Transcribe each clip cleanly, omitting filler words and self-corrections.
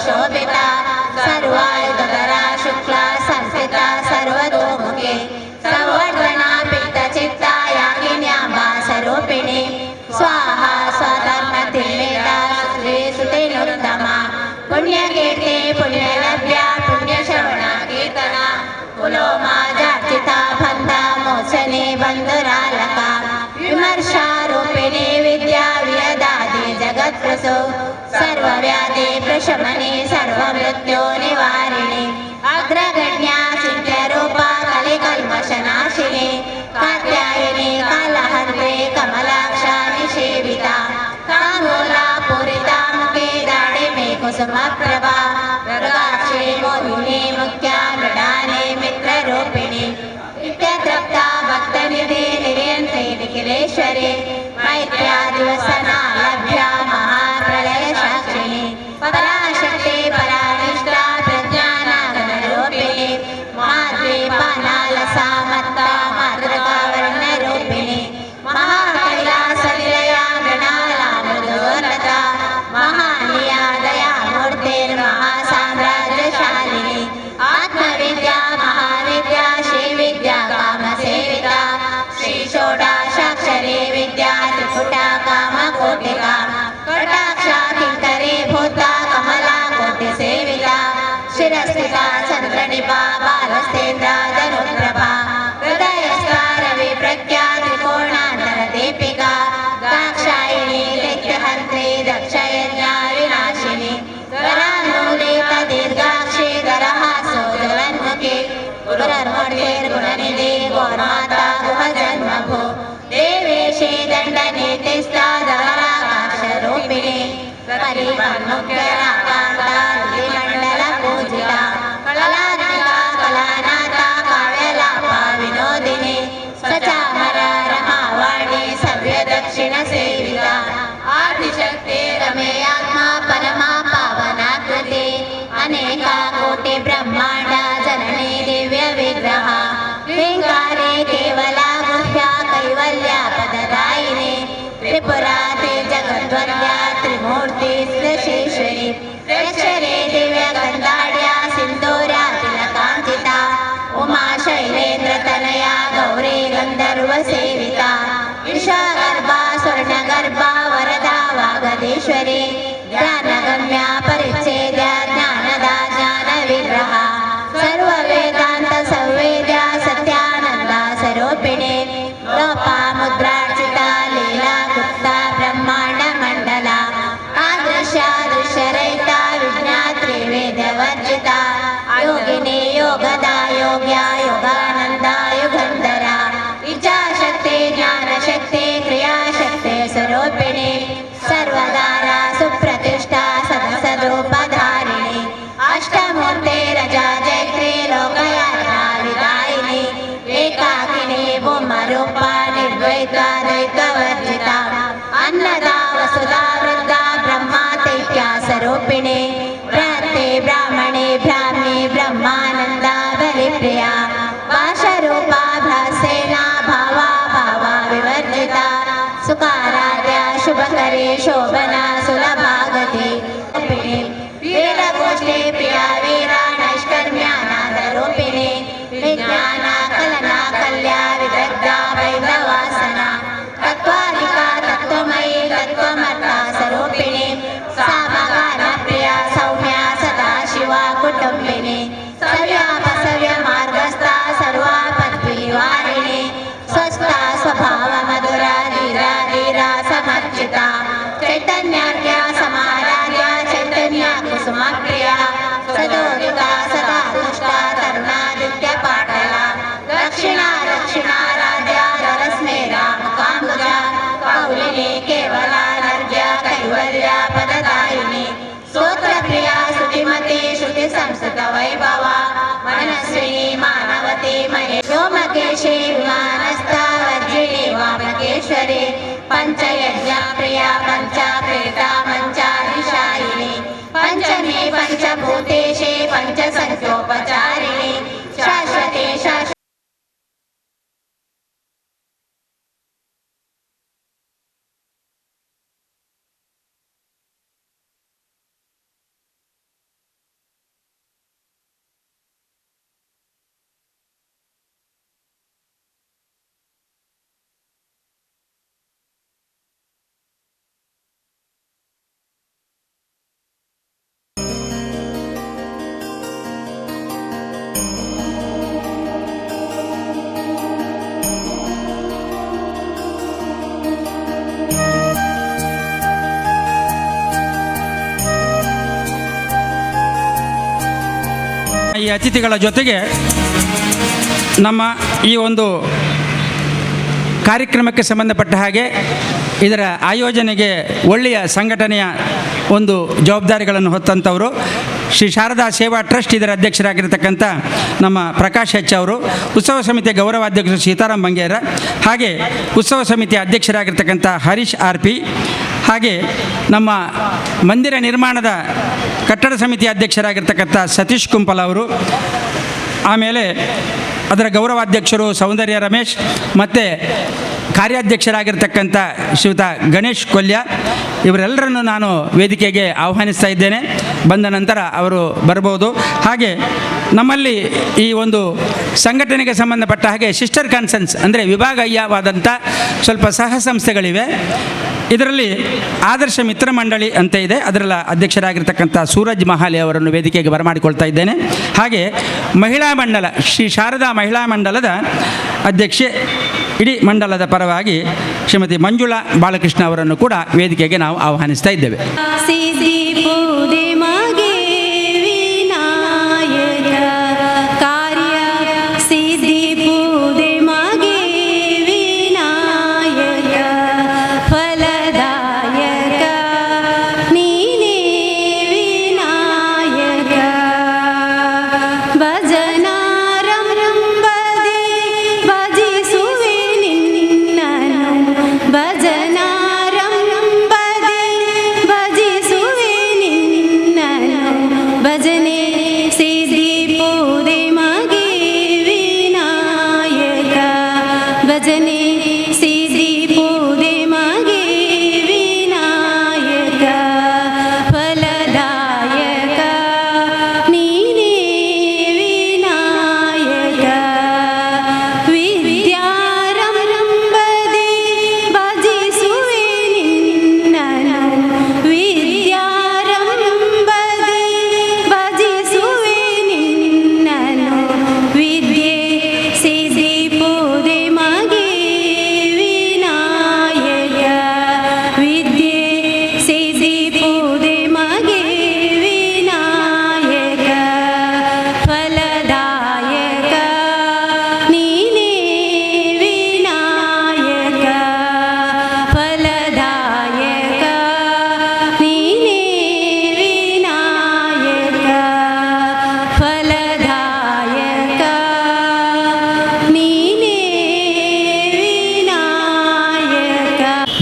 शोभिता सर्वायुधरा शुक्ला संस्थिता सर्वतोमुखे संवर्धना पित्तचित्ता यागिन्याम्बा स्वरूपिणी स्वाहा स्वधर्मतिर्मेधा श्री सुतेनुत्तमा पुण्यकीर्ति पुण्यलभ्या पुण्यश्रवणा कीर्तना पुलोमा जार्चिता बन्धा मोचने बन्धुरालका विमर्शारूपिणी विद्या वियदादि जगत्प्रसो सर्वव्याधि प्रशमने सर्वमृत्यो निवारिणे अग्रगण्या सिद्ध्यरूपा कलिकल्मषनाशिने कात्यायिनी कालहन्त्रे कमलाक्षा निषेविता काङ्गोला पूरिता मुखे दाडिमे कुसुमप्रभा मृगाक्षे मोहिनी मुख्या मृडाने मित्ररूपिणी नित्यतृप्ता भक्तनिधे निर्यन्त्रे निखिलेश्वरे मैत्र्या दिवसना लभ्या महाप्रलय साक्षिणी पराशक्ति परानिष्ठा प्रज्ञानागणरूपिणी माद्वीपानालसा मत्ता मातृकावर्णरूपिणी महाकैलासनिलया मृणाला मृदुर्लता महानिया दयामूर्तिर्महासाम्राज्यशालिनी आत्मविद्या महाविद्या श्रीविद्या कामसेविता श्रीषोडशाक्षरी विद्या त्रिपुटा कामकोटिका कटाक्षा किङ्करी भूता कमला कोटिसेविता शिरस्थिता चन्द्रनिभा बालस्तेन्द्रा धनुप्रभा हृदयस्था रविप्रज्ञा त्रिकोणान्तरदीपिका दाक्षायिणी दैत्यहन्त्री दक्षयज्ञा विनाशिनी करान्मूलित दीर्घाक्षी दरहासो जगन्मुखी गुरुर्मूर्तिर्गुणनिधि गौर्माता गुहजन्मभो देवेशे दण्डनीतिस्था दहराकाशरूपिणी परिमन्मुख्यराकान्ता मण्डलपूजिता कलात्मिका कलानाथा काव्यलापा विनोदिनी सचामरा रमावाणी सव्यदक्षिणसेविता आदिशक्ति रमेयात्मा परमा पावनाकृति अनेका कोटि ब्रह्मांड जननी दिव्य विग्रहा ह्रीङ्कारे केवला गुह्या कैवल्या पददायिनी त्रिपुरा ते जगद्वन्द्या त्रिमूर्ति श्रेश्वरी शोभना सुलभागती वीरगोष्ठे प्रिया वीरा नैष्कर्म्यानादरूपिणे विज्ञान कलना कल्या विदग्धा वैदवासना तत्त्वाधिका तत्त्वमयी तत्त्वमर्था स्वरूपिणे सामगान प्रिया सौम्या सदा शिवा कुटुंबिनी सव्यापसव्य मार्गस्था सर्वापद्विवारिणे स्वस्था स्वभाव मधुरा धीरा धीरा समर्चिता चैतन्यार्घ्या समाराध्या चैतन्य कुसुम प्रिया सदोदिता सदा तुष्टा तरुणादित्य पाटला दक्षिणा दक्षिणाराध्या रस्मेरा मुकाम्बुजा कौलिनी केवला नर्ज्या कैवल्या पददायिनी स्तोत्रप्रिया श्रुतिमती श्रुति संस्कृत वैभवा मनस्विनी मानवती महे व्योमकेशी विमानस्था वज्रिणी वामकेश्वरी पंचयज्ञ प्रिया पंचाप्रेता पंचाधिशायिनी पंचमी पंचभूतेशे पंचसंख्योपचारिणी शाश्वती शाश्वती ಈ ಅತಿಥಿಗಳ ಜೊತೆಗೆ ನಮ್ಮ ಈ ಒಂದು ಕಾರ್ಯಕ್ರಮಕ್ಕೆ ಸಂಬಂಧಪಟ್ಟ ಹಾಗೆ ಇದರ ಆಯೋಜನೆಗೆ ಒಳ್ಳೆಯ ಸಂಘಟನೆಯ ಒಂದು ಜವಾಬ್ದಾರಿಗಳನ್ನು ಹೊತ್ತಂಥವರು ಶ್ರೀ ಶಾರದಾ ಸೇವಾ ಟ್ರಸ್ಟ್ ಇದರ ಅಧ್ಯಕ್ಷರಾಗಿರ್ತಕ್ಕಂಥ ನಮ್ಮ ಪ್ರಕಾಶ್ ಹೆಚ್ ಅವರು, ಉತ್ಸವ ಸಮಿತಿಯ ಗೌರವಾಧ್ಯಕ್ಷರು ಸೀತಾರಾಮ್ ಬಂಗೇರ, ಹಾಗೆ ಉತ್ಸವ ಸಮಿತಿಯ ಅಧ್ಯಕ್ಷರಾಗಿರ್ತಕ್ಕಂಥ ಹರೀಶ್ ಆರ್ ಪಿ, ಹಾಗೆ ನಮ್ಮ ಮಂದಿರ ನಿರ್ಮಾಣದ ಕಟ್ಟಡ ಸಮಿತಿಯ ಅಧ್ಯಕ್ಷರಾಗಿರ್ತಕ್ಕಂಥ ಸತೀಶ್ ಕುಂಪಲ್ ಅವರು, ಆಮೇಲೆ ಅದರ ಗೌರವಾಧ್ಯಕ್ಷರು ಸೌಂದರ್ಯ ರಮೇಶ್ ಮತ್ತು ಕಾರ್ಯಾಧ್ಯಕ್ಷರಾಗಿರ್ತಕ್ಕಂಥ ಶ್ರೀಯುತ ಗಣೇಶ್ ಕೊಲ್ಯ, ಇವರೆಲ್ಲರನ್ನು ನಾನು ವೇದಿಕೆಗೆ ಆಹ್ವಾನಿಸ್ತಾ ಇದ್ದೇನೆ. ಬಂದ ನಂತರ ಅವರು ಬರ್ಬೋದು. ಹಾಗೆ ನಮ್ಮಲ್ಲಿ ಈ ಒಂದು ಸಂಘಟನೆಗೆ ಸಂಬಂಧಪಟ್ಟ ಹಾಗೆ ಸಿಸ್ಟರ್ ಕನ್ಸರ್ನ್ಸ್ ಅಂದರೆ ವಿಭಾಗೀಯವಾದಂಥ ಸ್ವಲ್ಪ ಸಹ ಸಂಸ್ಥೆಗಳಿವೆ. ಇದರಲ್ಲಿ ಆದರ್ಶ ಮಿತ್ರ ಮಂಡಳಿ ಅಂತ ಇದೆ, ಅದರ ಅಧ್ಯಕ್ಷರಾಗಿರ್ತಕ್ಕಂಥ ಸೂರಜ್ ಮಹಾಲಿ ಅವರನ್ನು ವೇದಿಕೆಗೆ ಬರಮಾಡಿಕೊಳ್ತಾ ಇದ್ದೇನೆ. ಹಾಗೆ ಮಹಿಳಾ ಮಂಡಲ, ಶ್ರೀ ಶಾರದಾ ಮಹಿಳಾ ಮಂಡಲದ ಅಧ್ಯಕ್ಷೆ, ಇಡೀ ಮಂಡಲದ ಪರವಾಗಿ ಶ್ರೀಮತಿ ಮಂಜುಳಾ ಬಾಲಕೃಷ್ಣ ಅವರನ್ನು ಕೂಡ ವೇದಿಕೆಗೆ ನಾವು ಆಹ್ವಾನಿಸ್ತಾ ಇದ್ದೇವೆ.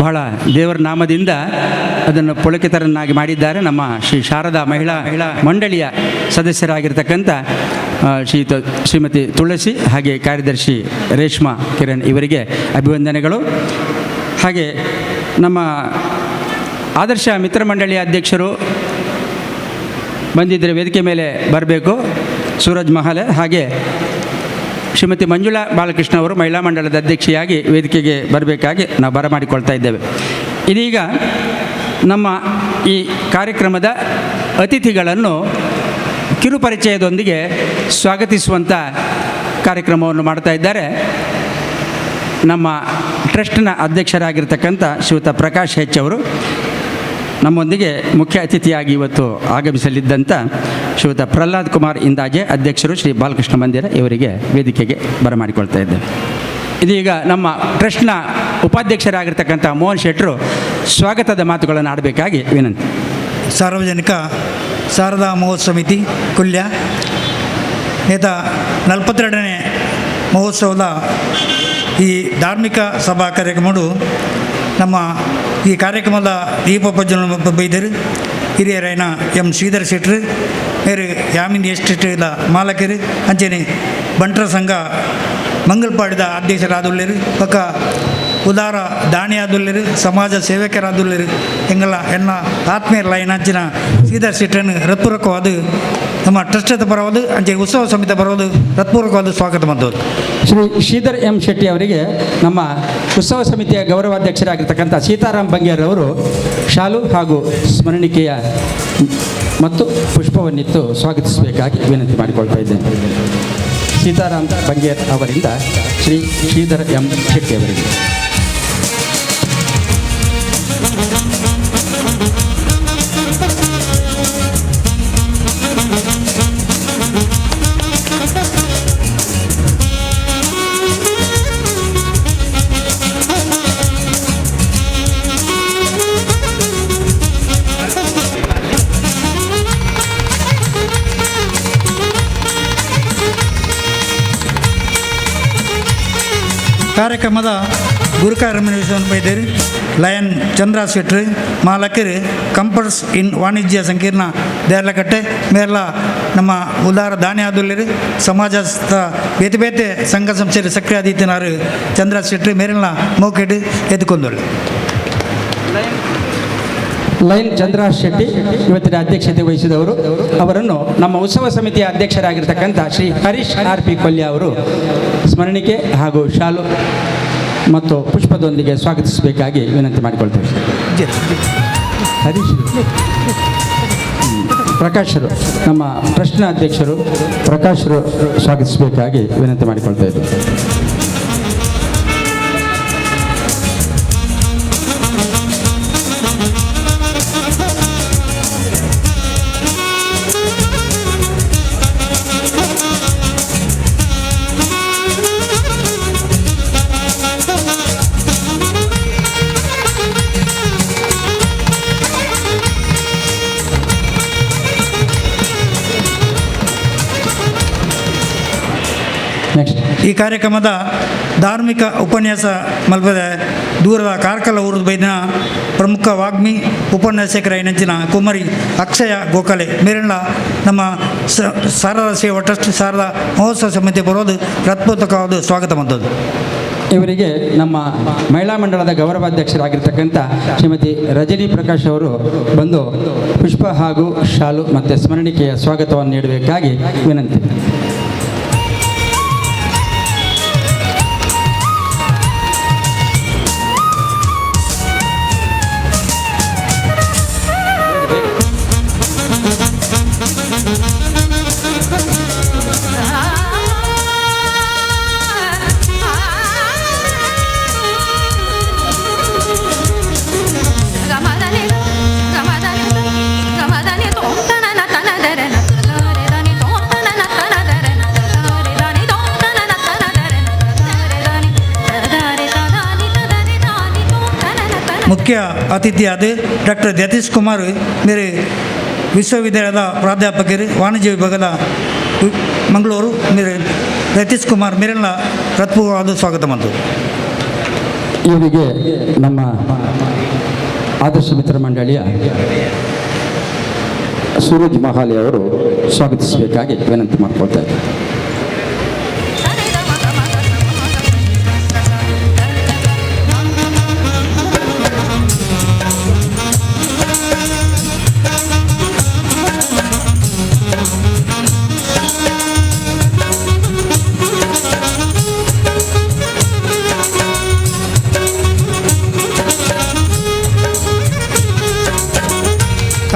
ಬಹಳ ದೇವರ ನಾಮದಿಂದ ಅದನ್ನು ಪುಳಕಿತರನ್ನಾಗಿ ಮಾಡಿದ್ದಾರೆ. ನಮ್ಮ ಶ್ರೀ ಶಾರದಾ ಮಹಿಳಾ ಮಂಡಳಿಯ ಸದಸ್ಯರಾಗಿರ್ತಕ್ಕಂಥ ಶ್ರೀಮತಿ ತುಳಸಿ, ಹಾಗೆ ಕಾರ್ಯದರ್ಶಿ ರೇಷ್ಮಾ ಕಿರಣ್ ಇವರಿಗೆ ಅಭಿವಂದನೆಗಳು. ಹಾಗೆ ನಮ್ಮ ಆದರ್ಶ ಮಿತ್ರ ಮಂಡಳಿಯ ಅಧ್ಯಕ್ಷರು ಬಂದಿದ್ದರೆ ವೇದಿಕೆ ಮೇಲೆ ಬರಬೇಕು. ಸೂರಜ್ ಮಹಲ್ ಹಾಗೆ ಶ್ರೀಮತಿ ಮಂಜುಳಾ ಬಾಲಕೃಷ್ಣ ಅವರು ಮಹಿಳಾ ಮಂಡಳದ ಅಧ್ಯಕ್ಷೆಯಾಗಿ ವೇದಿಕೆಗೆ ಬರಬೇಕಾಗಿ ನಾವು ಬರಮಾಡಿಕೊಳ್ತಾ ಇದ್ದೇವೆ. ಇದೀಗ ನಮ್ಮ ಈ ಕಾರ್ಯಕ್ರಮದ ಅತಿಥಿಗಳನ್ನು ಕಿರುಪರಿಚಯದೊಂದಿಗೆ ಸ್ವಾಗತಿಸುವಂಥ ಕಾರ್ಯಕ್ರಮವನ್ನು ಮಾಡ್ತಾ ಇದ್ದಾರೆ. ನಮ್ಮ ಟ್ರಸ್ಟ್ನ ಅಧ್ಯಕ್ಷರಾಗಿರ್ತಕ್ಕಂಥ ಶ್ರೀಯುತ ಪ್ರಕಾಶ್ ಹೆಚ್ ಅವರು ನಮ್ಮೊಂದಿಗೆ ಮುಖ್ಯ ಅತಿಥಿಯಾಗಿ ಇವತ್ತು ಆಗಮಿಸಲಿದ್ದಂಥ ಶ್ರೀಯುತ ಪ್ರಹ್ಲಾದ್ ಕುಮಾರ್ ಇಂದಾಜೆ ಅಧ್ಯಕ್ಷರು ಶ್ರೀ ಬಾಲಕೃಷ್ಣ ಮಂದಿರ ಇವರಿಗೆ ವೇದಿಕೆಗೆ ಬರಮಾಡಿಕೊಳ್ತಾ ಇದ್ದೇವೆ. ಇದೀಗ ನಮ್ಮ ಟ್ರಸ್ಟ್ನ ಉಪಾಧ್ಯಕ್ಷರಾಗಿರ್ತಕ್ಕಂಥ ಮೋಹನ್ ಶೆಟ್ಟರು ಸ್ವಾಗತದ ಮಾತುಗಳನ್ನು ಆಡಬೇಕಾಗಿ ವಿನಂತಿ. ಸಾರ್ವಜನಿಕ ಶಾರದಾ ಮಹೋತ್ಸವ ಸಮಿತಿ ಕುಲ್ಯ ನೇತ 42ನೇ ಮಹೋತ್ಸವದ ಈ ಧಾರ್ಮಿಕ ಸಭಾ ಕಾರ್ಯಕ್ರಮಗಳು ನಮ್ಮ ಈ ಕಾರ್ಯಕ್ರಮದ ದೀಪೋಪಜನ ಬೈದರು ಹಿರಿಯರೈನ ಎಂ ಶ್ರೀಧರ್ ಶೆಟ್ಟರು ಮೇರೆ ಯಾಮಿನಿ ಎಸ್ಟೇಟ್ದ ಮಾಲಕರು ಅಂಚನೆ ಬಂಟರ ಸಂಘ ಮಂಗಲ್ಪಾಡಿದ ಅಧ್ಯಕ್ಷರಾದುಳ್ಳರು ಪಕ್ಕ ಉದಾರ ದಾಣಿಯಾದುಳ್ಳರು ಸಮಾಜ ಸೇವಕರಾದುಳ್ಳರು ಎಂಗಲ ಎನ್ನ ಆತ್ಮೀಯರ ಲೈನಂಚಿನ ಶ್ರೀಧರ್ ಶೆಟ್ಟರನ್ನು ಹೃತ್ಪೂರ್ವಕವಾದ ನಮ್ಮ ಟ್ರಸ್ಟದ ಪರವಾದ ಅಂಚೆ ಉತ್ಸವ ಸಮಿತಿ ಪರವಾದ ಹೃತ್ಪೂರ್ವಕವಾದ ಸ್ವಾಗತ ಮಾಡಿದವರು. ಶ್ರೀ ಶ್ರೀಧರ್ ಎಂ ಶೆಟ್ಟಿ ಅವರಿಗೆ ನಮ್ಮ ಉತ್ಸವ ಸಮಿತಿಯ ಗೌರವಾಧ್ಯಕ್ಷರಾಗಿರ್ತಕ್ಕಂಥ ಸೀತಾರಾಮ್ ಬಂಗೇರ್ ಅವರು ಶಾಲು ಹಾಗೂ ಸ್ಮರಣಿಕೆಯ ಮತ್ತು ಪುಷ್ಪವನ್ನಿತ್ತು ಸ್ವಾಗತಿಸಬೇಕಾಗಿ ವಿನಂತಿ ಮಾಡಿಕೊಳ್ತಾ ಇದ್ದೇನೆ. ಸೀತಾರಾಮ್ ಬಂಗೇರ್ ಅವರಿಂದ ಶ್ರೀ ಶ್ರೀಧರ್ ಎಂ ಶೆಟ್ಟಿ ಅವರಿಗೆ. ಕಾರ್ಯಕ್ರಮದ ಗುರುಕಾರ್ಯನಿರ್ವಹಿಸುವಂತ ಬೈದರು ಲಯನ್ ಚಂದ್ರ ಶೆಟ್ರು ಮಾಲಕರು ಕಂಪರ್ಸ್ ಇನ್ ವಾಣಿಜ್ಯ ಸಂಕೀರ್ಣ ದೇರ್ಲಕಟ್ಟೆ ಮೇರ್ಲ ನಮ್ಮ ಉದಾರ ದಾನಿಯಾದುಳ್ಳರು ಸಮಾಜಸ್ಥ ಬೇತೆ ಬೇತೆ ಸಂಘ ಸಂಸ್ಥೆಯಲ್ಲಿ ಸಕ್ರಿಯ ಆದಿತ್ಯನಾರು ಚಂದ್ರ ಶೆಟ್ರು ಮೇರೆಲ್ಲ ಮೌಕೆಡು ಎದ್ದುಕೊಂಡರು. ಲೈನ್ ಚಂದ್ರ ಶೆಟ್ಟಿ ಇವತ್ತಿನ ಅಧ್ಯಕ್ಷತೆ ವಹಿಸಿದವರು. ಅವರನ್ನು ನಮ್ಮ ಉತ್ಸವ ಸಮಿತಿಯ ಅಧ್ಯಕ್ಷರಾಗಿರ್ತಕ್ಕಂಥ ಶ್ರೀ ಹರೀಶ್ ಆರ್ ಪಿ ಕೊಲ್ಯ ಅವರು ಸ್ಮರಣಿಕೆ ಹಾಗೂ ಶಾಲು ಮತ್ತು ಪುಷ್ಪದೊಂದಿಗೆ ಸ್ವಾಗತಿಸಬೇಕಾಗಿ ವಿನಂತಿ ಮಾಡಿಕೊಳ್ತೇವೆ. ಹರೀಶ್ ಪ್ರಕಾಶರು ನಮ್ಮ ಟ್ರಸ್ಟ್ನ ಅಧ್ಯಕ್ಷರು ಪ್ರಕಾಶರು ಸ್ವಾಗತಿಸಬೇಕಾಗಿ ವಿನಂತಿ ಮಾಡಿಕೊಳ್ತಾ ಇದ್ದೇವೆ. ಈ ಕಾರ್ಯಕ್ರಮದ ಧಾರ್ಮಿಕ ಉಪನ್ಯಾಸ ಮಲ್ಪದ ದೂರದ ಕಾರ್ಕಳ ಊರದ ಬೈದಿನ ಪ್ರಮುಖ ವಾಗ್ಮಿ ಉಪನ್ಯಾಸಕರ ನೆಂಚಿನ ಕುಮಾರಿ ಅಕ್ಷಯ ಗೋಖಲೆ ಮೇರೆಲ್ಲ ನಮ್ಮ ಶಾರದಾ ಸೇವಾ ಟ್ರಸ್ಟ್ ಶಾರದಾ ಮಹೋತ್ಸವ ಸಮಿತಿ ಬರೋದು ಹೃತ್ಪೂರ್ವಕವಾದ ಸ್ವಾಗತ ಮಾಡಿದ್ದು. ಇವರಿಗೆ ನಮ್ಮ ಮಹಿಳಾ ಮಂಡಳದ ಗೌರವಾಧ್ಯಕ್ಷರಾಗಿರ್ತಕ್ಕಂಥ ಶ್ರೀಮತಿ ರಜನಿ ಪ್ರಕಾಶ್ ಅವರು ಬಂದು ಪುಷ್ಪ ಹಾಗೂ ಶಾಲು ಮತ್ತು ಸ್ಮರಣಿಕೆಯ ಸ್ವಾಗತವನ್ನು ನೀಡಬೇಕಾಗಿ ವಿನಂತಿ. ಮುಖ್ಯ ಅತಿಥಿಯಾದ ಡಾಕ್ಟರ್ ಯತೀಶ್ ಕುಮಾರ್ ಮೇರೆ ವಿಶ್ವವಿದ್ಯಾಲಯದ ಪ್ರಾಧ್ಯಾಪಕರು ವಾಣಿಜ್ಯ ವಿಭಾಗದ ಮಂಗಳೂರು ಮೇರೆ ಯತೀಶ್ ಕುಮಾರ್ ಮೇರೆಲ್ಲ ಹೃತ್ಪೂರ್ವಕವಾದ ಸ್ವಾಗತ ಮಾಡಿತು. ಇವರಿಗೆ ನಮ್ಮ ಆದರ್ಶ ಮಿತ್ರ ಮಂಡಳಿಯ ಸೂರಜ್ ಮಹಾಲಿ ಅವರು ಸ್ವಾಗತಿಸಬೇಕಾಗಿ ವಿನಂತಿ ಮಾಡಿಕೊಳ್ತಾ ಇದ್ದಾರೆ.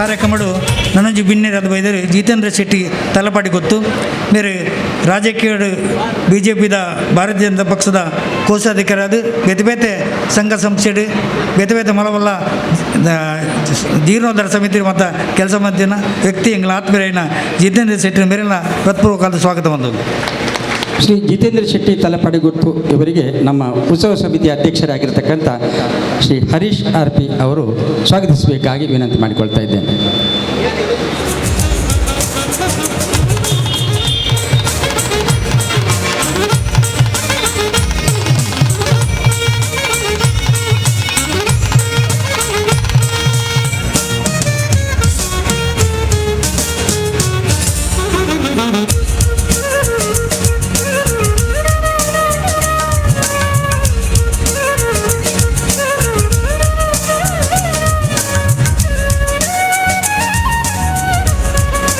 ಕಾರ್ಯಕ್ರಮಡು ನನಂಜಿ ಬಿನ್ನೆರಾದ ಬೈದರು ಜಿತೇಂದ್ರ ಶೆಟ್ಟಿ ತಲಪಾಡಿ ಗೊತ್ತು ಬೇರೆ ರಾಜಕೀಯ BJPದ ಭಾರತೀಯ ಜನತಾ ಪಕ್ಷದ ಕೋಶಾಧಿಕಾರಿ ಬೇತೆ ಬೇತೆ ಸಂಘ ಸಂಸ್ಥೆಡು ಬೇತೆ ಬೇತೆ ಮಲವಲ್ಲ ಜೀರ್ಣೋದ್ಧಾರ ಸಮಿತಿ ಮತ್ತು ಕೆಲಸ ಮಧ್ಯಾಹ್ನ ವ್ಯಕ್ತಿ ಎಂಗಳ ಆತ್ಮೀಯನ ಜಿತೇಂದ್ರ ಶೆಟ್ಟಿ ಮೇಲಿನ ಹೃತ್ಪೂರ್ವಕವಾದ ಸ್ವಾಗತ ಬಂದದ್ದು. ಶ್ರೀ ಜಿತೇಂದ್ರ ಶೆಟ್ಟಿ ತಲಪಾಡಿಗುತ್ತು ಇವರಿಗೆ ನಮ್ಮ ಉತ್ಸವ ಸಮಿತಿಯ ಅಧ್ಯಕ್ಷರಾಗಿರ್ತಕ್ಕಂಥ ಶ್ರೀ ಹರೀಶ್ RP ಅವರು ಸ್ವಾಗತಿಸಬೇಕಾಗಿ ವಿನಂತಿ ಮಾಡಿಕೊಳ್ತಾ ಇದ್ದೇನೆ.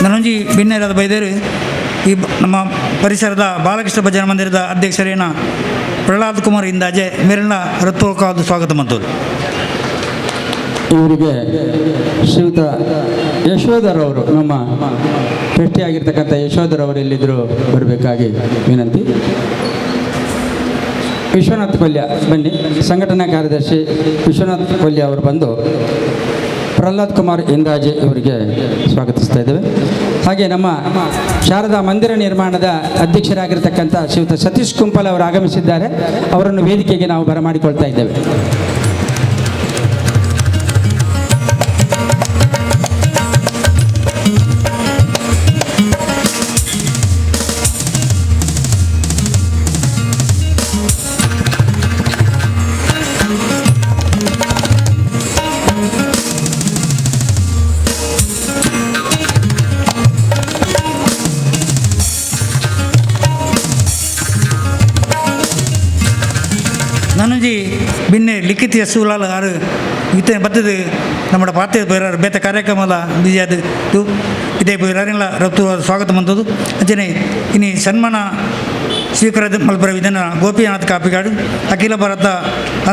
ನನಂಜಿ ಬಿನ್ನೆರಾದ ಬೈದೇರು ಈ ನಮ್ಮ ಪರಿಸರದ ಬಾಲಕೃಷ್ಣ ಭಜನಾ ಮಂದಿರದ ಅಧ್ಯಕ್ಷರೇನ ಪ್ರಹ್ಲಾದ್ ಕುಮಾರ್ ಇಂದಾಜೆ ಮೇಲಿನ ಹೃತ್ಪೂರ್ವಕವಾದ ಸ್ವಾಗತ ಮಂತವರು. ಇವರಿಗೆ ಶ್ರೀಯುತ ಯಶೋಧರವರು ನಮ್ಮ ಟ್ರಸ್ಟಿಯಾಗಿರ್ತಕ್ಕಂಥ ಯಶೋಧರವರು ಎಲ್ಲಿದ್ದರೂ ಬರಬೇಕಾಗಿ ವಿನಂತಿ. ವಿಶ್ವನಾಥ್ ಕೊಲ್ಯ ಬನ್ನಿ. ಸಂಘಟನಾ ಕಾರ್ಯದರ್ಶಿ ವಿಶ್ವನಾಥ್ ಕೊಲ್ಯ ಅವರು ಬಂದು ಪ್ರಹ್ಲಾದ್ ಕುಮಾರ್ ಇಂದಾಜೆ ಇವರಿಗೆ ಸ್ವಾಗತಿಸ್ತಾ ಇದ್ದೇವೆ. ಹಾಗೆ ನಮ್ಮ ಶಾರದಾ ಮಂದಿರ ನಿರ್ಮಾಣದ ಅಧ್ಯಕ್ಷರಾಗಿರ್ತಕ್ಕಂಥ ಶ್ರೀಯುತ ಸತೀಶ್ ಕುಂಪಲ್ ಅವರು ಆಗಮಿಸಿದ್ದಾರೆ. ಅವರನ್ನು ವೇದಿಕೆಗೆ ನಾವು ಬರಮಾಡಿಕೊಳ್ತಾ ಇದ್ದೇವೆ. ನನಂಜಿ ಬಿನ್ನೆ ಲಿಖಿತ ಸೂಲಾಲ್ ಆರು ಇತ್ತೆ ಬತ್ತದು ನಮ್ಮ ಪಾತೆ ಬೇರೆ ಬೇತೆ ಕಾರ್ಯಕ್ರಮದ ಬಿಜಿಯಾದ ಇದೇ ಬೇರೆಲ್ಲ ರಫ್ತು ಸ್ವಾಗತ ಬಂದದ್ದು ಅಂಚನೆ ಇನ್ನು ಸನ್ಮಾನ ಸ್ವೀಕಾರ ಮಲ್ಪರ ವಿಧಾನ ಗೋಪಿನಾಥ್ ಕಾಪಿಗಾಡು ಅಖಿಲ ಭಾರತ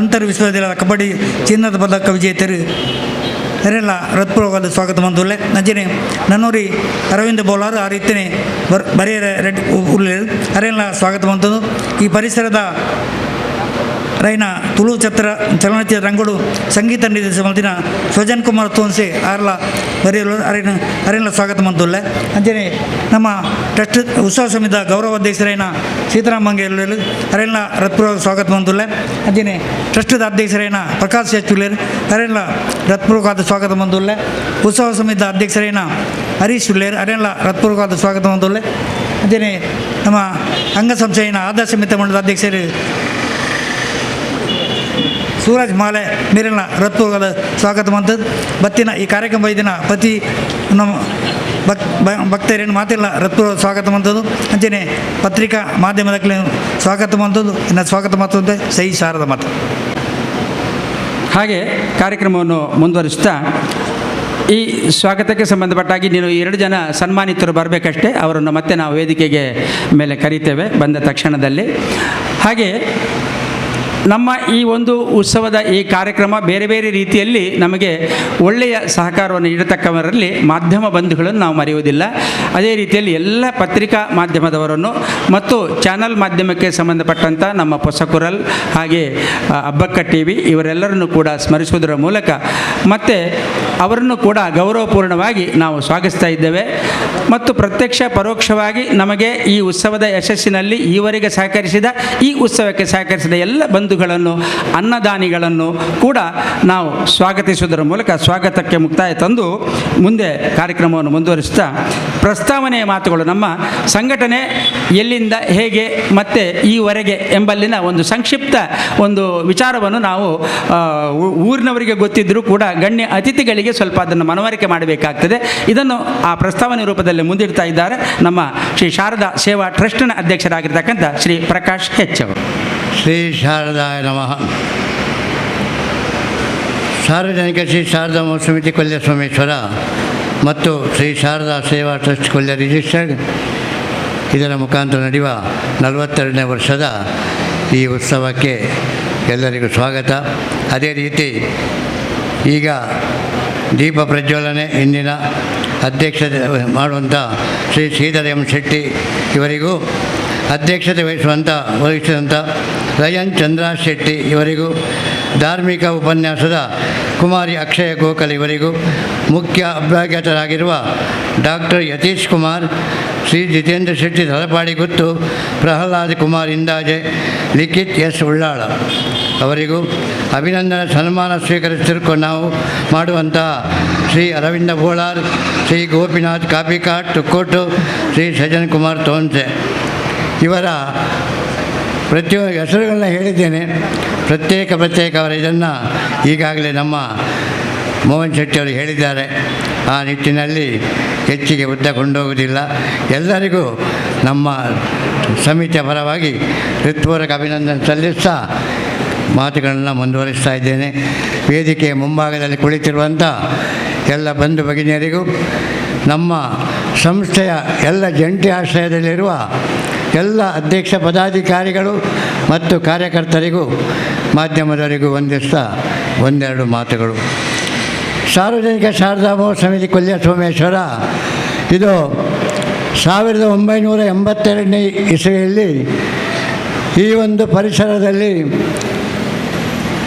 ಅಂತರ್ ವಿಶ್ವವಿದ್ಯಾಲಯದ ಕಬಡ್ಡಿ ಚಿನ್ನದ ಪದಕ ವಿಜೇತರು ಅವರೆಲ್ಲ ಹೃತ್ಪೂರ್ವಕವಾದ ಸ್ವಾಗತ ಬಂದುಳ್ಳೆ ನಂಜನೆ ನನ್ನೂರಿ ಅರವಿಂದ ಬೋಲಾರು ಆ ರೀತಿಯೇ ಬರೆಯ ರೆಡ್ ಉಳ್ಳೆ ಅವರೆಲ್ಲ ಸ್ವಾಗತ ಬಂತದ್ದು. ಈ ಪರಿಸರದ ರೈನ ತುಳು ಚಲನಚಿತ್ರ ರಂಗೋಡು ಸಂಗೀತ ನಿರ್ದೇಶನ ಮಲ್ತಿನ ಸ್ವಜನ್ ಕುಮಾರ್ ತೋನ್ಸೆ ಆರ್ಲ ಬರೆಯಲು ಅರೆಲ್ಲ ಸ್ವಾಗತ ಮಂತುಳ್ಳೆ ಅಂಚನೆ ನಮ್ಮ ಟ್ರಸ್ಟ್ ಉತ್ಸವ ಸಮಿತಿಯ ಗೌರವ ಅಧ್ಯಕ್ಷರೈನ ಸೀತಾರಾಮ್ ಮಂಗೇಲು ಅರೆಲ್ಲ ಹೃತ್ಪೂರ್ವಕ ಸ್ವಾಗತ ಮಂತುಳ್ಳೆ ಅಂಚನೆ ಟ್ರಸ್ಟದ ಅಧ್ಯಕ್ಷರೈನ ಪ್ರಕಾಶ್ ಹೆಚ್ಚುಳ್ಳೇರು ಅರೆಲ್ಲ ಹೃತ್ಪೂರ್ವಕವಾದ ಸ್ವಾಗತ ಮಂತುಳ್ಳೆ ಉತ್ಸವ ಸಮಿತಿಯ ಅಧ್ಯಕ್ಷರೈನ ಹರೀಶ್ ಉಳ್ಳೇರು ಅರೆಲ್ಲ ಹೃತ್ಪೂರ್ವಕವಾದ ಸ್ವಾಗತ ಮಂತುಳ್ಳೆ ಅಂಚನೆ ನಮ್ಮ ಅಂಗಸಂಸ್ಥೆಯ ಆದರ್ಶ ಮಿತ್ರ ಮಂಡಲದ ಅಧ್ಯಕ್ಷರು ಸೂರಜ್ ಮಾಲೆ ಮೇಲಿನ ಹೃತ್ಪೂರ್ವಕವಾದ ಸ್ವಾಗತ ಮಂತದ್ದು. ಬತ್ತಿನ ಈ ಕಾರ್ಯಕ್ರಮ ಬೈದಿನ ಪ್ರತಿ ನಮ್ಮ ಭಕ್ತರೇನು ಮಾತಿಲ್ಲ ಹೃತ್ಪೂರ್ವಕ ಸ್ವಾಗತ ಮಂತದ್ದು ಅಂಚನೆ ಪತ್ರಿಕಾ ಮಾಧ್ಯಮದ ಸ್ವಾಗತ ಮಂತದ್ದು ಇನ್ನು ಸ್ವಾಗತ ಮಾತಂತೆ ಸಹಿ ಶಾರದ ಮಾತು. ಹಾಗೆ ಕಾರ್ಯಕ್ರಮವನ್ನು ಮುಂದುವರಿಸ್ತಾ ಈ ಸ್ವಾಗತಕ್ಕೆ ಸಂಬಂಧಪಟ್ಟಾಗಿ ನೀನು 2 ಜನ ಸನ್ಮಾನಿತರು ಬರಬೇಕಷ್ಟೇ. ಅವರನ್ನು ಮತ್ತೆ ನಾವು ವೇದಿಕೆಗೆ ಮೇಲೆ ಕರೀತೇವೆ ಬಂದ ತಕ್ಷಣದಲ್ಲಿ. ಹಾಗೆ ನಮ್ಮ ಈ ಒಂದು ಉತ್ಸವದ ಈ ಕಾರ್ಯಕ್ರಮ ಬೇರೆ ಬೇರೆ ರೀತಿಯಲ್ಲಿ ನಮಗೆ ಒಳ್ಳೆಯ ಸಹಕಾರವನ್ನು ನೀಡತಕ್ಕವರಲ್ಲಿ ಮಾಧ್ಯಮ ಬಂಧುಗಳನ್ನು ನಾವು ಮರೆಯುವುದಿಲ್ಲ. ಅದೇ ರೀತಿಯಲ್ಲಿ ಎಲ್ಲ ಪತ್ರಿಕಾ ಮಾಧ್ಯಮದವರನ್ನು ಮತ್ತು ಚಾನಲ್ ಮಾಧ್ಯಮಕ್ಕೆ ಸಂಬಂಧಪಟ್ಟಂಥ ನಮ್ಮ ಪೊಸಕುರಲ್ ಹಾಗೆ ಅಬ್ಬಕ್ಕ TV ಇವರೆಲ್ಲರನ್ನು ಕೂಡ ಸ್ಮರಿಸುವುದರ ಮೂಲಕ ಮತ್ತು ಅವರನ್ನು ಕೂಡ ಗೌರವಪೂರ್ಣವಾಗಿ ನಾವು ಸ್ವಾಗತಿಸ್ತಾ ಇದ್ದೇವೆ. ಮತ್ತು ಪ್ರತ್ಯಕ್ಷ ಪರೋಕ್ಷವಾಗಿ ನಮಗೆ ಈ ಉತ್ಸವದ ಯಶಸ್ಸಿನಲ್ಲಿ ಈವರೆಗೆ ಸಹಕರಿಸಿದ ಈ ಉತ್ಸವಕ್ಕೆ ಸಹಕರಿಸಿದ ಎಲ್ಲ ಬಂಧುಗಳನ್ನು ಅನ್ನದಾನಿಗಳನ್ನು ಕೂಡ ನಾವು ಸ್ವಾಗತಿಸುವುದರ ಮೂಲಕ ಸ್ವಾಗತಕ್ಕೆ ಮುಕ್ತಾಯ ತಂದು ಮುಂದೆ ಕಾರ್ಯಕ್ರಮವನ್ನು ಮುಂದುವರಿಸ್ತಾ ಪ್ರಸ್ತಾವನೆಯ ಮಾತುಗಳು ನಮ್ಮ ಸಂಘಟನೆ ಎಲ್ಲಿಂದ ಹೇಗೆ ಮತ್ತು ಈವರೆಗೆ ಎಂಬಲ್ಲಿನ ಒಂದು ಸಂಕ್ಷಿಪ್ತ ಒಂದು ವಿಚಾರವನ್ನು ನಾವು ಊರಿನವರಿಗೆ ಗೊತ್ತಿದ್ದರೂ ಕೂಡ ಗಣ್ಯ ಅತಿಥಿಗಳಿಗೆ ಸ್ವಲ್ಪ ಅದನ್ನು ಮನವರಿಕೆ ಮಾಡಬೇಕಾಗ್ತದೆ. ಇದನ್ನು ಆ ಪ್ರಸ್ತಾವನೆ ರೂಪದಲ್ಲಿ ಮುಂದಿಡ್ತಾ ಇದ್ದಾರೆ ನಮ್ಮ ಶ್ರೀ ಶಾರದಾ ಸೇವಾ ಟ್ರಸ್ಟ್ನ ಅಧ್ಯಕ್ಷರಾಗಿರ್ತಕ್ಕಂಥ ಶ್ರೀ ಪ್ರಕಾಶ್ H ಅವರು. ಶ್ರೀ ಶಾರದಾಯ ನಮಃ. ಸಾರ್ವಜನಿಕ ಶ್ರೀ ಶಾರದಾ ಸಮಿತಿ ಕೊಲ್ಯ ಸೋಮೇಶ್ವರ ಮತ್ತು ಶ್ರೀ ಶಾರದಾ ಸೇವಾ ಟ್ರಸ್ಟ್ ಕೊಲ್ಯ ರಿಜಿಸ್ಟರ್ಡ್ ಇದರ ಮುಖಾಂತರ ನಡೆಯುವ 42ನೇ ವರ್ಷದ ಈ ಉತ್ಸವಕ್ಕೆ ಎಲ್ಲರಿಗೂ ಸ್ವಾಗತ. ಅದೇ ರೀತಿ ಈಗ ದೀಪ ಪ್ರಜ್ವಲನೆ ಇಂದಿನ ಅಧ್ಯಕ್ಷತೆ ಮಾಡುವಂಥ ಶ್ರೀ ಶ್ರೀಧರ ಎಂ ಶೆಟ್ಟಿ ಇವರಿಗೂ, ಅಧ್ಯಕ್ಷತೆ ವಹಿಸಿದಂಥ ಲಯನ್ ಚಂದ್ರ ಶೆಟ್ಟಿ ಇವರಿಗೂ, ಧಾರ್ಮಿಕ ಉಪನ್ಯಾಸದ ಕುಮಾರಿ ಅಕ್ಷಯ ಗೋಖಲೆ ಇವರಿಗೂ, ಮುಖ್ಯ ಅಭ್ಯಾಗತರಾಗಿರುವ ಡಾಕ್ಟರ್ ಯತೀಶ್ ಕುಮಾರ್, ಶ್ರೀ ಜಿತೇಂದ್ರ ಶೆಟ್ಟಿ ತಲಪಾಡಿ ಗುತ್ತು, ಪ್ರಹ್ಲಾದ್ ಕುಮಾರ್ ಇಂದಾಜೆ, ಲಿಖಿತ್ ಎಸ್ ಉಳ್ಳಾಳ ಅವರಿಗೂ, ಅಭಿನಂದನೆ ಸನ್ಮಾನ ಸ್ವೀಕರಿಸುತ್ತಿರುವ ನಾವು ಮಾಡುವಂತಹ ಶ್ರೀ ಅರವಿಂದ ಬೋಳಾರ್, ಶ್ರೀ ಗೋಪಿನಾಥ್ ಕಾಪಿಕಾಟ್ ತುಕ್ಕೋಟು, ಶ್ರೀ ಸಜ್ಜನ್ ಕುಮಾರ್ ತೋನ್ಸೆ ಇವರ ಪ್ರತಿಯೊಂದು ಹೆಸರುಗಳನ್ನ ಹೇಳಿದ್ದೇನೆ. ಪ್ರತ್ಯೇಕ ಅವರ ಇದನ್ನು ಈಗಾಗಲೇ ನಮ್ಮ ಮೋಹನ್ ಶೆಟ್ಟಿಯವರು ಹೇಳಿದ್ದಾರೆ. ಆ ನಿಟ್ಟಿನಲ್ಲಿ ಹೆಚ್ಚಿಗೆ ಉದ್ದ ಕೊಂಡೋಗುವುದಿಲ್ಲ. ಎಲ್ಲರಿಗೂ ನಮ್ಮ ಸಮಿತಿಯ ಪರವಾಗಿ ಹೃತ್ಪೂರ್ವಕ ಅಭಿನಂದನೆ ಸಲ್ಲಿಸ್ತಾ ಮಾತುಗಳನ್ನು ಮುಂದುವರಿಸ್ತಾ ಇದ್ದೇನೆ. ವೇದಿಕೆಯ ಮುಂಭಾಗದಲ್ಲಿ ಕುಳಿತಿರುವಂಥ ಎಲ್ಲ ಬಂಧು ಭಗಿನಿಯರಿಗೂ, ನಮ್ಮ ಸಂಸ್ಥೆಯ ಎಲ್ಲ ಜಂಟಿ ಆಶ್ರಯದಲ್ಲಿರುವ ಎಲ್ಲ ಅಧ್ಯಕ್ಷ ಪದಾಧಿಕಾರಿಗಳು ಮತ್ತು ಕಾರ್ಯಕರ್ತರಿಗೂ, ಮಾಧ್ಯಮದವರಿಗೂ ವಂದಿಸ್ತಾ ಒಂದೆರಡು ಮಾತುಗಳು. ಸಾರ್ವಜನಿಕ ಶಾರದಾ ಮಹೋತ್ಸವ ಸಮಿತಿ ಕೊಲ್ಯ ಸೋಮೇಶ್ವರ ಇದು 1982ನೇ ಇಸವಿಯಲ್ಲಿ ಈ ಒಂದು ಪರಿಸರದಲ್ಲಿ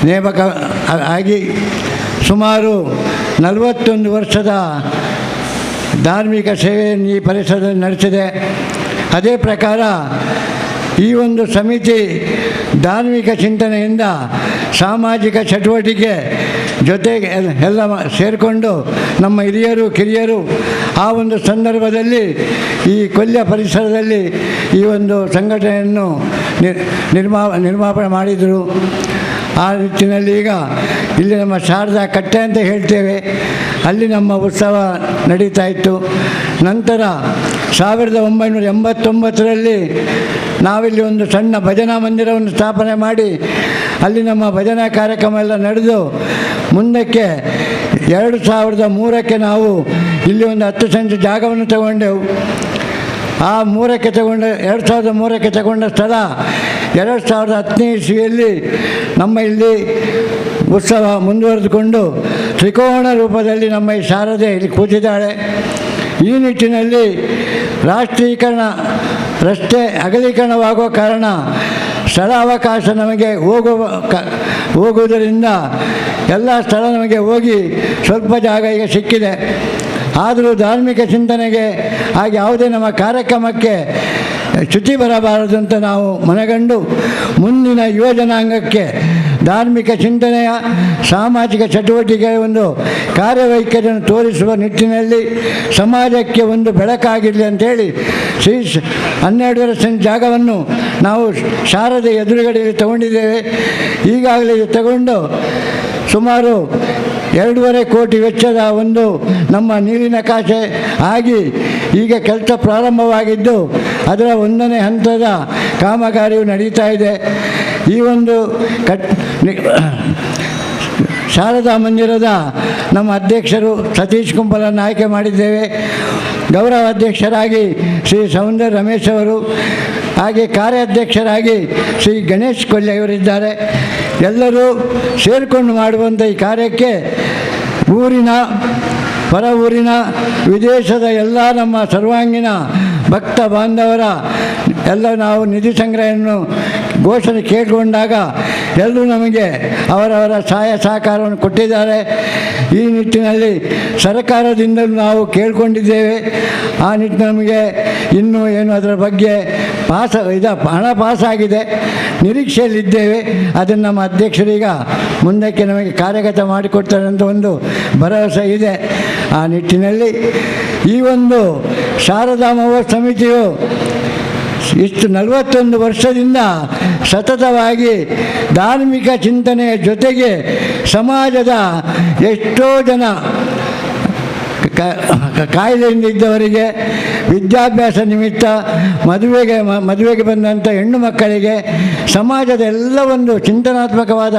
ನೇಮಕ ಆಗಿ ಸುಮಾರು 41 ವರ್ಷದ ಧಾರ್ಮಿಕ ಸೇವೆಯನ್ನು ಈ ಪರಿಸರದಲ್ಲಿ ನಡೆಸಿದೆ. ಅದೇ ಪ್ರಕಾರ ಈ ಒಂದು ಸಮಿತಿ ಧಾರ್ಮಿಕ ಚಿಂತನೆಯಿಂದ ಸಾಮಾಜಿಕ ಚಟುವಟಿಕೆ ಜೊತೆಗೆ ಎಲ್ಲ ಸೇರಿಕೊಂಡು ನಮ್ಮ ಹಿರಿಯರು ಕಿರಿಯರು ಆ ಒಂದು ಸಂದರ್ಭದಲ್ಲಿ ಈ ಕೊಲ್ಯ ಪರಿಸರದಲ್ಲಿ ಈ ಒಂದು ಸಂಘಟನೆಯನ್ನು ನಿರ್ಮಾಪನೆ ಮಾಡಿದರು. ಆ ನಿಟ್ಟಿನಲ್ಲಿ ಈಗ ಇಲ್ಲಿ ನಮ್ಮ ಶಾರದಾ ಕಟ್ಟೆ ಅಂತ ಹೇಳ್ತೇವೆ, ಅಲ್ಲಿ ನಮ್ಮ ಉತ್ಸವ ನಡೀತಾ ಇತ್ತು. ನಂತರ 1989ರಲ್ಲಿ ನಾವಿಲ್ಲಿ ಒಂದು ಸಣ್ಣ ಭಜನಾ ಮಂದಿರವನ್ನು ಸ್ಥಾಪನೆ ಮಾಡಿ ಅಲ್ಲಿ ನಮ್ಮ ಭಜನಾ ಕಾರ್ಯಕ್ರಮ ಎಲ್ಲ ನಡೆದು ಮುಂದಕ್ಕೆ 2003ಕ್ಕೆ ನಾವು ಇಲ್ಲಿ ಒಂದು 10 ಸೆಂಟ್ ಜಾಗವನ್ನು ತಗೊಂಡೆವು. ಆ 2003ಕ್ಕೆ ತಗೊಂಡ ಸ್ಥಳ 2010ನೇ ಇಸ್ವಿಯಲ್ಲಿ ನಮ್ಮ ಇಲ್ಲಿ ಉತ್ಸವ ಮುಂದುವರೆದುಕೊಂಡು ತ್ರಿಕೋಣ ರೂಪದಲ್ಲಿ ನಮ್ಮ ಈ ಶಾರದೆ ಇಲ್ಲಿ ಕೂತಿದ್ದಾಳೆ. ಈ ನಿಟ್ಟಿನಲ್ಲಿ ರಾಷ್ಟ್ರೀಕರಣ ರಸ್ತೆ ಅಗಲೀಕರಣವಾಗುವ ಕಾರಣ ಸ್ಥಳಾವಕಾಶ ನಮಗೆ ಹೋಗುವುದರಿಂದ ಎಲ್ಲ ಸ್ಥಳ ನಮಗೆ ಹೋಗಿ ಸ್ವಲ್ಪ ಜಾಗ ಈಗ ಸಿಕ್ಕಿದೆ. ಆದರೂ ಧಾರ್ಮಿಕ ಚಿಂತನೆಗೆ ಹಾಗೆ ಯಾವುದೇ ನಮ್ಮ ಕಾರ್ಯಕ್ರಮಕ್ಕೆ ಚ್ಯುತಿ ಬರಬಾರದು ಅಂತ ನಾವು ಮನಗಂಡು ಮುಂದಿನ ಯುವಜನಾಂಗಕ್ಕೆ ಧಾರ್ಮಿಕ ಚಿಂತನೆಯ ಸಾಮಾಜಿಕ ಚಟುವಟಿಕೆಯ ಒಂದು ಕಾರ್ಯವೈಖರಿಯನ್ನು ತೋರಿಸುವ ನಿಟ್ಟಿನಲ್ಲಿ ಸಮಾಜಕ್ಕೆ ಒಂದು ಬೆಳಕಾಗಿರಲಿ ಅಂಥೇಳಿ 12 ಸೆಂಟ್ ಜಾಗವನ್ನು ನಾವು ಶಾರದೆ ಎದುರುಗಡೆಯಲ್ಲಿ ತಗೊಂಡಿದ್ದೇವೆ. ಈಗಾಗಲೇ ತಗೊಂಡು ಸುಮಾರು 2.5 ಕೋಟಿ ವೆಚ್ಚದ ಒಂದು ನಮ್ಮ ನೀರಿನ ಕಾಸೆ ಆಗಿ ಈಗ ಕೆಲಸ ಪ್ರಾರಂಭವಾಗಿದ್ದು ಅದರ 1ನೇ ಹಂತದ ಕಾಮಗಾರಿಯು ನಡೀತಾ ಇದೆ. ಈ ಒಂದು ಶಾರದಾ ಮಂದಿರದ ನಮ್ಮ ಅಧ್ಯಕ್ಷರು ಸತೀಶ್ ಕುಂಪಲನ್ನು ಆಯ್ಕೆ ಮಾಡಿದ್ದೇವೆ. ಗೌರವ ಅಧ್ಯಕ್ಷರಾಗಿ ಶ್ರೀ ಸೌಂದರ್ಯ ರಮೇಶ್ ಅವರು, ಹಾಗೆ ಕಾರ್ಯಾಧ್ಯಕ್ಷರಾಗಿ ಶ್ರೀ ಗಣೇಶ್ ಕೊಲ್ಯ ಇವರಿದ್ದಾರೆ. ಎಲ್ಲರೂ ಸೇರಿಕೊಂಡು ಮಾಡುವಂಥ ಈ ಕಾರ್ಯಕ್ಕೆ ಊರಿನ ಹೊರ ಊರಿನ ವಿದೇಶದ ಎಲ್ಲ ನಮ್ಮ ಸರ್ವಾಂಗೀಣ ಭಕ್ತ ಬಾಂಧವರ ಎಲ್ಲ ನಾವು ನಿಧಿ ಸಂಗ್ರಹವನ್ನು ಘೋಷಣೆ ಕೇಳಿಕೊಂಡಾಗ ಎಲ್ಲರೂ ನಮಗೆ ಅವರವರ ಸಹಾಯ ಸಹಕಾರವನ್ನು ಕೊಟ್ಟಿದ್ದಾರೆ. ಈ ನಿಟ್ಟಿನಲ್ಲಿ ಸರ್ಕಾರದಿಂದಲೂ ನಾವು ಕೇಳಿಕೊಂಡಿದ್ದೇವೆ. ಆ ನಿಟ್ಟಿನ ನಮಗೆ ಇನ್ನೂ ಏನು ಅದರ ಬಗ್ಗೆ ಹಣ ಪಾಸಾಗಿದೆ, ನಿರೀಕ್ಷೆಯಲ್ಲಿದ್ದೇವೆ. ಅದನ್ನು ನಮ್ಮ ಅಧ್ಯಕ್ಷರೀಗ ಮುಂದಕ್ಕೆ ನಮಗೆ ಕಾರ್ಯಗತ ಮಾಡಿಕೊಡ್ತಾರೆ ಅಂತ ಒಂದು ಭರವಸೆ ಇದೆ. ಆ ನಿಟ್ಟಿನಲ್ಲಿ ಈ ಒಂದು ಶಾರದಾ ಮಹೋತ್ಸವ ಸಮಿತಿಯು ಇಷ್ಟು 41 ವರ್ಷದಿಂದ ಸತತವಾಗಿ ಧಾರ್ಮಿಕ ಚಿಂತನೆಯ ಜೊತೆಗೆ ಸಮಾಜದ ಎಷ್ಟೋ ಜನ ಕಾಯಿಲೆಯಿಂದ ಇದ್ದವರಿಗೆ, ವಿದ್ಯಾಭ್ಯಾಸ ನಿಮಿತ್ತ ಮದುವೆಗೆ ಬಂದಂಥ ಹೆಣ್ಣು ಮಕ್ಕಳಿಗೆ ಸಮಾಜದ ಎಲ್ಲ ಒಂದು ಚಿಂತನಾತ್ಮಕವಾದ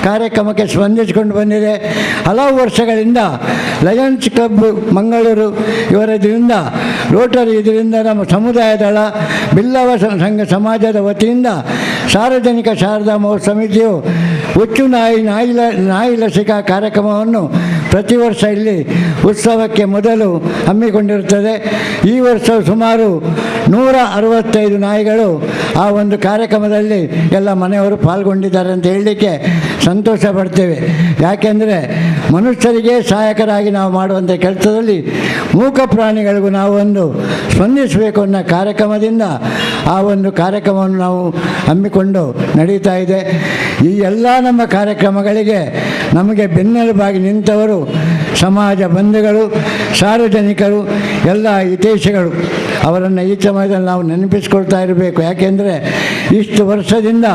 ಕಾರ್ಯಕ್ರಮಕ್ಕೆ ಸ್ಪಂದಿಸಿಕೊಂಡು ಬಂದಿದೆ. ಹಲವು ವರ್ಷಗಳಿಂದ ಲಯನ್ಸ್ ಕ್ಲಬ್ ಮಂಗಳೂರು ಇವರಿಂದ, ರೋಟರಿ ಇದರಿಂದ, ನಮ್ಮ ಸಮುದಾಯ ದಳ, ಬಿಲ್ಲವ ಸಂಘ ಸಮಾಜದ ವತಿಯಿಂದ ಸಾರ್ವಜನಿಕ ಶಾರದಾ ಮಹೋತ್ಸವ ಸಮಿತಿಯು ಹುಚ್ಚು ನಾಯಿ ಲಸಿಕಾ ಕಾರ್ಯಕ್ರಮವನ್ನು ಪ್ರತಿ ವರ್ಷ ಇಲ್ಲಿ ಉತ್ಸವಕ್ಕೆ ಮೊದಲು ಹಮ್ಮಿಕೊಂಡಿರುತ್ತದೆ. ಈ ವರ್ಷ ಸುಮಾರು 165 ನಾಯಿಗಳು ಆ ಒಂದು ಕಾರ್ಯಕ್ರಮದಲ್ಲಿ ಎಲ್ಲ ಮನೆಯವರು ಪಾಲ್ಗೊಂಡಿದ್ದಾರೆ ಅಂತ ಹೇಳಲಿಕ್ಕೆ ಸಂತೋಷ ಪಡ್ತೇವೆ. ಯಾಕೆಂದರೆ ಮನುಷ್ಯರಿಗೆ ಸಹಾಯಕರಾಗಿ ನಾವು ಮಾಡುವಂಥ ಕೆಲಸದಲ್ಲಿ ಮೂಕ ಪ್ರಾಣಿಗಳಿಗೂ ನಾವು ಒಂದು ಸ್ಪಂದಿಸಬೇಕು ಅನ್ನೋ ಕಾರ್ಯಕ್ರಮದಿಂದ ಆ ಒಂದು ಕಾರ್ಯಕ್ರಮವನ್ನು ನಾವು ಹಮ್ಮಿಕೊಂಡು ನಡೀತಾ ಇದೆ. ಈ ಎಲ್ಲ ನಮ್ಮ ಕಾರ್ಯಕ್ರಮಗಳಿಗೆ ನಮಗೆ ಬೆನ್ನೆಲುಬಾಗಿ ನಿಂತವರು ಸಮಾಜ ಬಂಧುಗಳು, ಸಾರ್ವಜನಿಕರು, ಎಲ್ಲ ಹಿತೈಷಿಗಳು. ಅವರನ್ನು ಈ ಸಮಯದಲ್ಲಿ ನಾವು ನೆನಪಿಸ್ಕೊಳ್ತಾ ಇರಬೇಕು. ಯಾಕೆಂದರೆ ಇಷ್ಟು ವರ್ಷದಿಂದ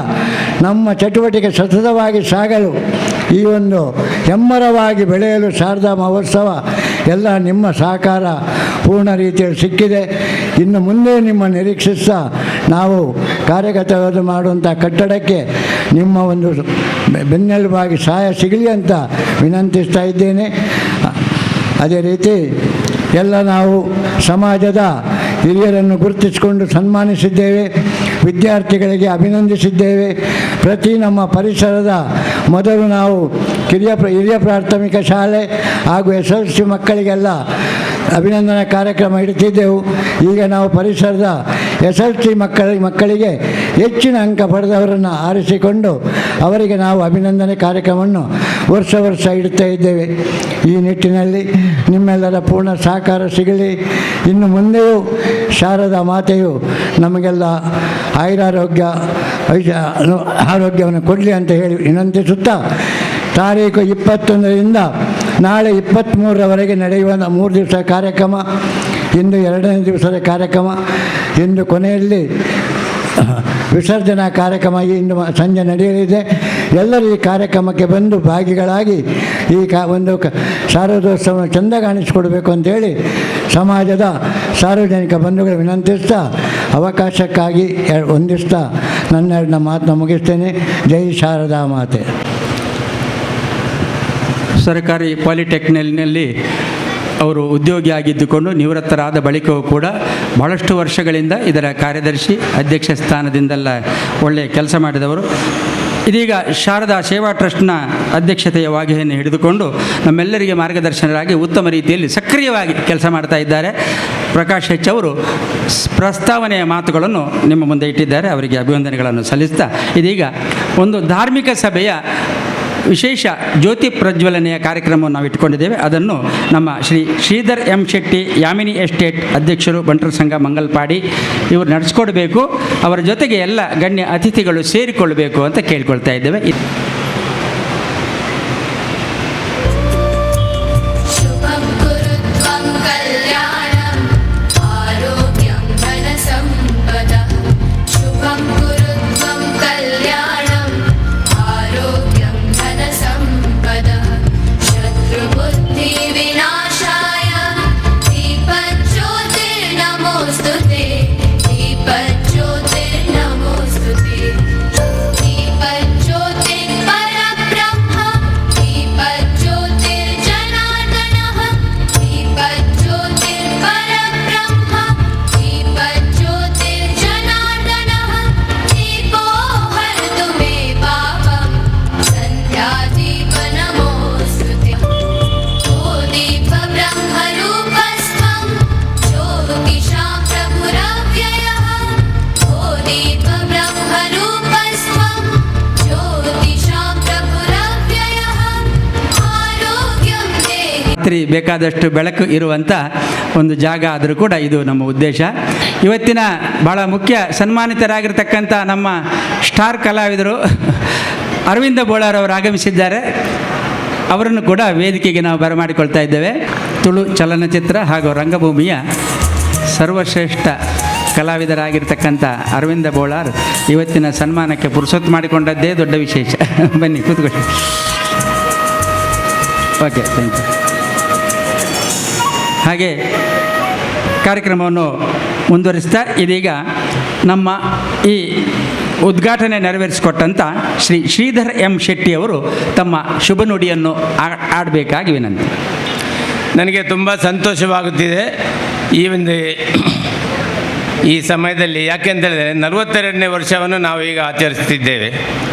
ನಮ್ಮ ಚಟುವಟಿಕೆ ಸತತವಾಗಿ ಸಾಗಲು, ಈ ಒಂದು ಹೆಮ್ಮರವಾಗಿ ಬೆಳೆಯಲು ಶಾರದಾ ಮಹೋತ್ಸವ ಎಲ್ಲ ನಿಮ್ಮ ಸಹಕಾರ ಪೂರ್ಣ ರೀತಿಯಲ್ಲಿ ಸಿಕ್ಕಿದೆ. ಇನ್ನು ಮುಂದೆ ನಿಮ್ಮ ನಿರೀಕ್ಷಿಸ್ತಾ ನಾವು ಕಾರ್ಯಗತ ಮಾಡುವಂಥ ಕಟ್ಟಡಕ್ಕೆ ನಿಮ್ಮ ಒಂದು ಬೆನ್ನೆಲುಬಾಗಿ ಸಹಾಯ ಸಿಗಲಿ ಅಂತ ವಿನಂತಿಸ್ತಾ ಇದ್ದೇನೆ. ಅದೇ ರೀತಿ ಎಲ್ಲ ನಾವು ಸಮಾಜದ ಹಿರಿಯರನ್ನು ಗುರುತಿಸಿಕೊಂಡು ಸನ್ಮಾನಿಸಿದ್ದೇವೆ, ವಿದ್ಯಾರ್ಥಿಗಳಿಗೆ ಅಭಿನಂದಿಸಿದ್ದೇವೆ. ಪ್ರತಿ ನಮ್ಮ ಪರಿಸರದ ಮೊದಲು ನಾವು ಹಿರಿಯ ಪ್ರಾಥಮಿಕ ಶಾಲೆ ಹಾಗೂ SLC ಮಕ್ಕಳಿಗೆಲ್ಲ ಅಭಿನಂದನಾ ಕಾರ್ಯಕ್ರಮ ಇಡ್ತಿದ್ದೆವು. ಈಗ ನಾವು ಪರಿಸರದ SLC ಮಕ್ಕಳಿಗೆ ಹೆಚ್ಚಿನ ಅಂಕ ಪಡೆದವರನ್ನು ಆರಿಸಿಕೊಂಡು ಅವರಿಗೆ ನಾವು ಅಭಿನಂದನೆ ಕಾರ್ಯಕ್ರಮವನ್ನು ವರ್ಷ ಇಡ್ತಾ ಇದ್ದೇವೆ. ಈ ನಿಟ್ಟಿನಲ್ಲಿ ನಿಮ್ಮೆಲ್ಲರ ಪೂರ್ಣ ಸಹಕಾರ ಸಿಗಲಿ. ಇನ್ನು ಮುಂದೆಯೂ ಶಾರದಾ ಮಾತೆಯು ನಮಗೆಲ್ಲ ಆರೋಗ್ಯವನ್ನು ಕೊಡಲಿ ಅಂತ ಹೇಳಿ ವಿನಂತಿಸುತ್ತಾ, ತಾರೀಖು 21ರಿಂದ ನಾಳೆ 23ರವರೆಗೆ ನಡೆಯುವ 3 ದಿವಸ ಕಾರ್ಯಕ್ರಮ. ಇಂದು 2ನೇ ದಿವಸದ ಕಾರ್ಯಕ್ರಮ. ಇಂದು ಕೊನೆಯಲ್ಲಿ ವಿಸರ್ಜನಾ ಕಾರ್ಯಕ್ರಮ ಇಂದು ಸಂಜೆ ನಡೆಯಲಿದೆ. ಎಲ್ಲರೂ ಈ ಕಾರ್ಯಕ್ರಮಕ್ಕೆ ಬಂದು ಭಾಗಿಗಳಾಗಿ ಈ ಶಾರದೋತ್ಸವವನ್ನು ಚೆಂದ ಕಾಣಿಸಿಕೊಡಬೇಕು ಅಂತೇಳಿ ಸಮಾಜದ ಸಾರ್ವಜನಿಕ ಬಂಧುಗಳು ವಿನಂತಿಸ್ತಾ, ಅವಕಾಶಕ್ಕಾಗಿ ವಂದಿಸ್ತಾ ನನ್ನ ಮಾತನ್ನು ಮುಗಿಸ್ತೇನೆ. ಜೈ ಶಾರದಾ ಮಾತೆ. ಸರ್ಕಾರಿ ಪಾಲಿಟೆಕ್ನಿಕ್ನಲ್ಲಿ ಅವರು ಉದ್ಯೋಗಿಯಾಗಿದ್ದುಕೊಂಡು ನಿವೃತ್ತರಾದ ಬಳಿಕವೂ ಕೂಡ ಬಹಳಷ್ಟು ವರ್ಷಗಳಿಂದ ಇದರ ಕಾರ್ಯದರ್ಶಿ ಅಧ್ಯಕ್ಷ ಸ್ಥಾನದಿಂದೆಲ್ಲ ಒಳ್ಳೆಯ ಕೆಲಸ ಮಾಡಿದವರು. ಇದೀಗ ಶಾರದಾ ಸೇವಾ ಟ್ರಸ್ಟ್ನ ಅಧ್ಯಕ್ಷತೆಯ ವಾಗೆಯನ್ನು ಹಿಡಿದುಕೊಂಡು ನಮ್ಮೆಲ್ಲರಿಗೆ ಮಾರ್ಗದರ್ಶನರಾಗಿ ಉತ್ತಮ ರೀತಿಯಲ್ಲಿ ಸಕ್ರಿಯವಾಗಿ ಕೆಲಸ ಮಾಡ್ತಾ ಇದ್ದಾರೆ. ಪ್ರಕಾಶ್ ಹೆಚ್ ಅವರು ಪ್ರಸ್ತಾವನೆಯ ಮಾತುಗಳನ್ನು ನಿಮ್ಮ ಮುಂದೆ ಇಟ್ಟಿದ್ದಾರೆ. ಅವರಿಗೆ ಅಭಿವಂದನೆಗಳನ್ನು ಸಲ್ಲಿಸ್ತಾ ಇದೀಗ ಒಂದು ಧಾರ್ಮಿಕ ಸಭೆಯ ವಿಶೇಷ ಜ್ಯೋತಿ ಪ್ರಜ್ವಲನೆಯ ಕಾರ್ಯಕ್ರಮವನ್ನು ನಾವು ಇಟ್ಕೊಂಡಿದ್ದೇವೆ. ಅದನ್ನು ನಮ್ಮ ಶ್ರೀ ಶ್ರೀಧರ್ ಎಂ ಶೆಟ್ಟಿ, ಯಾಮಿನಿ ಎಸ್ಟೇಟ್ ಅಧ್ಯಕ್ಷರು, ಬಂಟರ ಸಂಘ ಮಂಗಲ್ಪಾಡಿ ಇವರು ನಡೆಸ್ಕೊಡ್ಬೇಕು. ಅವರ ಜೊತೆಗೆ ಎಲ್ಲ ಗಣ್ಯ ಅತಿಥಿಗಳು ಸೇರಿಕೊಳ್ಳಬೇಕು ಅಂತ ಕೇಳ್ಕೊಳ್ತಾ ಇದ್ದೇವೆ. ಬೇಕಾದಷ್ಟು ಬೆಳಕು ಇರುವಂಥ ಒಂದು ಜಾಗ ಆದರೂ ಕೂಡ ಇದು ನಮ್ಮ ಉದ್ದೇಶ. ಇವತ್ತಿನ ಭಾಳ ಮುಖ್ಯ ಸನ್ಮಾನಿತರಾಗಿರ್ತಕ್ಕಂಥ ನಮ್ಮ ಸ್ಟಾರ್ ಕಲಾವಿದರು ಅರವಿಂದ ಬೋಳಾರ್ ಅವರು ಆಗಮಿಸಿದ್ದಾರೆ. ಅವರನ್ನು ಕೂಡ ವೇದಿಕೆಗೆ ನಾವು ಬರಮಾಡಿಕೊಳ್ತಾ ಇದ್ದೇವೆ. ತುಳು ಚಲನಚಿತ್ರ ಹಾಗೂ ರಂಗಭೂಮಿಯ ಸರ್ವಶ್ರೇಷ್ಠ ಕಲಾವಿದರಾಗಿರ್ತಕ್ಕಂಥ ಅರವಿಂದ ಬೋಳಾರ್ ಇವತ್ತಿನ ಸನ್ಮಾನಕ್ಕೆ ಪುರುಸೊತ್ತು ಮಾಡಿಕೊಂಡದ್ದೇ ದೊಡ್ಡ ವಿಶೇಷ. ಬನ್ನಿ ಕೂತ್ಕೊಳ್ಳಿ. Okay, thank you. ಹಾಗೆ ಕಾರ್ಯಕ್ರಮವನ್ನು ಮುಂದುವರಿಸ್ತಾ ಇದೀಗ ನಮ್ಮ ಈ ಉದ್ಘಾಟನೆ ನೆರವೇರಿಸಿಕೊಟ್ಟಂಥ ಶ್ರೀ ಶ್ರೀಧರ್ ಎಂ ಶೆಟ್ಟಿ ಅವರು ತಮ್ಮ ಶುಭ ನುಡಿಯನ್ನು ಆಡಬೇಕಾಗಿ ವಿನಂತಿ. ನನಗೆ ತುಂಬ ಸಂತೋಷವಾಗುತ್ತಿದೆ ಈ ಸಮಯದಲ್ಲಿ. ಯಾಕೆಂತೇಳಿದರೆ 42ನೇ ವರ್ಷವನ್ನು ನಾವು ಈಗ ಆಚರಿಸ್ತಿದ್ದೇವೆ.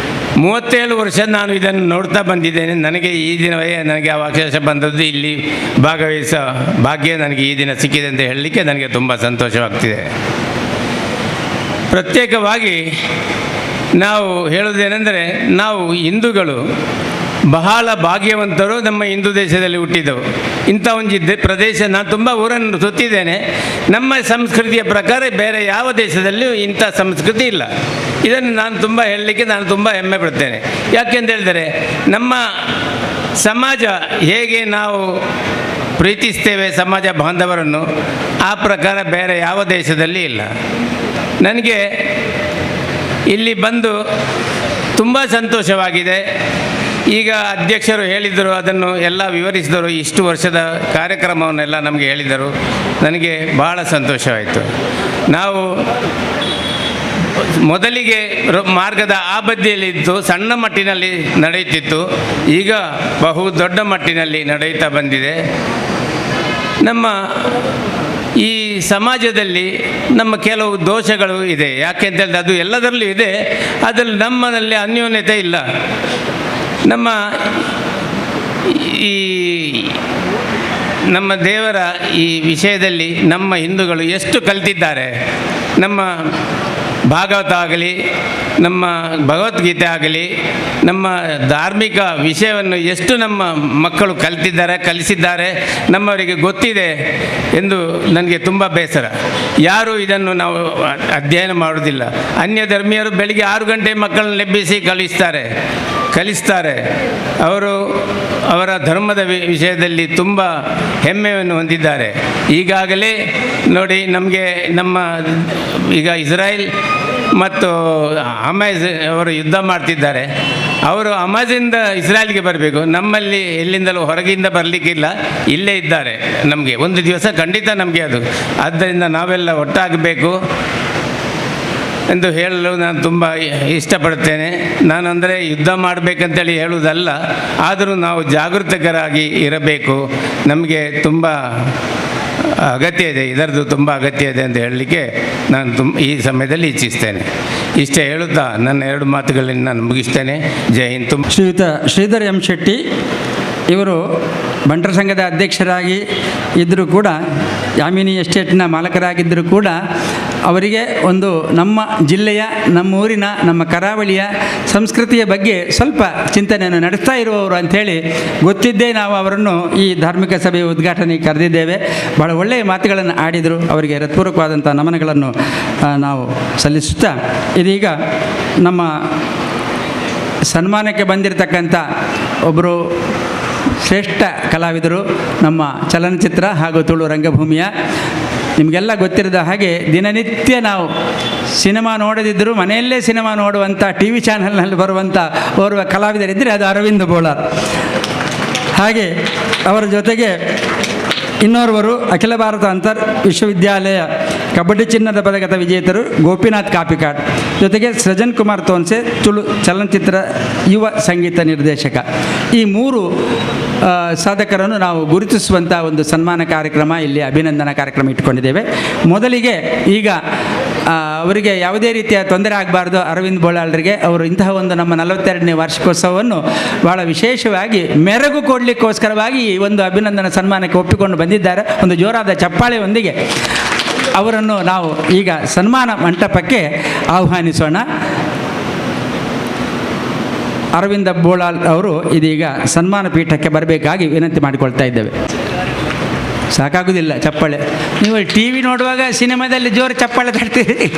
37 ವರ್ಷ ನಾನು ಇದನ್ನು ನೋಡ್ತಾ ಬಂದಿದ್ದೇನೆ. ನನಗೆ ಈ ದಿನವೇ ನನಗೆ ಅವಕಾಶ ಬಂದದ್ದು, ಇಲ್ಲಿ ಭಾಗವಹಿಸೋ ಭಾಗ್ಯ ನನಗೆ ಈ ದಿನ ಸಿಕ್ಕಿದೆ ಅಂತ ಹೇಳಲಿಕ್ಕೆ ನನಗೆ ತುಂಬ ಸಂತೋಷವಾಗ್ತಿದೆ. ಪ್ರತ್ಯೇಕವಾಗಿ ನಾವು ಹೇಳುವುದೇನೆಂದರೆ, ನಾವು ಹಿಂದೂಗಳು ಬಹಳ ಭಾಗ್ಯವಂತರು. ನಮ್ಮ ಹಿಂದೂ ದೇಶದಲ್ಲಿ ಹುಟ್ಟಿದ್ದವು. ಇಂಥ ಒಂದು ಪ್ರದೇಶ, ನಾನು ತುಂಬ ಊರನ್ನು ಸುತ್ತಿದ್ದೇನೆ. ನಮ್ಮ ಸಂಸ್ಕೃತಿಯ ಪ್ರಕಾರ ಬೇರೆ ಯಾವ ದೇಶದಲ್ಲಿಯೂ ಇಂಥ ಸಂಸ್ಕೃತಿ ಇಲ್ಲ. ಇದನ್ನು ನಾನು ತುಂಬ ಹೇಳಲಿಕ್ಕೆ ನಾನು ತುಂಬ ಹೆಮ್ಮೆ ಪಡ್ತೇನೆ. ಯಾಕೆಂತ ಹೇಳಿದರೆ, ನಮ್ಮ ಸಮಾಜ ಹೇಗೆ ನಾವು ಪ್ರೀತಿಸ್ತೇವೆ ಸಮಾಜ ಬಾಂಧವರನ್ನು, ಆ ಪ್ರಕಾರ ಬೇರೆ ಯಾವ ದೇಶದಲ್ಲಿ ಇಲ್ಲ. ನನಗೆ ಇಲ್ಲಿ ಬಂದು ತುಂಬ ಸಂತೋಷವಾಗಿದೆ. ಈಗ ಅಧ್ಯಕ್ಷರು ಹೇಳಿದರು, ಅದನ್ನು ಎಲ್ಲ ವಿವರಿಸಿದರು. ಇಷ್ಟು ವರ್ಷದ ಕಾರ್ಯಕ್ರಮವನ್ನೆಲ್ಲ ನಮಗೆ ಹೇಳಿದರು. ನನಗೆ ಬಹಳ ಸಂತೋಷವಾಯಿತು. ನಾವು ಮೊದಲಿಗೆ ಮಾರ್ಗದ ಆ ಬದಿಯಲ್ಲಿದ್ದು ಸಣ್ಣ ಮಟ್ಟಿನಲ್ಲಿ ನಡೆಯುತ್ತಿತ್ತು, ಈಗ ಬಹು ದೊಡ್ಡ ಮಟ್ಟಿನಲ್ಲಿ ನಡೆಯುತ್ತಾ ಬಂದಿದೆ. ನಮ್ಮ ಈ ಸಮಾಜದಲ್ಲಿ ನಮ್ಮ ಕೆಲವು ದೋಷಗಳು ಇದೆ. ಯಾಕೆಂತೇಳಿದ್ರೆ ಅದು ಎಲ್ಲದರಲ್ಲೂ ಇದೆ, ಅದರಲ್ಲಿ ನಮ್ಮಲ್ಲಿ ಅನ್ಯೋನ್ಯತೆ ಇಲ್ಲ. ನಮ್ಮ ನಮ್ಮ ದೇವರ ಈ ವಿಷಯದಲ್ಲಿ ನಮ್ಮ ಹಿಂದೂಗಳು ಎಷ್ಟು ಕಲಿತಿದ್ದಾರೆ. ನಮ್ಮ ಭಾಗವತ ಆಗಲಿ, ನಮ್ಮ ಭಗವದ್ಗೀತೆ ಆಗಲಿ, ನಮ್ಮ ಧಾರ್ಮಿಕ ವಿಷಯವನ್ನು ಎಷ್ಟು ನಮ್ಮ ಮಕ್ಕಳು ಕಲಿಸಿದ್ದಾರೆ, ನಮ್ಮವರಿಗೆ ಗೊತ್ತಿದೆ ಎಂದು ನನಗೆ ತುಂಬ ಬೇಸರ. ಯಾರೂ ಇದನ್ನು ನಾವು ಅಧ್ಯಯನ ಮಾಡೋದಿಲ್ಲ. ಅನ್ಯ ಧರ್ಮೀಯರು ಬೆಳಿಗ್ಗೆ 6 ಗಂಟೆ ಮಕ್ಕಳನ್ನು ಎಬ್ಬಿಸಿ ಕಲಿಸ್ತಾರೆ. ಅವರು ಅವರ ಧರ್ಮದ ವಿಷಯದಲ್ಲಿ ತುಂಬ ಹೆಮ್ಮೆಯನ್ನು ಹೊಂದಿದ್ದಾರೆ. ಈಗಾಗಲೇ ನೋಡಿ, ನಮ್ಮ ಈಗ ಇಸ್ರಾಯೇಲ್ ಮತ್ತು ಹಮಾಸ್ ಅವರು ಯುದ್ಧ ಮಾಡ್ತಿದ್ದಾರೆ. ಅವರು ಹಮಾಜಿಂದ ಇಸ್ರಾಯೇಲ್ಗೆ ಬರಬೇಕು, ನಮ್ಮಲ್ಲಿ ಎಲ್ಲಿಂದಲೂ ಹೊರಗಿಂದ ಬರಲಿಕ್ಕಿಲ್ಲ, ಇಲ್ಲೇ ಇದ್ದಾರೆ. ನಮಗೆ ಒಂದು ದಿವಸ ಖಂಡಿತ ನಮಗೆ ಅದು. ಆದ್ದರಿಂದ ನಾವೆಲ್ಲ ಒಟ್ಟಾಗಬೇಕು ಎಂದು ಹೇಳಲು ನಾನು ತುಂಬ ಇಷ್ಟಪಡುತ್ತೇನೆ. ನಾನು ಅಂದರೆ ಯುದ್ಧ ಮಾಡಬೇಕಂತೇಳಿ ಹೇಳುವುದಲ್ಲ, ಆದರೂ ನಾವು ಜಾಗೃತಕರಾಗಿ ಇರಬೇಕು. ನಮಗೆ ತುಂಬ ಅಗತ್ಯ ಇದೆ, ಇದರದ್ದು ತುಂಬ ಅಗತ್ಯ ಇದೆ ಅಂತ ಹೇಳಲಿಕ್ಕೆ ನಾನು ಈ ಸಮಯದಲ್ಲಿ ಇಚ್ಛಿಸ್ತೇನೆ. ಇಷ್ಟೇ ಹೇಳುತ್ತಾ ನನ್ನ 2 ಮಾತುಗಳನ್ನು ನಾನು ಮುಗಿಸ್ತೇನೆ. ಜೈ ಹಿಂದ್. ಶ್ರೀಯುತ ಶ್ರೀಧರ್ ಎಂ ಶೆಟ್ಟಿ ಇವರು ಬಂಟರ ಸಂಘದ ಅಧ್ಯಕ್ಷರಾಗಿ ಇದ್ದರೂ ಕೂಡ, ಯಾಮಿನಿ ಎಸ್ಟೇಟ್ನ ಮಾಲಕರಾಗಿದ್ದರೂ ಕೂಡ, ಅವರಿಗೆ ಒಂದು ನಮ್ಮ ಜಿಲ್ಲೆಯ, ನಮ್ಮ ಊರಿನ, ನಮ್ಮ ಕರಾವಳಿಯ ಸಂಸ್ಕೃತಿಯ ಬಗ್ಗೆ ಸ್ವಲ್ಪ ಚಿಂತನೆಯನ್ನು ನಡೆಸ್ತಾ ಇರುವವರು ಅಂಥೇಳಿ ಗೊತ್ತಿದ್ದೇ ನಾವು ಅವರನ್ನು ಈ ಧಾರ್ಮಿಕ ಸಭೆಯ ಉದ್ಘಾಟನೆಗೆ ಕರೆದಿದ್ದೇವೆ. ಭಾಳ ಒಳ್ಳೆಯ ಮಾತುಗಳನ್ನು ಆಡಿದರು. ಅವರಿಗೆ ಹೃತ್ಪೂರ್ವಕವಾದಂಥ ನಮನಗಳನ್ನು ನಾವು ಸಲ್ಲಿಸುತ್ತಾ, ಇದೀಗ ನಮ್ಮ ಸನ್ಮಾನಕ್ಕೆ ಬಂದಿರತಕ್ಕಂಥ ಒಬ್ಬರು ಶ್ರೇಷ್ಠ ಕಲಾವಿದರು, ನಮ್ಮ ಚಲನಚಿತ್ರ ಹಾಗೂ ತುಳು ರಂಗಭೂಮಿಯ, ನಿಮಗೆಲ್ಲ ಗೊತ್ತಿರದ ಹಾಗೆ ದಿನನಿತ್ಯ ನಾವು ಸಿನಿಮಾ ನೋಡದಿದ್ದರೂ ಮನೆಯಲ್ಲೇ ಸಿನಿಮಾ ನೋಡುವಂಥ ಟಿ ವಿ ಚಾನಲ್ನಲ್ಲಿ ಬರುವಂಥ ಓರ್ವ ಕಲಾವಿದರಿದ್ದರೆ ಅದು ಅರವಿಂದ್ ಬೋಳಾರ್. ಹಾಗೆ ಅವರ ಜೊತೆಗೆ ಇನ್ನೋರ್ವರು ಅಖಿಲ ಭಾರತ ಅಂತರ್ ವಿಶ್ವವಿದ್ಯಾಲಯ ಕಬಡ್ಡಿ ಚಿನ್ನದ ಪದಕದ ವಿಜೇತರು ಗೋಪಿನಾಥ್ ಕಾಪಿಕಾಡ್, ಜೊತೆಗೆ ಸೃಜನ್ ಕುಮಾರ್ ತೋನ್ಸೆ ತುಳು ಚಲನಚಿತ್ರ ಯುವ ಸಂಗೀತ ನಿರ್ದೇಶಕ. ಈ 3 ಸಾಧಕರನ್ನು ನಾವು ಗುರುತಿಸುವಂಥ ಒಂದು ಸನ್ಮಾನ ಕಾರ್ಯಕ್ರಮ, ಇಲ್ಲಿ ಅಭಿನಂದನಾ ಕಾರ್ಯಕ್ರಮ ಇಟ್ಕೊಂಡಿದ್ದೇವೆ. ಮೊದಲಿಗೆ ಈಗ ಅವರಿಗೆ ಯಾವುದೇ ರೀತಿಯ ತೊಂದರೆ ಆಗಬಾರ್ದು ಅರವಿಂದ್ ಬೋಳಾಳ್ರಿಗೆ, ಅವರು ಇಂತಹ ಒಂದು ನಮ್ಮ 42ನೇ ವಾರ್ಷಿಕೋತ್ಸವವನ್ನು ಭಾಳ ವಿಶೇಷವಾಗಿ ಮೆರುಗು ಕೊಡಲಿಕ್ಕೋಸ್ಕರವಾಗಿ ಈ ಒಂದು ಅಭಿನಂದನಾ ಸನ್ಮಾನಕ್ಕೆ ಒಪ್ಪಿಕೊಂಡು ಬಂದಿದ್ದಾರೆ. ಒಂದು ಜೋರಾದ ಚಪ್ಪಾಳೆಯೊಂದಿಗೆ ಅವರನ್ನು ನಾವು ಈಗ ಸನ್ಮಾನ ಮಂಟಪಕ್ಕೆ ಆಹ್ವಾನಿಸೋಣ. ಅರವಿಂದ ಬೋಳಾಳ್ ಅವರು ಇದೀಗ ಸನ್ಮಾನ ಪೀಠಕ್ಕೆ ಬರಬೇಕಾಗಿ ವಿನಂತಿ ಮಾಡಿಕೊಳ್ತಾ ಇದ್ದೇವೆ. ಸಾಕಾಗೋದಿಲ್ಲ ಚಪ್ಪಾಳೆ. ನೀವು ಟಿ ವಿ ನೋಡುವಾಗ ಸಿನಿಮಾದಲ್ಲಿ ಜೋರು ಚಪ್ಪಾಳೆ ತಡ್ತೀರಿ.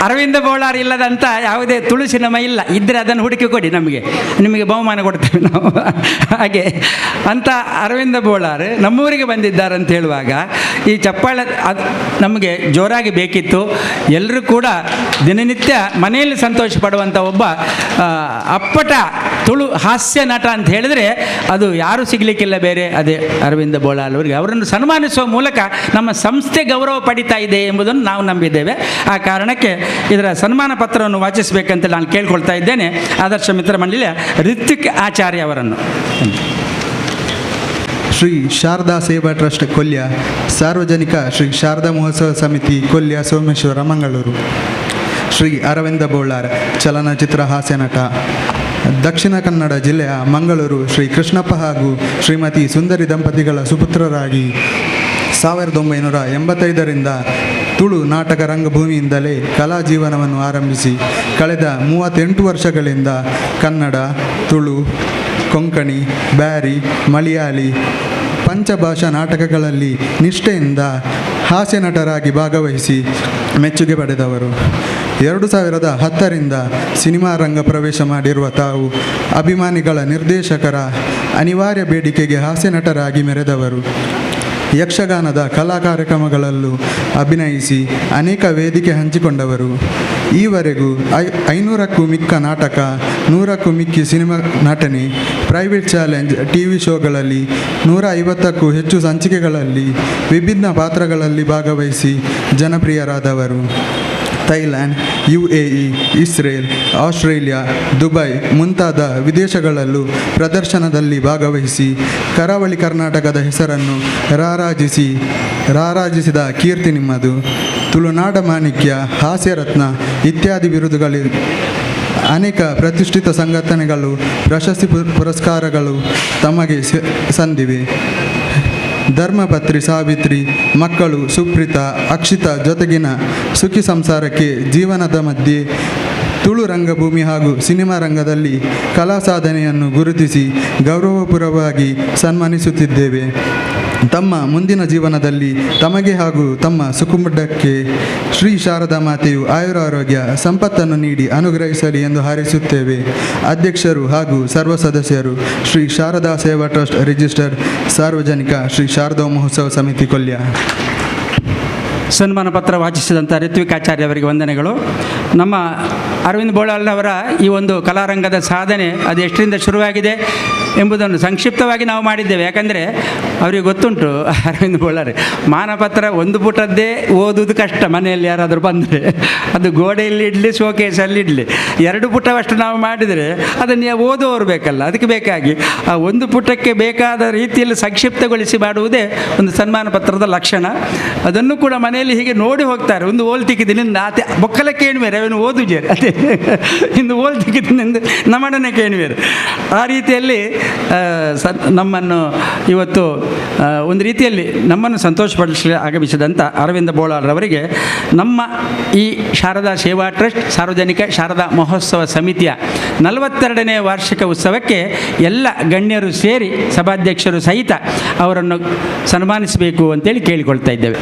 ಅರವಿಂದ ಬೋಳಾರ್ ಇಲ್ಲದಂಥ ಯಾವುದೇ ತುಳು ಸಿನಿಮಾ ಇಲ್ಲ. ಇದ್ದರೆ ಅದನ್ನು ಹುಡುಕಿ ಕೊಡಿ, ನಿಮಗೆ ಬಹುಮಾನ ಕೊಡ್ತೇವೆ ನಾವು. ಹಾಗೆ ಅಂಥ ಅರವಿಂದ ಬೋಳಾರ್ ನಮ್ಮೂರಿಗೆ ಬಂದಿದ್ದಾರೆ ಅಂತ ಹೇಳುವಾಗ ಈ ಚಪ್ಪಾಳೆ ಅದು ನಮಗೆ ಜೋರಾಗಿ ಬೇಕಿತ್ತು. ಎಲ್ಲರೂ ಕೂಡ ದಿನನಿತ್ಯ ಮನೆಯಲ್ಲಿ ಸಂತೋಷ ಪಡುವಂಥ ಒಬ್ಬ ಅಪ್ಪಟ ತುಳು ಹಾಸ್ಯ ನಟ ಅಂತ ಹೇಳಿದರೆ ಅದು ಯಾರೂ ಸಿಗಲಿಕ್ಕಿಲ್ಲ ಬೇರೆ, ಅದೇ ಅರವಿಂದ ಬೋಳಾರ್ ಅವರಿಗೆ. ಅವರನ್ನು ಸನ್ಮಾನಿಸುವ ಮೂಲಕ ನಮ್ಮ ಸಂಸ್ಥೆ ಗೌರವ ಪಡಿತಾ ಇದೆ ಎಂಬುದನ್ನು ನಾವು ನಂಬಿದ್ದೇವೆ. ಆ ಕಾರಣಕ್ಕೆ ಇದರ ಸನ್ಮಾನ ಪತ್ರವನ್ನು ವಾಚಿಸಬೇಕಂತ ನಾನು ಕೇಳ್ಕೊಳ್ತಾ ಇದ್ದೇನೆ. ಆದರ್ಶ ಮಿತ್ರ ಮಂಡಳಿಯ ರಿತ್ವಿಕ್ ಆಚಾರ್ಯ ಅವರನ್ನು. ಶ್ರೀ ಶಾರದಾ ಸೇವಾ ಟ್ರಸ್ಟ್ ಕೊಲ್ಯ, ಸಾರ್ವಜನಿಕ ಶ್ರೀ ಶಾರದಾ ಮಹೋತ್ಸವ ಸಮಿತಿ ಕೊಲ್ಯ ಸೋಮೇಶ್ವರ ಮಂಗಳೂರು. ಶ್ರೀ ಅರವಿಂದ ಬೋಳಾರ್, ಚಲನಚಿತ್ರ ಹಾಸ್ಯ ನಟ. ದಕ್ಷಿಣ ಕನ್ನಡ ಜಿಲ್ಲೆಯ ಮಂಗಳೂರು ಶ್ರೀ ಕೃಷ್ಣಪ್ಪ ಹಾಗೂ ಶ್ರೀಮತಿ ಸುಂದರಿ ದಂಪತಿಗಳ ಸುಪುತ್ರರಾಗಿ 1985ರಿಂದ ತುಳು ನಾಟಕ ರಂಗಭೂಮಿಯಿಂದಲೇ ಕಲಾ ಜೀವನವನ್ನು ಆರಂಭಿಸಿ ಕಳೆದ 38 ವರ್ಷಗಳಿಂದ ಕನ್ನಡ, ತುಳು, ಕೊಂಕಣಿ, ಬ್ಯಾರಿ, ಮಲಯಾಳಿ ಪಂಚಭಾಷಾ ನಾಟಕಗಳಲ್ಲಿ ನಿಷ್ಠೆಯಿಂದ ಹಾಸ್ಯ ನಟರಾಗಿ ಭಾಗವಹಿಸಿ ಮೆಚ್ಚುಗೆ ಪಡೆದವರು. 2010ರಿಂದ ಸಿನಿಮಾ ರಂಗ ಪ್ರವೇಶ ಮಾಡಿರುವ ತಾವು ಅಭಿಮಾನಿಗಳ ನಿರ್ದೇಶಕರ ಅನಿವಾರ್ಯ ಬೇಡಿಕೆಗೆ ಹಾಸ್ಯ ನಟರಾಗಿ ಮೆರೆದವರು. ಯಕ್ಷಗಾನದ ಕಲಾ ಕಾರ್ಯಕ್ರಮಗಳಲ್ಲೂ ಅಭಿನಯಿಸಿ ಅನೇಕ ವೇದಿಕೆ ಹಂಚಿಕೊಂಡವರು. ಈವರೆಗೂ 500ಕ್ಕೂ ಮಿಕ್ಕ ನಾಟಕ, 100ಕ್ಕೂ ಮಿಕ್ಕಿ ಸಿನಿಮಾ ನಟನೆ, ಪ್ರೈವೇಟ್ ಚಾಲೆಂಜ್ ಟಿವಿ ಶೋಗಳಲ್ಲಿ 150ಕ್ಕೂ ಹೆಚ್ಚು ಸಂಚಿಕೆಗಳಲ್ಲಿ ವಿಭಿನ್ನ ಪಾತ್ರಗಳಲ್ಲಿ ಭಾಗವಹಿಸಿ ಜನಪ್ರಿಯರಾದವರು. Thailand, UAE, Israel, Australia, Dubai ಮುಂತಾದ ವಿದೇಶಗಳಲ್ಲೂ ಪ್ರದರ್ಶನದಲ್ಲಿ ಭಾಗವಹಿಸಿ ಕರಾವಳಿ ಕರ್ನಾಟಕದ ಹೆಸರನ್ನು ರಾರಾಜಿಸಿದ ಕೀರ್ತಿ ನಿಮ್ಮದು. ತುಳುನಾಡ ಮಾಣಿಕ್ಯ, ಹಾಸ್ಯರತ್ನ ಇತ್ಯಾದಿ ಬಿರುದುಗಳು, ಅನೇಕ ಪ್ರತಿಷ್ಠಿತ ಸಂಘಟನೆಗಳು, ಪ್ರಶಸ್ತಿ ಪುರಸ್ಕಾರಗಳು ತಮಗೆ ಸಂದಿವೆ. ಧರ್ಮಪತ್ರಿ ಸಾವಿತ್ರಿ, ಮಕ್ಕಳು ಸುಪ್ರೀತಾ, ಅಕ್ಷಿತಾ ಜೊತೆಗಿನ ಸುಖಿ ಸಂಸಾರಕ್ಕೆ ಜೀವನದ ಮಧ್ಯೆ ತುಳು ರಂಗಭೂಮಿ ಹಾಗೂ ಸಿನಿಮಾ ರಂಗದಲ್ಲಿ ಕಲಾ ಸಾಧನೆಯನ್ನು ಗುರುತಿಸಿ ಗೌರವಪೂರ್ವಕವಾಗಿ ಸನ್ಮಾನಿಸುತ್ತಿದ್ದೇವೆ. ತಮ್ಮ ಮುಂದಿನ ಜೀವನದಲ್ಲಿ ತಮಗೆ ಹಾಗೂ ತಮ್ಮ ಸುಕುಟುಂಬಕ್ಕೆ ಶ್ರೀ ಶಾರದಾ ಮಾತೆಯು ಆಯುರಾರೋಗ್ಯ ಸಂಪತ್ತನ್ನು ನೀಡಿ ಅನುಗ್ರಹಿಸಲಿ ಎಂದು ಹಾರೈಸುತ್ತೇವೆ. ಅಧ್ಯಕ್ಷರು ಹಾಗೂ ಸರ್ವ ಸದಸ್ಯರು ಶ್ರೀ ಶಾರದಾ ಸೇವಾ ಟ್ರಸ್ಟ್ ರಿಜಿಸ್ಟರ್ಡ್ ಸಾರ್ವಜನಿಕ ಶ್ರೀ ಶಾರದಾ ಮಹೋತ್ಸವ ಸಮಿತಿ ಕೊಲ್ಯ. ಸನ್ಮಾನ ಪತ್ರ ವಾಚಿಸಿದಂಥ ಋತ್ವಿಕಾಚಾರ್ಯ ಅವರಿಗೆ ವಂದನೆಗಳು. ನಮ್ಮ ಅರವಿಂದ್ ಬೋಳಾರ್ನವರ ಈ ಒಂದು ಕಲಾರಂಗದ ಸಾಧನೆ ಅದು ಎಷ್ಟರಿಂದ ಶುರುವಾಗಿದೆ ಎಂಬುದನ್ನು ಸಂಕ್ಷಿಪ್ತವಾಗಿ ನಾವು ಮಾಡಿದ್ದೇವೆ. ಯಾಕಂದರೆ ಅವರಿಗೆ ಗೊತ್ತುಂಟು, ಅರವಿಂದ್ ಬೋಳಾರ್ ಮಾನಪತ್ರ ಒಂದು ಪುಟದ್ದೇ ಓದುವುದು ಕಷ್ಟ. ಮನೆಯಲ್ಲಿ ಯಾರಾದರೂ ಬಂದರೆ ಅದು ಗೋಡೆಯಲ್ಲಿ ಇಡಲಿ, ಶೋಕೇಸಲ್ಲಿ ಇಡಲಿ, 2 ಪುಟವಷ್ಟು ನಾವು ಮಾಡಿದರೆ ಅದನ್ನು ಓದುವವರು ಬೇಕಲ್ಲ. ಅದಕ್ಕೆ ಬೇಕಾಗಿ ಆ ಒಂದು ಪುಟಕ್ಕೆ ಬೇಕಾದ ರೀತಿಯಲ್ಲಿ ಸಂಕ್ಷಿಪ್ತಗೊಳಿಸಿ ಮಾಡುವುದೇ ಒಂದು ಸನ್ಮಾನ ಪತ್ರದ ಲಕ್ಷಣ. ಅದನ್ನು ಕೂಡ ಮನೆಯಲ್ಲಿ ಹೀಗೆ ನೋಡಿ ಹೋಗ್ತಾರೆ. ಒಂದು ಓಲ್ ತಿಕ್ಕಿದಿನಿಂದ ಆತ ಬೊಕ್ಕಲ ಕೇಳುವೇರೆ ಅವನು ಓದುಜೇರು, ಅದೇ ಇಂದು ಓಲ್ ತಿಕ್ಕಿದಿನಿಂದ ನಮ್ಮನ್ನೇ ಕೇಳುವೇರು. ಆ ರೀತಿಯಲ್ಲಿ ನಮ್ಮನ್ನು ಇವತ್ತು ಒಂದು ರೀತಿಯಲ್ಲಿ ನಮ್ಮನ್ನು ಸಂತೋಷಪಡಿಸಲು ಆಗಮಿಸಿದಂಥ ಅರವಿಂದ ಬೋಳಾರ್ರವರಿಗೆ ನಮ್ಮ ಈ ಶಾರದಾ ಸೇವಾ ಟ್ರಸ್ಟ್ ಸಾರ್ವಜನಿಕ ಶಾರದಾ ಮಹೋತ್ಸವ ಸಮಿತಿಯ 42ನೇ ವಾರ್ಷಿಕ ಉತ್ಸವಕ್ಕೆ ಎಲ್ಲ ಗಣ್ಯರು ಸೇರಿ ಸಭಾಧ್ಯಕ್ಷರು ಸಹಿತ ಅವರನ್ನು ಸನ್ಮಾನಿಸಬೇಕು ಅಂತೇಳಿ ಕೇಳಿಕೊಳ್ತಾ ಇದ್ದೇವೆ.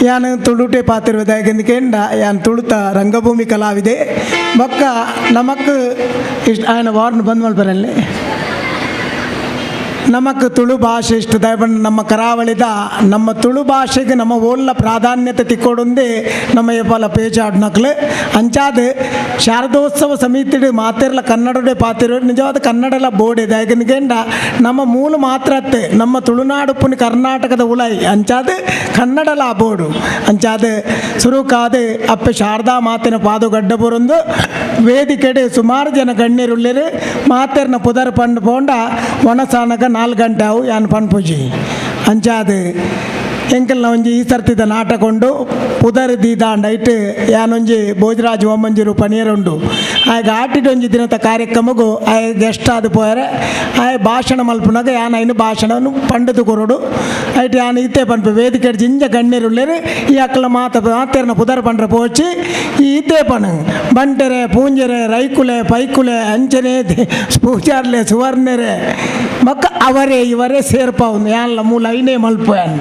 ಯಾನ್ ತುಳುಟೆ ಪಾತಿರುವುದಾಗಿಂದ ಯಾನ್ ತುಳುತ ರಂಗಭೂಮಿ ಕಲಾವಿದೆ ಬೊಕ್ಕ ನಮಕ್ ಇಷ್ಟ ಆಯನ ವಾರ್ಡ್ ಬಂದ್ ಮಲ್ಪರಲ್ಲಿ ನಮಕ್ ತುಳು ಭಾಷೆ ಇಷ್ಟ ದಯಪಂಡ ನಮ್ಮ ಕರಾವಳಿದ ನಮ್ಮ ತುಳು ಭಾಷೆಗೆ ನಮ್ಮ ಓಲ್ಲ ಪ್ರಾಧಾನ್ಯತೆ ತಿಕ್ಕೊಡುಂದೇ ನಮ್ಮ ಏಪಾಲ ಪೇಚಾಡ್ನಕ್ಲು ಅಂಚಾದ ಶಾರದೋತ್ಸವ ಸಮಿತಿ ಮಾತಿರ್ಲ ಕನ್ನಡದೇ ಪಾತಿರೋ ನಿಜವಾದ ಕನ್ನಡಲ ಬೋರ್ಡ್ ಇದೆ ಯಾಕಂದ ನಮ್ಮ ಮೂಲ ಮಾತ್ರತ್ತೆ ನಮ್ಮ ತುಳುನಾಡು ಪುನಿ ಕರ್ನಾಟಕದ ಉಳೈ ಅಂಚಾದ ಕನ್ನಡಲ ಬೋರ್ಡು ಅಂಚಾದ ಸುರುಕಾದ ಅಪ್ಪೆ ಶಾರದಾ ಮಾತಿನ ಪಾದು ಗಡ್ಡ ಬರೊಂದು ವೇದಿಕೆಡೆ ಸುಮಾರು ಜನ ಗಣ್ಯರುಳ್ಳರು ಮಾತೆರ್ನ ಪುದರ್ ಪಂಡು ಪೋಂಡ ಒಣಸಾನಗ 4 ಗಂಟೆ ಅವು ಯಾನ್ ಪನ್ಪುಜಿ ಅಂಚಾದ ಎಂಕಲ್ನ ಒಂಜಿ ಈ ಸರ್ತಿದ ನಾಟಕೊಂಡು ಪುದರ್ ದೀದಾಂಡ ಇಟ್ಟು ಯಾನೊಂಜಿ ಭೋಜರಾಜ್ ಓಮಂಜೂರು ಪನೀರುಂಡು ಆಯ್ಗೆ ಆಟಿಟ್ಟು ಒಂಜಿ ದಿನದ ಕಾರ್ಯಕ್ರಮಗೂ ಆಯ್ ಗೆಸ್ಟ್ ಆದ ಪೋಯರೆ ಆಯ್ ಭಾಷಣ ಮಲ್ಪುನಾಗ ಯಾನ ಐನು ಭಾಷಣವನ್ನು ಪಂಡದು ಕೊರಡು ಐಟು ಯಾನ ಇತ್ತೆ ಪನ್ಪು ವೇದಿಕೆ ಜಿಂಜ ಗಣ್ಯರುಳ್ಳೇರು ಈ ಅಕ್ಕಲ ಮಾತೆರ್ನ ಪುದರ್ ಪಂಡ್ರೆ ಪೋಚಿ ಈ ಇತ್ತೆ ಪಣ್ ಬಂಟೆರೆ ಪೂಂಜೆರೆ ರೈಕುಲೆ ಪೈಕುಲೆ ಅಂಚನೆ ಪೂಜಾರ್ಲೆ ಸುವರ್ಣೆರೆ ಮಕ್ಕ ಅವರೇ ಇವರೇ ಸೇರ್ಪಾವು ಯಾನ್ಲ ಮೂಲ ಐನೇ ಮಲ್ಪೋಯನ್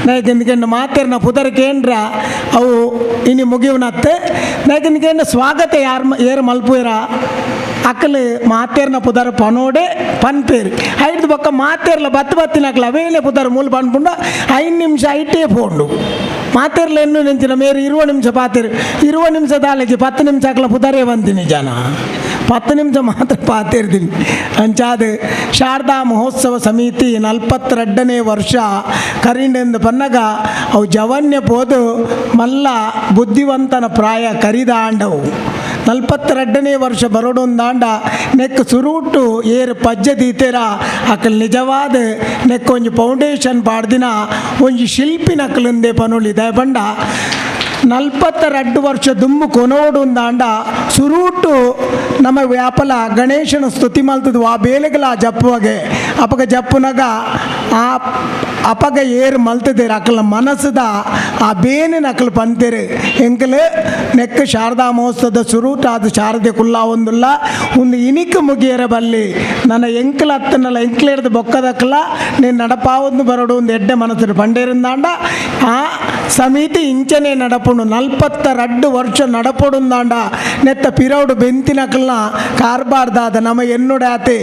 ನಾಯಕಂದ್ಕಂಡು ಮಾತೆರ್ನ ಪುದರ್ ಕೇಂದ್ರ ಅವು ಇನಿ ಮುಗಿವನತ್ತೆ ನಾಯಕಂದ್ಕಂಡು ಸ್ವಾಗತ ಏರು ಮಲ್ಪುಯರ ಅಕ್ಕಲು ಮಾತೆರ್ನ ಪುದರ್ ಪನೋಡೆ ಪನ್ಪೇರು ಐದು ಪಕ್ಕ ಮಾತೆರ್ಲ ಬತ್ತಿನಕ್ಲ ಅವೇಲೆ ಪುದರ್ ಮೂಲ ಪನ್ಪುಂಡು 5 ನಿಮಿಷ ಐಟೇ ಪೋಂಡು ಮಾತೆರ್ಲ ಎನ್ನು ನೆಂಚಿನ ಮೇರು 20 ನಿಮಿಷ ಪಾತೆರು 20 ನಿಮಿಷ ದಾಳಿಗೆ 10 ನಿಮಿಷ ಅಕ್ಲ ಪುದರೇ ಬಂತೀನಿ ಜನ 10 ನಿಮಿಷ ಮಾತ್ರ ಪಾತಿರ್ತೀನಿ ಅಂಚಾದ ಶಾರದಾ ಮಹೋತ್ಸವ ಸಮಿತಿ 42ನೇ ವರ್ಷ ಕರಿಂಡೆಂದು ಪನ್ನಗ ಅವು ಜವನ್ಯ ಪೋದು ಮಲ್ಲ ಬುದ್ಧಿವಂತನ ಪ್ರಾಯ ಕರಿದಾಂಡವು 42ನೇ ವರ್ಷ ಬರೋಡೊಂದಾಂಡ ನೆಕ್ ಸುರುಟು ಏರು ಪಜ್ಜೆ ದೀತೆರ ಅಕ್ಕಲ್ ನಿಜವಾದ ನೆಕ್ ಒಂಜಿ ಫೌಂಡೇಶನ್ ಪಾಡ್ದಿನ ಒಂಜಿ ಶಿಲ್ಪಿನ ಅಕ್ಕಲಿಂದೆ ಪನೊಳಿ ದಯಪಂಡ 42 ವರ್ಷ ದುಮ್ಮು ಕೊನೋಡುಂದಾಂಡ ಸುರುಟು ನಮ್ಮ ವ್ಯಾಪಲ ಗಣೇಶನ ಸ್ತುತಿ ಮಲ್ತದು ಆ ಬೇಲೆಗಲ ಜಪ್ಪುವಗೆ ಅಪಗ ಜಪ್ಪುನಗ ಆ ಅಪಗ ಏರು ಮಲ್ತದೇರು ಅಕ್ಕಲ ಮನಸ್ಸದ ಆ ಬೇನಿನ ಅಕ್ಕಲು ಪಂತೇರು ಎಂಕಲು ನೆಕ್ ಶಾರದಾ ಮಹೋತ್ಸವದ ಸುರುಟ ಅದು ಶಾರದೆ ಕುಲ್ಲ ಒಂದುಲ್ಲ ಒಂದು ಇನಿಕ ಮುಗಿಯರ ಬಲ್ಲಿ ನನ್ನ ಎಂಕಲ ಹತ್ತನಲ್ಲ ಎಂಕ್ಲೇರ್ದು ಬೊಕ್ಕದಕ್ಕಲ ನೀನು ನಡಪಾವೊಂದು ಬರೋಡು ಒಂದು ಎಡ್ಡೆ ಮನಸ್ಸು ಪಂಡೇರಿಂದಾಂಡ ಆ ಸಮಿತಿ ಇಂಚನೆ ನಡಪುಂಡು 42 ವರ್ಷ ನಡಪೊಡುಂದಾಂಡ ನೆತ್ತ ಪಿರೌಡು ಬೆಂತಿನಕಲ್ನ ಕಾರ್ಬಾರ್ದಾದ ನಮ್ಮ ಎನ್ನೊಡೆ ಆತೆ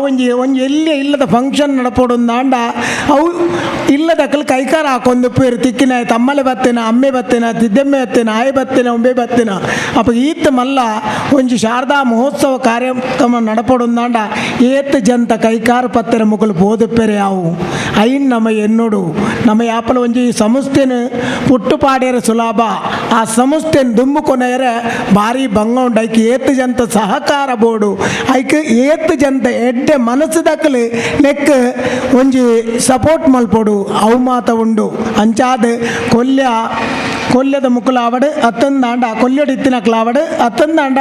ಒಂಜಿ ಎಲ್ಲಿ ಇಲ್ಲದ ಫಂಕ್ಷನ್ ನಡಪೊಡುಂದಾಂಡ ಅವು ಇಲ್ಲದಕ್ಕಲು ಕೈಕಾರ ಹಾಕೊಂದು ಪೇರು ತಿಕ್ಕಿನ ತಮ್ಮಲೆ ಬತ್ತೇನ ಅಮ್ಮೆ ಬತ್ತೇನ ತಿದ್ದೆಮ್ಮೆ ಬತ್ತೇನ ಆಯ್ ಬತ್ತೇನ ಒಂಬೆ ಬತ್ತೇನ ಅಪ್ಪ ಈತ ಮಲ್ಲ ಒಂಜಿ ಶಾರದಾ ಮಹೋತ್ಸವ ಕಾರ್ಯಕ್ರಮ ನಡಪೊಡುಂದಾಂಡ ಏತ್ ಜಂತ ಕೈಕಾರ ಪತ್ತೆರ ಮುಗಲು ಬೋದಪ್ಪೆರೆ ಅವು ಐನ್ ನಮ್ಮ ಎನ್ನೋಡು ನಮ್ಮ ಯಾಪಲ ಒಂಜಿ ಸಂಸ್ಥೆನ ಪುಟ್ಟುಪಾಡ್ಯರ ಸುಲಭ ಆ ಸಂಸ್ಥೆನ ದುಮ್ಮು ಕೊನೆಯರೆ ಭಾರಿ ಬಂಗ ಉಂಡು ಐಕೆ ಏತ್ ಜಂತ ಸಹಕಾರ ಬೋರ್ಡು ಐಕೆ ಏತ್ ಜಂತ ಎಡ್ಡೆ ಮನಸ್ಸು ದಕ್ಕಲು ನೆಕ್ ಒಂಜಿ ಸಪೋರ್ಟ್ ಮಲ್ಪೋಡು ಅವು ಮಾತ ಉಂಡು ಅಂಚಾದ ಕೊಲ್ಯದ ಮುಕ್ಕಲು ಆವಡು ಅತ್ತಂದಾಂಡ ಕೊಲ್ಯಡಿತ್ತಿನಕ್ಲು ಆವಡು ಅತ್ತಂದಾಂಡ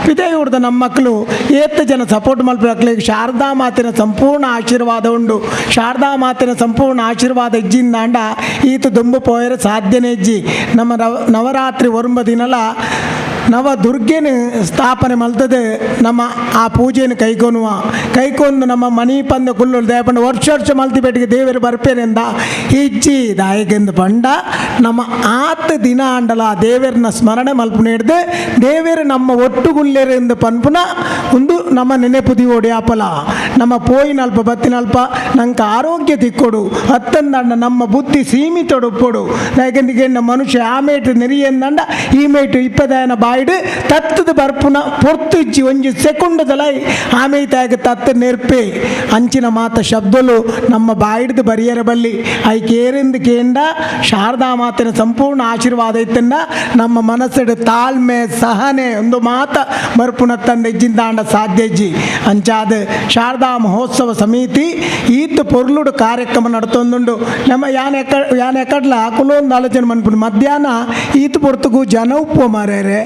ಪಿದೈ ಹುಡ್ದ ನಮ್ಮ ಮಕ್ಕಳು ಏತ್ತು ಜನ ಸಪೋರ್ಟ್ ಮಲ್ಪಕ್ಕೆ ಶಾರದಾ ಮಾತಿನ ಸಂಪೂರ್ಣ ಆಶೀರ್ವಾದ ಉಂಡು ಶಾರದಾ ಮಾತಿನ ಸಂಪೂರ್ಣ ಆಶೀರ್ವಾದ ಇಜ್ಜಿಂದಾಂಡ ಈತ ದುಂಬು ಪೋಯರು ಸಾಧ್ಯನೇ ಇಜ್ಜಿ ನಮ್ಮ ನವರಾತ್ರಿ 9 ದಿನಲ ನವ ದುರ್ಗೆನ ಸ್ಥಾಪನೆ ಮಲ್ತದೆ ನಮ್ಮ ಆ ಪೂಜೆಯನ್ನು ಕೈಕೊಂಡು ನಮ್ಮ ಮನಿ ಪಂದ ಕುಲ್ಲು ದಯಪಂಡ ವರ್ಷ ಮಲ್ತಿ ಬೆಟ್ಟಿಗೆ ದೇವರು ಬರ್ಪೇನೆಂದ ಇಜ್ಜಿ ದಾಯಗೆಂದು ಪಂಡ ನಮ್ಮ ಆತ ದಿನ ಆಂಡಲ ದೇವರನ್ನ ಸ್ಮರಣೆ ಮಲ್ಪುನ ಹಿಡ್ದು ದೇವರು ನಮ್ಮ ಒಟ್ಟುಗುಲ್ಲೆರೆಂದು ಪನ್ಪುನ ಒಂದು ನಮ್ಮ ನೆನೆಪುದಿ ಓಡಿಯಾಪಲ ನಮ್ಮ ಪೋಯಿನಲ್ಪ ಬತ್ತಿನಲ್ಪ ನಂಗೆ ಆರೋಗ್ಯ ತಿಕ್ಕೊಡು ಹತ್ತಂದಂಡ ನಮ್ಮ ಬುದ್ಧಿ ಸೀಮಿತೊಡುಪ್ಪೊಡು ಯಾಕೆಂದಿಗೆ ಮನುಷ್ಯ ಆ ಮೇಟು ನೆರಿಯಂದಂಡ ಈ ಮೇಟು ಇಪ್ಪದಾಯನ ಬಾಯಿಡು ತತ್ತದ ಬರ್ಪುನ ಪೊರ್ತು ಇಜ್ಜಿ ಒಂಜಿ ಸೆಕೆಂಡದಲೈ ಆಮೇತಾಗ ತತ್ತ ನೆರ್ಪೆ ಅಂಚಿನ ಮಾತ ಶಬ್ದಲು ನಮ್ಮ ಬಾಯಿಡ್ದು ಬರಿಯರ ಬಲ್ಲಿ ಐಕೇರಿಂದ ಕೇಂದ ಶಾರದಾ ಮಾತಿನ ಸಂಪೂರ್ಣ ಆಶೀರ್ವಾದ ಇತ್ತಂಡ ನಮ್ಮ ಮನಸ್ಸಿಡು ತಾಳ್ಮೆ ಸಹನೆ ಒಂದು ಮಾತ ಬರ್ಪುನ ತಂದ ಇಜ್ಜಿಂದಾಂಡ ಸಾಧ್ಯ ಇಜ್ಜಿ ಅಂಚಾದ ಶಾರದಾ ಮಹೋತ್ಸವ ಸಮಿತಿ ಈತ್ ಪೊರ್ಲುಡು ಕಾರ್ಯಕ್ರಮ ನಡ್ತೊಂದುಂಡು ನಮ್ಮ ಯಾನ್ ಎಕಡ್ಲ ಕುಲೊಂದು ಆಲೋಚನೆ ಮನ್ಪುಂಡು ಮಧ್ಯಾಹ್ನ ಈತ್ ಪೊರ್ತುಗು ಜನ ಉಪ್ಪು ಮಾರ್ಯಾರೆ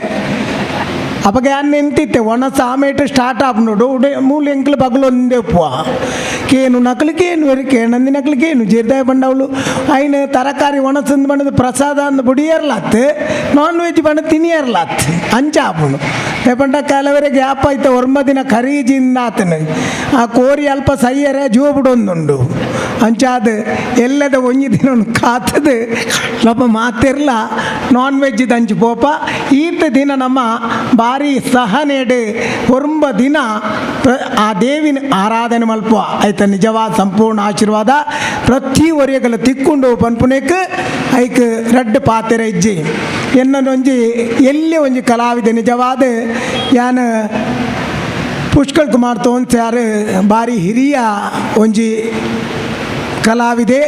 ಅವಾಗ ಯಾನ್ ಎಂತಿತ್ತೆ ಒಣ ಸಾಮೇಟು ಸ್ಟಾರ್ಟ್ ಆಪ್ನೋಡು ಉಡೆ ಮೂಲ ಎಂಕ್ಲು ಬಗ್ಲು ಒಂದೇ ಉಪ್ಪು ಕೇನು ನಕಲಿಗೇನು ಕೇನಂದಿ ನಕಲಿಗೇನು ಜೀರ್ದಾಯ ಬಂಡವಳು ಐನು ತರಕಾರಿ ಒಣಸಂದು ಬಣ್ಣದ ಪ್ರಸಾದ ಅಂದು ಬುಡಿಯರ್ಲಾತ್ ನಾನ್ ವೆಜ್ ಬಣ್ಣ ತಿನಿಯರ್ಲಾತ್ ಅಂಚಾಪುಣು ಪಂಡ ಕೆಲವರಿಗೆ ಗ್ಯಾಪ್ ಆಯ್ತು 9 ದಿನ ಖರೀಜಿಂದ ಆತನ ಆ ಕೋರಿ ಅಲ್ಪ ಸೈಯರೆ ಜೋ ಬಿಡೊಂದುಂಡು ಅಂಚಾದ ಎಲ್ಲದ ಒಂಜಿ ದಿನ ಕಾತದು ನಮ್ಮ ಮಾತಿರ್ಲ ನಾನ್ ವೆಜ್ ದಂಚು ಪೋಪ ಈತ ದಿನ ನಮ್ಮ ಭಾರಿ ಸಹನೆಡು ಹೊರಂಬ ದಿನ ಆ ದೇವಿನ ಆರಾಧನೆ ಮಲ್ಪುವ ಆಯ್ತ ನಿಜವಾದ ಸಂಪೂರ್ಣ ಆಶೀರ್ವಾದ ಪ್ರತಿ ಒರೆಯಗಲ ತಿಕ್ಕೊಂಡು ಪನ್ಪುನೇಕ್ ಐಕ್ ರಡ್ಡು ಪಾತೆರ ಇಜ್ಜಿ ಎನ್ನೊಂಜಿ ಎಲ್ಲಿ ಒಂಜಿ ಕಲಾವಿದ ನಿಜವಾದ ಯಾನ್ ಪುಷ್ಕಳ್ ಕುಮಾರ್ ತೋನ್ಸ್ಯಾರು ಭಾರಿ ಹಿರಿಯ ಒಂಜಿ ಕಲಾವಿದೆ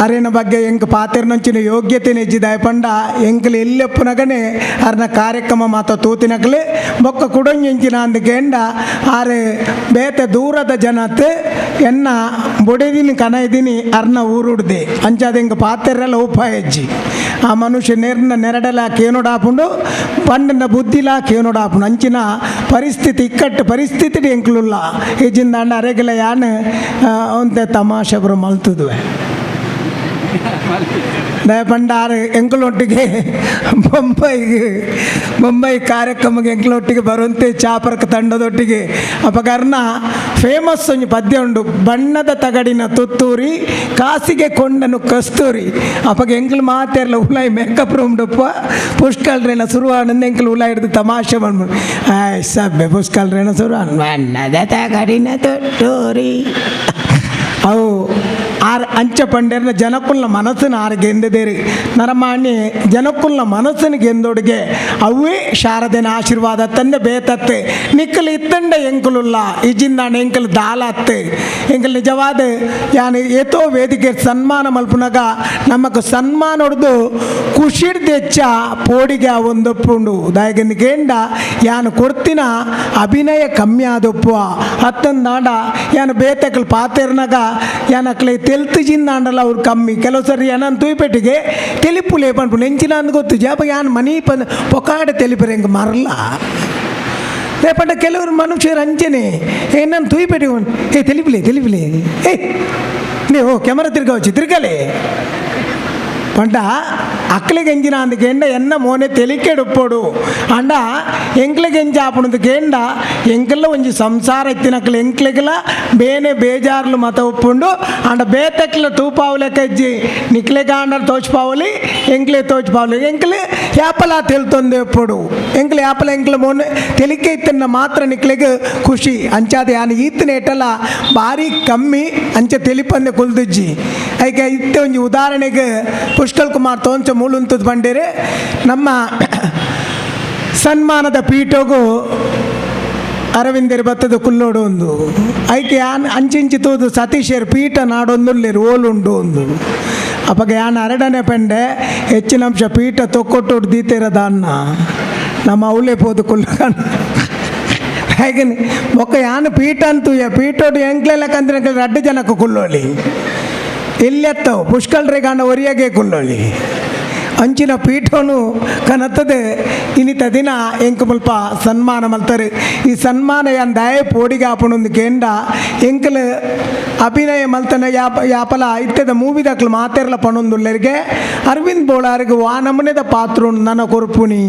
ಅರೆನ ಬಗ್ಗೆ ಎಂಕ್ ಪಾತೆರ್ನಂಚಿನ ಯೋಗ್ಯತೆ ನೆಜ್ಜಿದಾಯ ಪಂಡ ಎಂಕಲು ಎಲ್ಲೆಪ್ಪುನಗನೆ ಅರ್ನ ಕಾರ್ಯಕ್ರಮ ಮಾತ ತೂತಿನಕಲು ಬೊಕ್ಕ ಕುಡೊಂಜಿನ ಅಂದಕೆಂಡ ಆರು ಬೇತೆ ದೂರದ ಜನತ್ ಎನ್ನ ಬೊಡೆದಿನಿ ಕನೈದಿನಿ ಅರ್ನ ಊರುಡ್ದೆ ಅಂಚಾದ ಎಂಕ್ ಪಾತೆರೆಲ್ಲ ಉಪಾಯಜ್ಜಿ ಆ ಮನುಷ್ಯ ನೆರಡಲ ಕೇನೋಡಾಪುಂಡು ಪಂಡನ ಬುದ್ಧಿಲ ಕೇನೋಡಾಪುಂಡು ಅಂಚಿನ ಪರಿಸ್ಥಿತಿ ಇಕ್ಕಟ್ಟು ಪರಿಸ್ಥಿತಿ ಎಂಕ್ಲುಲ್ಲ ಹೆಜ್ಜಿಂದಾಂಡ ಅರೆಗೆಲ ಯಾನ್ ಒಂತೆ ತಮಾಷೆ ಬರೋ ಮಲ್ತುದುವೆ ದಯಪಂಡಾರು ಎಂಕಲೊಟ್ಟಿಗೆ ಮುಂಬೈ ಕಾರ್ಯಕ್ರಮಕ್ಕೆ ಎಂಕಲೊಟ್ಟಿಗೆ ಬರುವಂತೆ ಚಾಪರ್ಕ ತಂಡದೊಟ್ಟಿಗೆ ಅಪಕರ್ಣ ಫೇಮಸ್ ಒಂಜಿ ಪದ್ಯ ಉಂಡು ಬಣ್ಣದ ತಗಡಿನ ತುತ್ತೂರಿ ಕಾಸಿಗೆ ಕೊಂಡನು ಕಸ್ತೂರಿ ಅಪಗ ಎಂಕಲು ಮಾತೆರ್ಲ ಉಲಾಯಿ ಮೇಕಪ್ ರೂಮ್ ಡುಪ್ಪ ಪುಷ್ಕಲ್ರೇನ ಶುರುವಾನಂದ ಎಂಕಲು ಉಲಾಯಿ ಹಿಡಿದು ತಮಾಷೆ ಮಾಡ್ಬಿಡು ಸಬ್ಬೆ ಪುಷ್ಕಲ್ರೇನ ಶುರುವಾನ ಬಣ್ಣದ ತಗಡಿನ ತುತ್ತೂರಿ ಅವು ಆರು ಅಂಚ ಪಂಡೇರ್ನ ಜನಕ್ಕುಲ್ನ ಮನಸ್ಸಿನ ಆರು ಗೆಂದದೇರಿ ನರಮಾಣ್ಯ ಜನಕ್ಕುಲ್ನ ಮನಸ್ಸಿನ ಗೆಂದೊಡಿಗೆ ಅವೇ ಶಾರದೆನ ಆಶೀರ್ವಾದ ತಂದೆ ಬೇತತ್ತೆ ನಿಕ್ಕಲು ಇತ್ತಂಡ ಎಂಕಲುಲ್ಲ ಇಜಿಂದಾಣ ಎಂಕಲು ದಾಲತ್ತೆ ಎಂಕಲ್ ನಿಜವಾದ ಯಾನು ಏತೋ ವೇದಿಕೆ ಸನ್ಮಾನ ಮಲ್ಪುನಾಗ ನಮಕ್ ಸನ್ಮಾನ ಹೊಡೆದು ಖುಷಿಡ್ದೆಚ್ಚ ಪೋಡಿಗೆ ಒಂದೊಪ್ಪುಂಡು ದಾಯಗಂದಿಗೆಂಡ ಯಾನು ಕೊಡ್ತಿನ ಅಭಿನಯ ಕಮ್ಮಿ ಆದೊಪ್ಪುವ ಹತ್ತಂದಾಂಡ ಯಾನು ಬೇತಕಲ್ ಪಾತೆರ್ನಾಗ ಯಾನಕ್ಲೆ ತೆಲ್ತು ಜಿಂದಾಂಡಲ್ಲ ಅವ್ರು ಕಮ್ಮಿ ಕೆಲವು ಸರಿ ಏನಂತ ತೂಯ್ಪೆಟ್ಟಿಗೆ ತೆಲಿಪು ಲೇಪನ್ಪು ನೆಂಚಿನ ಅಂದ್ ಗೊತ್ತು ಜಾಪ ಯಾನ್ ಮನಿ ಪೊಕಾಡ ತೆಲಿಪರೆ ಹೆಂಗೆ ಮರಲ್ಲ ಲೇಪಂಡ ಕೆಲವರು ಮನುಷ್ಯರು ಅಂಚನೆ ಏನಂತ ತೂಯ್ಪೆಟ್ಟಿಗೆ ತೆಲಿಪಿಲೆ ನೀವು ಕ್ಯಾಮರಾ ತಿರ್ಗಲೆ ಪಂಡ ಅಕ್ಲಿಗೆ ಎಂಜಿನ ಅಂದಕೆಂಡ ಎನ್ನ ಮೋನೆ ತೆಲಿಕೆಡುಪ್ಪೋಡು ಅಂಡ ಎಂಕ್ಲಿಗೆ ಎಂಜಿ ಆಪಣದಕೆಂಡ ಎಂಕಲ್ಲ ಒಂಜಿ ಸಂಸಾರ ಎತ್ತಿನಕ್ಲೆ ಎಂಕ್ಲೆಗಲ ಬೇನೆ ಬೇಜಾರ್ಲು ಮತ ಉಪ್ಪುಂಡು ಅಂಡ ಬೇತಕ್ಲ ತೂಪಾವುಲೆಕ್ಕ ಇಜ್ಜಿ ನಿಕ್ಲೆ ಗಾಂಡರ್ ತೋಚ್ಪಾವಲಿ ಎಂಕ್ಲೆ ತೋಚ್ಪಾವಲಿ ಎಂಕ್ಲೆ ಯಾಪಲ ತೆಲ್ತೊಂದೆ ಉಪ್ಪುಡು ಎಂಕ್ಲೆ ಯಾಪಲ ಎಂಕ್ಲೆ ಮೋನೆ ತೆಲಿಕೆ ಇತ್ತನ್ನ ಮಾತ್ರ ನಿಕ್ಲೆಗೆ ಖುಷಿ ಅಂಚಾದ ಯಾನು ಈತನ ಏಟಲ್ಲ ಭಾರಿ ಕಮ್ಮಿ ಅಂಚೆ ತೆಲಿಪಂದೆ ಕುಲ್ದಿಜ್ಜಿ ಐಕೆ ಇತ್ತೆ ಒಂಜಿ ಉದಾಹರಣೆಗೆ ಪುಷ್ಕಳ್ ಕುಮಾರ್ ತೋಂಚ ಮೂಲುಂತದ ಬಂಡೇರೆ ನಮ್ಮ ಸನ್ಮಾನದ ಪೀಠಗೂ ಅರವಿಂದರ್ ಬತ್ತದ ಕುಲ್ಲೋಡು ಒಂದು ಐಕೆ ಯಾನ್ ಅಂಚಿಂಚಿ ತೂದು ಸತೀಶರ್ ಪೀಠ ನಾಡೊಂದುಲ್ಲೇರು ಓಲುಂಡು ಒಂದು ಅಪಗ ಯಾನ್ ಅರಡನೆ ಪೆಂಡೆ ಹೆಚ್ಚಿನ ಅಂಶ ಪೀಠ ತೊಕ್ಕೊಟ್ಟು ದೀತಿರದ ಅನ್ನ ನಮ್ಮ ಅವಳೆ ಪೋದು ಕುಲ್ಲ ಹಾಗೆ ಒಕ್ಕ ಯಾನು ಪೀಠ ಅಂತೂ ಪೀಠೋಡು ಎಂಕ್ಲೆಲ್ಲ ಕಂದ್ರೆ ರಡ್ಡು ಜನಕ್ಕೆ ಕುಲ್ಲೋಳಿ ಇಲ್ಲೆತ್ತವು ಪುಷ್ಕಳ್ರೆ ಗಾಂಡ ಒರಿಯಾಗೆ ಕುಲ್ಲೋಳಿ ಅಂಚಿನ ಪೀಠನು ಕನತ್ತದೆ ಇನ್ನಿತ ದಿನ ಎಂಕ ಮುಲ್ಪ ಸನ್ಮಾನ ಮಲ್ತಾರೆ ಈ ಸನ್ಮಾನ ಯಾನ್ ದಯ ಪೋಡಿಗೆ ಆಪಣೊಂದು ಕೇಂಡ ಎಂಕಲ್ ಅಭಿನಯ ಮಲ್ತನ ಯಾಪಲ ಇತ್ತದ ಮೂವಿದಕ್ಲು ಮಾತೆರ್ಲ ಪಣೊಂದುಲ್ಲರಿಗೆ ಅರವಿಂದ್ ಬೋಳಾರಿಗೆ ವಾ ನಮನೆದ ಪಾತ್ರ ನನ್ನ ಕೊರ್ಪುನಿ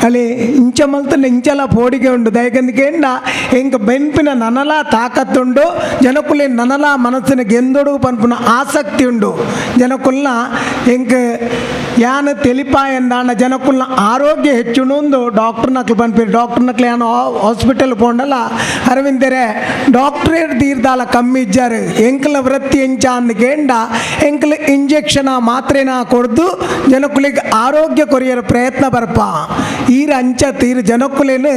ಅಲ್ಲಿ ಇಂಚ ಮಲ್ತನ ಇಂಚಲ ಪೋಡಿಗೆ ಉಂಡು ದಯಗಂದಿಗೆಂಡ ಎಂಕ ಬೆನ್ಪಿನ ನನಲ ತಾಕತ್ತುಂಡು ಜನಕುಲೆ ನನಲ ಮನಸ್ಸಿನ ಗೆಂದೊಡು ಪನ್ಪುನ ಆಸಕ್ತಿ ಉಂಡು ಜನಕುಲ್ನ ಎಂಕ ಯಾನು ತೆಲಿಪಾಯ ಎಂದಾಂಡ ಜನಕುಲ್ನ ಆರೋಗ್ಯ ಹೆಚ್ಚುಣೊಂದು ಡಾಕ್ಟರ್ ನಕ್ಲು ಪನ್ಪೇರು ಡಾಕ್ಟರ್ ನಕ್ಲು ಯಾನು ಹಾಸ್ಪಿಟಲ್ ಪೋಂಡಲ್ಲ ಅರವಿಂದರೇ ಡಾಕ್ಟ್ರೇಟ್ ತೀರ್ದಾಲ ಕಮ್ಮಿ ಇಜ್ಜಾರು ಎಂಕಲ ವೃತ್ತಿ ಎಂಚ ಅಂದ್ಗೆಂಡ ಎಂಕಲ ಇಂಜೆಕ್ಷನ್ ಮಾತ್ರೆನ ಕೊಡ್ದು ಜನಕುಲಿಗೆ ಆರೋಗ್ಯ ಕೊರಿಯರ ಪ್ರಯತ್ನ ಬರ್ಪ ಈರ ಅಂಚ ತೀರು ಜನಕ್ಕುಲೇನು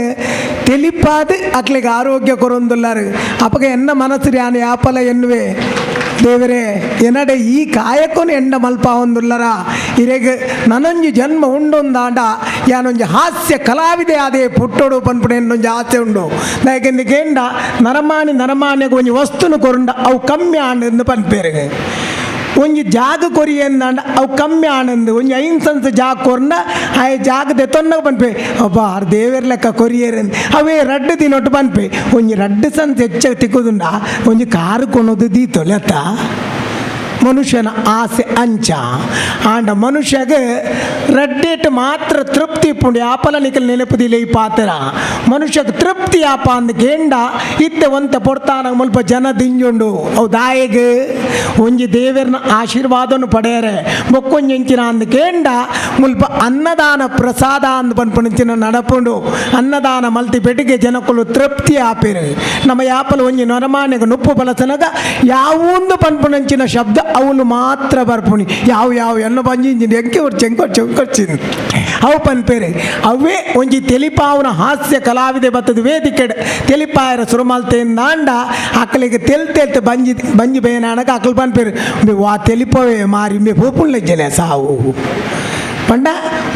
ತೆಲಿಪಾದು ಅಕ್ಲಿಗೆ ಆರೋಗ್ಯ ಕೊರೊಂದುಲ್ಲಾರು ಅಪ್ಪಗೆ ಎನ್ನ ಮನಸ್ಸು ಯಾನು ಯಾಪಲ ಎನ್ನುವೆ ದೇವರೇ ಎನ್ನಡೆ ಈ ಕಾಯಕ್ಕೂ ಎಂಡ ಮಲ್ಪ ಹೊಂದುಲ್ಲರ ಇರೆಗೆ ನನಂಜು ಜನ್ಮ ಉಂಡೊಂದಾಂಡ ಯಾನೊಂಜು ಹಾಸ್ಯ ಕಲಾವಿದೆ ಅದೇ ಪುಟ್ಟೋಡು ಪನ್ಪುಣ ಎನ್ನೊಂಜು ಆಸೆ ಉಂಡು ಯಾಕೆಂದ ನರಮಾಣಿಗೆ ಒಂಜಿ ವಸ್ತುನು ಕೊರುಂಡ ಅವು ಕಮ್ಮಿ ಆಂಡು ಪನ್ಪೇರಿಗೆ ಒಂಜಿ ಜಾಗ ಕೊರಿ ಎಂದಾಂಡ ಅವು ಕಮ್ಮಿ ಆನಂದ್ ಒಂಜಿ ಐನ್ಸನ್ಸ್ ಜಾಗ ಕೊರ್ನ ಆ ಜಾಗದ ತೊನ್ನ ಪನ್ಪೆ ಒಬ್ಬ ಆರು ದೇವರ ಲೆಕ್ಕ ಕೊರಿಯರ್ ಅವೇ ರಡ್ಡು ತಿನ್ನೊಟ್ಟು ಪನ್ಪೆ ಒಂಜಿ ರಡ್ಡು ಸನ್ಸ್ ಹೆಚ್ಚ ತಿಕ್ಕುದುಂಡ ಒಂಜಿ ಕಾರು ಕೊನೋದು ದೀತೊಲೆ ಅತ್ತ ಮನುಷ್ಯನ ಆಸೆ ಅಂಚ ಆಂಡ ಮನುಷ್ಯಗೆ ರಡ್ಡೇಟ್ ಮಾತ್ರ ತೃಪ್ತಿ ಪುಂಡಿ ಆಪಲ ನಿಕಲ್ ನೆನಪುದಿಲ್ಲ ಈ ಪಾತ್ರ ಮನುಷ್ಯಗೆ ತೃಪ್ತಿ ಆಪ ಅಂದ ಕೇಂಡ ಇತ್ತೆ ಒಂತ ಪೊಡ್ತಾನ ಮುಲ್ಪ ಜನ ದಿಂಜುಂಡು ಅವು ದಾಯಗೆ ಒಂಜಿ ದೇವರನ ಆಶೀರ್ವಾದವನ್ನು ಪಡೆಯರೆ ಬೊಕ್ಕೊಂಜೆಂಚಿನ ಅಂದ ಕೇಂಡ ಮುಲ್ಪ ಅನ್ನದಾನ ಪ್ರಸಾದ ಅಂದ್ ಪನ್ಪುಂಚಿನ ನಡಪುಂಡು ಅನ್ನದಾನ ಮಲ್ತಿ ಪೆಟ್ಟಿಗೆ ಜನಕ್ಕಳು ತೃಪ್ತಿ ಆಪಿರು ನಮ್ಮ ಯಾಪಲ ಒಂಜಿ ನೊರಮಾನೆಗೆ ನುಪ್ಪು ಬಲಸನಗ ಯಾವೊಂದು ಪನ್ಪುಣಂಚಿನ ಶಬ್ದ ಅವಳು ಮಾತ್ರ ಬರ್ಪುಣಿ ಯಾವ ಎನ್ನ ಬಂಜಿಂಜಿನ ಎಂಕೆ ಚೆಂಕೊಚ್ಚಿನ ಅವು ಪನ್ಪೇರೆ ಅವೇ ಒಂಜಿ ತೆಲಿಪಾವನ ಹಾಸ್ಯ ಕಲಾವಿದೆ ಬತ್ತದ ವೇದಿಕೆ ತೆಲಿಪಾಯರ ಸುರುಮಲ್ತೆಯಿಂದಾಂಡ ಅಕ್ಕಲಿಗೆ ತೆಲ್ತೆ ಬಂಜಿ ಬೇನಾನಕ ಅಕ್ಕಲು ಪನ್ಪೇರು ವಾ ತೆಲಿಪವೇ ಮಾರಿ ಮೇ ಪೋಪುಣ್ಲೆಜ್ಜನೆ ಸಾವು ಪಂಡ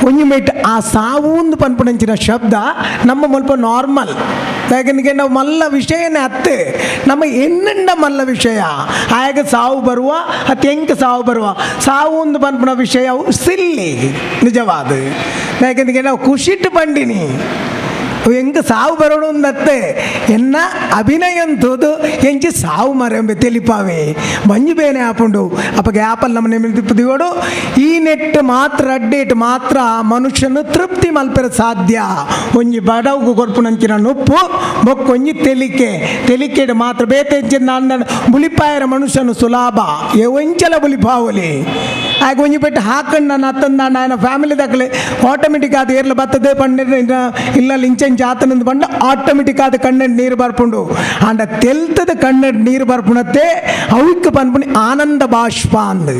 ಒಂಜಿ ಮೇಟ್ ಆ ಸಾವು ಒಂದು ಪನ್ಪುಣಂಚಿನ ಶಬ್ದ ನಮ್ಮ ಮುಲ್ಪ ನಾರ್ಮಲ್ ಯಾಕಂದ್ರೆ ನಾವು ಮಲ್ಲ ವಿಷಯನೇ ಅತ್ತೆ ನಮ್ಮ ಎನ್ನಂಡ ಮಲ್ಲ ವಿಷಯ ಆಗ ಸಾವು ಬರುವ ಅದು ಹೆಂಗೆ ಸಾವು ಬರುವ ಸಾವು ಒಂದು ಪನ್ಪುಣ ವಿಷಯ ಸಿಲ್ಲಿ ನಿಜವಾದ ಯಾಕಂದ್ರೆ ನಾವು ಖುಷಿಟ್ಟು ಬಂಡಿನಿ ಹೆಂಗೆ ಸಾವು ಬರೋಣ ಅಂದತ್ತೆ ಎನ್ನ ಅಭಿನಯ ಅಂತೋದು ಎಂಚಿ ಸಾವು ಮರೆಂಬೆ ತೆಲಿಪಾವೆ ಮಂಜು ಬೇನೆ ಆಪುಂಡು ಅಪ್ಪಗೆ ಆಪಲ್ ನಮ್ಮ ನೆಮ್ಮದಿಪದಿಗೋಡು ಈ ನೆಟ್ಟು ಮಾತ್ರ ಅಡ್ಡೇಟ್ ಮಾತ್ರ ಮನುಷ್ಯನು ತೃಪ್ತಿ ಮಲ್ಪೆರ ಸಾಧ್ಯ ಒಂಜಿ ಬಡವ್ಗು ಕೊರ್ಪುನಂಚಿನ ನುಪ್ಪು ಬೊಕ್ಕೊಂಜಿ ತೆಲಿಕೆಡ್ ಮಾತ್ರ ಬೇತೆಂಚಿನ ಅಂದ ಬುಲಿಪಾಯರ ಮನುಷ್ಯನು ಸುಲಭ ಒಂಚಲ ಬುಲಿಪಾವಲಿ ಆಗ ಒಂಜಿ ಪೆಟ್ಟು ಹಾಕೊಂಡು ನಾನು ಅತ್ತಂದ ఆయన ಫ್ಯಾಮಿಲಿ ದಕ್ಕಲೆ ಆಟೋಮೆಟಿಕ್ ಅದು ಏರ್ಲ ಬರ್ತದೆ ಪಂಡ ಇಲ್ಲ ಲಿಂಚನ್ ಜಾತನಂದು ಬಂಡ ಆಟೋಮೆಟಿಕ್ ಆದ ಕಣ್ಣೆಡ್ ನೀರು ಬರ್ಪುಂಡು ಅಂಡ ತೆಲ್ತದ ಕಣ್ಣೆಡ್ ನೀರು ಬರ್ಪುಣತ್ತೆ ಅವಿಕ್ಕೆ ಪನ್ಪುಣಿ ಆನಂದ ಬಾಷ್ಪ ಅಂದ್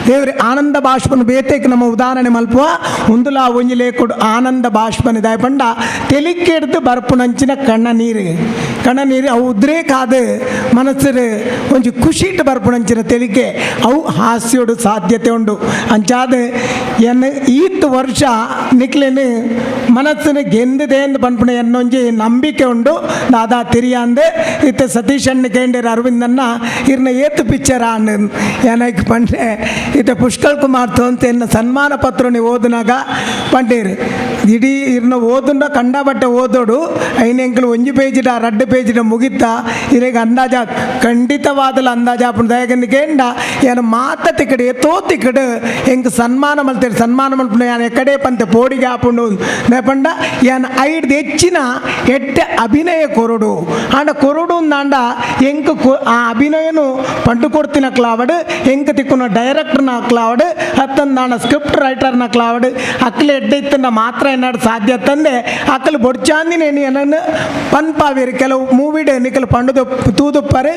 ದೇವ್ರೆ ಆನಂದ ಬಾಷ್ಪನ ಬೇತೇಕ್ ನಮ್ಮ ಉದಾಹರಣೆ ಮಲ್ಪುವ ಉಂದುಲಾ ಒಂಜಿ ಲೇಕೊಡು ಆನಂದ ಬಾಷ್ಪನ ದಾಯ ಪಂಡ ತೆಲಿಕೆಡ್ದು ಬರ್ಪುನಂಚಿನ ಕಣ್ಣ ನೀರು ಅವು ಉದ್ರೇಕಾದ ಮನಸ್ಸರು ಒಂಜಿ ಖುಷಿಟ್ಟು ಬರ್ಪುನಂಚಿನ ತೆಲಿಕೆ ಅವು ಹಾಸ್ಯೋಡು ಸಾಧ್ಯತೆ ಉಂಡು ಅಂಚಾದ ಎನ್ನ ಈತ್ ವರ್ಷ ನಿಕ್ಲೇನು ಮನಸ್ಸಿನ ಗೆಂದಿದೆ ಎಂದು ಪನ್ಪುಣ ಎನ್ನೊಂಜಿ ನಂಬಿಕೆ ಉಂಡು ದಾದಾ ತಿರಿಯಾಂದೆ ಇತ್ತ ಸತೀಶ್ ಅಣ್ಣ ಕೇಂದ್ರ ಅರವಿಂದನ್ನ ಇರ್ನ ಏತು ಪಿಕ್ಚರ್ ಅಣ್ಣ ಏನಕ್ಕೆ ಪಂಡೆ ಇತ್ತ ಪುಷ್ಕಲ್ ಕುಮಾರ್ ತೋಂತ ಎನ್ನ ಸನ್ಮಾನ ಪತ್ರನಿ ಓದಿನಾಗ ಪಂಡೇರು ಇಡೀ ಇರ್ನ ಓದುಂಡ ಕಂಡ ಬಟ್ಟೆ ಓದೋಡು ಐನೆಂಕಲು ಒಂಜಿ ಪೇಜಿಡ 2 ಪೇಜಿಡ ಮುಗಿತಾ ಇರೇಗ ಅಂದಾಜ ಖಂಡಿತವಾದಲ ಅಂದಾಜ ಆಪುಂಡು ಯಾಕಂದ್ರೆ ಕೇಂಡ ಏನು ಮಾತ ತಿಕ್ಕಡೆ ಎತ್ತೋ ತಿಕ್ಕಡು ಹೆಂಗೆ ಸನ್ಮಾನ ಮಲ್ತೇಳಿ ಸನ್ಮಾನ ಮಲ್ಪುಂಡು ಯಾನು ಎಕ್ಕಡೆ ಪಂತೆ ಪೋಡಿಗೆ ಆಪುಂಡು ನೇಪಂಡ ಯಾನು ಐಡ್ದು ಹೆಚ್ಚಿನ ಎಟ್ಟೆ ಅಭಿನಯ ಕೊರಡು ಆಂಡ ಕೊರಡು ಅಂದಾಂಡ ಹೆಂಗೆ ಆ ಅಭಿನಯನು ಪಂಡು ಕೊಡ್ತಿನ ಕ್ಲಾವಡು ಹೆಂಗೆ ತಿಕ್ಕುನ ಡೈರೆಕ್ಟರ್ನ ಕ್ಲಾವಡು ಹತ್ತಂದಾಂಡ ಸ್ಕ್ರಿಪ್ಟ್ ರೈಟರ್ನ ಕ್ಲಾವಡು ಅಕ್ಕಲೆ ಎಡ್ಡೆ ಇತ್ತನ್ನ ಮಾತ್ರ ಏನಾಡು ಸಾಧ್ಯ ತಂದೆ ಅಕ್ಕಲು ಬೊಡ್ಚಾಂದಿನ ಏನನ್ನು ಪನ್ಪಾವೇರಿ ಕೆಲವು ಮೂವಿಡೆ ನಿಕಲು ಪಂಡುದು ತೂದುಪ್ಪರೆ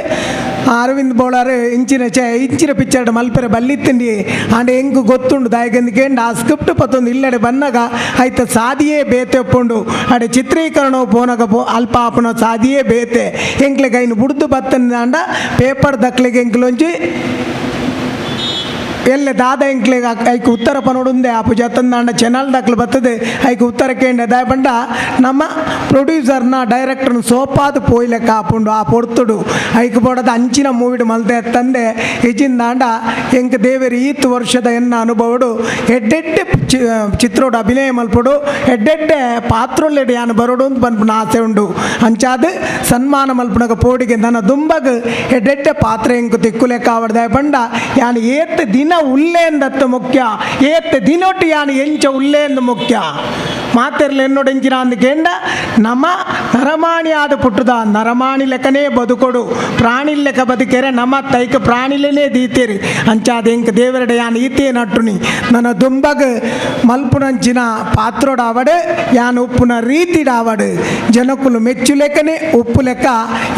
ಅರವಿಂದ್ ಬೋಳಾರು ಇಂಚಿನ ಪಿಕ್ಚರ್ ಮಲ್ಪೆರೆ ಬಲ್ಲಿತ್ತಂಡಿ ಆಂಡ ಹೆಂಗೆ ಗೊತ್ತುಂಡು ದಾಯಗಂದಿಕೇಂಡ ಆ ಸ್ಕ್ರಿಪ್ಟ್ ಪತ್ತೊಂದು ಇಲ್ಲಡೆ ಬನ್ನಾಗ ಆಯ್ತ ಸಾದಿಯೇ ಬೇತೆ ಒಪ್ಪುಂಡು ಅಡೆ ಚಿತ್ರೀಕರಣ ಪೋನಾಗ ಅಲ್ಪ ಆಪುನ ಸಾದಿಯೇ ಬೇತೆ ಎಂಕ್ಲೆಗೆ ಐನು ಬುಡ್ದು ಬತ್ತಂದ ಪೇಪರ್ ದಕ್ಲೆಗೆ ಎಂಕ್ಲೊಂಜಿ ಎಲ್ಲ ದಾದ ಎಂಕ್ಲೆಗೆ ಐಕೆ ಉತ್ತರ ಪನೋಡುಂದೆ ಆಪು ಜತಂದಾಂಡ ಚಾನಲ್ ದಾಖಲೆ ಬರ್ತದೆ ಐಕೆ ಉತ್ತರ ಕೇಂದ್ರ ದಾಯ ಬಂಡ ನಮ್ಮ ಪ್ರೊಡ್ಯೂಸರ್ನ ಡೈರೆಕ್ಟರ್ನ ಸೋಪಾದ ಪೋಯ್ಲೆಕ್ಕ ಆಪುಂಡು ಆ ಪೊಡ್ತುಡು ಐಕೆ ಬೋಡದ ಅಂಚಿನ ಮೂವಿಡು ಮಲ್ತೆ ತಂದೆ ಹೆಚ್ಚಿಂದಾಂಡ ಎಂಕ್ ದೇವರಿ ಈತ್ ವರ್ಷದ ಎನ್ನ ಅನುಭವಡು ಎಡ್ಡೆಡ್ಡೆ ಚಿತ್ರೋಡು ಅಭಿನಯ ಮಲ್ಪಡು ಎಡ್ಡೆಡ್ಡೆ ಪಾತ್ರೋಲ್ಲೆಡೆ ಯಾನು ಬರೋಡು ಅಂತ ಬಂದ್ಬಿಟ್ಟು ಆಸೆ ಉಂಡು ಅಂಚಾದ ಸನ್ಮಾನ ಮಲ್ಪನಾಗ ಪೋಡಿಗೆ ನನ್ನ ದುಂಬಗ ಎಡ್ಡೆಡ್ಡೆ ಪಾತ್ರ ಎಂಕು ತಿಕ್ಕುಲೆಕ್ಕ ಆವಡ್ದಾಯ ಬಂಡ ಯಾನು ಏತ್ ದಿನ ಉಲ್ಲೇಂದತ್ತು ಮುಖ್ಯ ಏತ್ ದಿನೊಟ್ಟು ಯಾನು ಎಂಚ ಉಲ್ಲೇಂದು ಮುಖ್ಯ ಮಾತಿರ್ಲಿ ಎನ್ನೊಡೆಂಚಿನ ಅಂದ್ಕೇಂಡ ನಮ್ಮ ನರಮಾಣಿ ಆದ ಪುಟ್ಟದ ನರಮಾಣಿ ಲೆಕ್ಕನೇ ಬದುಕೊಡು ಪ್ರಾಣಿ ಲೆಕ್ಕ ಬದುಕೇರೆ ನಮ್ಮ ತೈಕ ಪ್ರಾಣಿಲೇನೇ ದೀತೇರಿ ಅಂಚಾದ ಎಂಕ ದೇವರಡೆ ಯಾನು ಈತೇ ನಟ್ಟುನಿ ನನ್ನ ದುಂಬಗ ಮಲ್ಪುನಂಚಿನ ಪಾತ್ರೋಡ ಆವಡು ಯಾನು ಉಪ್ಪುನ ರೀತಿಡ ಆವಡು ಜನಕ್ಕುಲು ಮೆಚ್ಚು ಲೆಕ್ಕನೇ ಉಪ್ಪು ಲೆಕ್ಕ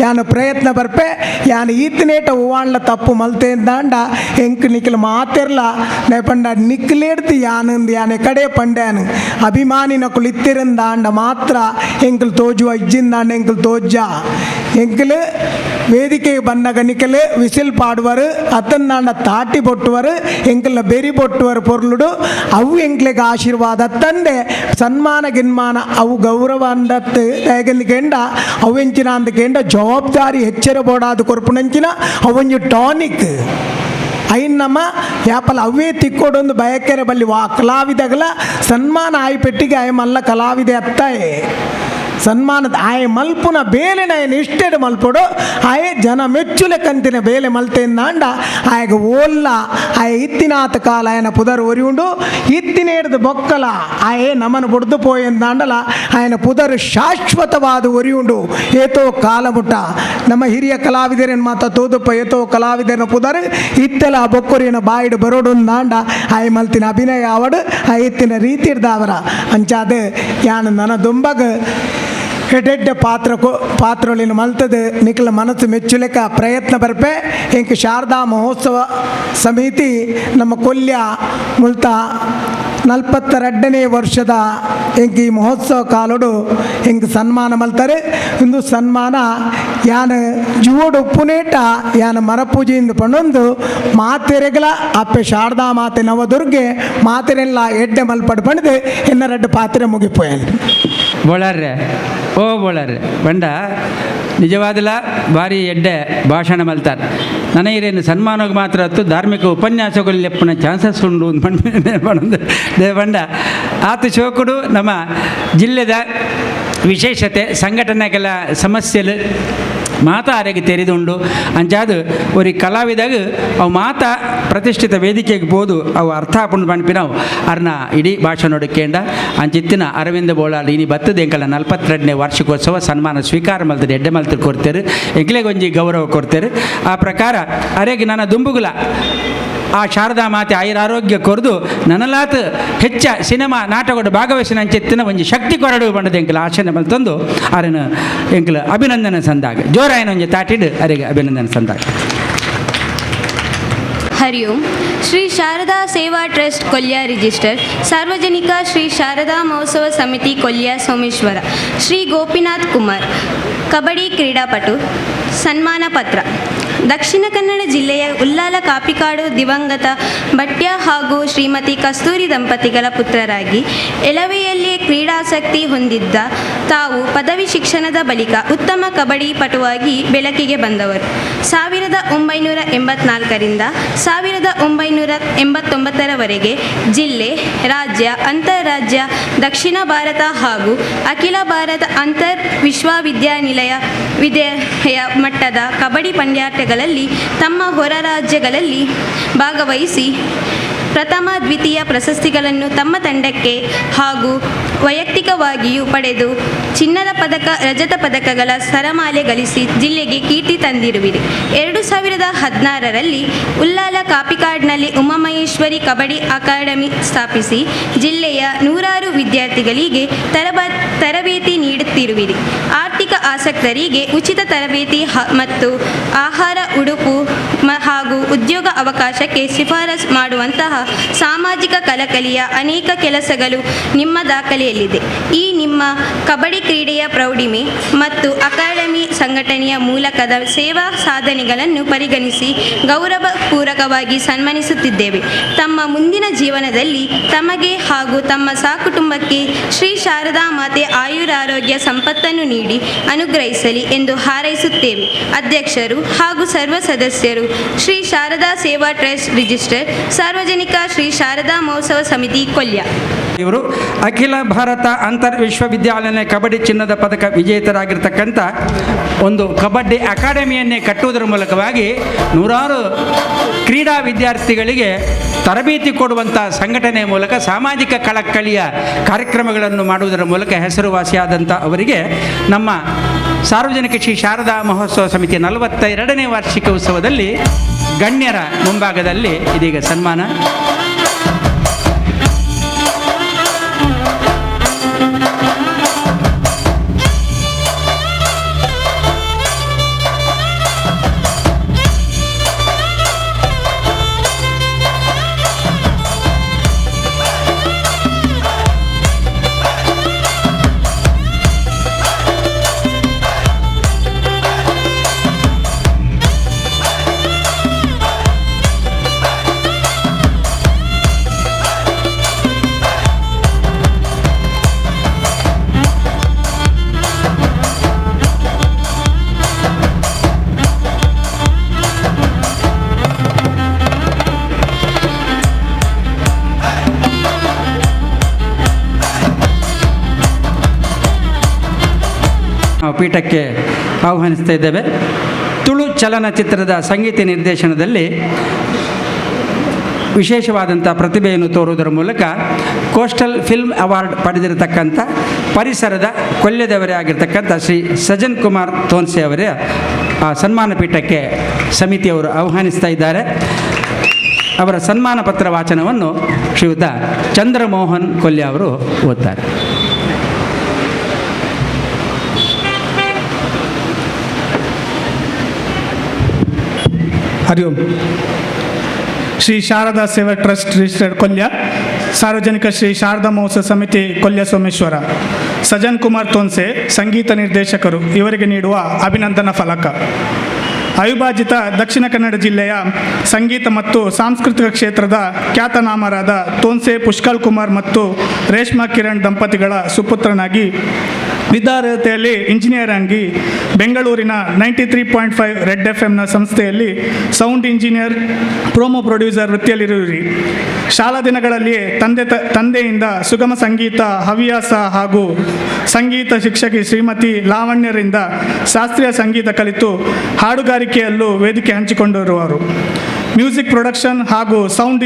ಯಾನು ಪ್ರಯತ್ನ ಬರ್ಪೆ ಯಾನು ಈತನೇಟ ಹೂವಾಣ್ಲ ತಪ್ಪು ಮಲ್ತೆ ಅಂದಾಂಡ ಎಂಕ್ ನಿಖಿಲ್ ಮಾತಿರ್ಲ ನೇಪಂಡ ನಿಕ್ಲೇಡ್ತಿ ಯಾನಂದು ಯಾನೆ ಕಡೆ ಪಂಡ್ಯಾನು ಅಭಿಮಾನಿನ ಕುಳಿತ್ತಿರಂದಾಂಡ ಮಾತ್ರ ಎಂಕಲ್ ತೋಜುವ ಇಜ್ಜಿಂದಾಂಡ ಎಂಕಲ್ ತೋಜ್ಜ ಎಂಕಲ್ ವೇದಿಕೆಗೆ ಬಂದಾಗ ನಿಕಲ್ ವಿಸಿಲ್ ಪಾಡುವರು ಅತ್ತಂದಾಂಡ ತಾಟಿ ಬೊಟ್ಟುವರು ಎಂಕಲ್ನ ಬೆರಿ ಬೊಟ್ಟುವರು ಪೊರ್ಲುಡು ಅವು ಎಂಕ್ಲೆಗೆ ಆಶೀರ್ವಾದ ತಂದೆ ಸನ್ಮಾನ ಗಿನ್ಮಾನ ಅವು ಗೌರವ ಅಂದತ್ತು ಹೇಗೆಂದ ಅವೆಂಚಿನ ಅಂದಕೇಂಡ ಜವಾಬ್ದಾರಿ ಹೆಚ್ಚರ ಬೋಡಾದ ಕೊರ್ಪುನಂಚಿನ ಅವೊಂಜು ಟಾನಿಕ್ ಐನ್ ನಮ್ಮ ಯಾಪಲ್ಲ ಅವೇ ತಿಕ್ಕೋಡೊಂದು ಬಯಕೆರೆ ಬಲ್ಲಿ ವಾ ಕಲಾವಿದಗಳ ಸನ್ಮಾನ ಆಯ್ಪೆಟ್ಟಿಗೆ ಆಯ ಮಲ್ಲ ಕಲಾವಿದೆ ಅತ್ತಾಯೆ ಸನ್ಮಾನದ ಆಯೆ ಮಲ್ಪುನ ಬೇಲೆನ ಏನು ಇಷ್ಟೆಡು ಮಲ್ಪಡು ಆಯೆ ಜನ ಮೆಚ್ಚುಲೆ ಕಂತಿನ ಬೇಲೆ ಮಲ್ತೆಂದಾಂಡ ಆಯಗೆ ಓಲ್ಲ ಆಯೆ ಇತ್ತಿನಾಥ ಕಾಲ ಆಯನ ಪುದರ್ ಒರಿಯುಂಡು ಇತ್ತಿನ ಹಿಡಿದು ಬೊಕ್ಕಲ ಆಯೆ ನಮನ ಬುಡ್ದು ಪೋಯಂದಾಂಡಲ ಆಯನ ಪುದರ್ ಶಾಶ್ವತವಾದ ಒರಿಯುಂಡು ಏತೋ ಕಾಲ ಮುಟ್ಟ ನಮ್ಮ ಹಿರಿಯ ಕಲಾವಿದರೇನು ಮಾತ ತೋದುಪ್ಪ ಏತೋ ಕಲಾವಿದರನ ಪುದರ್ ಇತ್ತೆಲ್ಲ ಬೊಕ್ಕರಿನ ಬಾಯಿಡು ಬರೋಡೊಂದಾಂಡ ಆಯೆ ಮಲ್ತಿನ ಅಭಿನಯ ಅವಡು ಆ ಇತ್ತಿನ ರೀತಿ ಇಡ್ದವರ ಅಂಚಾದ ಯಾನು ನನ್ನ ದುಂಬಗ ಎಡೆಡ್ಡೆ ಪಾತ್ರೊಳಿನ ಮಲ್ತದ ನಿಖಲ ಮನಸ್ಸು ಮೆಚ್ಚುಲೆಕ ಪ್ರಯತ್ನ ಬರ್ಪೆ ಇಂಕ ಶಾರದಾ ಮಹೋತ್ಸವ ಸಮಿತಿ ನಮ್ಮ ಕೊಲ್ಯ ಮುಲ್ತ 42ನೇ ವರ್ಷದ ಇಂಕ ಈ ಮಹೋತ್ಸವ ಕಾಲಡು ಇಂಕ ಸನ್ಮಾನ ಮಲ್ತಾರೆ ಇಂದು ಸನ್ಮಾನ ಯಾನ ಜುವೋಡು ಉಪ್ಪುನೇಟ ಯಾನ ಮರಪೂಜೆಯಿಂದ ಪಣ್ಣೊಂದು ಮಾತೆರೆಗಲ ಅಪ್ಪೆ ಶಾರದಾ ಮಾತೆ ನವದುರ್ಗೆ ಮಾತೆರೆಲ್ಲ ಎಡ್ಡೆ ಮಲ್ಪಡು ಪಣಿದು ಇನ್ನ 2 ಪಾತ್ರೆ ಮುಗಿಪೋಯಲು ಬೋಳಾರ್ರೆ ಓ ಬೋಳಾರ್ರೆ ಬಂಡ ನಿಜವಾದಲ ಭಾರಿ ಎಡ್ಡೆ ಭಾಷಣ ಮಲ್ತಾರೆ ನನಗಿರೇನು ಸನ್ಮಾನಕ್ಕೆ ಮಾತ್ರ ಹತ್ತು ಧಾರ್ಮಿಕ ಉಪನ್ಯಾಸಗಳು ಲೆಪ್ಪನ ಚಾನ್ಸಸ್ ಉಂಡು ಬಂಡ ಆತ ಶೋಕುಡು ನಮ್ಮ ಜಿಲ್ಲೆದ ವಿಶೇಷತೆ ಸಂಘಟನೆಗಳ ಸಮಸ್ಯೆಲು ಮಾತ ಆರೆಗೆ ತೆರೆದುಂಡು ಅಂಚಾದು ஒரு ಕಲಾವಿದಾಗ ಅವು ಮಾತ ಪ್ರತಿಷ್ಠಿತ ವೇದಿಕೆಗೆ ಬೋದು ಅವು ಅರ್ಥ ಹಾಕೊಂಡು ಬಣ್ಪಿನವು ಅರ್ನ ಇಡೀ ಭಾಷೆ ನೋಡಿಕೊಂಡ ಅಂಚಿತ್ತಿನ ಅರವಿಂದ ಬೋಳಾಲ್ ಇನಿ ಬತ್ತದ ಎಂಕಲ 42ನೇ ವಾರ್ಷಿಕೋತ್ಸವ ಸನ್ಮಾನ ಸ್ವೀಕಾರ ಮಲ್ತದೆ ಎಡ್ಡೆ ಮಲ್ತರು ಕೊಡ್ತೇರು ಎಂಕ್ಲೆಗೊಂಜಿ ಗೌರವ ಕೊಡ್ತೇರು ಆ ಪ್ರಕಾರ ಅರೆಗೆ ನನ್ನ ದುಂಬುಗುಲ ಆ ಶಾರದಾ ಮಾತೆ ಆಯುರಾರೋಗ್ಯ ಕೊರದು ನನಲಾತ್ ಹೆಚ್ಚ ಸಿನಿಮಾ ನಾಟಕದ ಭಾಗವಹಿಸಿನ ಅಂಚೆತ್ತಿನ ಒಂದು ಶಕ್ತಿ ಕೊರಡು ಬಂಡದ ಎಂಕಲ ಆಶನೆ ಮಲ್ತಂದು ಅರನ ಎಂಕಲ ಅಭಿನಂದನೆ ಸಂದಾಗ ಜೋರಾಯನ ಒಂಜಿ ತಾಟಿಡು ಅರೆಗೆ ಅಭಿನಂದನೆ ಸಂದಾಗ. हरिओम. श्री शारदा सेवा ट्रस्ट कोल्य रिजिस्टर सार्वजनिक श्री शारदा महोत्सव समिति कोल्य सोमेश्वर श्री गोपीनाथ कुमार कबड्डी क्रीडापटु सन्मान पत्र दक्षिण कन्नड जिल्ಲೆಯ ಉಲ್ಲಾಲ ಕಾಪಿಕಾಡು ದಿವಂಗತ ಭಟ್ಯ ಹಾಗೂ ಶ್ರೀಮತಿ ಕಸ್ತೂರಿ ದಂಪತಿಗಳ ಪುತ್ರರಾಗಿ ಎಳವೆಯಲ್ಲಿಯೇ ಕ್ರೀಡಾಸಕ್ತಿ ಹೊಂದಿದ್ದ ತಾವು ಪದವಿ ಶಿಕ್ಷಣದ ಬಳಿಕ ಉತ್ತಮ ಕಬಡ್ಡಿ ಪಟುವಾಗಿ ಬೆಳಕಿಗೆ ಬಂದವರು. 1984ರಿಂದ 1989ರವರೆಗೆ ಜಿಲ್ಲೆ, ರಾಜ್ಯ, ಅಂತಾರಾಜ್ಯ, ದಕ್ಷಿಣ ಭಾರತ ಹಾಗೂ ಅಖಿಲ ಭಾರತ ಅಂತರ್ ವಿಶ್ವವಿದ್ಯಾನಿಲಯ ಮಟ್ಟದ ಕಬಡ್ಡಿ ಪಂದ್ಯಾಟಗಳಲ್ಲಿ ತಮ್ಮ ಹೊರ ರಾಜ್ಯಗಳಲ್ಲಿ ಭಾಗವಹಿಸಿ ಪ್ರಥಮ ದ್ವಿತೀಯ ಪ್ರಶಸ್ತಿಗಳನ್ನು ತಮ್ಮ ತಂಡಕ್ಕೆ ಹಾಗೂ ವೈಯಕ್ತಿಕವಾಗಿಯೂ ಪಡೆದು ಚಿನ್ನದ ಪದಕ, ರಜತ ಪದಕಗಳ ಸರಮಾಲೆ ಗಳಿಸಿ ಜಿಲ್ಲೆಗೆ ಕೀರ್ತಿ ತಂದಿರುವಿರಿ. 2016ರಲ್ಲಿ ಉಲ್ಲಾಲ ಕಾಪಿಕಾಡ್ನಲ್ಲಿ ಉಮಾಮಹೇಶ್ವರಿ ಕಬಡ್ಡಿ ಅಕಾಡೆಮಿ ಸ್ಥಾಪಿಸಿ ಜಿಲ್ಲೆಯ 100 ವಿದ್ಯಾರ್ಥಿಗಳಿಗೆ ತರಬೇತಿ ನೀಡುತ್ತಿರುವಿರಿ. ಆರ್ಥಿಕ ಆಸಕ್ತರಿಗೆ ಉಚಿತ ತರಬೇತಿ ಮತ್ತು ಆಹಾರ, ಉಡುಪು ಹಾಗೂ ಉದ್ಯೋಗ ಅವಕಾಶಕ್ಕೆ ಶಿಫಾರಸು ಮಾಡುವಂತಹ ಸಾಮಾಜಿಕ ಕಳಕಳಿಯ ಅನೇಕ ಕೆಲಸಗಳು ನಿಮ್ಮ ದಾಖಲೆಯಲ್ಲಿದೆ. ಈ ನಿಮ್ಮ ಕಬಡ್ಡಿ ಕ್ರೀಡೆಯ ಪ್ರೌಢಿಮೆ ಮತ್ತು ಅಕಾಡೆಮಿ ಸಂಘಟನೆಯ ಮೂಲಕದ ಸೇವಾ ಸಾಧನೆಗಳನ್ನು ಪರಿಗಣಿಸಿ ಗೌರವಪೂರ್ವಕವಾಗಿ ಸನ್ಮಾನಿಸುತ್ತಿದ್ದೇವೆ. ತಮ್ಮ ಮುಂದಿನ ಜೀವನದಲ್ಲಿ ತಮಗೆ ಹಾಗೂ ತಮ್ಮ ಸಹಕುಟುಂಬಕ್ಕೆ ಶ್ರೀ ಶಾರದಾ ಮಾತೆ ಆಯುರಾರೋಗ್ಯ ಸಂಪತ್ತನ್ನು ನೀಡಿ ಅನುಗ್ರಹಿಸಲಿ ಎಂದು ಹಾರೈಸುತ್ತೇವೆ. ಅಧ್ಯಕ್ಷರು ಹಾಗೂ ಸರ್ವ ಸದಸ್ಯರು ಶ್ರೀ ಶಾರದಾ ಸೇವಾ ಟ್ರಸ್ಟ್ ರಿಜಿಸ್ಟರ್ ಸಾರ್ವಜನಿಕ ಶ್ರೀ ಶಾರದಾ ಮಹೋತ್ಸವ ಸಮಿತಿ ಕೊಲ್ಯ. ಇವರು ಅಖಿಲ ಭಾರತ ಅಂತರ್ ವಿಶ್ವವಿದ್ಯಾಲಯ ಕಬಡ್ಡಿ ಚಿನ್ನದ ಪದಕ ವಿಜೇತರಾಗಿರ್ತಕ್ಕಂಥ ಒಂದು ಕಬಡ್ಡಿ ಅಕಾಡೆಮಿಯನ್ನೇ ಕಟ್ಟುವುದರ ಮೂಲಕವಾಗಿ 100 ಕ್ರೀಡಾ ವಿದ್ಯಾರ್ಥಿಗಳಿಗೆ ತರಬೇತಿ ಕೊಡುವಂಥ ಸಂಘಟನೆಯ ಮೂಲಕ ಸಾಮಾಜಿಕ ಕಳಕಳಿಯ ಕಾರ್ಯಕ್ರಮಗಳನ್ನು ಮಾಡುವುದರ ಮೂಲಕ ಹೆಸರುವಾಸಿಯಾದಂಥ ಅವರಿಗೆ ನಮ್ಮ ಸಾರ್ವಜನಿಕ ಶ್ರೀ ಶಾರದಾ ಮಹೋತ್ಸವ ಸಮಿತಿ 42ನೇ ವಾರ್ಷಿಕ ಉತ್ಸವದಲ್ಲಿ ಗಣ್ಯರ ಮುಂಭಾಗದಲ್ಲಿ ಇದೀಗ ಸನ್ಮಾನ. ಪೀಠಕ್ಕೆ ಆಹ್ವಾನಿಸ್ತಾ ಇದ್ದೇವೆ. ತುಳು ಚಲನಚಿತ್ರದ ಸಂಗೀತ ನಿರ್ದೇಶನದಲ್ಲಿ ವಿಶೇಷವಾದಂಥ ಪ್ರತಿಭೆಯನ್ನು ತೋರುವುದರ ಮೂಲಕ ಕೋಸ್ಟಲ್ ಫಿಲ್ಮ್ ಅವಾರ್ಡ್ ಪಡೆದಿರತಕ್ಕಂಥ ಪರಿಸರದ ಕೊಲ್ಯದವರೇ ಆಗಿರ್ತಕ್ಕಂಥ ಶ್ರೀ ಸಜನ್ ಕುಮಾರ್ ತೋನ್ಸೆ ಅವರ ಸನ್ಮಾನ ಪೀಠಕ್ಕೆ ಸಮಿತಿಯವರು ಆಹ್ವಾನಿಸ್ತಾ ಇದ್ದಾರೆ. ಅವರ ಸನ್ಮಾನ ಪತ್ರ ವಾಚನವನ್ನು ಶ್ರೀಯುತ ಚಂದ್ರಮೋಹನ್ ಕೊಲ್ಯ ಅವರು ಓದ್ತಾರೆ. ಹರಿ ಓಂ. ಶ್ರೀ ಶಾರದಾ ಸೇವಾ ಟ್ರಸ್ಟ್ ರಿಜಿಸ್ಟರ್ಡ್ ಕೊಲ್ಯ, ಸಾರ್ವಜನಿಕ ಶ್ರೀ ಶಾರದಾ ಮಹೋತ್ಸವ ಸಮಿತಿ ಕೊಲ್ಯ ಸೋಮೇಶ್ವರ, ಸಜನ್ ಕುಮಾರ್ ತೋನ್ಸೆ ಸಂಗೀತ ನಿರ್ದೇಶಕರು, ಇವರಿಗೆ ನೀಡುವ ಅಭಿನಂದನಾ ಫಲಕ. ಅವಿಭಾಜಿತ ದಕ್ಷಿಣ ಕನ್ನಡ ಜಿಲ್ಲೆಯ ಸಂಗೀತ ಮತ್ತು ಸಾಂಸ್ಕೃತಿಕ ಕ್ಷೇತ್ರದ ಖ್ಯಾತನಾಮರಾದ ತೋನ್ಸೆ ಪುಷ್ಕಲ್ ಕುಮಾರ್ ಮತ್ತು ರೇಷ್ಮಾ ಕಿರಣ್ ದಂಪತಿಗಳ ಸುಪುತ್ರನಾಗಿ ವಿದ್ಯಾರ್ಹತೆಯಲ್ಲಿ ಇಂಜಿನಿಯರ್ ಆಗಿ ಬೆಂಗಳೂರಿನ 93.5 ರೆಡ್ FM ಸಂಸ್ಥೆಯಲ್ಲಿ ಸೌಂಡ್ ಇಂಜಿನಿಯರ್, ಪ್ರೋಮೋ ಪ್ರೊಡ್ಯೂಸರ್ ವೃತ್ತಿಯಲ್ಲಿರುವಿರಿ. ಶಾಲಾ ದಿನಗಳಲ್ಲಿಯೇ ತಂದೆಯಿಂದ ಸುಗಮ ಸಂಗೀತ ಹವ್ಯಾಸ ಹಾಗೂ ಸಂಗೀತ ಶಿಕ್ಷಕಿ ಶ್ರೀಮತಿ ಲಾವಣ್ಯರಿಂದ ಶಾಸ್ತ್ರೀಯ ಸಂಗೀತ ಕಲಿತು ಹಾಡುಗಾರಿಕೆಯಲ್ಲೂ ವೇದಿಕೆ ಹಂಚಿಕೊಂಡಿರುವರು. ಮ್ಯೂಸಿಕ್ ಪ್ರೊಡಕ್ಷನ್ ಹಾಗೂ ಸೌಂಡ್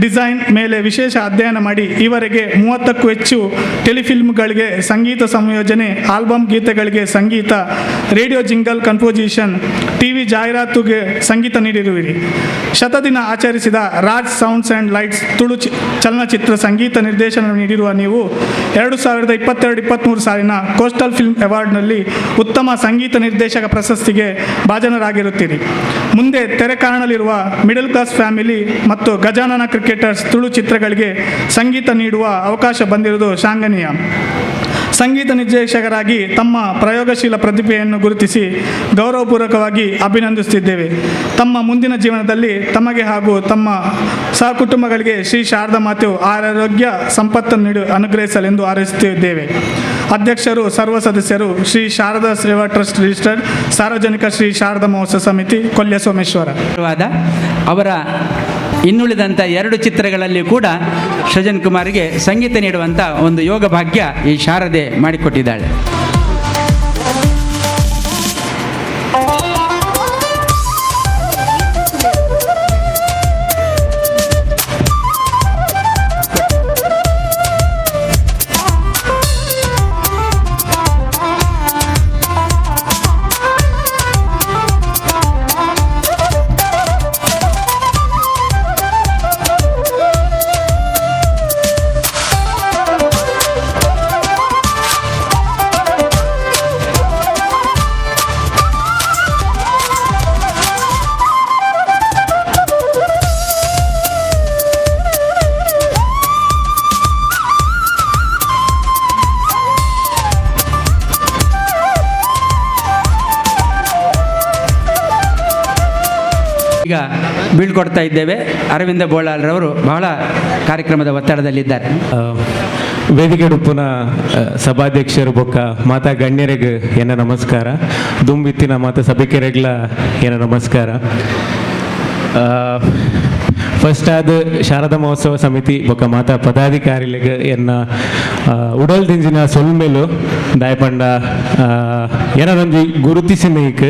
ಡಿಸೈನ್ ಮೇಲೆ ವಿಶೇಷ ಅಧ್ಯಯನ ಮಾಡಿ ಈವರೆಗೆ 30ಕ್ಕೂ ಹೆಚ್ಚು ಟೆಲಿಫಿಲ್ಮ್ಗಳಿಗೆ ಸಂಗೀತ ಸಂಯೋಜನೆ, ಆಲ್ಬಮ್ ಗೀತೆಗಳಿಗೆ ಸಂಗೀತ, ರೇಡಿಯೋ ಜಿಂಗಲ್ ಕಂಪೋಸಿಷನ್, TV ಜಾಹೀರಾತುಗೆ ಸಂಗೀತ ನೀಡಿರುವಿರಿ. ಶತದಿನ ಆಚರಿಸಿದ Raj sounds and lights Tulu ಚಲನಚಿತ್ರ ಸಂಗೀತ ನಿರ್ದೇಶನ ನೀಡಿರುವ ನೀವು 2022-23 ಸಾಲಿನ ಕೋಸ್ಟಲ್ ಫಿಲ್ಮ್ ಅವಾರ್ಡ್ನಲ್ಲಿ ಉತ್ತಮ ಸಂಗೀತ ನಿರ್ದೇಶಕ ಪ್ರಶಸ್ತಿಗೆ ಭಾಜನರಾಗಿರುತ್ತೀರಿ. ಮುಂದೆ ತೆರೆ ಕಾಣಲಿರುವ ಮಿಡಲ್ ಕ್ಲಾಸ್ ಫ್ಯಾಮಿಲಿ ಮತ್ತು ಗಜಾನನ ಕ್ರಿಕೆಟರ್ಸ್ ತುಳು ಚಿತ್ರಗಳಿಗೆ ಸಂಗೀತ ನೀಡುವ ಅವಕಾಶ ಬಂದಿರುವುದು ಶ್ಲಾಘನೀಯ. ಸಂಗೀತ ನಿರ್ದೇಶಕರಾಗಿ ತಮ್ಮ ಪ್ರಯೋಗಶೀಲ ಪ್ರತಿಭೆಯನ್ನು ಗುರುತಿಸಿ ಗೌರವಪೂರ್ವಕವಾಗಿ ಅಭಿನಂದಿಸುತ್ತಿದ್ದೇವೆ. ತಮ್ಮ ಮುಂದಿನ ಜೀವನದಲ್ಲಿ ತಮಗೆ ಹಾಗೂ ತಮ್ಮ ಸಹಕುಟುಂಬಗಳಿಗೆ ಶ್ರೀ ಶಾರದಾ ಮಾತೆಯು ಆರೋಗ್ಯ ಸಂಪತ್ತನ್ನು ಅನುಗ್ರಹಿಸಲೆಂದು ಹಾರೈಸುತ್ತಿದ್ದೇವೆ. ಅಧ್ಯಕ್ಷರು ಸರ್ವ ಸದಸ್ಯರು ಶ್ರೀ ಶಾರದಾ ಸೇವಾ ಟ್ರಸ್ಟ್ ರಿಜಿಸ್ಟರ್ಡ್ ಸಾರ್ವಜನಿಕ ಶ್ರೀ ಶಾರದಾ ಮಹೋತ್ಸವ ಸಮಿತಿ ಕೊಲ್ಯ ಸೋಮೇಶ್ವರ. ಅವರ ಇನ್ನುಳಿದಂಥ 2 ಚಿತ್ರಗಳಲ್ಲಿ ಕೂಡ ಸಜನ್ ಕುಮಾರ್ಗೆ ಸಂಗೀತ ನೀಡುವಂಥ ಒಂದು ಯೋಗ ಭಾಗ್ಯ ಈ ಶಾರದೆ ಮಾಡಿಕೊಟ್ಟಿದ್ದಾಳೆ. ಈಗ ಬೀಳ್ಕೊಡ್ತಾ ಇದ್ದೇವೆ. ಅರವಿಂದ ಬೋಳಾಲ್ರವರು ಬಹಳ ಕಾರ್ಯಕ್ರಮದ ಒತ್ತಡದಲ್ಲಿದ್ದಾರೆ. ವೇದಿಕೆ ಉಪ್ಪುನ ಸಭಾಧ್ಯಕ್ಷರು ಬೊಕ್ಕ ಮಾತಾ ಗಣ್ಯರಿಗೆ ಏನ ನಮಸ್ಕಾರ. ದುಂಬಿತ್ತಿನ ಮಾತಾ ಸಭಿಕರಿಗಳ ಏನ ನಮಸ್ಕಾರ. ಫಸ್ಟ್ ಆದ ಶಾರದಾ ಮಹೋತ್ಸವ ಸಮಿತಿ ಬೊಕ್ಕ ಮಾತಾ ಪದಾಧಿಕಾರಿಗಳಿಗೆ ಎನ್ನ ಉಡಲ್ ದಿಂಜಿನ ಸೊಲ್ಮೇಲು ದಾಯಪಂಡ ಏನೊಂದು ಗುರುತಿಸಿನೀಕ್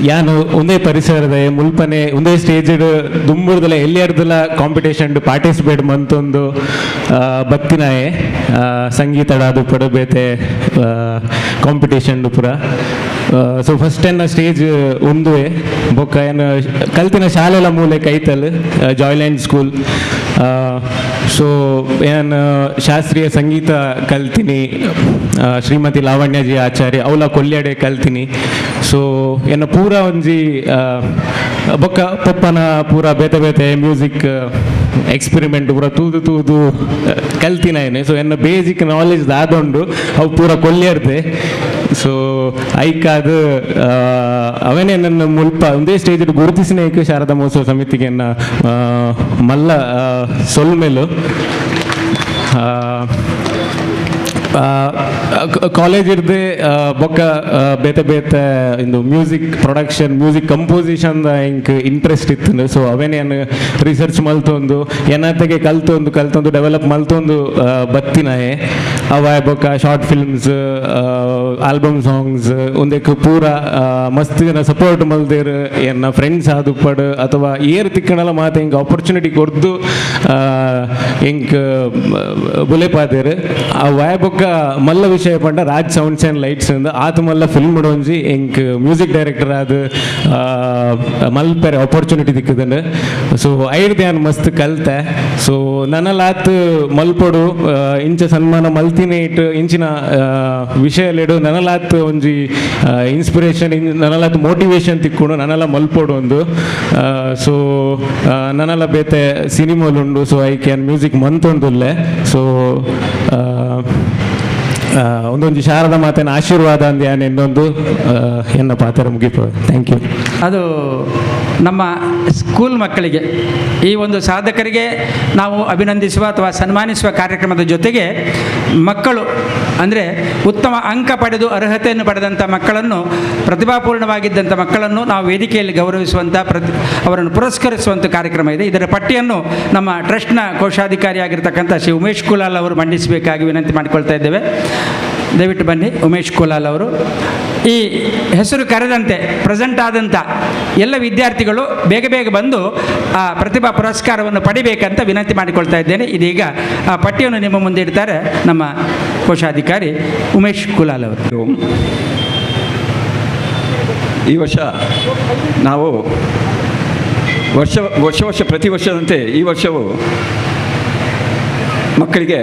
ಯಾನು ಒಂದೇ ಪರಿಸರದ ಮುಲ್ಪನೆ ಒಂದೇ ಸ್ಟೇಜ್ ದುಂಬುರ್ದಲ್ಲ ಎಲ್ಲಿಯರ್ದಲ್ಲ ಕಾಂಪಿಟೇಷನ್ ಪಾರ್ಟಿಸಿಪೇಟ್ ಮಂತೊಂದು ಬತ್ತಿನಾಯೆ ಸಂಗೀತ ಅದು ಪಡಬೇತೆ ಕಾಂಪಿಟೇಷನ್ ಪೂರ. ಸೊ ಫಸ್ಟ್ ಎನ್ನ ಸ್ಟೇಜ್ ಒಂದುವೆ ಬೊಕ್ಕ ಏನು ಕಲ್ತಿನ ಶಾಲೆಲ ಮೂಲೆ ಕೈತಲ್ ಜಾಯ್ಲ್ಯಾಂಡ್ ಸ್ಕೂಲ್. ಸೊ ಏನು ಶಾಸ್ತ್ರೀಯ ಸಂಗೀತ ಕಲ್ತೀನಿ ಶ್ರೀಮತಿ ಲಾವಣ್ಯಜಿ ಆಚಾರ್ಯ ಅವಳ ಕೊಲ್ಯಡೆ ಕಲ್ತೀನಿ. ಸೊ ಎನ್ನ ಪೂರ ಒಂಜಿ ಬೊಕ್ಕ ಪಪ್ಪನ ಪೂರ ಬೇತೆ ಬೇತೆ ಮ್ಯೂಸಿಕ್ ಎಕ್ಸ್ಪೆರಿಮೆಂಟ್ ಪೂರ ತೂದು ತೂದು ಕಲ್ತಿನ ಏನೆ. ಸೊ ಎನ್ನ ಬೇಸಿಕ್ ನಾಲೆಜ್ ದಾದೊಂಡು ಅವು ಪೂರ ಕೊಲ್ಯರ್ದೆ. ಸೊ ಐಕಾದ ಅವನೇ ನನ್ನ ಮುಲ್ಪ ಒಂದೇ ಸ್ಟೇಜ್ ಗುರುತಿಸಿನೇಕ ಶಾರದಾ ಮಹೋತ್ಸವ ಸಮಿತಿಗೆ ಮಲ್ಲ ಸೊಲ್ಮೇಲು ಕಾಲೇಜ್ ಇರ್ದೆ ಬೊಕ್ಕ ಬೇತೆ ಬೇತೆ ಇಂದು ಮ್ಯೂಸಿಕ್ ಪ್ರೊಡಕ್ಷನ್ ಮ್ಯೂಸಿಕ್ ಕಂಪೋಸಿಷನ್ ಇಂಕ್ ಇಂಟ್ರೆಸ್ಟ್ ಇತ್ತು. ಸೊ ಅವೇನೇನು ರಿಸರ್ಚ್ ಮಲ್ತೊಂದು ಏನತೆಗೆ ಕಲ್ತೊಂದು ಡೆವಲಪ್ ಮಲ್ತೊಂದು ಬತ್ತಿನಾಯೆ ಅವ ಬೊಕ್ಕ ಶಾರ್ಟ್ ಫಿಲ್ಮ್ಸ್ ಆಲ್ಬಮ್ ಸಾಂಗ್ಸ್ ಒಂದಕ್ಕೆ ಪೂರ ಮಸ್ತ್ ಜನ ಸಪೋರ್ಟ್ ಮಲ್ದೇರು ಎನ್ನ ಫ್ರೆಂಡ್ಸ್ ಆದು ಪಡ್ ಅಥವಾ ಏರ್ ತಿಕ್ಕಣಲ ಮಾತು ಹಿಂಗೆ ಆಪರ್ಚುನಿಟಿ ಕೊಡ್ದು ಇಂಕ್ ಬುಲೆಪಾದೇರು ಆ ವಾಯ ಬೊಕ್ಕ ಮಲ್ಲ ವಿಷಯ ಪಂಡ ರಾಜ್ ಸೌಂಡ್ಸ್ ಆ್ಯಂಡ್ ಲೈಟ್ಸ್ ಅಂದ ಆತ ಮಲ್ಲ ಫಿಲ್ಮ್ ಮಾಡೋಂಜಿ ಇಂಕ್ ಮ್ಯೂಸಿಕ್ ಡೈರೆಕ್ಟರ್ ಆದ ಮಲ್ಪೆರೆ ಆಪರ್ಚುನಿಟಿ ದಿಕ್ಕದನು. ಸೊ ಐಡ್ ಧ್ಯಾನ್ ಮಸ್ತ್ ಕಲ್ತೆ. ಸೊ ನನಲಾತ್ ಮಲ್ಪಡು ಇಂಚ ಸನ್ಮಾನ ಮಲ್ತಿನೇ ಇಟ್ಟು ಇಂಚಿನ ವಿಷಯಲೆಡು ನನಲಾತ್ ಒಂಜಿ ಇನ್ಸ್ಪಿರೇಷನ್ ನನಲಾತ್ ಮೋಟಿವೇಶನ್ ತಿಕ್ಕೊಂಡು ನನಲ ಮಲ್ಪಡು ಒಂದು. ಸೊ ನನಲ ಬೇತೆ ಸಿನಿಮಾಲುಂಡು. ಸೊ ಐ ಕ್ಯಾನ್ ಮ್ಯೂಸಿಕ್ ಮಂತೊಂದುಲ್ಲೆ. ಸೊ ಒಂದೊಂದು ಶಾರದ ಮಾತಿನ ಆಶೀರ್ವಾದ ಅಂದ ಇನ್ನೊಂದು ಎನ್ನ ಪಾತ್ರ ಮುಗಿಪು. Thank you. ಅದು ನಮ್ಮ ಸ್ಕೂಲ್ ಮಕ್ಕಳಿಗೆ ಈ ಒಂದು ಸಾಧಕರಿಗೆ ನಾವು ಅಭಿನಂದಿಸುವ ಅಥವಾ ಸನ್ಮಾನಿಸುವ ಕಾರ್ಯಕ್ರಮದ ಜೊತೆಗೆ ಮಕ್ಕಳು ಅಂದರೆ ಉತ್ತಮ ಅಂಕ ಪಡೆದು ಅರ್ಹತೆಯನ್ನು ಪಡೆದಂಥ ಮಕ್ಕಳನ್ನು ಪ್ರತಿಭಾಪೂರ್ಣವಾಗಿದ್ದಂಥ ಮಕ್ಕಳನ್ನು ನಾವು ವೇದಿಕೆಯಲ್ಲಿ ಗೌರವಿಸುವಂಥ ಅವರನ್ನು ಪುರಸ್ಕರಿಸುವಂಥ ಕಾರ್ಯಕ್ರಮ ಇದೆ. ಇದರ ಪಟ್ಟಿಯನ್ನು ನಮ್ಮ ಟ್ರಸ್ಟ್ನ ಕೋಶಾಧಿಕಾರಿಯಾಗಿರ್ತಕ್ಕಂಥ ಶ್ರೀ ಉಮೇಶ್ ಕುಲಾಲ್ ಅವರು ಮಂಡಿಸಬೇಕಾಗಿ ವಿನಂತಿ ಮಾಡಿಕೊಳ್ತಾ ಇದ್ದೇವೆ. ದಯವಿಟ್ಟು ಬನ್ನಿ. ಉಮೇಶ್ ಕುಲಾಲ್ ಅವರು ಈ ಹೆಸರು ಕರೆದಂತೆ ಪ್ರೆಸೆಂಟ್ ಆದಂಥ ಎಲ್ಲ ವಿದ್ಯಾರ್ಥಿಗಳು ಬೇಗ ಬೇಗ ಬಂದು ಆ ಪ್ರತಿಭಾ ಪುರಸ್ಕಾರವನ್ನು ಪಡಿಬೇಕಂತ ವಿನಂತಿ ಮಾಡಿಕೊಳ್ತಾ ಇದ್ದೇನೆ. ಇದೀಗ ಆ ಪಟ್ಟಿಯನ್ನು ನಿಮ್ಮ ಮುಂದೆ ಇಡ್ತಾರೆ ನಮ್ಮ ಕೋಶಾಧಿಕಾರಿ ಉಮೇಶ್ ಕುಲಾಲ್ ಅವರು. ಈ ವರ್ಷ ನಾವು ವರ್ಷ ಪ್ರತಿ ವರ್ಷದಂತೆ ಈ ವರ್ಷವೂ ಮಕ್ಕಳಿಗೆ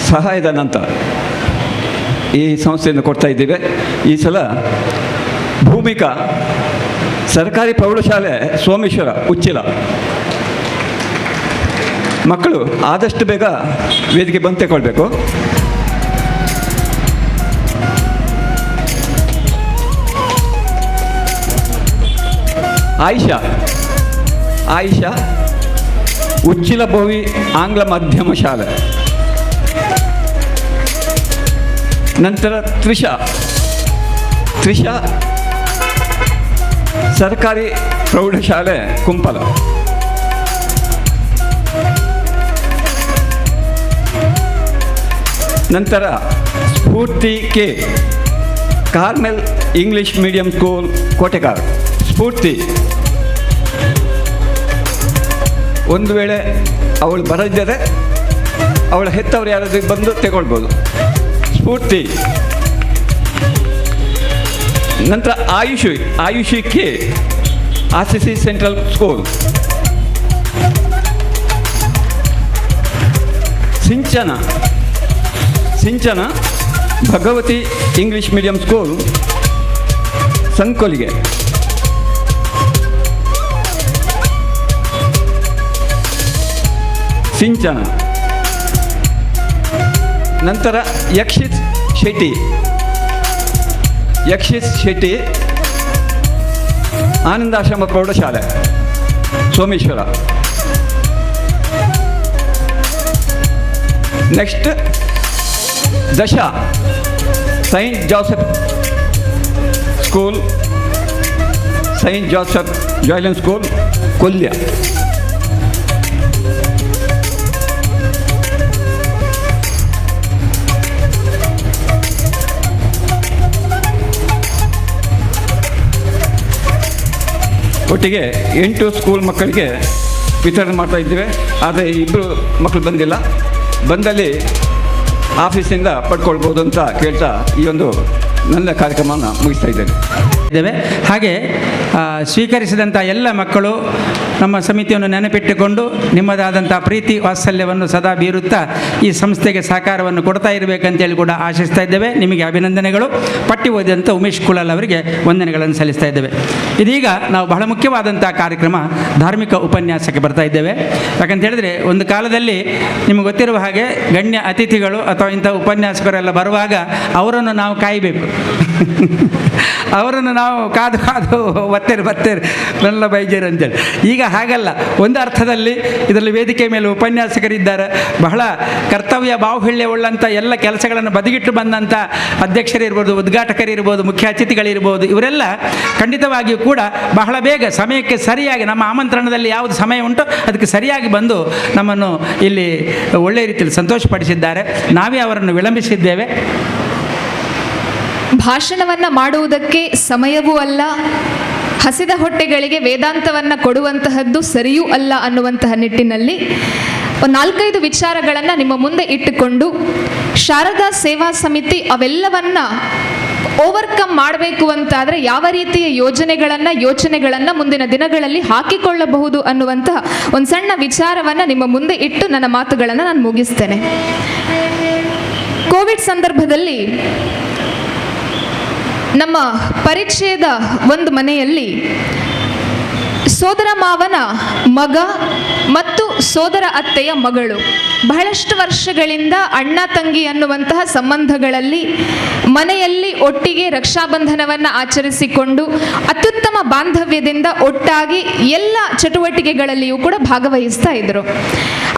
ಸಹಾಯಧನ ಅಂತ ಈ ಸಂಸ್ಥೆಯನ್ನು ಕೊಡ್ತಾ ಇದ್ದೇವೆ. ಈ ಸಲ ಭೂಮಿಕಾ ಸರ್ಕಾರಿ ಪ್ರೌಢಶಾಲೆ ಸೋಮೇಶ್ವರ ಉಚ್ಚಿಲ ಮಕ್ಕಳು ಆದಷ್ಟು ಬೇಗ ವೇದಿಕೆ ಬಂದು ತಗೊಳ್ಬೇಕು. ಆಯಿಷಾ ಉಚ್ಚಿಲ ಭೋವಿ ಆಂಗ್ಲ ಮಾಧ್ಯಮ ಶಾಲೆ. ನಂತರ ತ್ರಿಷಾ ಸರ್ಕಾರಿ ಪ್ರೌಢಶಾಲೆ ಕುಂಪಲ. ನಂತರ Spoorthi K Carmel English medium school Kotekar. Spoorthi ಒಂದು ವೇಳೆ ಅವಳು ಬರದಿದ್ದರೆ ಅವಳ ಹೆತ್ತವರು ಯಾರಾದರೂ ಬಂದು ತಗೊಳ್ಬೋದು. ಸ್ಫೂರ್ತಿ. ನಂತರ Ayushi K RCC central school. Sinchana Bhagavathi English medium school ಸಂಕೋಲಿಗೆ. ಸಿಂಚನ. ನಂತರ ಯಕ್ಷಿತ್ ಶೆಟ್ಟಿ ಆನಂದಾಶ್ರಮ ಪ್ರೌಢಶಾಲೆ Someshwar. Next Dasha saint Joseph ಜಾಯ್ಲೆನ್ ಸ್ಕೂಲ್ ಕೊಲ್ಯ. ಒಟ್ಟಿಗೆ 8 ಸ್ಕೂಲ್ ಮಕ್ಕಳಿಗೆ ವಿತರಣೆ ಮಾಡ್ತಾ ಇದ್ದೇವೆ. ಆದರೆ 2 ಮಕ್ಕಳು ಬಂದಿಲ್ಲ. ಬಂದಲ್ಲಿ ಆಫೀಸಿಂದ ಪಡ್ಕೊಳ್ಬೋದು ಅಂತ ಕೇಳ್ತಾ ಈ ಒಂದು ನನ್ನ ಕಾರ್ಯಕ್ರಮವನ್ನು ಮುಗಿಸ್ತಾ ಇದ್ದೇವೆ. ಹಾಗೆ ಸ್ವೀಕರಿಸಿದಂಥ ಎಲ್ಲ ಮಕ್ಕಳು ನಮ್ಮ ಸಮಿತಿಯನ್ನು ನೆನಪಿಟ್ಟುಕೊಂಡು ನಿಮ್ಮದಾದಂಥ ಪ್ರೀತಿ ವಾತ್ಸಲ್ಯವನ್ನು ಸದಾ ಬೀರುತ್ತಾ ಈ ಸಂಸ್ಥೆಗೆ ಸಹಕಾರವನ್ನು ಕೊಡ್ತಾ ಇರಬೇಕಂತೇಳಿ ಕೂಡ ಆಶಿಸ್ತಾ ಇದ್ದೇವೆ. ನಿಮಗೆ ಅಭಿನಂದನೆಗಳು. ಪಟ್ಟಿ ಓದಿದಂಥ ಉಮೇಶ್ ಕುಲಾಲ್ ಅವರಿಗೆ ವಂದನೆಗಳನ್ನು ಸಲ್ಲಿಸ್ತಾ ಇದ್ದೇವೆ. ಇದೀಗ ನಾವು ಬಹಳ ಮುಖ್ಯವಾದಂಥ ಕಾರ್ಯಕ್ರಮ ಧಾರ್ಮಿಕ ಉಪನ್ಯಾಸಕ್ಕೆ ಬರ್ತಾ ಇದ್ದೇವೆ. ಯಾಕಂತ ಹೇಳಿದ್ರೆ ಒಂದು ಕಾಲದಲ್ಲಿ ನಿಮಗೆ ಗೊತ್ತಿರುವ ಹಾಗೆ ಗಣ್ಯ ಅತಿಥಿಗಳು ಅಥವಾ ಇಂಥ ಉಪನ್ಯಾಸಕರೆಲ್ಲ ಬರುವಾಗ ಅವರನ್ನು ನಾವು ಕಾಯಬೇಕು. ಅವರನ್ನು ನಾವು ಕಾದು ಬತ್ತೇರು ನನ್ನ ಬೈಜೇರು ಅಂತೇಳಿ. ಈಗ ಹಾಗಲ್ಲ. ಒಂದು ಅರ್ಥದಲ್ಲಿ ಇದರಲ್ಲಿ ವೇದಿಕೆ ಮೇಲೆ ಉಪನ್ಯಾಸಕರಿದ್ದಾರೆ, ಬಹಳ ಕರ್ತವ್ಯ ಬಾಹುಳ್ಯವುಳ್ಳಂಥ ಎಲ್ಲ ಕೆಲಸಗಳನ್ನು ಬದಿಗಿಟ್ಟು ಬಂದಂಥ ಅಧ್ಯಕ್ಷರಿರ್ಬೋದು, ಉದ್ಘಾಟಕರಿರ್ಬೋದು, ಮುಖ್ಯ ಅತಿಥಿಗಳಿರ್ಬೋದು, ಇವರೆಲ್ಲ ಖಂಡಿತವಾಗಿಯೂ ಕೂಡ ಬಹಳ ಬೇಗ ಸಮಯಕ್ಕೆ ಸರಿಯಾಗಿ ನಮ್ಮ ಆಮಂತ್ರಣದಲ್ಲಿ ಯಾವುದು ಸಮಯ ಉಂಟೋ ಅದಕ್ಕೆ ಸರಿಯಾಗಿ ಬಂದು ನಮ್ಮನ್ನು ಇಲ್ಲಿ ಒಳ್ಳೆಯ ರೀತಿಯಲ್ಲಿ ಸಂತೋಷಪಡಿಸಿದ್ದಾರೆ. ನಾವೇ ಅವರನ್ನು ವಿಳಂಬಿಸಿದ್ದೇವೆ. ಭಾಷಣವನ್ನು ಮಾಡುವುದಕ್ಕೆ ಸಮಯವೂ ಅಲ್ಲ, ಹಸಿದ ಹೊಟ್ಟೆಗಳಿಗೆ ವೇದಾಂತವನ್ನು ಕೊಡುವಂತಹದ್ದು ಸರಿಯೂ ಅಲ್ಲ ಅನ್ನುವಂತಹ ನಿಟ್ಟಿನಲ್ಲಿ 4-5 ವಿಚಾರಗಳನ್ನು ನಿಮ್ಮ ಮುಂದೆ ಇಟ್ಟುಕೊಂಡು ಶಾರದಾ ಸೇವಾ ಸಮಿತಿ ಅವೆಲ್ಲವನ್ನ ಓವರ್ಕಮ್ ಮಾಡಬೇಕು ಅಂತಾದರೆ ಯಾವ ರೀತಿಯ ಯೋಚನೆಗಳನ್ನು ಮುಂದಿನ ದಿನಗಳಲ್ಲಿ ಹಾಕಿಕೊಳ್ಳಬಹುದು ಅನ್ನುವಂತಹ ಒಂದು ಸಣ್ಣ ವಿಚಾರವನ್ನು ನಿಮ್ಮ ಮುಂದೆ ಇಟ್ಟು ನನ್ನ ಮಾತುಗಳನ್ನು ನಾನು ಮುಗಿಸ್ತೇನೆ. ಕೋವಿಡ್ ಸಂದರ್ಭದಲ್ಲಿ ನಮ್ಮ ಪರಿಚಯದ ಒಂದು ಮನೆಯಲ್ಲಿ ಸೋದರ ಮಾವನ ಮಗ ಮತ್ತು ಸೋದರ ಅತ್ತೆಯ ಮಗಳು ಬಹಳಷ್ಟು ವರ್ಷಗಳಿಂದ ಅಣ್ಣ ತಂಗಿ ಅನ್ನುವಂತಹ ಸಂಬಂಧಗಳಲ್ಲಿ ಮನೆಯಲ್ಲಿ ಒಟ್ಟಿಗೆ ರಕ್ಷಾಬಂಧನವನ್ನು ಆಚರಿಸಿಕೊಂಡು ಅತ್ಯುತ್ತಮ ಬಾಂಧವ್ಯದಿಂದ ಒಟ್ಟಾಗಿ ಎಲ್ಲ ಚಟುವಟಿಕೆಗಳಲ್ಲಿಯೂ ಕೂಡ ಭಾಗವಹಿಸ್ತಾ ಇದ್ರು.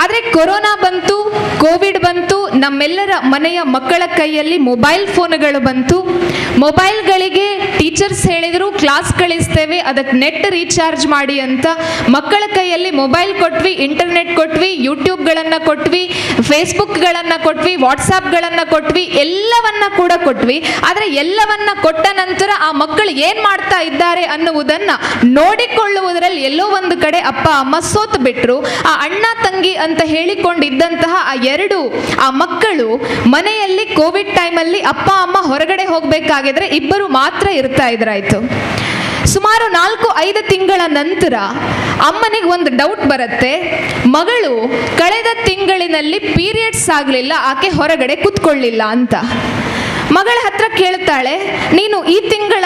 ಆದರೆ ಕೊರೋನಾ ಬಂತು, ಕೋವಿಡ್ ಬಂತು, ನಮ್ಮೆಲ್ಲರ ಮನೆಯ ಮಕ್ಕಳ ಕೈಯಲ್ಲಿ ಮೊಬೈಲ್ ಫೋನ್ಗಳು ಬಂತು. ಮೊಬೈಲ್ಗಳಿಗೆ ಟೀಚರ್ಸ್ ಹೇಳಿದರು ಕ್ಲಾಸ್ ಕಳಿಸ್ತೇವೆ, ಅದಕ್ಕೆ ನೆಟ್ ರೀಚಾರ್ಜ್ ಮಾಡಿ ಅಂತ. ಮಕ್ಕಳ ಕೈಯಲ್ಲಿ ಮೊಬೈಲ್ ಕೊಟ್ವಿ, ಇಂಟರ್ನೆಟ್ ಕೊಟ್ವಿ, ಯೂಟ್ಯೂಬ್ಗಳನ್ನು ಕೊಟ್ವಿ, ಫೇಸ್ಬುಕ್ಗಳನ್ನು ಕೊಟ್ವಿ, ವಾಟ್ಸಾಪ್ಗಳನ್ನು ಕೊಟ್ವಿ, ಎಲ್ಲವನ್ನ ಕೂಡ ಕೊಟ್ವಿ. ಆದರೆ ಎಲ್ಲವನ್ನ ಕೊಟ್ಟ ನಂತರ ಆ ಮಕ್ಕಳು ಏನು ಮಾಡ್ತಾ ಇದ್ದಾರೆ ಅನ್ನುವುದನ್ನು ನೋಡಿಕೊಳ್ಳುವುದರಲ್ಲಿ ಎಲ್ಲೋ ಒಂದು ಕಡೆ ಅಪ್ಪ ಅಮ್ಮ ಸೋತು ಬಿಟ್ರು. ಆ ಅಣ್ಣ ತಂಗಿ ಅಂತ ಹೇಳಿಕೊಂಡಿದ್ದಂತಹ ಆ ಮಕ್ಕಳು ಮನೆಯಲ್ಲಿ ಕೋವಿಡ್ ಟೈಮಲ್ಲಿ ಅಪ್ಪ ಅಮ್ಮ ಹೊರಗಡೆ ಹೋಗಬೇಕಾಗಿದ್ರೆ ಇಬ್ಬರು ಮಾತ್ರ ಇರ್ತಾ ಇದ್ರಾಯ್ತು. ಸುಮಾರು 4-5 ತಿಂಗಳ ನಂತರ ಅಮ್ಮನಿಗೆ ಒಂದು ಡೌಟ್ ಬರುತ್ತೆ, ಮಗಳು ಕಳೆದ ತಿಂಗಳಿನಲ್ಲಿ ಪೀರಿಯಡ್ಸ್ ಆಗಲಿಲ್ಲ, ಆಕೆ ಹೊರಗಡೆ ಕೂತ್ಕೊಳ್ಳಿಲ್ಲ ಅಂತ. ಮಗಳ ಹತ್ರ ಕೇಳ್ತಾಳೆ, ನೀನು ಈ ತಿಂಗಳ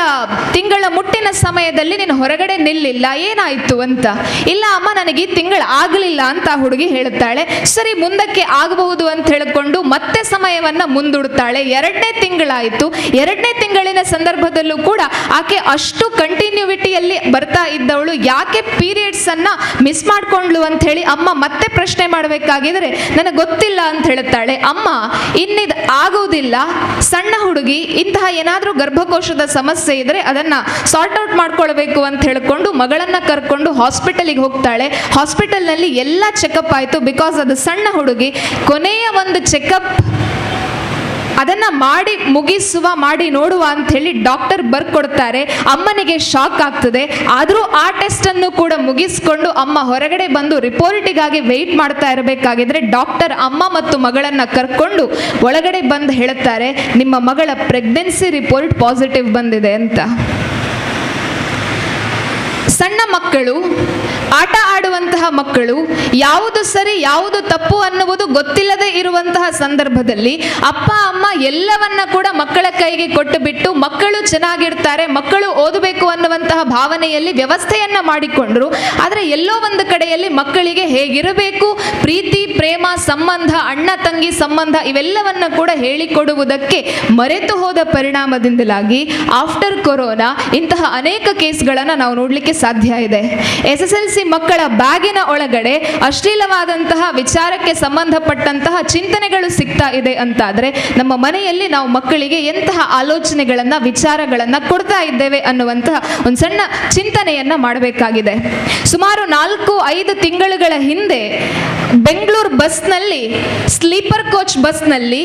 ಮುಟ್ಟಿನ ಸಮಯದಲ್ಲಿ ನೀನು ಹೊರಗಡೆ ನಿಲ್ಲಿಲ್ಲ, ಏನಾಯ್ತು ಅಂತ. ಇಲ್ಲ ಅಮ್ಮ, ನನಗೆ ಈ ತಿಂಗಳು ಆಗಲಿಲ್ಲ ಅಂತ ಹುಡುಗಿ ಹೇಳ್ತಾಳೆ. ಸರಿ, ಮುಂದಕ್ಕೆ ಆಗಬಹುದು ಅಂತ ಹೇಳಿಕೊಂಡು ಮತ್ತೆ ಸಮಯವನ್ನು ಮುಂದೂಡ್ತಾಳೆ. 2ನೇ ತಿಂಗಳಾಯಿತು. 2ನೇ ತಿಂಗಳಿನ ಸಂದರ್ಭದಲ್ಲೂ ಕೂಡ ಆಕೆ ಅಷ್ಟು ಕಂಟಿನ್ಯೂವಿಟಿಯಲ್ಲಿ ಬರ್ತಾ ಇದ್ದವಳು ಯಾಕೆ ಪೀರಿಯಡ್ಸ್ ಅನ್ನ ಮಿಸ್ ಮಾಡ್ಕೊಂಡ್ಲು ಅಂತ ಹೇಳಿ ಅಮ್ಮ ಮತ್ತೆ ಪ್ರಶ್ನೆ ಮಾಡಬೇಕಾಗಿದ್ರೆ ನನಗೆ ಗೊತ್ತಿಲ್ಲ ಅಂತ ಹೇಳ್ತಾಳೆ. ಅಮ್ಮ, ಇನ್ನಿದು ಆಗುವುದಿಲ್ಲ, ಸಣ್ಣ ಹುಡುಗಿ, ಇಂತಹ ಏನಾದರೂ ಗರ್ಭಕೋಶದ ಸಮಸ್ಯೆ ಇದ್ರೆ ಅದನ್ನ ಸಾರ್ಟ್ ಔಟ್ ಮಾಡ್ಕೊಳ್ಬೇಕು ಅಂತ ಹೇಳಿಕೊಂಡು ಮಗಳನ್ನ ಕರ್ಕೊಂಡು ಹಾಸ್ಪಿಟಲಿಗೆ ಹೋಗ್ತಾಳೆ. ಹಾಸ್ಪಿಟಲ್ನಲ್ಲಿ ಎಲ್ಲ ಚೆಕಪ್ ಆಯಿತು. ಬಿಕಾಸ್ ಅದು ಸಣ್ಣ ಹುಡುಗಿ, ಕೊನೆಯ ಒಂದು ಚೆಕಪ್ ಅದನ್ನ ಮಾಡಿ ನೋಡುವ ಅಂತ ಹೇಳಿ ಡಾಕ್ಟರ್ ಬರ್ಕೊಡ್ತಾರೆ. ಅಮ್ಮನಿಗೆ ಶಾಕ್ ಆಗ್ತದೆ. ಆದರೂ ಆ ಟೆಸ್ಟ್ ಅನ್ನು ಕೂಡ ಮುಗಿಸ್ಕೊಂಡು ಅಮ್ಮ ಹೊರಗಡೆ ಬಂದು ರಿಪೋರ್ಟಿಗಾಗಿ ವೆಯ್ಟ್ ಮಾಡ್ತಾ ಇರಬೇಕಾಗಿದ್ರೆ ಡಾಕ್ಟರ್ ಅಮ್ಮ ಮತ್ತು ಮಗಳನ್ನ ಕರ್ಕೊಂಡು ಒಳಗಡೆ ಬಂದು ಹೇಳುತ್ತಾರೆ, ನಿಮ್ಮ ಮಗಳ ಪ್ರೆಗ್ನೆನ್ಸಿ ರಿಪೋರ್ಟ್ ಪಾಸಿಟಿವ್ ಬಂದಿದೆ ಅಂತ. ಸಣ್ಣ ಮಕ್ಕಳು, ಆಟ ಆಡುವಂತಹ ಮಕ್ಕಳು, ಯಾವುದು ಸರಿ ಯಾವುದು ತಪ್ಪು ಅನ್ನುವುದು ಗೊತ್ತಿಲ್ಲದೆ ಇರುವಂತಹ ಸಂದರ್ಭದಲ್ಲಿ ಅಪ್ಪ ಅಮ್ಮ ಎಲ್ಲವನ್ನ ಕೂಡ ಮಕ್ಕಳ ಕೈಗೆ ಕೊಟ್ಟು ಬಿಟ್ಟು ಮಕ್ಕಳು ಚೆನ್ನಾಗಿರ್ತಾರೆ, ಮಕ್ಕಳು ಓದಬೇಕು ಅನ್ನುವಂತಹ ಭಾವನೆಯಲ್ಲಿ ವ್ಯವಸ್ಥೆಯನ್ನ ಮಾಡಿಕೊಂಡ್ರು. ಆದರೆ ಎಲ್ಲೋ ಒಂದು ಕಡೆಯಲ್ಲಿ ಮಕ್ಕಳಿಗೆ ಹೇಗಿರಬೇಕು, ಪ್ರೀತಿ, ಪ್ರೇಮ, ಸಂಬಂಧ, ಅಣ್ಣ ತಂಗಿ ಸಂಬಂಧ ಇವೆಲ್ಲವನ್ನ ಕೂಡ ಹೇಳಿಕೊಡುವುದಕ್ಕೆ ಮರೆತು ಹೋದ ಪರಿಣಾಮದಿಂದಲಾಗಿ ಆಫ್ಟರ್ ಕೊರೋನಾ ಇಂತಹ ಅನೇಕ ಕೇಸ್ಗಳನ್ನು ನಾವು ನೋಡಲಿಕ್ಕೆ ಸಾಧ್ಯ ಇದೆ. SSLC ಮಕ್ಕಳ ಬ್ಯಾಗಿನ ಒಳಗಡೆ ಅಶ್ಲೀಲವಾದಂತಹ ವಿಚಾರಕ್ಕೆ ಸಂಬಂಧಪಟ್ಟಂತಹ ಚಿಂತನೆಗಳು ಸಿಗ್ತಾ ಇದೆ ಅಂತಾದ್ರೆ ನಮ್ಮ ಮನೆಯಲ್ಲಿ ನಾವು ಮಕ್ಕಳಿಗೆ ಎಂತಹ ಆಲೋಚನೆಗಳನ್ನ, ವಿಚಾರಗಳನ್ನ ಕೊಡ್ತಾ ಇದ್ದೇವೆ ಅನ್ನುವಂತಹ ಒಂದು ಸಣ್ಣ ಚಿಂತನೆಯನ್ನ ಮಾಡಬೇಕಾಗಿದೆ. ಸುಮಾರು 4-5 ತಿಂಗಳುಗಳ ಹಿಂದೆ ಬೆಂಗಳೂರು ಬಸ್ನಲ್ಲಿ, ಸ್ಲೀಪರ್ ಕೋಚ್ ಬಸ್ನಲ್ಲಿ,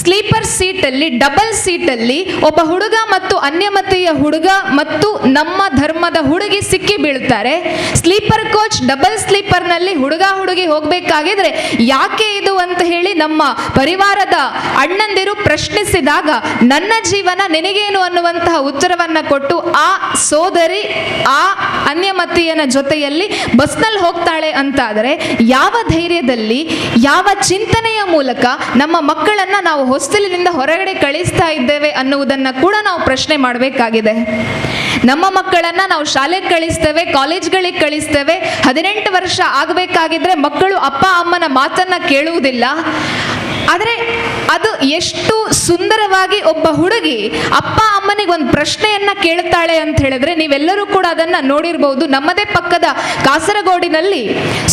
ಸ್ಲೀಪರ್ ಸೀಟಲ್ಲಿ, ಡಬಲ್ ಸೀಟಲ್ಲಿ ಒಬ್ಬ ಹುಡುಗ ಮತ್ತು ಅನ್ಯಮತೀಯ ಹುಡುಗ ಮತ್ತು ನಮ್ಮ ಧರ್ಮದ ಹುಡುಗಿ ಸಿಕ್ಕಿ ಬೀಳ್ತಾರೆ. ಸ್ಲೀಪರ್ ಕೋಚ್ ಡಬಲ್ ಸ್ಲೀಪರ್ನಲ್ಲಿ ಹುಡುಗ ಹುಡುಗಿ ಹೋಗಬೇಕಾಗಿದ್ರೆ ಯಾಕೆ ಇದು ಅಂತ ಹೇಳಿ ನಮ್ಮ ಪರಿವಾರದ ಅಣ್ಣಂದಿರು ಪ್ರಶ್ನಿಸಿದಾಗ ನನ್ನ ಜೀವನ ನಿನಗೇನು ಅನ್ನುವಂತಹ ಉತ್ತರವನ್ನ ಕೊಟ್ಟು ಆ ಸೋದರಿ ಆ ಅನ್ಯಮತೀಯನ ಜೊತೆಯಲ್ಲಿ ಬಸ್ನಲ್ಲಿ ಹೋಗ್ತಾಳೆ ಅಂತಾದರೆ ಯಾವ ಧೈರ್ಯದಲ್ಲಿ, ಯಾವ ಚಿಂತನೆಯ ಮೂಲಕ ನಮ್ಮ ಮಕ್ಕಳನ್ನ ನಾವು ಹೊಸ್ತಿಲಿನಿಂದ ಹೊರಗಡೆ ಕಳಿಸ್ತಾ ಇದ್ದೇವೆ ಅನ್ನುವುದನ್ನ ಕೂಡ ನಾವು ಪ್ರಶ್ನೆ ಮಾಡಬೇಕಾಗಿದೆ. ನಮ್ಮ ಮಕ್ಕಳನ್ನ ನಾವು ಶಾಲೆಗೆ ಕಳಿಸ್ತೇವೆ, ಕಾಲೇಜ್ಗಳಿಗೆ ಕಳಿಸ್ತೇವೆ. 18 ವರ್ಷ ಆಗಬೇಕಾಗಿದ್ರೆ ಮಕ್ಕಳು ಅಪ್ಪ ಅಮ್ಮನ ಮಾತನ್ನ ಕೇಳುವುದಿಲ್ಲ. ಆದರೆ ಅದು ಎಷ್ಟು ಸುಂದರವಾಗಿ ಒಬ್ಬ ಹುಡುಗಿ ಅಪ್ಪ ಅಮ್ಮನಿಗೆ ಒಂದು ಪ್ರಶ್ನೆಯನ್ನ ಕೇಳ್ತಾಳೆ ಅಂತ ಹೇಳಿದ್ರೆ ನೀವೆಲ್ಲರೂ ಕೂಡ ಅದನ್ನ ನೋಡಿರಬಹುದು. ನಮ್ಮದೇ ಪಕ್ಕದ ಕಾಸರಗೋಡಿನಲ್ಲಿ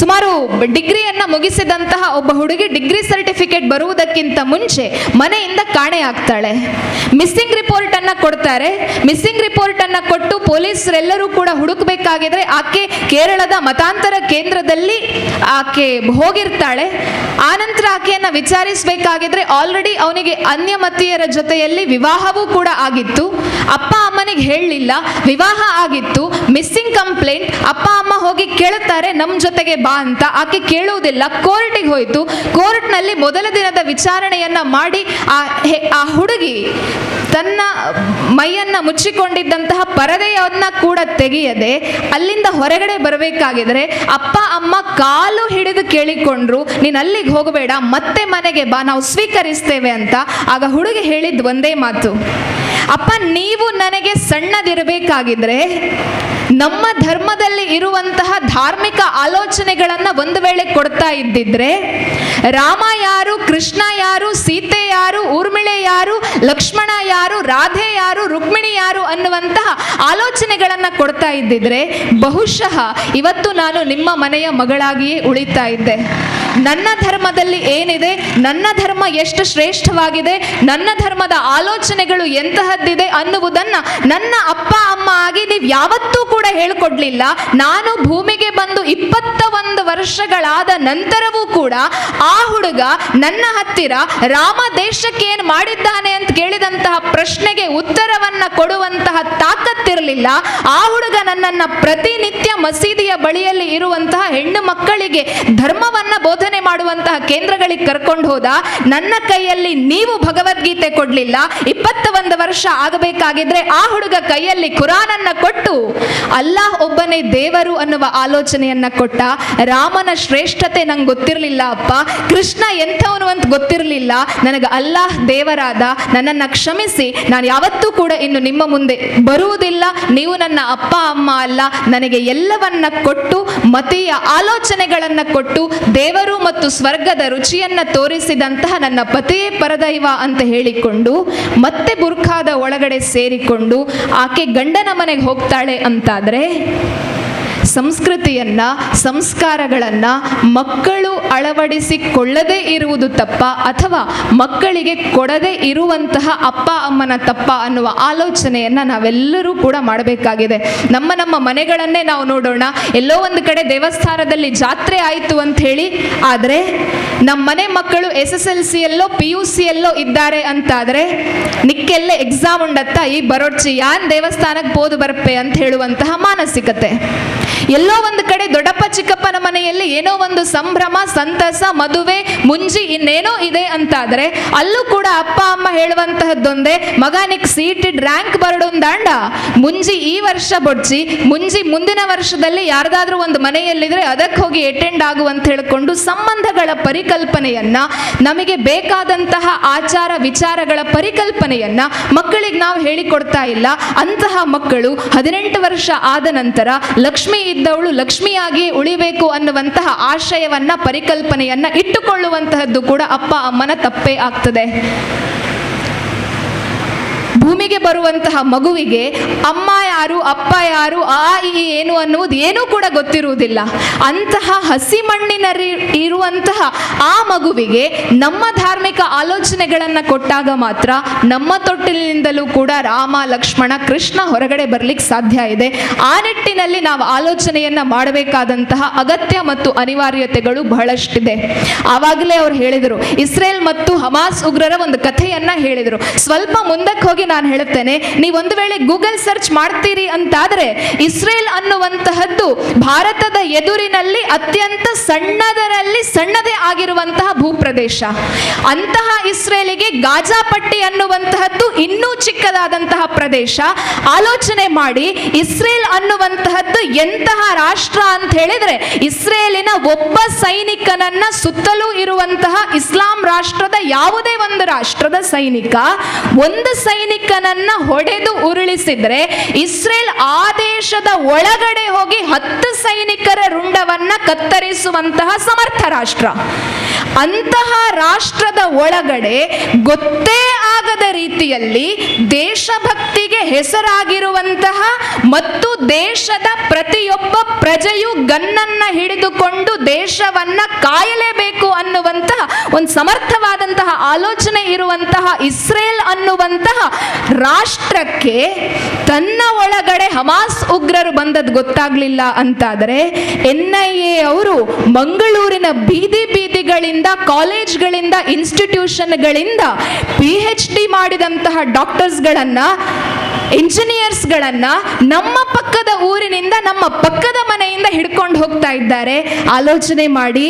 ಸುಮಾರು ಡಿಗ್ರಿಯನ್ನ ಮುಗಿಸಿದಂತಹ ಒಬ್ಬ ಹುಡುಗಿ ಡಿಗ್ರಿ ಸರ್ಟಿಫಿಕೇಟ್ ಬರುವುದಕ್ಕಿಂತ ಮುಂಚೆ ಮನೆಯಿಂದ ಕಾಣೆ ಆಗ್ತಾಳೆ. ಮಿಸ್ಸಿಂಗ್ ರಿಪೋರ್ಟ್ ಅನ್ನ ಕೊಡ್ತಾರೆ. ಮಿಸ್ಸಿಂಗ್ ರಿಪೋರ್ಟ್ ಅನ್ನ ಕೊಟ್ಟು ಪೊಲೀಸರೆಲ್ಲರೂ ಕೂಡ ಹುಡುಕಬೇಕಾಗಿದ್ರೆ ಆಕೆ ಕೇರಳದ ಮತಾಂತರ ಕೇಂದ್ರದಲ್ಲಿ ಆಕೆ ಹೋಗಿರ್ತಾಳೆ. ಆನಂತರ ಆಕೆಯನ್ನ ವಿಚಾರಿಸಬೇಕಾಗಿದ್ರೆ ಆಲ್ರೆಡಿ ಅವನಿಗೆ ಅನ್ಯಮತೀಯರ ಜೊತೆಯಲ್ಲಿ ವಿವಾಹವೂ ಕೂಡ ಆಗಿತ್ತು. ಅಪ್ಪ ಅಮ್ಮನಿಗೆ ಹೇಳಲಿಲ್ಲ, ವಿವಾಹ ಆಗಿತ್ತು. Missing complaint. ಅಪ್ಪ ಅಮ್ಮ ಹೋಗಿ ಕೇಳುತ್ತಾರೆ ನಮ್ಮ ಜೊತೆಗೆ ಬಾ ಅಂತ. ಆಕೆ ಕೇಳುವುದಿಲ್ಲ. ಕೋರ್ಟಿಗೆ ಹೋಯಿತು. ಕೋರ್ಟ್ನಲ್ಲಿ ಮೊದಲ ದಿನದ ವಿಚಾರಣೆಯನ್ನ ಮಾಡಿ ಆ ಹುಡುಗಿ ತನ್ನ ಮೈಯನ್ನ ಮುಚ್ಚಿಕೊಂಡಿದ್ದಂತಹ ಪರದೆಯನ್ನ ಕೂಡ ತೆಗೆಯದೆ ಅಲ್ಲಿಂದ ಹೊರಗಡೆ ಬರಬೇಕಾಗಿದ್ರೆ ಅಪ್ಪ ಅಮ್ಮ ಕಾಲು ಹಿಡಿದು ಕೇಳಿಕೊಂಡ್ರು, ನೀನು ಅಲ್ಲಿಗೆ ಹೋಗಬೇಡ, ಮತ್ತೆ ಮನೆಗೆ ಬಾ, ನಾವು ಸ್ವೀಕರಿಸ್ತೇವೆ ಅಂತ. ಆಗ ಹುಡುಗಿ ಹೇಳಿದ್ದು ಒಂದೇ ಮಾತು, ಅಪ್ಪ ನೀವು ನನಗೆ ಸಣ್ಣದಿರಬೇಕಾಗಿದ್ರೆ ನಮ್ಮ ಧರ್ಮದಲ್ಲಿ ಇರುವಂತಹ ಧಾರ್ಮಿಕ ಆಲೋಚನೆಗಳನ್ನ ಒಂದು ವೇಳೆ ಕೊಡ್ತಾ ಇದ್ದಿದ್ರೆ ರಾಮ ಯಾರು, ಕೃಷ್ಣ ಯಾರು, ಸೀತೆ ಯಾರು, ಊರ್ಮಿಳೆ ಯಾರು, ಲಕ್ಷ್ಮಣ ಯಾರು, ರಾಧೆ ಯಾರು, ರುಕ್ಮಿಣಿ ಯಾರು ಅನ್ನುವಂತಹ ಆಲೋಚನೆಗಳನ್ನ ಕೊಡ್ತಾ ಇದ್ದಿದ್ರೆ ಬಹುಶಃ ಇವತ್ತು ನಾನು ನಿಮ್ಮ ಮನೆಯ ಮಗಳಾಗಿಯೇ ಉಳಿತಾ ಇದ್ದೆ. ನನ್ನ ಧರ್ಮದಲ್ಲಿ ಏನಿದೆ, ನನ್ನ ಧರ್ಮ ಎಷ್ಟು ಶ್ರೇಷ್ಠವಾಗಿದೆ, ನನ್ನ ಧರ್ಮದ ಆಲೋಚನೆಗಳು ಎಂತಹದ್ದಿದೆ ಅನ್ನುವುದನ್ನ ನನ್ನ ಅಪ್ಪ ಅಮ್ಮ ಆಗಿ ನೀವು ಯಾವತ್ತೂ ಕೂಡ ಹೇಳ್ಕೊಡ್ಲಿಲ್ಲ. ನಾನು ಭೂಮಿಗೆ ಬಂದು 21 ವರ್ಷಗಳಾದ ನಂತರವೂ ಕೂಡ ಆ ಹುಡುಗ ನನ್ನ ಹತ್ತಿರ ರಾಮ ದೇಶಕ್ಕೆ ಏನು ಮಾಡಿದ್ದಾನೆ ಅಂತ ಕೇಳಿದಂತಹ ಪ್ರಶ್ನೆಗೆ ಉತ್ತರವನ್ನ ಕೊಡುವಂತಹ ತಾಕತ್ತಿರಲಿಲ್ಲ. ಆ ಹುಡುಗ ನನ್ನನ್ನ ಪ್ರತಿನಿತ್ಯ ಮಸೀದಿಯ ಬಳಿಯಲ್ಲಿ ಇರುವಂತಹ ಹೆಣ್ಣು ಮಕ್ಕಳಿಗೆ ಧರ್ಮವನ್ನ ಬೋಧನೆ ಮಾಡುವಂತಹ ಕೇಂದ್ರಗಳಿಗೆ ಕರ್ಕೊಂಡು ಹೋದ. ನನ್ನ ಕೈಯಲ್ಲಿ ನೀವು ಭಗವದ್ಗೀತೆ ಕೊಡ್ಲಿಲ್ಲ. 21 ವರ್ಷ ಆಗಬೇಕಾಗಿದ್ರೆ ಆ ಹುಡುಗ ಕೈಯಲ್ಲಿ ಕುರಾನನ್ನ ಕೊಟ್ಟು ಅಲ್ಲಾಹ್ ಒಬ್ಬನೇ ದೇವರು ಅನ್ನುವ ಆಲೋಚನೆಯನ್ನ ಕೊಟ್ಟ. ರಾಮನ ಶ್ರೇಷ್ಠತೆ ನಂಗೆ ಗೊತ್ತಿರಲಿಲ್ಲ ಅಪ್ಪ, ಕೃಷ್ಣ ಎಂಥವನು ಅಂತ ಗೊತ್ತಿರಲಿಲ್ಲ. ನನಗೆ ಅಲ್ಲಾಹ್ ದೇವರಾದ, ನನ್ನನ್ನು ಕ್ಷಮಿಸಿ, ನಾನು ಯಾವತ್ತೂ ಕೂಡ ಇನ್ನು ನಿಮ್ಮ ಮುಂದೆ ಬರುವುದಿಲ್ಲ. ನೀವು ನನ್ನ ಅಪ್ಪ ಅಮ್ಮ ಅಲ್ಲ, ನನಗೆ ಎಲ್ಲವನ್ನ ಕೊಟ್ಟು ಮತೀಯ ಆಲೋಚನೆಗಳನ್ನ ಕೊಟ್ಟು ದೇವರು ಮತ್ತು ಸ್ವರ್ಗದ ರುಚಿಯನ್ನ ತೋರಿಸಿದಂತಹ ನನ್ನ ಪತಿಯೇ ಪರದೈವ ಅಂತ ಹೇಳಿಕೊಂಡು ಮತ್ತೆ ಬುರ್ಖಾದ ಒಳಗಡೆ ಸೇರಿಕೊಂಡು ಆಕೆ ಗಂಡನ ಮನೆಗೆ ಹೋಗ್ತಾಳೆ ಅಂತಾದ್ರೆ ಸಂಸ್ಕೃತಿಯನ್ನ, ಸಂಸ್ಕಾರಗಳನ್ನ ಮಕ್ಕಳು ಅಳವಡಿಸಿಕೊಳ್ಳದೇ ಇರುವುದು ತಪ್ಪ ಅಥವಾ ಮಕ್ಕಳಿಗೆ ಕೊಡದೇ ಇರುವಂತಹ ಅಪ್ಪ ಅಮ್ಮನ ತಪ್ಪ ಅನ್ನುವ ಆಲೋಚನೆಯನ್ನ ನಾವೆಲ್ಲರೂ ಕೂಡ ಮಾಡಬೇಕಾಗಿದೆ. ನಮ್ಮ ಮನೆಗಳನ್ನೇ ನಾವು ನೋಡೋಣ. ಎಲ್ಲೋ ಒಂದು ಕಡೆ ದೇವಸ್ಥಾನದಲ್ಲಿ ಜಾತ್ರೆ ಆಯಿತು ಅಂತ ಹೇಳಿ ಆದರೆ ನಮ್ಮ ಮನೆ ಮಕ್ಕಳು SSLC ಯಲ್ಲೋ PUC ಯಲ್ಲೋ ಇದ್ದಾರೆ ಅಂತಾದರೆ ನಿಕ್ಕೆಲ್ಲ ಎಕ್ಸಾಮ್ ಉಂಡತ್ತ ಈ ಬರೋಡ್ಚಿ ಯಾನ್ ದೇವಸ್ಥಾನಕ್ಕೆ ಪೋದು ಬರಪ್ಪೆ ಅಂತ ಹೇಳುವಂತಹ ಮಾನಸಿಕತೆ. ಎಲ್ಲೋ ಒಂದು ಕಡೆ ದೊಡ್ಡಪ್ಪ ಚಿಕ್ಕಪ್ಪನ ಮನೆಯಲ್ಲಿ ಏನೋ ಒಂದು ಸಂಭ್ರಮ, ಸಂತಸ, ಮದುವೆ, ಮುಂಜಿ ಇನ್ನೇನೋ ಇದೆ ಅಂತಾದ್ರೆ ಅಲ್ಲೂ ಕೂಡ ಅಪ್ಪ ಅಮ್ಮ ಹೇಳುವಂತಹದ್ದೊಂದೇ, ಮಗ ನಿಕ್ ಸೀಟೆಡ್ ರ್ಯಾಂಕ್ ಬರಡೊಂದಾಂಡ ಮುಂಜಿ ಈ ವರ್ಷ ಬೊಡ್ಚಿ ಮುಂಜಿ ಮುಂದಿನ ವರ್ಷದಲ್ಲಿ ಯಾರ್ದಾದ್ರೂ ಒಂದು ಮನೆಯಲ್ಲಿದ್ರೆ ಅದಕ್ಕೆ ಹೋಗಿ ಅಟೆಂಡ್ ಆಗುವಂತ ಹೇಳಿಕೊಂಡು ಸಂಬಂಧಗಳ ಪರಿಕಲ್ಪನೆಯನ್ನ, ನಮಗೆ ಬೇಕಾದಂತಹ ಆಚಾರ ವಿಚಾರಗಳ ಪರಿಕಲ್ಪನೆಯನ್ನ ಮಕ್ಕಳಿಗೆ ನಾವು ಹೇಳಿಕೊಡ್ತಾ ಇಲ್ಲ. ಅಂತಹ ಮಕ್ಕಳು 18 ವರ್ಷ ಆದ ನಂತರ ಲಕ್ಷ್ಮಿ ಇದ್ದವಳು ಲಕ್ಷ್ಮಿಯಾಗಿ ಉಳಿಬೇಕು ಅನ್ನುವಂತಹ ಆಶಯವನ್ನ, ಪರಿಕಲ್ಪನೆಯನ್ನ ಇಟ್ಟುಕೊಳ್ಳುವಂತಹದ್ದು ಕೂಡ ಅಪ್ಪ ಅಮ್ಮನ ತಪ್ಪೇ ಆಗ್ತದೆ. ಭೂಮಿಗೆ ಬರುವಂತಹ ಮಗುವಿಗೆ ಅಮ್ಮ ಯಾರು, ಅಪ್ಪ ಯಾರು, ಏನು ಅನ್ನುವುದು ಏನೂ ಕೂಡ ಗೊತ್ತಿರುವುದಿಲ್ಲ. ಅಂತಹ ಹಸಿ ಮಣ್ಣಿನಲ್ಲಿ ಇರುವಂತಹ ಆ ಮಗುವಿಗೆ ನಮ್ಮ ಧಾರ್ಮಿಕ ಆಲೋಚನೆಗಳನ್ನು ಕೊಟ್ಟಾಗ ಮಾತ್ರ ನಮ್ಮ ತೊಟ್ಟಿಲಿನಿಂದಲೂ ಕೂಡ ರಾಮ, ಲಕ್ಷ್ಮಣ, ಕೃಷ್ಣ ಹೊರಗಡೆ ಬರ್ಲಿಕ್ಕೆ ಸಾಧ್ಯ ಇದೆ. ಆ ನಿಟ್ಟಿನಲ್ಲಿ ನಾವು ಆಲೋಚನೆಯನ್ನ ಮಾಡಬೇಕಾದಂತಹ ಅಗತ್ಯ ಮತ್ತು ಅನಿವಾರ್ಯತೆಗಳು ಬಹಳಷ್ಟಿದೆ. ಆವಾಗಲೇ ಅವ್ರು ಹೇಳಿದರು, ಇಸ್ರೇಲ್ ಮತ್ತು ಹಮಾಸ್ ಉಗ್ರರ ಒಂದು ಕಥೆಯನ್ನ ಹೇಳಿದರು. ಸ್ವಲ್ಪ ಮುಂದಕ್ಕೆ ಹೋಗಿ ನಾನು ಹೇಳುತ್ತೇನೆ, ನೀವು ಒಂದು ವೇಳೆ ಗೂಗಲ್ ಸರ್ಚ್ ಮಾಡ್ತೀರಿ ಅಂತಾದ್ರೆ ಇಸ್ರೇಲ್ ಅನ್ನುವಂತಹದ್ದು ಭಾರತದ ಎದುರಿನಲ್ಲಿ ಅತ್ಯಂತ ಸಣ್ಣದರಲ್ಲಿ ಸಣ್ಣದೇ ಆಗಿರುವಂತಹ ಭೂಪ್ರದೇಶ. ಅಂತಹ ಇಸ್ರೇಲಿಗೆ ಗಾಜಾ ಪಟ್ಟಿ ಅನ್ನುವಂತಹದ್ದು ಇನ್ನೂ ಚಿಕ್ಕದಾದಂತಹ ಪ್ರದೇಶ. ಆಲೋಚನೆ ಮಾಡಿ, ಇಸ್ರೇಲ್ ಅನ್ನುವಂತಹದ್ದು ಎಂತಹ ರಾಷ್ಟ್ರ ಅಂತ ಹೇಳಿದ್ರೆ ಇಸ್ರೇಲಿನ ಒಬ್ಬ ಸೈನಿಕನನ್ನ ಸುತ್ತಲೂ ಇರುವಂತಹ ಇಸ್ಲಾಂ ರಾಷ್ಟ್ರದ ಯಾವುದೇ ಒಂದು ರಾಷ್ಟ್ರದ ಸೈನಿಕ ಒಂದು ಸೈನಿಕನನ್ನ ಹೊಡೆದು ಉರುಳಿಸಿದ್ರೆ ಇಸ್ರೇಲ್ ಆ ದೇಶದ ಒಳಗಡೆ ಹೋಗಿ 10 ಸೈನಿಕರ ರುಂಡವನ್ನ ಕತ್ತರಿಸುವಂತಹ ಸಮರ್ಥ ರಾಷ್ಟ್ರ. ಅಂತಹ ರಾಷ್ಟ್ರದ ಒಳಗಡೆ ಗೊತ್ತೇ ಆಗದ ರೀತಿಯಲ್ಲಿ ದೇಶಭಕ್ತಿಗೆ ಹೆಸರಾಗಿರುವಂತಹ ಮತ್ತು ದೇಶದ ಪ್ರತಿಯೊಬ್ಬ ಪ್ರಜೆಯು ಗನ್ನನ್ನ ಹಿಡಿದುಕೊಂಡು ದೇಶವನ್ನ ಕಾಯಲೇಬೇಕು ಅನ್ನುವಂತಹ ಒಂದು ಸಮರ್ಥವಾದಂತಹ ಆಲೋಚನೆ ಇರುವಂತಹ ಇಸ್ರೇಲ್ ಅನ್ನುವಂತಹ ರಾಷ್ಟ್ರಕ್ಕೆ ತನ್ನ ಒಳಗಡೆ ಹಮಾಸ್ ಉಗ್ರರು ಬಂದದ್ದು ಗೊತ್ತಾಗ್ಲಿಲ್ಲ ಅಂತಾದರೆ NIA ಅವರು ಮಂಗಳೂರಿನ ಬೀದಿಗಳಿಂದ ಕಾಲೇಜ್ಗಳಿಂದ ಇನ್ಸ್ಟಿಟ್ಯೂಷನ್ಗಳಿಂದ PhD ಮಾಡಿದಂತಹ ಡಾಕ್ಟರ್ಸ್ಗಳನ್ನ ಇಂಜಿನಿಯರ್ಸ್ಗಳನ್ನ ನಮ್ಮ ಪಕ್ಕದ ಊರಿನಿಂದ ನಮ್ಮ ಪಕ್ಕದ ಮನೆಯಿಂದ ಹಿಡ್ಕೊಂಡು ಹೋಗ್ತಾ ಇದ್ದಾರೆ. ಆಲೋಚನೆ ಮಾಡಿ,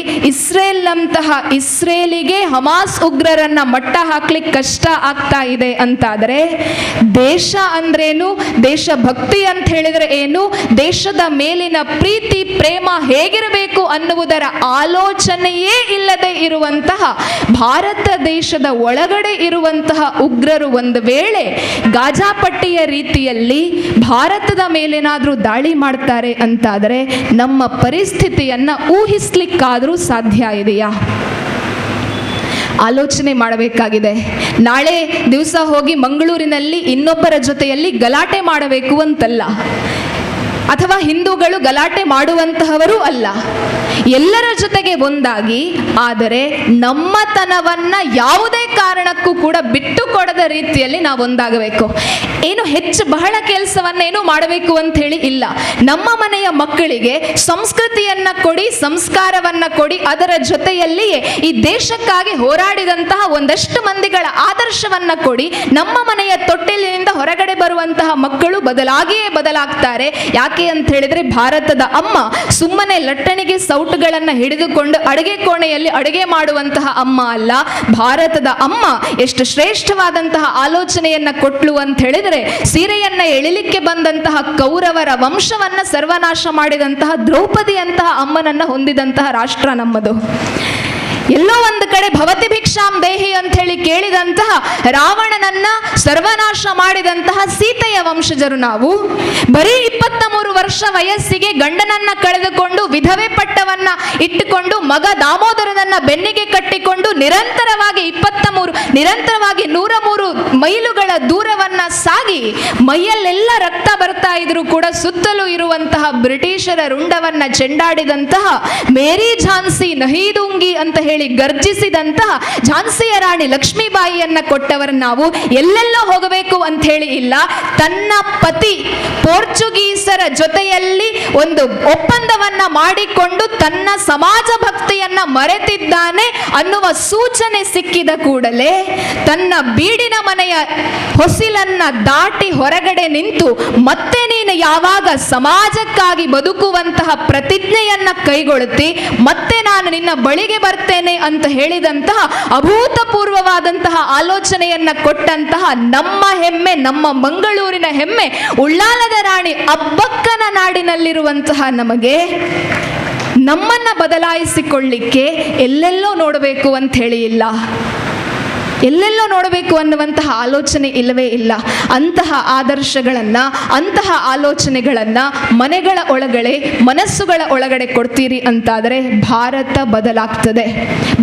ಇಸ್ರೇಲಿಗೆ ಹಮಾಸ್ ಉಗ್ರರನ್ನ ಮಟ್ಟ ಹಾಕ್ಲಿಕ್ಕೆ ಕಷ್ಟ ಆಗ್ತಾ ಇದೆ ಅಂತಾದರೆ ದೇಶ ಅಂದ್ರೇನು, ದೇಶಭಕ್ತಿ ಅಂತ ಹೇಳಿದ್ರೆ ಏನು, ದೇಶದ ಮೇಲಿನ ಪ್ರೀತಿ ಪ್ರೇಮ ಹೇಗಿರಬೇಕು ಅನ್ನುವುದರ ಆಲೋಚನೆಯೇ ಇಲ್ಲದೆ ಇರುವಂತಹ ಭಾರತ ದೇಶದ ಒಳಗಡೆ ಇರುವಂತಹ ಉಗ್ರರು ಒಂದು ವೇಳೆ ಗಾಜಾಪಟ್ಟಿಯ ರೀತಿಯಲ್ಲಿ ಭಾರತದ ಮೇಲೇನಾದ್ರೂ ದಾಳಿ ಮಾಡ್ತಾರೆ ಅಂತಾದರೆ ನಮ್ಮ ಪರಿಸ್ಥಿತಿಯನ್ನ ಊಹಿಸ್ಲಿಕ್ಕಾದ್ರೂ ಸಾಧ್ಯ ಇದೆಯಾ? ಆಲೋಚನೆ ಮಾಡಬೇಕಾಗಿದೆ. ನಾಳೆ ದಿವಸ ಹೋಗಿ ಮಂಗಳೂರಿನಲ್ಲಿ ಇನ್ನೊಬ್ಬರ ಜೊತೆಯಲ್ಲಿ ಗಲಾಟೆ ಮಾಡಬೇಕು ಅಂತಲ್ಲ, ಅಥವಾ ಹಿಂದೂಗಳು ಗಲಾಟೆ ಮಾಡುವಂತಹವರು ಅಲ್ಲ, ಎಲ್ಲರ ಜೊತೆಗೆ ಒಂದಾಗಿ, ಆದರೆ ನಮ್ಮತನವನ್ನ ಯಾವುದೇ ಕಾರಣಕ್ಕೂ ಕೂಡ ಬಿಟ್ಟು ಕೊಡದ ರೀತಿಯಲ್ಲಿ ನಾವು ಒಂದಾಗಬೇಕು. ಏನು ಹೆಚ್ಚು ಬಹಳ ಕೆಲಸವನ್ನೇನು ಮಾಡಬೇಕು ಅಂತ ಹೇಳಿ ಇಲ್ಲ. ನಮ್ಮ ಮನೆಯ ಮಕ್ಕಳಿಗೆ ಸಂಸ್ಕೃತಿಯನ್ನ ಕೊಡಿ, ಸಂಸ್ಕಾರವನ್ನ ಕೊಡಿ, ಅದರ ಜೊತೆಯಲ್ಲಿಯೇ ಈ ದೇಶಕ್ಕಾಗಿ ಹೋರಾಡಿದಂತಹ ಒಂದಷ್ಟು ಮಂದಿಗಳ ಆದರ್ಶವನ್ನ ಕೊಡಿ. ನಮ್ಮ ಮನೆಯ ತೊಟ್ಟಿಲಿನಿಂದ ಹೊರಗಡೆ ಬರುವಂತಹ ಮಕ್ಕಳು ಬದಲಾಗಿಯೇ ಬದಲಾಗ್ತಾರೆ. ಯಾಕೆ ಅಂತ ಹೇಳಿದ್ರೆ ಭಾರತದ ಅಮ್ಮ ಸುಮ್ಮನೆ ಲಟ್ಟಣಿಗೆ ಸೌಟುಗಳನ್ನ ಹಿಡಿದುಕೊಂಡು ಅಡುಗೆ ಕೋಣೆಯಲ್ಲಿ ಅಡುಗೆ ಮಾಡುವಂತಹ ಅಮ್ಮ ಅಲ್ಲ. ಭಾರತದ ಅಮ್ಮ ಎಷ್ಟು ಶ್ರೇಷ್ಠವಾದಂತಹ ಆಲೋಚನೆಯನ್ನ ಕೊಟ್ಲು ಅಂತ ಹೇಳಿದ್ರೆ, ಸೀರೆಯನ್ನ ಎಳಿಲಿಕ್ಕೆ ಬಂದಂತಹ ಕೌರವರ ವಂಶವನ್ನ ಸರ್ವನಾಶ ಮಾಡಿದಂತಹ ದ್ರೌಪದಿ ಅಂತಹ ಅಮ್ಮನನ್ನ ಹೊಂದಿದಂತಹ ರಾಷ್ಟ್ರ ನಮ್ಮದು. ಎಲ್ಲೋ ಒಂದು ಕಡೆ ಭವತಿ ಭಿಕ್ಷಾಂ ದೇಹಿ ಅಂತ ಹೇಳಿ ಕೇಳಿದಂತಹ ರಾವಣನನ್ನ ಸರ್ವನಾಶ ಮಾಡಿದಂತಹ ಸೀತೆಯ ವಂಶಜರು ನಾವು. ಬರೀ 23 ವರ್ಷ ವಯಸ್ಸಿಗೆ ಗಂಡನನ್ನ ಕಳೆದುಕೊಂಡು ವಿಧವೆ ಪಟ್ಟವನ್ನ ಇಟ್ಟುಕೊಂಡು ಮಗ ದಾಮೋದರನನ್ನ ಬೆನ್ನಿಗೆ ಕಟ್ಟಿಕೊಂಡು ನಿರಂತರವಾಗಿ 103 ಮೈಲುಗಳ ದೂರವನ್ನ ಸಾಗಿ ಮೈಯಲ್ಲೆಲ್ಲ ರಕ್ತ ಬರ್ತಾ ಇದ್ರು ಕೂಡ ಸುತ್ತಲೂ ಇರುವಂತಹ ಬ್ರಿಟಿಷರ ರುಂಡವನ್ನ ಚೆಂಡಾಡಿದಂತಹ ಮೇರಿ ಝಾನ್ಸಿ ನಹೀದುಂಗಿ ಅಂತ ಹೇಳಿ ಗರ್ಜಿಸಿದಂತಹ ಝಾನ್ಸಿಯ ರಾಣಿ ಲಕ್ಷ್ಮೀಬಾಯಿಯನ್ನ ಕೊಟ್ಟವರು ನಾವು. ಎಲ್ಲೆಲ್ಲ ಹೋಗಬೇಕು ಅಂತ ಹೇಳಿ ಇಲ್ಲ, ತನ್ನ ಪತಿ ಪೋರ್ಚುಗೀಸರ ಜೊತೆಯಲ್ಲಿ ಒಂದು ಒಪ್ಪಂದವನ್ನ ಮಾಡಿಕೊಂಡು ತನ್ನ ಸಮಾಜ ಭಕ್ತಿಯನ್ನ ಮರೆತಿದ್ದಾನೆ ಅನ್ನುವ ಸೂಚನೆ ಸಿಕ್ಕಿದ ಕೂಡಲೇ ತನ್ನ ಬೀಡಿನ ಮನೆಯ ಹೊಸಿಲನ್ನ ದಾಟಿ ಹೊರಗಡೆ ನಿಂತು ಮತ್ತೆ ನೀನು ಯಾವಾಗ ಸಮಾಜಕ್ಕಾಗಿ ಬದುಕುವಂತಹ ಪ್ರತಿಜ್ಞೆಯನ್ನ ಕೈಗೊಳ್ಳುತ್ತಿ ಮತ್ತೆ ನಾನು ನಿನ್ನ ಬಳಿಗೆ ಬರ್ತೇನೆ ಅಂತ ಹೇಳಿದಂತಹ ಅಭೂತಪೂರ್ವವಾದಂತಹ ಆಲೋಚನೆಯನ್ನ ಕೊಟ್ಟಂತಹ ನಮ್ಮ ಹೆಮ್ಮೆ, ನಮ್ಮ ಮಂಗಳೂರಿನ ಹೆಮ್ಮೆ, ಉಳ್ಳಾಲದ ರಾಣಿ ಅಬ್ಬಕ್ಕನ ನಾಡಿನಲ್ಲಿರುವಂತಹ ನಮಗೆ ನಮ್ಮನ್ನ ಬದಲಾಯಿಸಿಕೊಳ್ಳಿಕ್ಕೆ ಎಲ್ಲೆಲ್ಲೋ ನೋಡಬೇಕು ಅಂತ ಹೇಳಿ ಇಲ್ಲ, ಎಲ್ಲೆಲ್ಲೋ ನೋಡಬೇಕು ಅನ್ನುವಂತಹ ಆಲೋಚನೆ ಇಲ್ಲವೇ ಇಲ್ಲ. ಅಂತಹ ಆದರ್ಶಗಳನ್ನ, ಅಂತಹ ಆಲೋಚನೆಗಳನ್ನ ಮನೆಗಳ ಒಳಗಡೆ, ಮನಸ್ಸುಗಳ ಒಳಗಡೆ ಕೊಡ್ತೀರಿ ಅಂತಾದರೆ ಭಾರತ ಬದಲಾಗ್ತದೆ.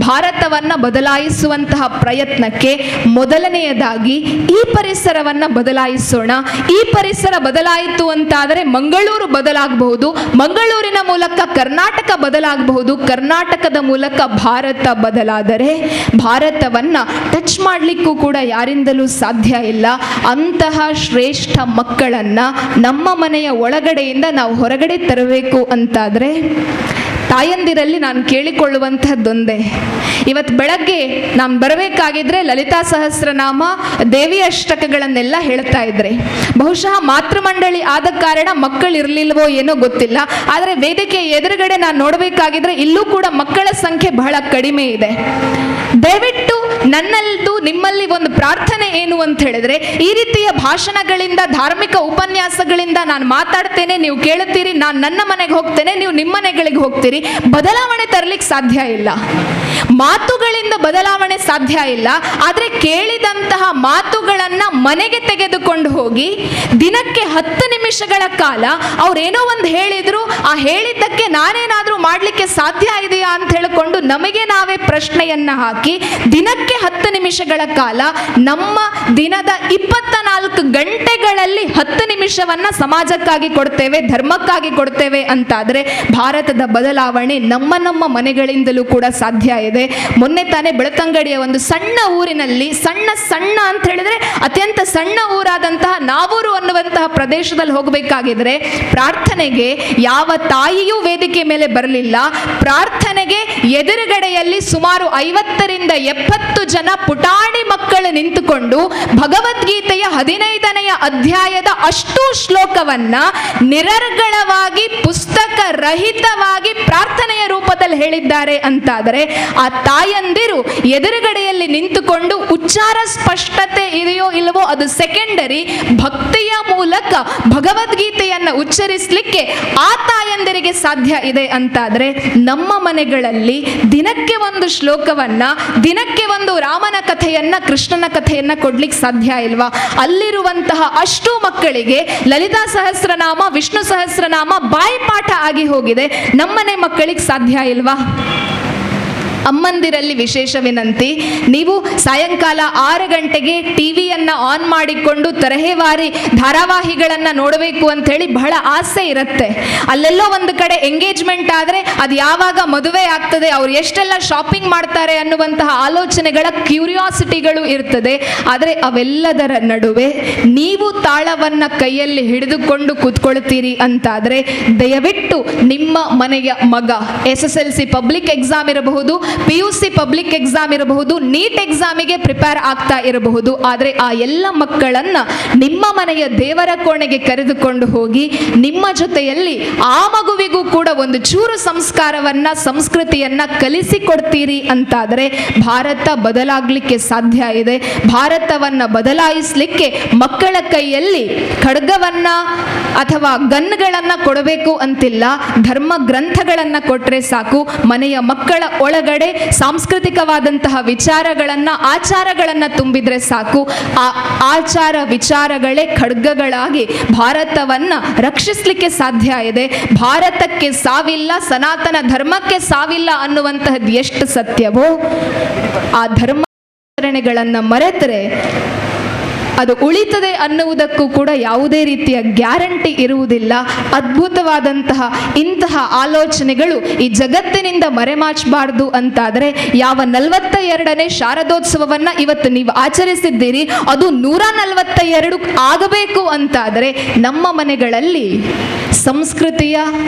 ಭಾರತವನ್ನ ಬದಲಾಯಿಸುವಂತಹ ಪ್ರಯತ್ನಕ್ಕೆ ಮೊದಲನೆಯದಾಗಿ ಈ ಪರಿಸರವನ್ನ ಬದಲಾಯಿಸೋಣ. ಈ ಪರಿಸರ ಬದಲಾಯಿತು ಅಂತಾದರೆ ಮಂಗಳೂರು ಬದಲಾಗಬಹುದು, ಮಂಗಳೂರಿನ ಮೂಲಕ ಕರ್ನಾಟಕ ಬದಲಾಗಬಹುದು, ಕರ್ನಾಟಕದ ಮೂಲಕ ಭಾರತ ಬದಲಾದರೆ ಭಾರತವನ್ನ ಟಚ್ ಮಾಡಲಿಕ್ಕೂ ಕೂಡ ಯಾರಿಂದಲೂ ಸಾಧ್ಯ ಇಲ್ಲ. ಅಂತಹ ಶ್ರೇಷ್ಠ ಮಕ್ಕಳನ್ನ ನಮ್ಮ ಮನೆಯ ಒಳಗಡೆಯಿಂದ ನಾವು ಹೊರಗಡೆ ತರಬೇಕು ಅಂತಾದರೆ ತಾಯಂದಿರಲ್ಲಿ ನಾನು ಕೇಳಿಕೊಳ್ಳುವಂತಹದ್ದೊಂದೇ. ಇವತ್ತು ಬೆಳಗ್ಗೆ ನಾನು ಬರಬೇಕಾಗಿದ್ರೆ ಲಲಿತಾ ಸಹಸ್ರನಾಮ, ದೇವಿ ಅಷ್ಟಕಗಳನ್ನೆಲ್ಲ ಹೇಳ್ತಾ ಇದ್ರೆ, ಬಹುಶಃ ಮಾತೃಮಂಡಳಿ ಆದ ಕಾರಣ ಮಕ್ಕಳಿರ್ಲಿಲ್ವೋ ಏನೋ ಗೊತ್ತಿಲ್ಲ, ಆದರೆ ವೇದಿಕೆ ಎದುರುಗಡೆ ನಾನು ನೋಡಬೇಕಾಗಿದ್ರೆ ಇಲ್ಲೂ ಕೂಡ ಮಕ್ಕಳ ಸಂಖ್ಯೆ ಬಹಳ ಕಡಿಮೆ ಇದೆ. ದಯವಿಟ್ಟು ನನ್ನಲ್ಲೂ ನಿಮ್ಮಲ್ಲಿ ಒಂದು ಪ್ರಾರ್ಥನೆ ಏನು ಅಂತ ಹೇಳಿದ್ರೆ, ಈ ರೀತಿಯ ಭಾಷಣಗಳಿಂದ, ಧಾರ್ಮಿಕ ಉಪನ್ಯಾಸಗಳಿಂದ ನಾನು ಮಾತಾಡ್ತೇನೆ, ನೀವು ಕೇಳುತ್ತೀರಿ, ನಾನು ನನ್ನ ಮನೆಗೆ ಹೋಗ್ತೇನೆ, ನೀವು ನಿಮ್ಮ ಮನೆಗಳಿಗೆ ಹೋಗ್ತೀರಿ, ಬದಲಾವಣೆ ತರಲಿಕ್ಕೆ ಸಾಧ್ಯ ಇಲ್ಲ. ಮಾತುಗಳಿಂದ ಬದಲಾವಣೆ ಸಾಧ್ಯ ಇಲ್ಲ. ಆದರೆ ಕೇಳಿದಂತಹ ಮಾತುಗಳನ್ನು ಮನೆಗೆ ತೆಗೆದುಕೊಂಡು ಹೋಗಿ ದಿನಕ್ಕೆ 10 ನಿಮಿಷಗಳ ಕಾಲ ಅವ್ರೇನೋ ಒಂದು ಹೇಳಿದ್ರು, ಆ ಹೇಳಿದ್ದಕ್ಕೆ ನಾನೇನಾದರೂ ಮಾಡಲಿಕ್ಕೆ ಸಾಧ್ಯ ಇದೆಯಾ ಅಂತ ಹೇಳಿಕೊಂಡು ನಮಗೆ ನಾವೇ ಪ್ರಶ್ನೆಯನ್ನ ಹಾಕಿ ದಿನಕ್ಕೆ 10 ನಿಮಿಷಗಳ ಕಾಲ ನಮ್ಮ ದಿನದ 24 ಗಂಟೆಗಳಲ್ಲಿ 10 ನಿಮಿಷವನ್ನ ಸಮಾಜಕ್ಕಾಗಿ ಕೊಡ್ತೇವೆ, ಧರ್ಮಕ್ಕಾಗಿ ಕೊಡ್ತೇವೆ ಅಂತಾದ್ರೆ ಭಾರತದ ಬದಲಾವಣೆ ನಮ್ಮ ಮನೆಗಳಿಂದಲೂ ಕೂಡ ಸಾಧ್ಯ ಇದೆ. ಮೊನ್ನೆ ತಾನೇ ಬೆಳತಂಗಡಿಯ ಒಂದು ಸಣ್ಣ ಊರಿನಲ್ಲಿ, ಸಣ್ಣ ಅಂತ ಹೇಳಿದ್ರೆ ಅತ್ಯಂತ ಸಣ್ಣ ಊರಾದಂತಹ ನಾವೂರು ಅನ್ನುವಂತಹ ಪ್ರದೇಶದಲ್ಲಿ ಹೋಗಬೇಕಾಗಿದ್ರೆ ಪ್ರಾರ್ಥನೆಗೆ ಯಾವ ತಾಯಿಯೂ ವೇದಿಕೆ ಮೇಲೆ ಬರಲಿಲ್ಲ. ಪ್ರಾರ್ಥನೆಗೆ ಎದುರುಗಡೆಯಲ್ಲಿ ಸುಮಾರು 50ರಿಂದ 70 ಜನ ಪುಟಾಣಿ ಮಕ್ಕಳು ನಿಂತುಕೊಂಡು ಭಗವದ್ಗೀತೆಯ 15ನೇ ಅಧ್ಯಾಯದ ಅಷ್ಟು ಶ್ಲೋಕವನ್ನ ನಿರರ್ಗಳವಾಗಿ ಪುಸ್ತಕ ರಹಿತವಾಗಿ ಪ್ರಾರ್ಥನೆಯ ರೂಪದಲ್ಲಿ ಹೇಳಿದ್ದಾರೆ ಅಂತಾದರೆ ಆ ತಾಯಂದಿರು ಎದುರುಗಡೆಯಲ್ಲಿ ನಿಂತುಕೊಂಡು ಉಚ್ಚಾರ ಸ್ಪಷ್ಟತೆ ಇದೆಯೋ ಇಲ್ಲವೋ ಅದು ಸೆಕೆಂಡರಿ, ಭಕ್ತಿಯ ಮೂಲಕ ಭಗವದ್ಗೀತೆಯನ್ನು ಉಚ್ಚರಿಸಲಿಕ್ಕೆ ಆ ತಾಯಂದಿರಿಗೆ ಸಾಧ್ಯ ಇದೆ ಅಂತಾದರೆ ನಮ್ಮ ಮನೆಗಳಲ್ಲಿ ದಿನಕ್ಕೆ ಒಂದು ಶ್ಲೋಕವನ್ನ, ದಿನಕ್ಕೆ ಒಂದು ರಾಮನ ಕಥೆಯನ್ನ, ಕೃಷ್ಣನ ಕಥೆಯನ್ನ ಕೊಡ್ಲಿಕ್ಕೆ ಸಾಧ್ಯ ಇಲ್ವಾ? ಅಲ್ಲಿರುವಂತಹ ಅಷ್ಟು ಮಕ್ಕಳಿಗೆ ಲಲಿತಾ ಸಹಸ್ರನಾಮ, ವಿಷ್ಣು ಸಹಸ್ರನಾಮ ಬಾಯಿಪಾಠ ಆಗಿ ಹೋಗಿದೆ. ನಮ್ಮನೆ ಮಕ್ಕಳಿಗೆ ಸಾಧ್ಯ ಇಲ್ವಾ? ಅಮ್ಮಂದಿರಲ್ಲಿ ವಿಶೇಷ ವಿನಂತಿ, ನೀವು ಸಾಯಂಕಾಲ 6 ಗಂಟೆಗೆ ಟಿವಿಯನ್ನು ಆನ್ ಮಾಡಿಕೊಂಡು ತರಹೇವಾರಿ ಧಾರಾವಾಹಿಗಳನ್ನು ನೋಡಬೇಕು ಅಂತ ಹೇಳಿ ಬಹಳ ಆಸೆ ಇರುತ್ತೆ. ಅಲ್ಲೆಲ್ಲೋ ಒಂದು ಕಡೆ ಎಂಗೇಜ್ಮೆಂಟ್ ಆದರೆ ಅದು ಯಾವಾಗ ಮದುವೆ ಆಗ್ತದೆ, ಅವ್ರು ಎಷ್ಟೆಲ್ಲ ಶಾಪಿಂಗ್ ಮಾಡ್ತಾರೆ ಅನ್ನುವಂತಹ ಆಲೋಚನೆಗಳ ಕ್ಯೂರಿಯಾಸಿಟಿಗಳು ಇರ್ತದೆ. ಆದರೆ ಅವೆಲ್ಲದರ ನಡುವೆ ನೀವು ತಾಳವನ್ನು ಕೈಯಲ್ಲಿ ಹಿಡಿದುಕೊಂಡು ಕೂತ್ಕೊಳ್ತೀರಿ ಅಂತಾದರೆ ದಯವಿಟ್ಟು ನಿಮ್ಮ ಮನೆಯ ಮಗ SSLC ಪಬ್ಲಿಕ್ ಎಕ್ಸಾಮ್ ಇರಬಹುದು, PUC ಪಬ್ಲಿಕ್ ಎಕ್ಸಾಮ್ ಇರಬಹುದು, ನೀಟ್ ಎಕ್ಸಾಮಿಗೆ ಪ್ರಿಪೇರ್ ಆಗ್ತಾ ಇರಬಹುದು. ಆದರೆ ಆ ಎಲ್ಲ ಮಕ್ಕಳನ್ನ ನಿಮ್ಮ ಮನೆಯ ದೇವರ ಕೋಣೆಗೆ ಕರೆದುಕೊಂಡು ಹೋಗಿ ನಿಮ್ಮ ಜೊತೆಯಲ್ಲಿ ಆ ಮಗುವಿಗೂ ಕೂಡ ಒಂದು ಚೂರು ಸಂಸ್ಕಾರವನ್ನ, ಸಂಸ್ಕೃತಿಯನ್ನ ಕಲಿಸಿಕೊಡ್ತೀರಿ ಅಂತಾದರೆ ಭಾರತ ಬದಲಾಗಲಿಕ್ಕೆ ಸಾಧ್ಯ ಇದೆ. ಭಾರತವನ್ನ ಬದಲಾಯಿಸಲಿಕ್ಕೆ ಮಕ್ಕಳ ಕೈಯಲ್ಲಿ ಖಡ್ಗವನ್ನ ಅಥವಾ ಗನ್ಗಳನ್ನ ಕೊಡಬೇಕು ಅಂತಿಲ್ಲ, ಧರ್ಮ ಗ್ರಂಥಗಳನ್ನ ಕೊಟ್ಟರೆ ಸಾಕು. ಮನೆಯ ಮಕ್ಕಳ ಒಳಗಡೆ ಸಾಂಸ್ಕೃತಿಕವಾದಂತಹ ವಿಚಾರಗಳನ್ನ, ಆಚಾರಗಳನ್ನ ತುಂಬಿದ್ರೆ ಸಾಕು. ಆ ಆಚಾರ ವಿಚಾರಗಳೇ ಖಡ್ಗಗಳಾಗಿ ಭಾರತವನ್ನ ರಕ್ಷಿಸಲಿಕ್ಕೆ ಸಾಧ್ಯ ಇದೆ. ಭಾರತಕ್ಕೆ ಸಾವಿಲ್ಲ, ಸನಾತನ ಧರ್ಮಕ್ಕೆ ಸಾವಿಲ್ಲ ಅನ್ನುವಂತಹದ್ದು ಎಷ್ಟು ಸತ್ಯವೋ ಆ ಧರ್ಮಾಚರಣೆಗಳನ್ನು ಮರೆತರೆ ಅದು ಉಳಿತದೆ ಅನ್ನುವುದಕ್ಕೂ ಕೂಡ ಯಾವುದೇ ರೀತಿಯ ಗ್ಯಾರಂಟಿ ಇರುವುದಿಲ್ಲ. ಅದ್ಭುತವಾದಂತಹ ಇಂತಹ ಆಲೋಚನೆಗಳು ಈ ಜಗತ್ತಿನಿಂದ ಮರೆಮಾಚಬಾರ್ದು ಅಂತಾದರೆ ಯಾವ 42ನೇ ಶಾರದೋತ್ಸವವನ್ನು ಇವತ್ತು ನೀವು ಆಚರಿಸಿದ್ದೀರಿ ಅದು 142 ಆಗಬೇಕು ಅಂತಾದರೆ ನಮ್ಮ ಮನೆಗಳಲ್ಲಿ ಸಂಸ್ಕೃತಿಯ,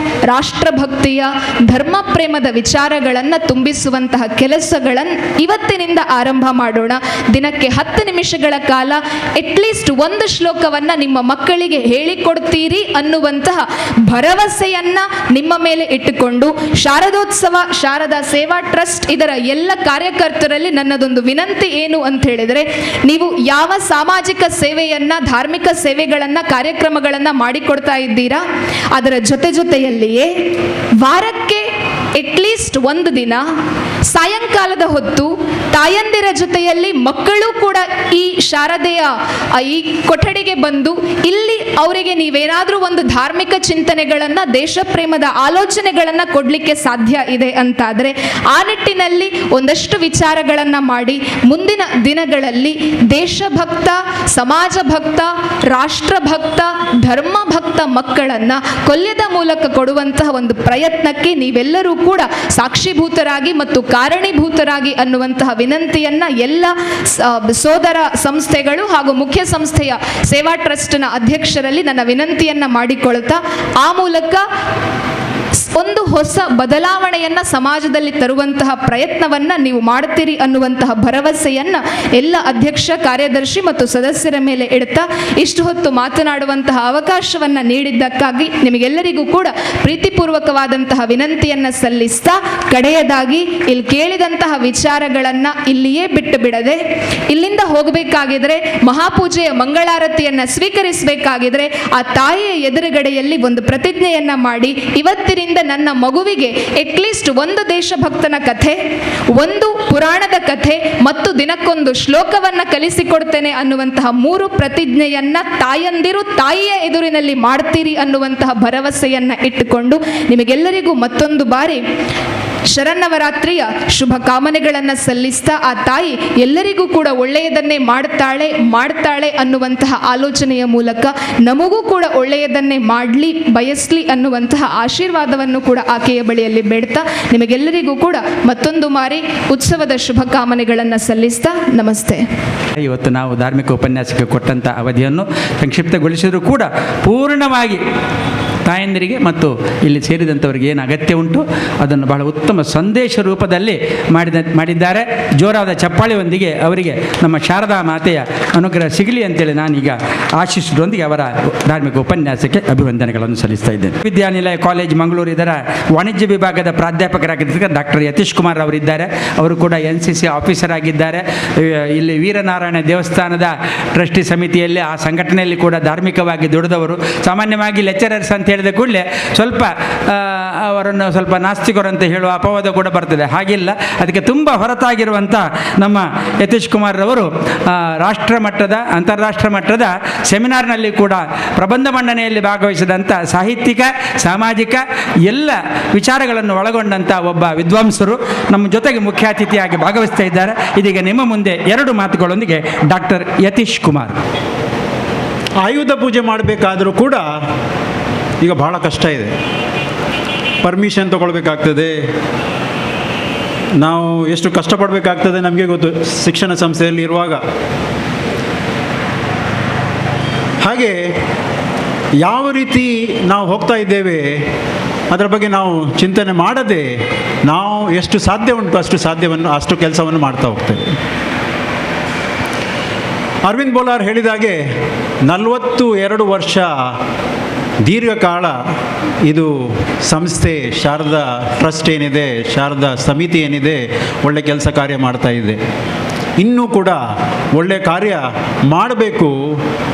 ರಾಷ್ಟ್ರಭಕ್ತಿಯ, ಧರ್ಮ ಪ್ರೇಮದ ವಿಚಾರಗಳನ್ನು ತುಂಬಿಸುವಂತಹ ಕೆಲಸಗಳನ್ನು ಇವತ್ತಿನಿಂದ ಆರಂಭ ಮಾಡೋಣ. ದಿನಕ್ಕೆ 10 ನಿಮಿಷಗಳ ಕಾಲ ಅಟ್ಲೀಸ್ಟ್ ಒಂದು ಶ್ಲೋಕವನ್ನ ನಿಮ್ಮ ಮಕ್ಕಳಿಗೆ ಹೇಳಿಕೊಡ್ತೀರಿ ಅನ್ನುವಂತಹ ಭರವಸೆಯನ್ನ ನಿಮ್ಮ ಮೇಲೆ ಇಟ್ಟುಕೊಂಡು ಶಾರದೋತ್ಸವ, ಶಾರದಾ ಸೇವಾ ಟ್ರಸ್ಟ್ ಇದರ ಎಲ್ಲ ಕಾರ್ಯಕರ್ತರಲ್ಲಿ ನನ್ನದೊಂದು ವಿನಂತಿ ಏನು ಅಂತ ಹೇಳಿದರೆ, ನೀವು ಯಾವ ಸಾಮಾಜಿಕ ಸೇವೆಯನ್ನ, ಧಾರ್ಮಿಕ ಸೇವೆಗಳನ್ನ, ಕಾರ್ಯಕ್ರಮಗಳನ್ನ ಮಾಡಿಕೊಡ್ತಾ ಇದ್ದೀರಾ ಅದರ ಜೊತೆಯಲ್ಲಿಯೇ ವಾರಕ್ಕೆ ಅಟ್ಲೀಸ್ಟ್ ಒಂದು ದಿನ ಸಾಯಂಕಾಲದ ಹೊತ್ತು ತಾಯಂದಿರ ಜೊತೆಯಲ್ಲಿ ಮಕ್ಕಳು ಕೂಡ ಈ ಶಾರದೆಯ ಈ ಕೊಠಡಿಗೆ ಬಂದು ಇಲ್ಲಿ ಅವರಿಗೆ ನೀವೇನಾದರೂ ಒಂದು ಧಾರ್ಮಿಕ ಚಿಂತನೆಗಳನ್ನು, ದೇಶ ಪ್ರೇಮದ ಆಲೋಚನೆಗಳನ್ನು ಕೊಡಲಿಕ್ಕೆ ಸಾಧ್ಯ ಇದೆ ಅಂತಾದರೆ ಆ ನಿಟ್ಟಿನಲ್ಲಿ ಒಂದಷ್ಟು ವಿಚಾರಗಳನ್ನು ಮಾಡಿ ಮುಂದಿನ ದಿನಗಳಲ್ಲಿ ದೇಶಭಕ್ತ, ಸಮಾಜ ಭಕ್ತ, ರಾಷ್ಟ್ರಭಕ್ತ, ಧರ್ಮಭಕ್ತ ಮಕ್ಕಳನ್ನು ಕೊಲ್ಯದ ಮೂಲಕ ಕೊಡುವಂತಹ ಒಂದು ಪ್ರಯತ್ನಕ್ಕೆ ನೀವೆಲ್ಲರೂ ಕೂಡ ಸಾಕ್ಷಿಭೂತರಾಗಿ ಮತ್ತು ಕಾರಣೀಭೂತರಾಗಿ ಅನ್ನುವಂತಹ ವಿನಂತಿಯನ್ನ ಎಲ್ಲ ಸೋದರ ಸಂಸ್ಥೆಗಳು ಹಾಗೂ ಮುಖ್ಯ ಸಂಸ್ಥೆಯ ಸೇವಾ ಟ್ರಸ್ಟ್ನ ಅಧ್ಯಕ್ಷರಲ್ಲಿ ನನ್ನ ವಿನಂತಿಯನ್ನ ಮಾಡಿಕೊಳ್ತಾ ಆ ಮೂಲಕ ಒಂದು ಹೊಸ ಬದಲಾವಣೆಯನ್ನ ಸಮಾಜದಲ್ಲಿ ತರುವಂತಹ ಪ್ರಯತ್ನವನ್ನ ನೀವು ಮಾಡ್ತೀರಿ ಅನ್ನುವಂತಹ ಭರವಸೆಯನ್ನ ಎಲ್ಲ ಅಧ್ಯಕ್ಷ, ಕಾರ್ಯದರ್ಶಿ ಮತ್ತು ಸದಸ್ಯರ ಮೇಲೆ ಇಡ್ತಾ ಇಷ್ಟು ಹೊತ್ತು ಮಾತನಾಡುವಂತಹ ಅವಕಾಶವನ್ನ ನೀಡಿದ್ದಕ್ಕಾಗಿ ನಿಮಗೆಲ್ಲರಿಗೂ ಕೂಡ ಪ್ರೀತಿಪೂರ್ವಕವಾದಂತಹ ವಿನಂತಿಯನ್ನ ಸಲ್ಲಿಸ್ತಾ, ಕಡೆಯದಾಗಿ ಇಲ್ಲಿ ಕೇಳಿದಂತಹ ವಿಚಾರಗಳನ್ನ ಇಲ್ಲಿಯೇ ಬಿಟ್ಟು ಬಿಡದೆ ಇಲ್ಲಿಂದ ಹೋಗಬೇಕಾಗಿದ್ರೆ, ಮಹಾಪೂಜೆಯ ಮಂಗಳಾರತಿಯನ್ನ ಸ್ವೀಕರಿಸಬೇಕಾಗಿದ್ರೆ ಆ ತಾಯಿಯ ಎದುರುಗಡೆಯಲ್ಲಿ ಒಂದು ಪ್ರತಿಜ್ಞೆಯನ್ನ ಮಾಡಿ ಇವತ್ತಿನ ಇಂದಿನಿಂದ ನನ್ನ ಮಗುವಿಗೆ ಅಟ್ಲೀಸ್ಟ್ ಒಂದು ದೇಶಭಕ್ತನ ಕಥೆ, ಒಂದು ಪುರಾಣದ ಕಥೆ ಮತ್ತು ದಿನಕ್ಕೊಂದು ಶ್ಲೋಕವನ್ನು ಕಲಿಸಿಕೊಡ್ತೇನೆ ಅನ್ನುವಂತಹ 3 ಪ್ರತಿಜ್ಞೆಯನ್ನ ತಾಯಂದಿರು ತಾಯಿಯ ಎದುರಿನಲ್ಲಿ ಮಾಡ್ತೀರಿ ಅನ್ನುವಂತಹ ಭರವಸೆಯನ್ನ ಇಟ್ಟುಕೊಂಡು ನಿಮಗೆಲ್ಲರಿಗೂ ಮತ್ತೊಂದು ಬಾರಿ ಶರನ್ನವರಾತ್ರಿಯ ಶುಭ ಕಾಮನೆಗಳನ್ನು ಸಲ್ಲಿಸ್ತಾ, ಆ ತಾಯಿ ಎಲ್ಲರಿಗೂ ಕೂಡ ಒಳ್ಳೆಯದನ್ನೇ ಮಾಡ್ತಾಳೆ ಅನ್ನುವಂತಹ ಆಲೋಚನೆಯ ಮೂಲಕ ನಮಗೂ ಕೂಡ ಒಳ್ಳೆಯದನ್ನೇ ಬಯಸ್ಲಿ ಅನ್ನುವಂತಹ ಆಶೀರ್ವಾದವನ್ನು ಕೂಡ ಆಕೆಯ ಬಳಿಯಲ್ಲಿ ಬೇಡ್ತಾ ನಿಮಗೆಲ್ಲರಿಗೂ ಕೂಡ ಮತ್ತೊಂದು ಬಾರಿ ಉತ್ಸವದ ಶುಭ ಕಾಮನೆಗಳನ್ನು ಸಲ್ಲಿಸ್ತಾ ನಮಸ್ತೆ. ಇವತ್ತು ನಾವು ಧಾರ್ಮಿಕ ಉಪನ್ಯಾಸಕ್ಕೆ ಕೊಟ್ಟಂಥ ಅವಧಿಯನ್ನು ಸಂಕ್ಷಿಪ್ತಗೊಳಿಸಿದರೂ ಕೂಡ ಪೂರ್ಣವಾಗಿ ತಾಯಂದಿರಿಗೆ ಮತ್ತು ಇಲ್ಲಿ ಸೇರಿದಂಥವರಿಗೆ ಏನು ಅಗತ್ಯ ಉಂಟು ಅದನ್ನು ಬಹಳ ಉತ್ತಮ ಸಂದೇಶ ರೂಪದಲ್ಲಿ ಮಾಡಿದ್ದಾರೆ. ಜೋರಾದ ಚಪ್ಪಾಳೆಯೊಂದಿಗೆ ಅವರಿಗೆ ನಮ್ಮ ಶಾರದಾ ಮಾತೆಯ ಅನುಗ್ರಹ ಸಿಗಲಿ ಅಂತೇಳಿ ನಾನೀಗ ಆಶಿಸುವುದರೊಂದಿಗೆ ಅವರ ಧಾರ್ಮಿಕ ಉಪನ್ಯಾಸಕ್ಕೆ ಅಭಿವಂದನೆಗಳನ್ನು ಸಲ್ಲಿಸ್ತಾ ಇದ್ದೇನೆ. ವಿದ್ಯಾನಿಲಯ ಕಾಲೇಜ್ ಮಂಗಳೂರು ಇದರ ವಾಣಿಜ್ಯ ವಿಭಾಗದ ಪ್ರಾಧ್ಯಾಪಕರಾಗಿದ್ದ ಡಾಕ್ಟರ್ ಯತೀಶ್ ಕುಮಾರ್ ಅವರಿದ್ದಾರೆ. ಅವರು ಕೂಡ NCC ಆಫೀಸರ್ ಆಗಿದ್ದಾರೆ. ಇಲ್ಲಿ ವೀರನಾರಾಯಣ ದೇವಸ್ಥಾನದ ಟ್ರಸ್ಟಿ ಸಮಿತಿಯಲ್ಲಿ ಆ ಸಂಘಟನೆಯಲ್ಲಿ ಕೂಡ ಧಾರ್ಮಿಕವಾಗಿ ದುಡಿದವರು. ಸಾಮಾನ್ಯವಾಗಿ ಲೆಕ್ಚರರ್ಸ್ ಅಂತ ಹೇಳಿದ ಕೂಡಲೇ ಸ್ವಲ್ಪ ಅವರನ್ನು ಸ್ವಲ್ಪ ನಾಸ್ತಿಕರು ಅಂತ ಹೇಳುವ ಅಪವಾದ ಕೂಡ ಬರ್ತದೆ. ಹಾಗಿಲ್ಲ, ಅದಕ್ಕೆ ತುಂಬ ಹೊರತಾಗಿರುವಂಥ ನಮ್ಮ ಯತೀಶ್ ಕುಮಾರ್ ರವರು ರಾಷ್ಟ್ರ ಮಟ್ಟದ ಅಂತಾರಾಷ್ಟ್ರ ಮಟ್ಟದ ಸೆಮಿನಾರ್ನಲ್ಲಿ ಕೂಡ ಪ್ರಬಂಧ ಮಂಡನೆಯಲ್ಲಿ ಭಾಗವಹಿಸಿದಂಥ ಸಾಹಿತ್ಯಿಕ ಸಾಮಾಜಿಕ ಎಲ್ಲ ವಿಚಾರಗಳನ್ನು ಒಳಗೊಂಡಂಥ ಒಬ್ಬ ವಿದ್ವಾಂಸರು ನಮ್ಮ ಜೊತೆಗೆ ಮುಖ್ಯ ಅತಿಥಿಯಾಗಿ ಭಾಗವಹಿಸ್ತಾ ಇದ್ದಾರೆ. ಇದೀಗ ನಿಮ್ಮ ಮುಂದೆ 2 ಮಾತುಗಳೊಂದಿಗೆ ಡಾಕ್ಟರ್ ಯತೀಶ್ ಕುಮಾರ್. ಆಯುಧ ಪೂಜೆ ಮಾಡಬೇಕಾದರೂ ಕೂಡ ಈಗ ಬಹಳ ಕಷ್ಟ ಇದೆ. ಪರ್ಮಿಷನ್ ತಗೊಳ್ಬೇಕಾಗ್ತದೆ. ನಾವು ಎಷ್ಟು ಕಷ್ಟಪಡಬೇಕಾಗ್ತದೆ ನಮಗೆ ಗೊತ್ತು ಶಿಕ್ಷಣ ಸಂಸ್ಥೆಯಲ್ಲಿ ಇರುವಾಗ. ಹಾಗೆ ಯಾವ ರೀತಿ ನಾವು ಹೋಗ್ತಾ ಇದ್ದೇವೆ ಅದರ ಬಗ್ಗೆ ನಾವು ಚಿಂತನೆ ಮಾಡದೆ ನಾವು ಎಷ್ಟು ಸಾಧ್ಯ ಉಂಟು ಅಷ್ಟು ಕೆಲಸವನ್ನು ಮಾಡ್ತಾ ಹೋಗ್ತೇವೆ. ಅರವಿಂದ್ ಬೋಲಾರ್ ಹೇಳಿದಾಗೆ 42 ವರ್ಷ ದೀರ್ಘಕಾಲ ಇದು ಸಂಸ್ಥೆ ಶಾರದಾ ಟ್ರಸ್ಟ್ ಏನಿದೆ, ಶಾರದಾ ಸಮಿತಿ ಏನಿದೆ, ಒಳ್ಳೆ ಕೆಲಸ ಕಾರ್ಯ ಮಾಡ್ತಾ ಇದೆ. ಇನ್ನೂ ಕೂಡ ಒಳ್ಳೆಯ ಕಾರ್ಯ ಮಾಡಬೇಕು.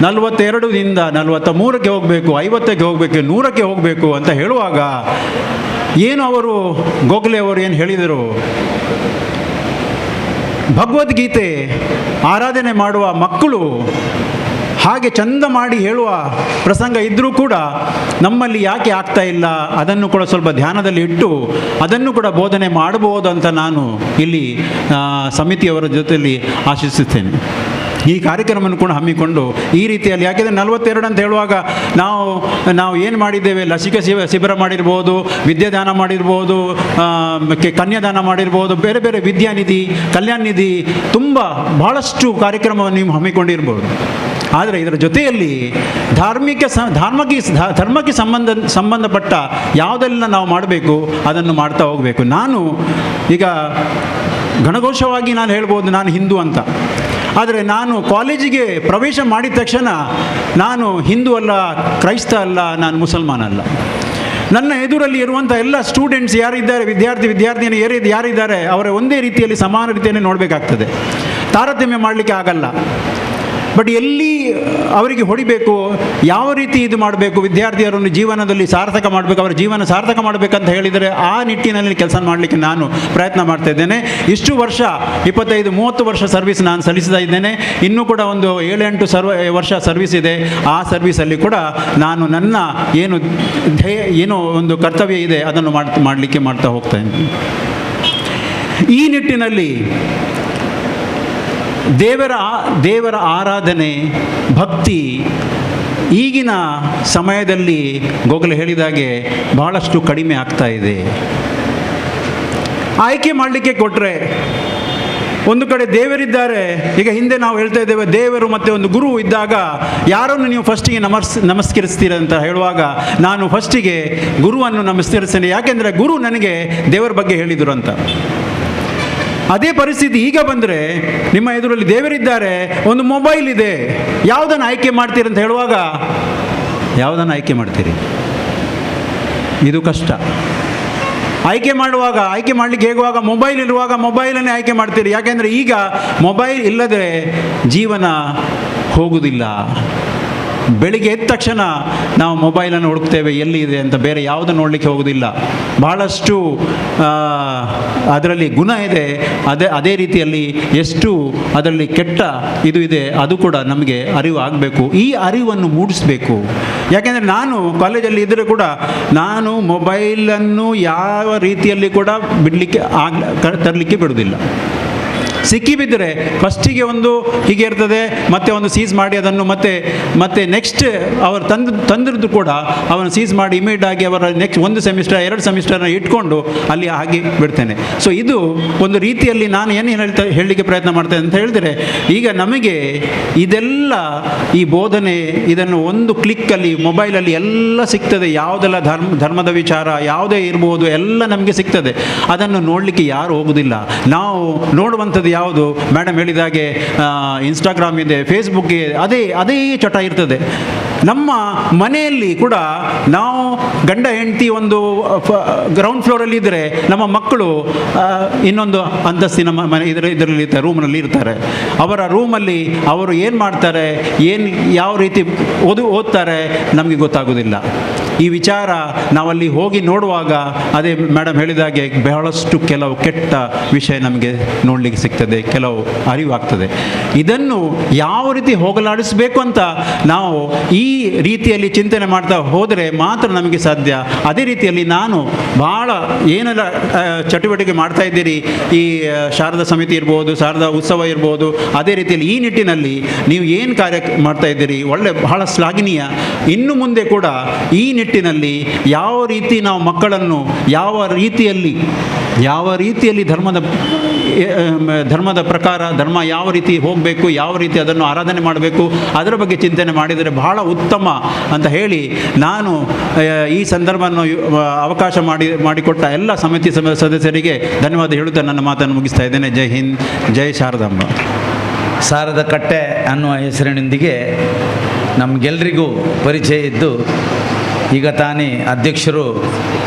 42ರಿಂದ 43ಕ್ಕೆ ಹೋಗಬೇಕು, 50ಕ್ಕೆ ಹೋಗಬೇಕು, 100ಕ್ಕೆ ಹೋಗಬೇಕು ಅಂತ ಹೇಳುವಾಗ ಏನು ಅವರು ಗೋಖಲೆ ಅವರು ಏನು ಹೇಳಿದರು, ಭಗವದ್ಗೀತೆ ಆರಾಧನೆ ಮಾಡುವ ಮಕ್ಕಳು ಹಾಗೆ ಚಂದ ಮಾಡಿ ಹೇಳುವ ಪ್ರಸಂಗ ಇದ್ದರೂ ಕೂಡ ನಮ್ಮಲ್ಲಿ ಯಾಕೆ ಆಗ್ತಾ ಇಲ್ಲ, ಅದನ್ನು ಕೂಡ ಸ್ವಲ್ಪ ಧ್ಯಾನದಲ್ಲಿ ಇಟ್ಟು ಅದನ್ನು ಕೂಡ ಬೋಧನೆ ಮಾಡಬಹುದು ಅಂತ ನಾನು ಇಲ್ಲಿ ಸಮಿತಿಯವರ ಜೊತೆಯಲ್ಲಿ ಆಶಿಸುತ್ತೇನೆ. ಈ ಕಾರ್ಯಕ್ರಮವನ್ನು ಕೂಡ ಹಮ್ಮಿಕೊಂಡು ಈ ರೀತಿಯಲ್ಲಿ, ಯಾಕೆಂದರೆ 42 ಅಂತ ಹೇಳುವಾಗ ನಾವು ಏನು ಮಾಡಿದ್ದೇವೆ, ಲಸಿಕಾ ಶಿಬಿರ ಮಾಡಿರ್ಬೋದು, ವಿದ್ಯಾದಾನ ಮಾಡಿರ್ಬೋದು, ಕನ್ಯಾದಾನ ಮಾಡಿರ್ಬೋದು, ಬೇರೆ ಬೇರೆ ವಿದ್ಯಾನಿಧಿ, ಕಲ್ಯಾಣ ನಿಧಿ, ಬಹಳಷ್ಟು ಕಾರ್ಯಕ್ರಮವನ್ನು ನೀವು ಹಮ್ಮಿಕೊಂಡಿರ್ಬೋದು. ಆದರೆ ಇದರ ಜೊತೆಯಲ್ಲಿ ಧರ್ಮಕ್ಕೆ ಸಂಬಂಧಪಟ್ಟ ಯಾವುದೆಲ್ಲ ನಾವು ಮಾಡಬೇಕು ಅದನ್ನು ಮಾಡ್ತಾ ಹೋಗಬೇಕು. ನಾನು ಈಗ ಘನಘೋಷವಾಗಿ ನಾನು ಹೇಳ್ಬೋದು ನಾನು ಹಿಂದೂ ಅಂತ. ಆದರೆ ನಾನು ಕಾಲೇಜಿಗೆ ಪ್ರವೇಶ ಮಾಡಿದ ತಕ್ಷಣ ನಾನು ಹಿಂದೂ ಅಲ್ಲ, ಕ್ರೈಸ್ತ ಅಲ್ಲ, ನಾನು ಮುಸಲ್ಮಾನ ಅಲ್ಲ. ನನ್ನ ಎದುರಲ್ಲಿ ಇರುವಂಥ ಎಲ್ಲ ಸ್ಟೂಡೆಂಟ್ಸ್ ಯಾರಿದ್ದಾರೆ, ವಿದ್ಯಾರ್ಥಿನಿಯರು ಯಾರಿದ್ದಾರೆ, ಅವರ ಒಂದೇ ರೀತಿಯಲ್ಲಿ ಸಮಾನ ರೀತಿಯಲ್ಲಿ ನೋಡಬೇಕಾಗ್ತದೆ. ತಾರತಮ್ಯ ಮಾಡಲಿಕ್ಕೆ ಆಗಲ್ಲ. ಬಟ್ ಎಲ್ಲಿ ಅವರಿಗೆ ಹೊಡಿಬೇಕು, ಯಾವ ರೀತಿ ಇದು ಮಾಡಬೇಕು, ವಿದ್ಯಾರ್ಥಿಯರನ್ನು ಜೀವನದಲ್ಲಿ ಸಾರ್ಥಕ ಮಾಡಬೇಕು, ಅವರ ಜೀವನ ಸಾರ್ಥಕ ಮಾಡಬೇಕಂತ ಹೇಳಿದರೆ ಆ ನಿಟ್ಟಿನಲ್ಲಿ ಕೆಲಸ ಮಾಡಲಿಕ್ಕೆ ನಾನು ಪ್ರಯತ್ನ ಮಾಡ್ತಾ ಇದ್ದೇನೆ. ಇಷ್ಟು ವರ್ಷ 25-30 ವರ್ಷ ಸರ್ವಿಸ್ ನಾನು ಸಲ್ಲಿಸ್ತಾ ಇದ್ದೇನೆ. ಇನ್ನೂ ಕೂಡ ಒಂದು 7-8 ವರ್ಷ ಸರ್ವಿಸ್ ಇದೆ. ಆ ಸರ್ವಿಸಲ್ಲಿ ಕೂಡ ನಾನು ನನ್ನ ಏನೋ ಒಂದು ಕರ್ತವ್ಯ ಇದೆ ಅದನ್ನು ಮಾಡ್ತಾ ಹೋಗ್ತಾ ಇದ್ದೇನೆ. ಈ ನಿಟ್ಟಿನಲ್ಲಿ ದೇವರ ಆರಾಧನೆ, ಭಕ್ತಿ ಈಗಿನ ಸಮಯದಲ್ಲಿ ಗೋಖಲೆ ಹೇಳಿದಾಗೆ ಬಹಳಷ್ಟು ಕಡಿಮೆ ಆಗ್ತಾ ಇದೆ. ಆಯ್ಕೆ ಮಾಡಲಿಕ್ಕೆ ಕೊಟ್ಟರೆ ಒಂದು ಕಡೆ ದೇವರಿದ್ದಾರೆ. ಈಗ ಹಿಂದೆ ನಾವು ಹೇಳ್ತಾ ಇದ್ದೇವೆ ದೇವರು ಮತ್ತು ಒಂದು ಗುರು ಇದ್ದಾಗ ಯಾರನ್ನು ನೀವು ಫಸ್ಟಿಗೆ ನಮಸ್ಕರಿಸ್ತೀರ ಅಂತ ಹೇಳುವಾಗ ನಾನು ಫಸ್ಟಿಗೆ ಗುರುವನ್ನು ನಮಸ್ಕರಿಸ್ತೇನೆ, ಯಾಕೆಂದರೆ ಗುರು ನನಗೆ ದೇವರ ಬಗ್ಗೆ ಹೇಳಿದರು ಅಂತ. ಅದೇ ಪರಿಸ್ಥಿತಿ ಈಗ ಬಂದರೆ ನಿಮ್ಮ ಎದುರಲ್ಲಿ ದೇವರಿದ್ದಾರೆ, ಒಂದು ಮೊಬೈಲ್ ಇದೆ, ಯಾವುದನ್ನು ಆಯ್ಕೆ ಮಾಡ್ತೀರಿ ಅಂತ ಹೇಳುವಾಗ ಯಾವುದನ್ನು ಆಯ್ಕೆ ಮಾಡ್ತೀರಿ? ಇದು ಕಷ್ಟ. ಆಯ್ಕೆ ಮಾಡಲಿಕ್ಕೆ ಹೇಗುವಾಗ ಮೊಬೈಲ್ ಇರುವಾಗ ಮೊಬೈಲನ್ನೇ ಆಯ್ಕೆ ಮಾಡ್ತೀರಿ. ಯಾಕೆಂದರೆ ಈಗ ಮೊಬೈಲ್ ಇಲ್ಲದೆ ಜೀವನ ಹೋಗುವುದಿಲ್ಲ. ಬೆಳಿಗ್ಗೆ ಎದ್ದ ತಕ್ಷಣ ನಾವು ಮೊಬೈಲನ್ನು ಹುಡುಕ್ತೇವೆ ಎಲ್ಲಿ ಇದೆ ಅಂತ, ಬೇರೆ ಯಾವುದು ನೋಡಲಿಕ್ಕೆ ಹೋಗೋದಿಲ್ಲ. ಬಹಳಷ್ಟು ಅದರಲ್ಲಿ ಗುಣ ಇದೆ, ಅದೇ ರೀತಿಯಲ್ಲಿ ಎಷ್ಟು ಅದರಲ್ಲಿ ಕೆಟ್ಟ ಇದು ಇದೆ ಅದು ಕೂಡ ನಮಗೆ ಅರಿವು ಆಗಬೇಕು. ಈ ಅರಿವನ್ನು ಮೂಡಿಸಬೇಕು. ಯಾಕೆಂದರೆ ನಾನು ಕಾಲೇಜಲ್ಲಿ ಇದ್ದರೆ ಕೂಡ ನಾನು ಮೊಬೈಲನ್ನು ಯಾವ ರೀತಿಯಲ್ಲಿ ಕೂಡ ತರಲಿಕ್ಕೆ ಬಿಡುವುದಿಲ್ಲ. ಸಿಕ್ಕಿಬಿದ್ದರೆ ಫಸ್ಟಿಗೆ ಒಂದು ಹೀಗೆ ಇರ್ತದೆ, ಮತ್ತೆ ಒಂದು ಸೀಸ್ ಮಾಡಿ ಅದನ್ನು ಮತ್ತೆ ನೆಕ್ಸ್ಟ್ ಅವರು ತಂದಿದ್ದು ಕೂಡ ಅವನು ಸೀಸ್ ಮಾಡಿ ಇಮಿಡಿಯೇಟ್ ಆಗಿ ಅವರ ನೆಕ್ಸ್ಟ್ 1 ಸೆಮಿಸ್ಟರ್ 2 ಸೆಮಿಸ್ಟರ್ನ ಇಟ್ಕೊಂಡು ಅಲ್ಲಿ ಹಾಗೆ ಬಿಡ್ತೇನೆ. ಸೊ ಇದು ಒಂದು ರೀತಿಯಲ್ಲಿ ನಾನು ಏನು ಹೇಳಲಿಕ್ಕೆ ಪ್ರಯತ್ನ ಮಾಡ್ತೇನೆ ಅಂತ ಹೇಳಿದರೆ, ಈಗ ನಮಗೆ ಇದೆಲ್ಲ ಈ ಬೋಧನೆ ಇದನ್ನು ಒಂದು ಕ್ಲಿಕ್ಕಲ್ಲಿ ಮೊಬೈಲಲ್ಲಿ ಎಲ್ಲ ಸಿಗ್ತದೆ. ಯಾವುದೆಲ್ಲ ಧರ್ಮದ ವಿಚಾರ ಯಾವುದೇ ಇರ್ಬೋದು ಎಲ್ಲ ನಮಗೆ ಸಿಗ್ತದೆ. ಅದನ್ನು ನೋಡಲಿಕ್ಕೆ ಯಾರು ಹೋಗೋದಿಲ್ಲ. ನಾವು ನೋಡುವಂಥದ್ದು ಯಾವುದು, ಮೇಡಮ್ ಹೇಳಿದಾಗೆ ಇನ್ಸ್ಟಾಗ್ರಾಮ್ ಇದೆ, ಫೇಸ್ಬುಕ್ ಇದೆ, ಅದೇ ಚಟ ಇರ್ತದೆ. ನಮ್ಮ ಮನೆಯಲ್ಲಿ ಕೂಡ ನಾವು ಗಂಡ ಹೆಂಡತಿ ಒಂದು ಗ್ರೌಂಡ್ ಫ್ಲೋರಲ್ಲಿ ಇದ್ದರೆ ನಮ್ಮ ಮಕ್ಕಳು ಇನ್ನೊಂದು ಅಂತಸ್ತಿನ ಮನೆ ಇದರಲ್ಲಿ ರೂಮ್ನಲ್ಲಿ ಇರ್ತಾರೆ. ಅವರ ರೂಮಲ್ಲಿ ಅವರು ಏನು ಮಾಡ್ತಾರೆ, ಯಾವ ರೀತಿ ಓದ್ತಾರೆ ನಮಗೆ ಗೊತ್ತಾಗೋದಿಲ್ಲ. ಈ ವಿಚಾರ ನಾವಲ್ಲಿ ಹೋಗಿ ನೋಡುವಾಗ ಅದೇ ಮೇಡಮ್ ಹೇಳಿದಾಗೆ ಬಹಳಷ್ಟು ಕೆಲವು ಕೆಟ್ಟ ವಿಷಯ ನಮಗೆ ನೋಡಲಿಕ್ಕೆ ಸಿಗ್ತದೆ, ಕೆಲವು ಅರಿವಾಗ್ತದೆ. ಇದನ್ನು ಯಾವ ರೀತಿ ಹೋಗಲಾಡಿಸಬೇಕು ಅಂತ ನಾವು ಈ ರೀತಿಯಲ್ಲಿ ಚಿಂತನೆ ಮಾಡ್ತಾ ಹೋದರೆ ಮಾತ್ರ ನಮಗೆ ಸಾಧ್ಯ. ಅದೇ ರೀತಿಯಲ್ಲಿ ನಾನು ಭಾಳ ಏನೆಲ್ಲ ಚಟುವಟಿಕೆ ಮಾಡ್ತಾ ಇದ್ದೀರಿ, ಈ ಶಾರದಾ ಸಮಿತಿ ಇರ್ಬೋದು, ಶಾರದಾ ಉತ್ಸವ ಇರ್ಬೋದು, ಅದೇ ರೀತಿಯಲ್ಲಿ ಈ ನಿಟ್ಟಿನಲ್ಲಿ ನೀವು ಏನು ಕಾರ್ಯ ಮಾಡ್ತಾ ಇದ್ದೀರಿ ಬಹಳ ಶ್ಲಾಘನೀಯ. ಇನ್ನು ಮುಂದೆ ಕೂಡ ಈ ನಿಟ್ಟಿನಲ್ಲಿ ಯಾವ ರೀತಿ ನಾವು ಮಕ್ಕಳನ್ನು ಯಾವ ರೀತಿಯಲ್ಲಿ ಧರ್ಮದ ಪ್ರಕಾರ ಧರ್ಮ ಯಾವ ರೀತಿ ಹೋಗಬೇಕು, ಯಾವ ರೀತಿ ಅದನ್ನು ಆರಾಧನೆ ಮಾಡಬೇಕು, ಅದರ ಬಗ್ಗೆ ಚಿಂತನೆ ಮಾಡಿದರೆ ಬಹಳ ಉತ್ತಮ ಅಂತ ಹೇಳಿ ನಾನು ಈ ಸಂದರ್ಭವನ್ನು ಅವಕಾಶ ಮಾಡಿಕೊಟ್ಟ ಎಲ್ಲ ಸಮಿತಿ ಸದಸ್ಯರಿಗೆ ಧನ್ಯವಾದ ಹೇಳುತ್ತಾ ನನ್ನ ಮಾತನ್ನು ಮುಗಿಸ್ತಾ ಇದ್ದೇನೆ. ಜೈ ಹಿಂದ್, ಜೈ ಶಾರದಾಂಬ. ಸಾರದ ಕಟ್ಟೆ ಅನ್ನುವ ಹೆಸರಿನೊಂದಿಗೆ ನಮಗೆಲ್ಲರಿಗೂ ಪರಿಚಯ ಇದ್ದು, ಈಗ ತಾನೇ ಅಧ್ಯಕ್ಷರು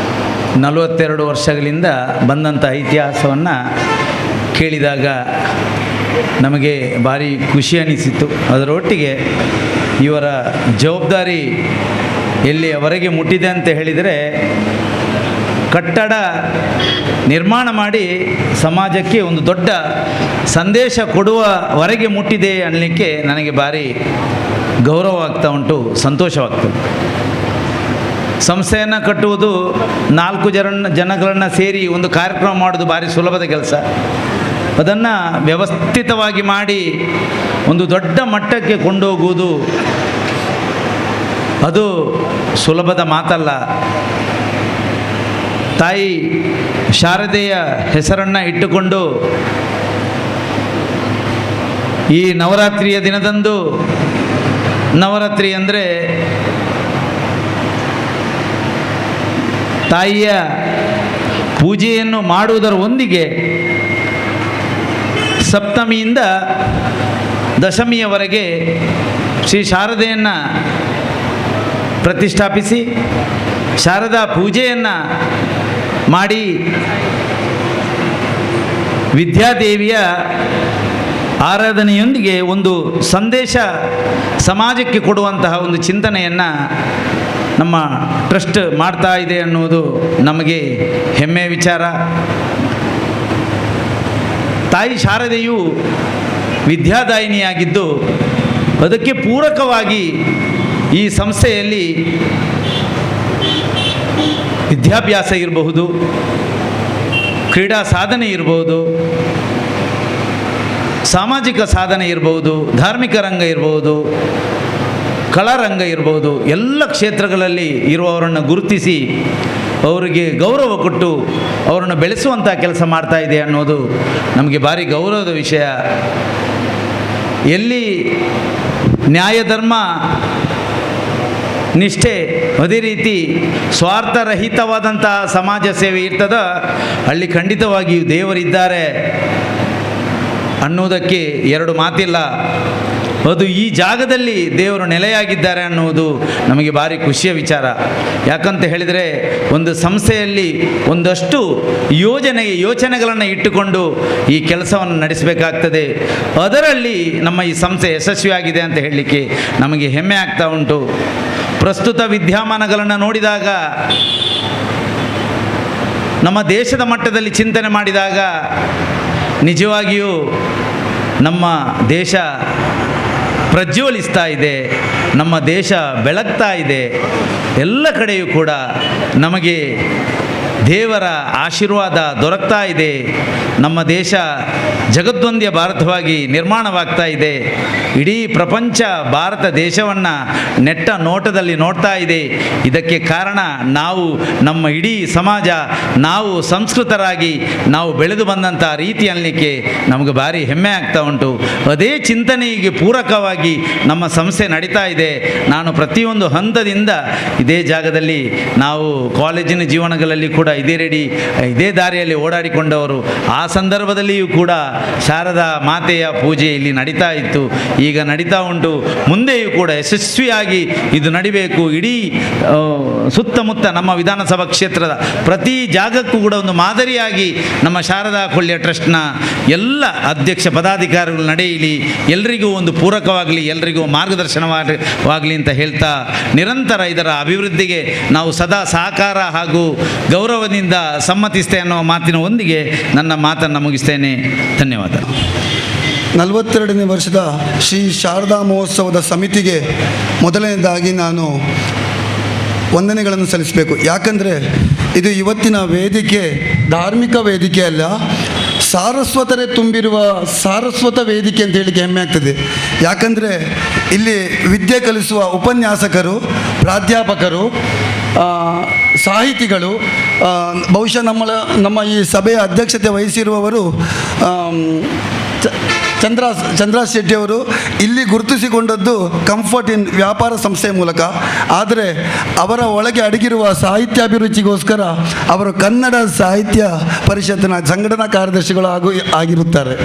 42 ವರ್ಷಗಳಿಂದ ಬಂದಂಥ ಇತಿಹಾಸವನ್ನು ಕೇಳಿದಾಗ ನಮಗೆ ಭಾರಿ ಖುಷಿ ಅನಿಸಿತು. ಅದರೊಟ್ಟಿಗೆ ಇವರ ಜವಾಬ್ದಾರಿ ಎಲ್ಲಿಯವರೆಗೆ ಮುಟ್ಟಿದೆ ಅಂತ ಹೇಳಿದರೆ, ಕಟ್ಟಡ ನಿರ್ಮಾಣ ಮಾಡಿ ಸಮಾಜಕ್ಕೆ ಒಂದು ದೊಡ್ಡ ಸಂದೇಶ ಕೊಡುವವರೆಗೆ ಮುಟ್ಟಿದೆ ಅನ್ನಲಿಕ್ಕೆ ನನಗೆ ಭಾರಿ ಗೌರವ ಆಗ್ತಾ ಉಂಟು, ಸಂತೋಷವಾಗ್ತದೆ. ಸಂಸ್ಥೆಯನ್ನು ಕಟ್ಟುವುದು 4 ಜನಗಳನ್ನು ಸೇರಿ ಒಂದು ಕಾರ್ಯಕ್ರಮ ಮಾಡೋದು ಭಾರಿ ಸುಲಭದ ಕೆಲಸ. ಅದನ್ನು ವ್ಯವಸ್ಥಿತವಾಗಿ ಮಾಡಿ ಒಂದು ದೊಡ್ಡ ಮಟ್ಟಕ್ಕೆ ಕೊಂಡೋಗುವುದು ಅದು ಸುಲಭದ ಮಾತಲ್ಲ. ತಾಯಿ ಶಾರದೆಯ ಹೆಸರನ್ನು ಇಟ್ಟುಕೊಂಡು ಈ ನವರಾತ್ರಿಯ ದಿನದಂದು, ನವರಾತ್ರಿ ಅಂದರೆ ತಾಯಿಯ ಪೂಜೆಯನ್ನು ಮಾಡುವುದರ ಒಂದಿಗೆ ಸಪ್ತಮಿಯಿಂದ ದಶಮಿಯವರೆಗೆ ಶ್ರೀ ಶಾರದೆಯನ್ನು ಪ್ರತಿಷ್ಠಾಪಿಸಿ ಶಾರದಾ ಪೂಜೆಯನ್ನು ಮಾಡಿ ವಿದ್ಯಾದೇವಿಯ ಆರಾಧನೆಯೊಂದಿಗೆ ಒಂದು ಸಂದೇಶ ಸಮಾಜಕ್ಕೆ ಕೊಡುವಂತಹ ಒಂದು ಚಿಂತನೆಯನ್ನು ನಮ್ಮ ಟ್ರಸ್ಟ್ ಮಾಡ್ತಾ ಇದೆ ಅನ್ನುವುದು ನಮಗೆ ಹೆಮ್ಮೆಯ ವಿಚಾರ. ತಾಯಿ ಶಾರದೆಯು ವಿದ್ಯಾದಾಯಿನಿಯಾಗಿದ್ದು, ಅದಕ್ಕೆ ಪೂರಕವಾಗಿ ಈ ಸಂಸ್ಥೆಯಲ್ಲಿ ವಿದ್ಯಾಭ್ಯಾಸ ಇರಬಹುದು, ಕ್ರೀಡಾ ಸಾಧನೆ ಇರಬಹುದು, ಸಾಮಾಜಿಕ ಸಾಧನೆ ಇರಬಹುದು, ಧಾರ್ಮಿಕ ರಂಗ ಇರಬಹುದು, ಕಲಾರಂಗ ಇರ್ಬೋದು, ಎಲ್ಲ ಕ್ಷೇತ್ರಗಳಲ್ಲಿ ಇರುವವರನ್ನು ಗುರುತಿಸಿ ಅವರಿಗೆ ಗೌರವ ಕೊಟ್ಟು ಅವರನ್ನು ಬೆಳೆಸುವಂಥ ಕೆಲಸ ಮಾಡ್ತಾ ಇದೆ ಅನ್ನೋದು ನಮಗೆ ಭಾರಿ ಗೌರವದ ವಿಷಯ. ಎಲ್ಲಿ ನ್ಯಾಯ ಧರ್ಮ ನಿಷ್ಠೆ, ಅದೇ ರೀತಿ ಸ್ವಾರ್ಥರಹಿತವಾದಂಥ ಸಮಾಜ ಸೇವೆ ಇರ್ತದ, ಅಲ್ಲಿ ಖಂಡಿತವಾಗಿಯೂ ದೇವರಿದ್ದಾರೆ ಅನ್ನೋದಕ್ಕೆ ಎರಡು ಮಾತಿಲ್ಲ. ಅದು ಈ ಜಾಗದಲ್ಲಿ ದೇವರು ನೆಲೆಯಾಗಿದ್ದಾರೆ ಅನ್ನುವುದು ನಮಗೆ ಭಾರಿ ಖುಷಿಯ ವಿಚಾರ. ಯಾಕಂತ ಹೇಳಿದರೆ ಒಂದು ಸಂಸ್ಥೆಯಲ್ಲಿ ಒಂದಷ್ಟು ಯೋಚನೆಗಳನ್ನು ಇಟ್ಟುಕೊಂಡು ಈ ಕೆಲಸವನ್ನು ನಡೆಸಬೇಕಾಗ್ತದೆ. ಅದರಲ್ಲಿ ನಮ್ಮ ಈ ಸಂಸ್ಥೆ ಯಶಸ್ವಿಯಾಗಿದೆ ಅಂತ ಹೇಳಲಿಕ್ಕೆ ನಮಗೆ ಹೆಮ್ಮೆ ಆಗ್ತಾ ಉಂಟು. ಪ್ರಸ್ತುತ ವಿದ್ಯಮಾನಗಳನ್ನು ನೋಡಿದಾಗ, ನಮ್ಮ ದೇಶದ ಮಟ್ಟದಲ್ಲಿ ಚಿಂತನೆ ಮಾಡಿದಾಗ ನಿಜವಾಗಿಯೂ ನಮ್ಮ ದೇಶ ಪ್ರಜ್ವಲಿಸ್ತಾ ಇದೆ, ನಮ್ಮ ದೇಶ ಬೆಳಗ್ತಾ ಇದೆ. ಎಲ್ಲ ಕಡೆಯೂ ಕೂಡ ನಮಗೆ ದೇವರ ಆಶೀರ್ವಾದ ದೊರಕ್ತಾ ಇದೆ. ನಮ್ಮ ದೇಶ ಜಗದ್ವಂದ್ಯ ಭಾರತವಾಗಿ ನಿರ್ಮಾಣವಾಗ್ತಾ ಇದೆ. ಇಡೀ ಪ್ರಪಂಚ ಭಾರತ ದೇಶವನ್ನು ನೆಟ್ಟ ನೋಟದಲ್ಲಿ ನೋಡ್ತಾ ಇದೆ. ಇದಕ್ಕೆ ಕಾರಣ ನಾವು, ನಮ್ಮ ಇಡೀ ಸಮಾಜ, ನಾವು ಸಂಸ್ಕೃತರಾಗಿ ನಾವು ಬೆಳೆದು ಬಂದಂಥ ರೀತಿ ಅನ್ನಲಿಕ್ಕೆ ನಮಗೆ ಭಾರಿ ಹೆಮ್ಮೆ ಆಗ್ತಾ ಉಂಟು. ಅದೇ ಚಿಂತನೆಗೆ ಪೂರಕವಾಗಿ ನಮ್ಮ ಸಂಸ್ಥೆ ನಡೀತಾ ಇದೆ. ನಾನು ಪ್ರತಿಯೊಂದು ಹಂತದಿಂದ ಇದೇ ಜಾಗದಲ್ಲಿ, ನಾವು ಕಾಲೇಜಿನ ಜೀವನಗಳಲ್ಲಿ ಕೂಡ ಇದೇ ದಾರಿಯಲ್ಲಿ ಓಡಾಡಿಕೊಂಡವರು. ಆ ಸಂದರ್ಭದಲ್ಲಿಯೂ ಕೂಡ ಶಾರದಾ ಮಾತೆಯ ಪೂಜೆ ಇಲ್ಲಿ ನಡೀತಾ ಇತ್ತು, ಈಗ ನಡೀತಾ ಉಂಟು. ಮುಂದೆಯೂ ಕೂಡ ಯಶಸ್ವಿಯಾಗಿ ಇದು ನಡಿಬೇಕು. ಇಡೀ ಸುತ್ತಮುತ್ತ ನಮ್ಮ ವಿಧಾನಸಭಾ ಕ್ಷೇತ್ರದ ಪ್ರತಿ ಜಾಗಕ್ಕೂ ಕೂಡ ಒಂದು ಮಾದರಿಯಾಗಿ ನಮ್ಮ ಶಾರದಾ ಕೊಲ್ಯ ಟ್ರಸ್ಟ್ನ ಎಲ್ಲ ಅಧ್ಯಕ್ಷ ಪದಾಧಿಕಾರಿಗಳು ನಡೆಯಲಿ, ಎಲ್ರಿಗೂ ಒಂದು ಪೂರಕವಾಗಲಿ, ಎಲ್ರಿಗೂ ಮಾರ್ಗದರ್ಶನವಾಗಲಿ ಅಂತ ಹೇಳ್ತಾ, ನಿರಂತರ ಇದರ ಅಭಿವೃದ್ಧಿಗೆ ನಾವು ಸದಾ ಸಹಕಾರ ಹಾಗೂ ಗೌರವದಿಂದ ಸಮ್ಮತಿಸ್ತೇನೆ ಅನ್ನೋ ಮಾತಿನ ಒಂದಿಗೆ ನನ್ನ ಮಾತನ್ನು ಮುಗಿಸ್ತೇನೆ. ಧನ್ಯವಾದ. 42ನೇ ವರ್ಷದ ಶ್ರೀ ಶಾರದಾ ಮಹೋತ್ಸವದ ಸಮಿತಿಗೆ ಮೊದಲನೇದಾಗಿ ನಾನು ವಂದನೆಗಳನ್ನು ಸಲ್ಲಿಸಬೇಕು. ಯಾಕಂದರೆ ಇದು ಇವತ್ತಿನ ವೇದಿಕೆ ಧಾರ್ಮಿಕ ವೇದಿಕೆ ಅಲ್ಲ, ಸಾರಸ್ವತರೇ ತುಂಬಿರುವ ಸಾರಸ್ವತ ವೇದಿಕೆ ಅಂತ ಹೇಳಿಕ್ಕೆ ಹೆಮ್ಮೆ ಆಗ್ತದೆ. ಯಾಕಂದರೆ ಇಲ್ಲಿ ವಿದ್ಯೆ ಕಲಿಸುವ ಉಪನ್ಯಾಸಕರು, ಪ್ರಾಧ್ಯಾಪಕರು, ಸಾಹಿತಿಗಳು, ಬಹುಶಃ ನಮ್ಮ ಈ ಸಭೆಯ ಅಧ್ಯಕ್ಷತೆ ವಹಿಸಿರುವವರು ಚಂದ್ರಾಸ್ ಶೆಟ್ಟಿಯವರು ಇಲ್ಲಿ ಗುರುತಿಸಿಕೊಂಡದ್ದು ಕಂಫರ್ಟ್ ಇನ್ ವ್ಯಾಪಾರ ಸಂಸ್ಥೆಯ ಮೂಲಕ. ಆದರೆ ಅವರ ಒಳಗೆ ಅಡಗಿರುವ ಸಾಹಿತ್ಯಾಭಿರುಚಿಗೋಸ್ಕರ ಅವರು ಕನ್ನಡ ಸಾಹಿತ್ಯ ಪರಿಷತ್ತಿನ ಸಂಘಟನಾ ಕಾರ್ಯದರ್ಶಿಗಳು ಆಗಿರುತ್ತಾರೆ.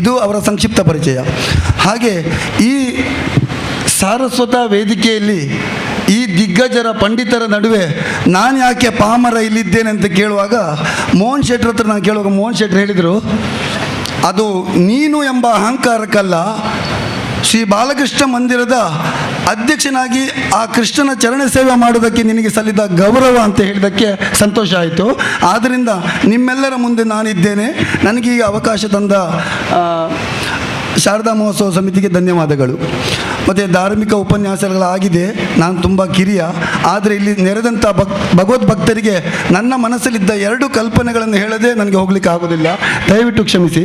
ಇದು ಅವರ ಸಂಕ್ಷಿಪ್ತ ಪರಿಚಯ. ಹಾಗೆ ಈ ಸಾರಸ್ವತ ವೇದಿಕೆಯಲ್ಲಿ ಈ ದಿಗ್ಗಜರ ಪಂಡಿತರ ನಡುವೆ ನಾನು ಯಾಕೆ ಪಾಮರ ಇಲ್ಲಿದ್ದೇನೆ ಅಂತ ಕೇಳುವಾಗ, ಮೋಹನ್ ಶೆಟ್ಟರ್ ಹತ್ರ ನಾನು ಕೇಳುವಾಗ ಮೋಹನ್ ಶೆಟ್ಟರ್ ಹೇಳಿದರು, ಅದು ನೀನು ಎಂಬ ಅಹಂಕಾರಕ್ಕಲ್ಲ, ಶ್ರೀ ಬಾಲಕೃಷ್ಣ ಮಂದಿರದ ಅಧ್ಯಕ್ಷನಾಗಿ ಆ ಕೃಷ್ಣನ ಚರಣ ಸೇವೆ ಮಾಡೋದಕ್ಕೆ ನಿನಗೆ ಸಲ್ಲಿದ ಗೌರವ ಅಂತ ಹೇಳಿದ್ದಕ್ಕೆ ಸಂತೋಷ ಆಯಿತು. ಆದ್ದರಿಂದ ನಿಮ್ಮೆಲ್ಲರ ಮುಂದೆ ನಾನಿದ್ದೇನೆ. ನನಗೆ ಈ ಅವಕಾಶ ತಂದ ಶಾರದಾ ಮಹೋತ್ಸವ ಸಮಿತಿಗೆ ಧನ್ಯವಾದಗಳು. ಮತ್ತು ಧಾರ್ಮಿಕ ಉಪನ್ಯಾಸಗಳಾಗಿದೆ, ನಾನು ತುಂಬ ಕಿರಿಯ. ಆದರೆ ಇಲ್ಲಿ ನೆರೆದಂಥ ಭಗವದ್ಭಕ್ತರಿಗೆ ನನ್ನ ಮನಸ್ಸಲ್ಲಿದ್ದ 2 ಕಲ್ಪನೆಗಳನ್ನು ಹೇಳದೆ ನನಗೆ ಹೋಗಲಿಕ್ಕೆ ಆಗೋದಿಲ್ಲ, ದಯವಿಟ್ಟು ಕ್ಷಮಿಸಿ.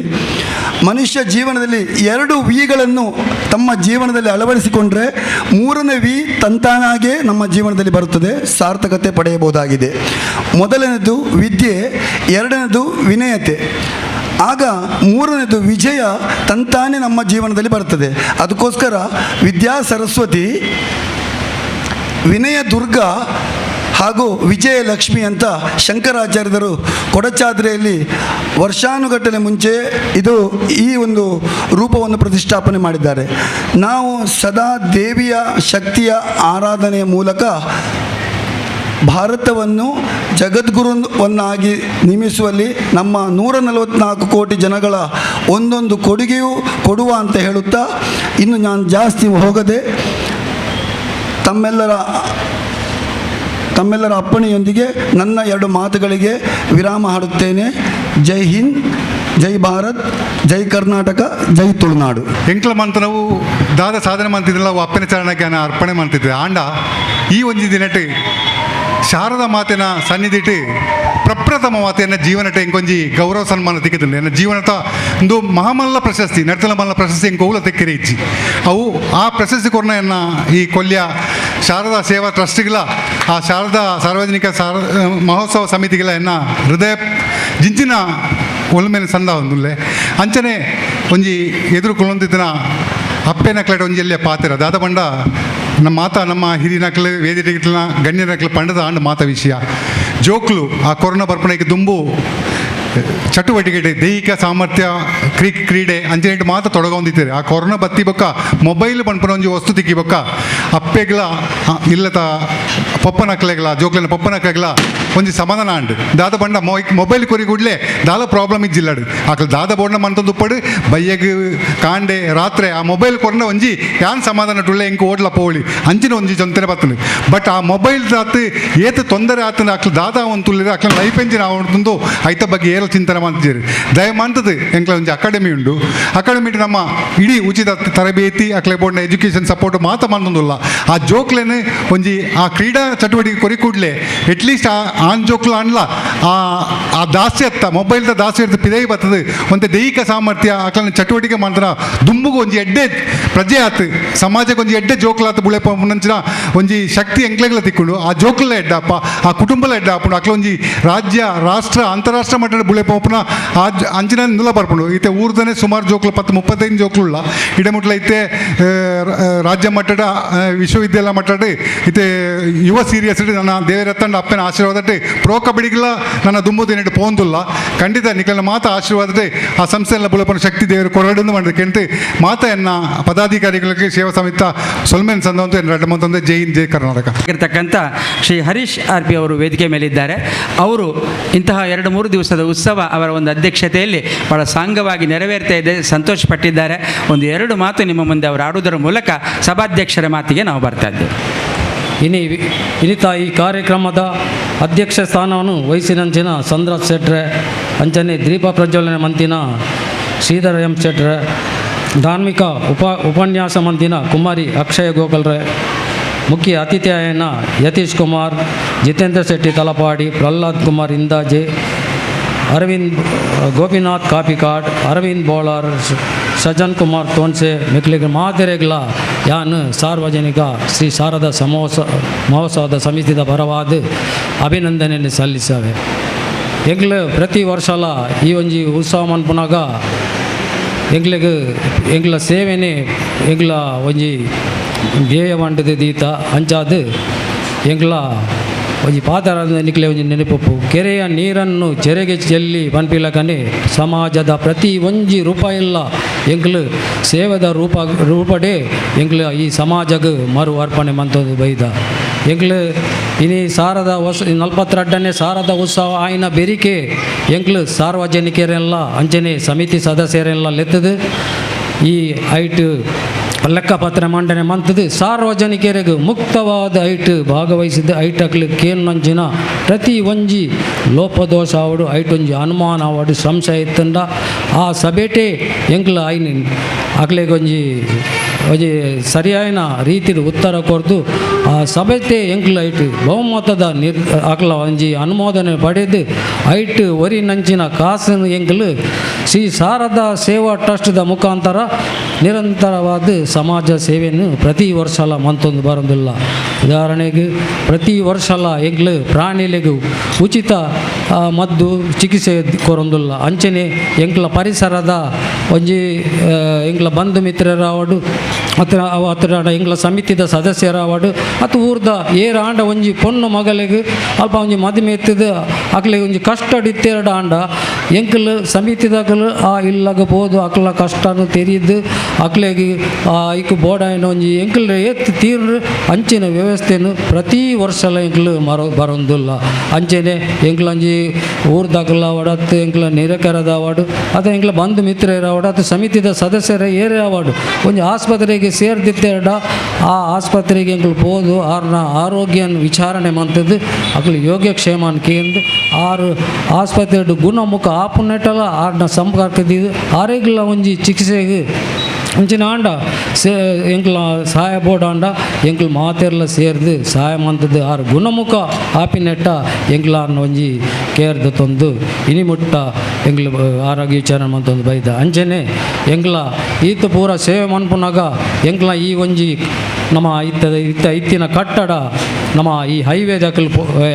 ಮನುಷ್ಯ ಜೀವನದಲ್ಲಿ 2 ವಿಗಳನ್ನು ತಮ್ಮ ಜೀವನದಲ್ಲಿ ಅಳವಡಿಸಿಕೊಂಡ್ರೆ 3ನೇ ವಿ ತಂತಾನಾಗೇ ನಮ್ಮ ಜೀವನದಲ್ಲಿ ಬರುತ್ತದೆ, ಸಾರ್ಥಕತೆ ಪಡೆಯಬಹುದಾಗಿದೆ. ಮೊದಲನೇದು ವಿದ್ಯೆ, 2ನೇದು ವಿನಯತೆ, ಆಗ 3ನೇದು ವಿಜಯ ತಂತಾನೇ ನಮ್ಮ ಜೀವನದಲ್ಲಿ ಬರ್ತದೆ. ಅದಕ್ಕೋಸ್ಕರ ವಿದ್ಯಾ ಸರಸ್ವತಿ, ವಿನಯ ದುರ್ಗಾ ಹಾಗೂ ವಿಜಯ ಲಕ್ಷ್ಮಿ ಅಂತ ಶಂಕರಾಚಾರ್ಯರು ಕೊಡಚಾದ್ರಿಯಲ್ಲಿ ವರ್ಷಾನುಗಟ್ಟಲೆ ಮುಂಚೆ ಈ ಒಂದು ರೂಪವನ್ನು ಪ್ರತಿಷ್ಠಾಪನೆ ಮಾಡಿದ್ದಾರೆ. ನಾವು ಸದಾ ದೇವಿಯ ಶಕ್ತಿಯ ಆರಾಧನೆಯ ಮೂಲಕ ಭಾರತವನ್ನು ಜಗದ್ಗುರುವನ್ನಾಗಿ ನೇಮಿಸುವಲ್ಲಿ ನಮ್ಮ 144 ಕೋಟಿ ಜನಗಳ ಒಂದೊಂದು ಕೊಡುಗೆಯೂ ಕೊಡುವ ಅಂತ ಹೇಳುತ್ತಾ, ಇನ್ನು ನಾನು ಜಾಸ್ತಿ ಹೋಗದೆ ತಮ್ಮೆಲ್ಲರ ಅಪ್ಪಣೆಯೊಂದಿಗೆ ನನ್ನ 2 ಮಾತುಗಳಿಗೆ ವಿರಾಮ ಹಾಡುತ್ತೇನೆ. ಜೈ ಹಿಂದ್, ಜೈ ಭಾರತ್, ಜೈ ಕರ್ನಾಟಕ, ಜೈ ತುಳುನಾಡು. ಎಂಕ್ಲ ಮಂತ್ರವು ದಾದ ಸಾಧನೆ ಮಾಡ್ತಿದ್ರಲ್ಲ, ಅವು ಅಪ್ಪನ ಚರಣಕ್ಕೆ ಅರ್ಪಣೆ ಮಾಡ್ತಿದ್ದೆ. ಆಂಡ ಈ ಒಂದು ದಿನಟ್ಟು ಶಾರದಾ ಮಾತೆನ ಸನ್ನಿಧಿಟ್ಟು ಪ್ರಪ್ರಥಮ ಮಾತೆಯನ್ನು ಜೀವನಟ ಎಂಕೊಂಜಿ ಗೌರವ ಸನ್ಮಾನ ತಿಕ್ಕಿട്ടുണ്ട്. ನನ್ನ ಜೀವನದ ಒಂದು ಮಹಾಮಲ್ಲ ಪ್ರಶಸ್ತಿ, ನರ್ತಲ ಮಲ್ಲ ಪ್ರಶಸ್ತಿ ಎಂಕೋಲ ತೆಕ್ಕೆರೆ ಇಚ್ಚಿ ಅವು ಆ ಪ್ರಶಸ್ತಿ ಕೊರನ ಈ ಕೊಲ್ಯ ಶಾರದಾ ಸೇವಾ ಟ್ರಸ್ಟ್ಗಳ ಆ ಶಾರದಾ ಸಾರ್ವಜನಿಕ ಮಹೋತ್ಸವ ಸಮಿತಿಗಳ ಹೃದಯ ಜಿಂಚಿನ ಒಲ್ಮೇಲೆ ಸಂದ ಒಂದುಲ್ಲೆ ಅಂಚನೆ ಒಂಜಿ ಎದುರು ಕುಳೊಂದಿನ ಅಪ್ಪೆ ನಕ್ಲಟ ಒಂಜಿ ಪಾತಿರ ದಾದ ಪಂಡ ನಮ್ಮ ಹಿರಿಯ ನಕ್ಲು ವೇದಿಕೆಗಳ ಗಣ್ಯ ನಕ್ಲು ಪಂಡದ ಆಂಡ ಮಾತ ವಿಷಯ ಜೋಕ್ಲು ಆ ಕೊರೋನಾ ಬರ್ಪಣೆಗೆ ದುಂಬು ಚಟುವಟಿಕೆ ದೈಹಿಕ ಸಾಮರ್ಥ್ಯ ಕ್ರೀಡೆ ಅಂಚನೆಟ್ಟು ಮಾತ್ರ ತೊಡಗೊಂದಿದ್ದಾರೆ. ಆ ಕೊರೋನಾ ಬತ್ತಿ ಬೊಕ್ಕ ಮೊಬೈಲ್ ಪನ್ಪನ ಒಂಜಿ ವಸ್ತು ತಿಕ್ಕಿ ಬೊಕ್ಕ ಅಪ್ಪೆಗ್ಲ ಇಲ್ಲದ ಪಪ್ಪನಕ್ಲೆಗ್ಲ ಜೋಕ್ಲಿನ ಪಪ್ಪನಕ್ಲೆಗ್ಲ ಒಂಜಿ ಸಮಾಧಾನ ಅಂಡು ದಾದ ಬಂಡ ಮೊಬೈಲ್ ಕೊರಿ ಕೂಡಲೇ ದಾದ ಪ್ರಾಬ್ಲಮ್ ಇಜ್ಜಿಲ್ಲಡು ಆಕಲ್ ದಾದ ಬೋರ್ಡ್ನ ಮಂತೊಂದುಪ್ಪಡು ಬಯ್ಯಗ್ ಕಾಂಡೆ ರಾತ್ರಿ ಆ ಮೊಬೈಲ್ ಕೊರನ ಒಂಜಿ ಯಾನ್ ಸಮಾಧಾನ ಟುಳ್ಳೆ ಎಂಕ್ ಓಡ್ಲ ಪೋಳಿ ಅಂಚಿನ ಒಂಜಿ ಜೊಂತೆನೆ ಬತ್ತನು. ಬಟ್ ಆ ಮೊಬೈಲ್ ದಾತ್ ಏತ್ ತೊಂದರೆ ಆತಂದು ಅಕ್ಲು ದಾದ ಒಂದು ತುಳ್ಳಿದ್ರೆ ಅಕ್ಲ ಲೈಫ್ ಎಂಜಿನ ಆವಡ್ತಂದು ಐತ ಬಗ್ಗೆ ಏರು ಚಿಂತನೆ ಮಾಡ್ತಿದ್ದೀರಿ. ದಯಮಾಂತದ್ದು ಎಂಕ್ಲ ಒಂಜಿ ಅಕಾಡೆಮಿ ಉಂಡು. ಅಕಾಡೆಮಿ ನಮ್ಮ ಇಡೀ ಉಚಿತ ತರಬೇತಿ ಅಕ್ಲೆ ಬೋರ್ಡ್ನ ಎಜುಕೇಷನ್ ಸಪೋರ್ಟ್ ಮಾತ ಮಂತೊಂದುಲ್ಲ. ಆ ಜೋಕ್ಲೇನು ಒಂಜಿ ಆ ಕ್ರೀಡಾ ಚಟುವಟಿಕೆ ಕೊರಿ ಕೂಡಲೇ ಅಟ್ಲೀಸ್ಟ್ ಆನ್ ಜೋಕ್ಲ ಅನ್ಲ ಆ ದಾಸ್ಯತ್ತ ಮೊಬೈಲ್ದ ದಾಸ್ಯತ್ತ ಪಿದೈ ಬರ್ತದೆ ಒಂದು ದೈಹಿಕ ಸಾಮರ್ಥ್ಯ ಅಕ್ಲನ ಚಟುವಟಿಕೆ ಮಾಡ್ತಾರ ದುಂಬುಗೂ ಒಂಜಿ ಎಡ್ಡೆ ಪ್ರಜೆ ಆತು ಸಮಾಜಕ್ಕೆ ಒಂಜಿ ಎಡ್ಡೆ ಜೋಕ್ಲಾತ ಬುಳೆಪ ಮುಂಚಿನ ಒಂಜಿ ಶಕ್ತಿ ಎಂಕ್ಲೆಗ್ಲ ತಿಕ್ಕೊಂಡು ಆ ಜೋಕ್ಲ ಎಡ್ಡಪ್ಪ ಆ ಕುಟುಂಬಲ ಎಡ್ಡ ಹಾಪುಂಡು ಅಕ್ಲ ಒಂಜಿ ರಾಜ್ಯ ರಾಷ್ಟ್ರ ಅಂತಾರಾಷ್ಟ್ರ ಮಟ್ಟದ ಬುಳೆಪ ಒಪ್ಪನ ಆ ಅಂಚಿನ ನಿಲ್ಲ ಬರ್ಪುಂಡು. ಈತೆ ಊರ್ದನೆ ಸುಮಾರು ಜೋಕ್ಲು 10-35 ಜೋಕ್ಲುಳ್ಳ ಇಡಮುಟ್ಲ ಇತ್ತೆ ರಾಜ್ಯ ಮಟ್ಟದ ವಿಶ್ವವಿದ್ಯಾಲಯ ಮಟ್ಟದ ಇತ್ತೆ ಯುವ ಸೀರಿಯಸ್ ನನ್ನ ದೇವರತ್ತಂಡ ಅಪ್ಪನ ಆಶೀರ್ವಾದಟ್ಟೆ ಪ್ರೋ ಕಬಡ್ಡಿಗೆಲ್ಲ ನನ್ನ ದುಂಬುದಿನ ಪೋಂದುಲ್ಲ ಖಂಡಿತ ನಿಖಿಲ ಮಾತ ಆಶೀರ್ವಾದತೆ ಆ ಸಂಸ್ಥೆಲ್ಲ ಬುಳಪನ ಶಕ್ತಿ ದೇವರು ಕೊರಡನ್ನು ಮಾಡಿದೆ ಕೆಂಟು ಮಾತ ಎನ್ನ ಪದಾಧಿಕಾರಿಗಳಿಗೆ ಸೇವಾ ಸಮಿತ ಸೊಲ್ಮೇನ್ ಸಂದಂತ ಎರಡು ಮಂತಂದೆ ಜೈ ಹಿಂದ್ ಜೈ ಕರ್ನಾಟಕ ಇರ್ತಕ್ಕಂಥ ಶ್ರೀ ಹರೀಶ್ ಆರ್ ಪಿ ಅವರು ವೇದಿಕೆ ಮೇಲಿದ್ದಾರೆ. ಅವರು ಇಂತಹ 2-3 ದಿವಸದ ಉತ್ಸವ ಅವರ ಒಂದು ಅಧ್ಯಕ್ಷತೆಯಲ್ಲಿ ಬಹಳ ಸಾಂಗವಾಗಿ ನೆರವೇರ್ತಾ ಇದೆ, ಸಂತೋಷಪಟ್ಟಿದ್ದಾರೆ. ಒಂದು 2 ಮಾತು ನಿಮ್ಮ ಮುಂದೆ ಅವರು ಆಡುವುದರ ಮೂಲಕ ಸಭಾಧ್ಯಕ್ಷರ ಮಾತಿಗೆ ನಾವು ಬರ್ತಾ ಇದ್ದೇವೆ. ಇನ್ನಿತ ಈ ಕಾರ್ಯಕ್ರಮದ ಅಧ್ಯಕ್ಷ ಸ್ಥಾನವನ್ನು ವಹಿಸಿನಂಚಿನ ಸಂದ್ರಾಜ್ ಶೆಟ್ರೆ, ಅಂಚನೆ ದೀಪ ಪ್ರಜ್ವಲನೆ ಮಂತಿನ ಶ್ರೀಧರ ಎಂ ಶೆಟ್ರೆ, ಧಾರ್ಮಿಕ ಉಪನ್ಯಾಸ ಮಂತಿನ ಕುಮಾರಿ ಅಕ್ಷಯ ಗೋಕಲ್ರೆ, ಮುಖ್ಯ ಅತಿಥಿಯಾಯನ ಯತೀಶ್ ಕುಮಾರ್, ಜಿತೇಂದ್ರ ಶೆಟ್ಟಿ ತಲಪಾಡಿ, ಪ್ರಹ್ಲಾದ್ ಕುಮಾರ್ ಇಂದಾಜೆ, ಅರವಿಂದ್ ಗೋಪಿನಾಥ್ ಕಾಪಿಕಾಡ್, ಅರವಿಂದ್ ಬೋಳಾರ್, ಸಜನ್ ಕುಮಾರ್ ತೋನ್ಸೆ ಮಿಕ್ಲಿಗೆ ಮಾದರಿಗಳ ಯಾನ್ ಸಾರ್ವಜನಿಕ ಶ್ರೀ ಶಾರದಾ ಮಹೋತ್ಸವದ ಸಮಿತಿದ ಪರವಾದ ಅಭಿನಂದನೆಯನ್ನು ಸಲ್ಲಿಸವೆ. ಎಂಗ್ಲು ಪ್ರತಿ ವರ್ಷಲ ಈ ಒಂಜಿ ಉತ್ಸವ ಮನ್ಪುನಾಗ ಎಂಗ್ಲ ಸೇವೆನೇ ಎಂಗ್ಲ ಒಂಜಿ ಧ್ಯೇಯ ಮಂಡದ ದೀತ ಅಂಚಾದ ಎಂಗ್ಲ ಒಂಜಿ ಪಾತ್ರ ನಿಕ್ಲೆ ಒಂಜಿ ನೆನಪು ಕೆರೆಯ ನೀರನ್ನು ಚೆರೆಗೆ ಚೆಲ್ಲಿ ಪನ್ಪಿಲಕನೆ ಸಮಾಜದ ಪ್ರತಿ ಒಂಜಿ ರೂಪಾಯಿಲ್ಲ ಎಂಗ್ಲು ಸೇವೆದ ರೂಪಡೆ ಎಂಗ್ಲು ಈ ಸಮಾಜಗೆ ಮರು ಅರ್ಪಣೆ ಮಂತದ್ದು ಬೈದ ಎಂಗ್ಲು ಇನಿ ಸಾರದ 42ನೇ ಸಾರದ ಉತ್ಸವ ಆಯ್ನ ಬೆರಿಕೆ ಎಂಗ್ಲು ಸಾರ್ವಜನಿಕರೆಲ್ಲ ಅಂಚನೆ ಸಮಿತಿ ಸದಸ್ಯರೆಲ್ಲ ಲೆತ್ತದು ಈ ಐಟ್ ಲೆಕ್ಕಪತ್ರ ಮಂಡನೆ ಮಂತದ್ದು ಸಾರ್ವಜನಿಕರಿಗೆ ಮುಕ್ತವಾದ ಐಟ್ ಭಾಗವಹಿಸಿದ್ದ ಐಟಕ್ಲು ಕೇನ್ನಂಚಿನ ಪ್ರತಿ ಒಂಜಿ ಲೋಪದೋಷ ಅವಡು ಐಟೊಂಜಿ ಅನುಮಾನ ಅವಡು ಸಂಶಯ ಇತ್ತಂಡ ಆ ಸಭೆಟೇ ಎಂಕ್ಲ ಐನ್ ಅಕ್ಲೆಗೊಂಜಿ ಒಂಜಿ ಸರಿಯಾದ ರೀತಿಯ ಉತ್ತರ ಕೊರ್ದು ಆ ಸಭೆತೆ ಎಂಕ್ಲ ಐಟ್ ಬಹುಮತದ ಅಕ್ಲ ಒಂಜಿ ಅನುಮೋದನೆ ಪಡೆದು ಐಟ್ ಒರಿ ನಂಚಿನ ಕಾಸನ್ನು ಎಂಕ್ಲು ಶ್ರೀ ಶಾರದಾ ಸೇವಾ ಟ್ರಸ್ಟ್ದ ಮುಖಾಂತರ ನಿರಂತರವಾದ ಸಮಾಜ ಸೇವೆಯನ್ನು ಪ್ರತಿ ವರ್ಷಲ ಮಂತೊಂದು ಬರೋದಿಲ್ಲ. ಉದಾಹರಣೆಗೆ ಪ್ರತಿ ವರ್ಷಲ ಎಂಗ್ಲು ಪ್ರಾಣಿಲೆಗೂ ಉಚಿತ ಮದ್ದು ಚಿಕಿತ್ಸೆ ಕೊರೊಂದಿಲ್ಲ. ಅಂಚನೆ ಎಂಕ್ಲ ಪರಿಸರದ ಒಂಜಿ ಎಂಕ್ಲ ಬಂಧು ಮಿತ್ರರಾವಡು ಹತ್ರ ಎಂಗ್ಲ ಸಮಿತಿದ ಸದಸ್ಯರಾವಡು ಅತು ಊರ್ದ ಏರ ಆಂಡ ಒಂಜಿ ಪೊಣ್ಣು ಮಗಳಿಗೆ ಅಲ್ಪ ಒಂಜಿ ಮದುವೆ ಎತ್ತದ ಅಕ್ಲೆ ಒಂಜಿ ಕಷ್ಟ ಇತ್ತೆರಡು ಆಂಡ ಎಂಕ್ಲು ಸಮಿತಿದಾಗಲು ಆ ಇಲ್ಲಗಬೋದು ಅಕ್ಲ ಕಷ್ಟನು ತೆರಿದು ಅಕ್ಲೆಗೆ ಐಕು ಬೋಡಾಯಿನ ಒಂಜಿ ಎಂಕ್ಲು ಎತ್ತು ತೀರ್ರು ಅಂಚಿನ ವ್ಯವಸ್ಥೆಯನ್ನು ಪ್ರತಿ ವರ್ಷಲ ಎಂಕ್ಲು ಬರೋದಿಲ್ಲ. ಅಂಚೆನೆ ಎಂಕ್ಲಂಜಿ ಊರ್ದಾಗಲ ಅವಡತ್ತು ಎಂಕ್ಲ ನಿರಕರದ ಅವಾರ್ಡು ಅದು ಎಂಕ್ಲ ಬಂಧು ಮಿತ್ರರ ಅವಡತ್ತು ಸಮಿತಿದ ಸದಸ್ಯರ ಏರೇ ಅವಾರ್ಡು ಒಂಜಿ ಆಸ್ಪತ್ರೆಗೆ ಸೇರ್ದಿತ್ತೆರಡ ಆ ಆಸ್ಪತ್ರೆಗೆ ಎಂಕ್ಲು ಪೋದು ಆರ್ನ ಆರೋಗ್ಯನ ವಿಚಾರಣೆ ಮಂತದ್ದು ಅಕ್ಲು ಯೋಗ್ಯಕ್ಷೇಮನ ಕೇಂದ್ರ ಆರು ಆಸ್ಪತ್ರೆ ಗುಣಮುಖ ಆಪುನೆಟ್ಟಲ ಆರ್ನ ಸಂಪರ್ಕದಿದ್ದು ಆರೋಗ್ಯ ಒಂಜಿ ಚಿಕಿತ್ಸೆಗೆ ಅಂಚಿನ ಆಂಡ ಎಂಕ್ಲ ಸಹಾಯ ಬೋರ್ಡ್ ಆಂಡ ಎಂಕ್ಲು ಮಾತೆರ್ಲ ಸೇರ್ದು ಸಹಾಯ ಮಂತದ್ದು ಆರು ಗುಣಮುಖ ಆಪಿನೆಟ್ಟ ಎಂಕ್ಲಾರ್ನ ಒಂಜಿ ಕೇರ್ದು ತಂದು ಇನಿಮುಟ್ಟ ಎಂಗ್ಲು ಆರೋಗ್ಯ ವಿಚಾರಣೆ ಮಂತೊಂದು ಬೈದ ಅಂಚನೆ ಎಂಗ್ಲ ಈತ ಪೂರ ಸೇವೆ ಮನ್ಪುನಾಗ ಎಂಕ್ಲ ಈ ಒಂಜಿ ನಮ್ಮ ಇತ್ತಿನ ಕಟ್ಟಡ ನಮ್ಮ ಈ ಹೈವೇ ದಕ್ಕಲ್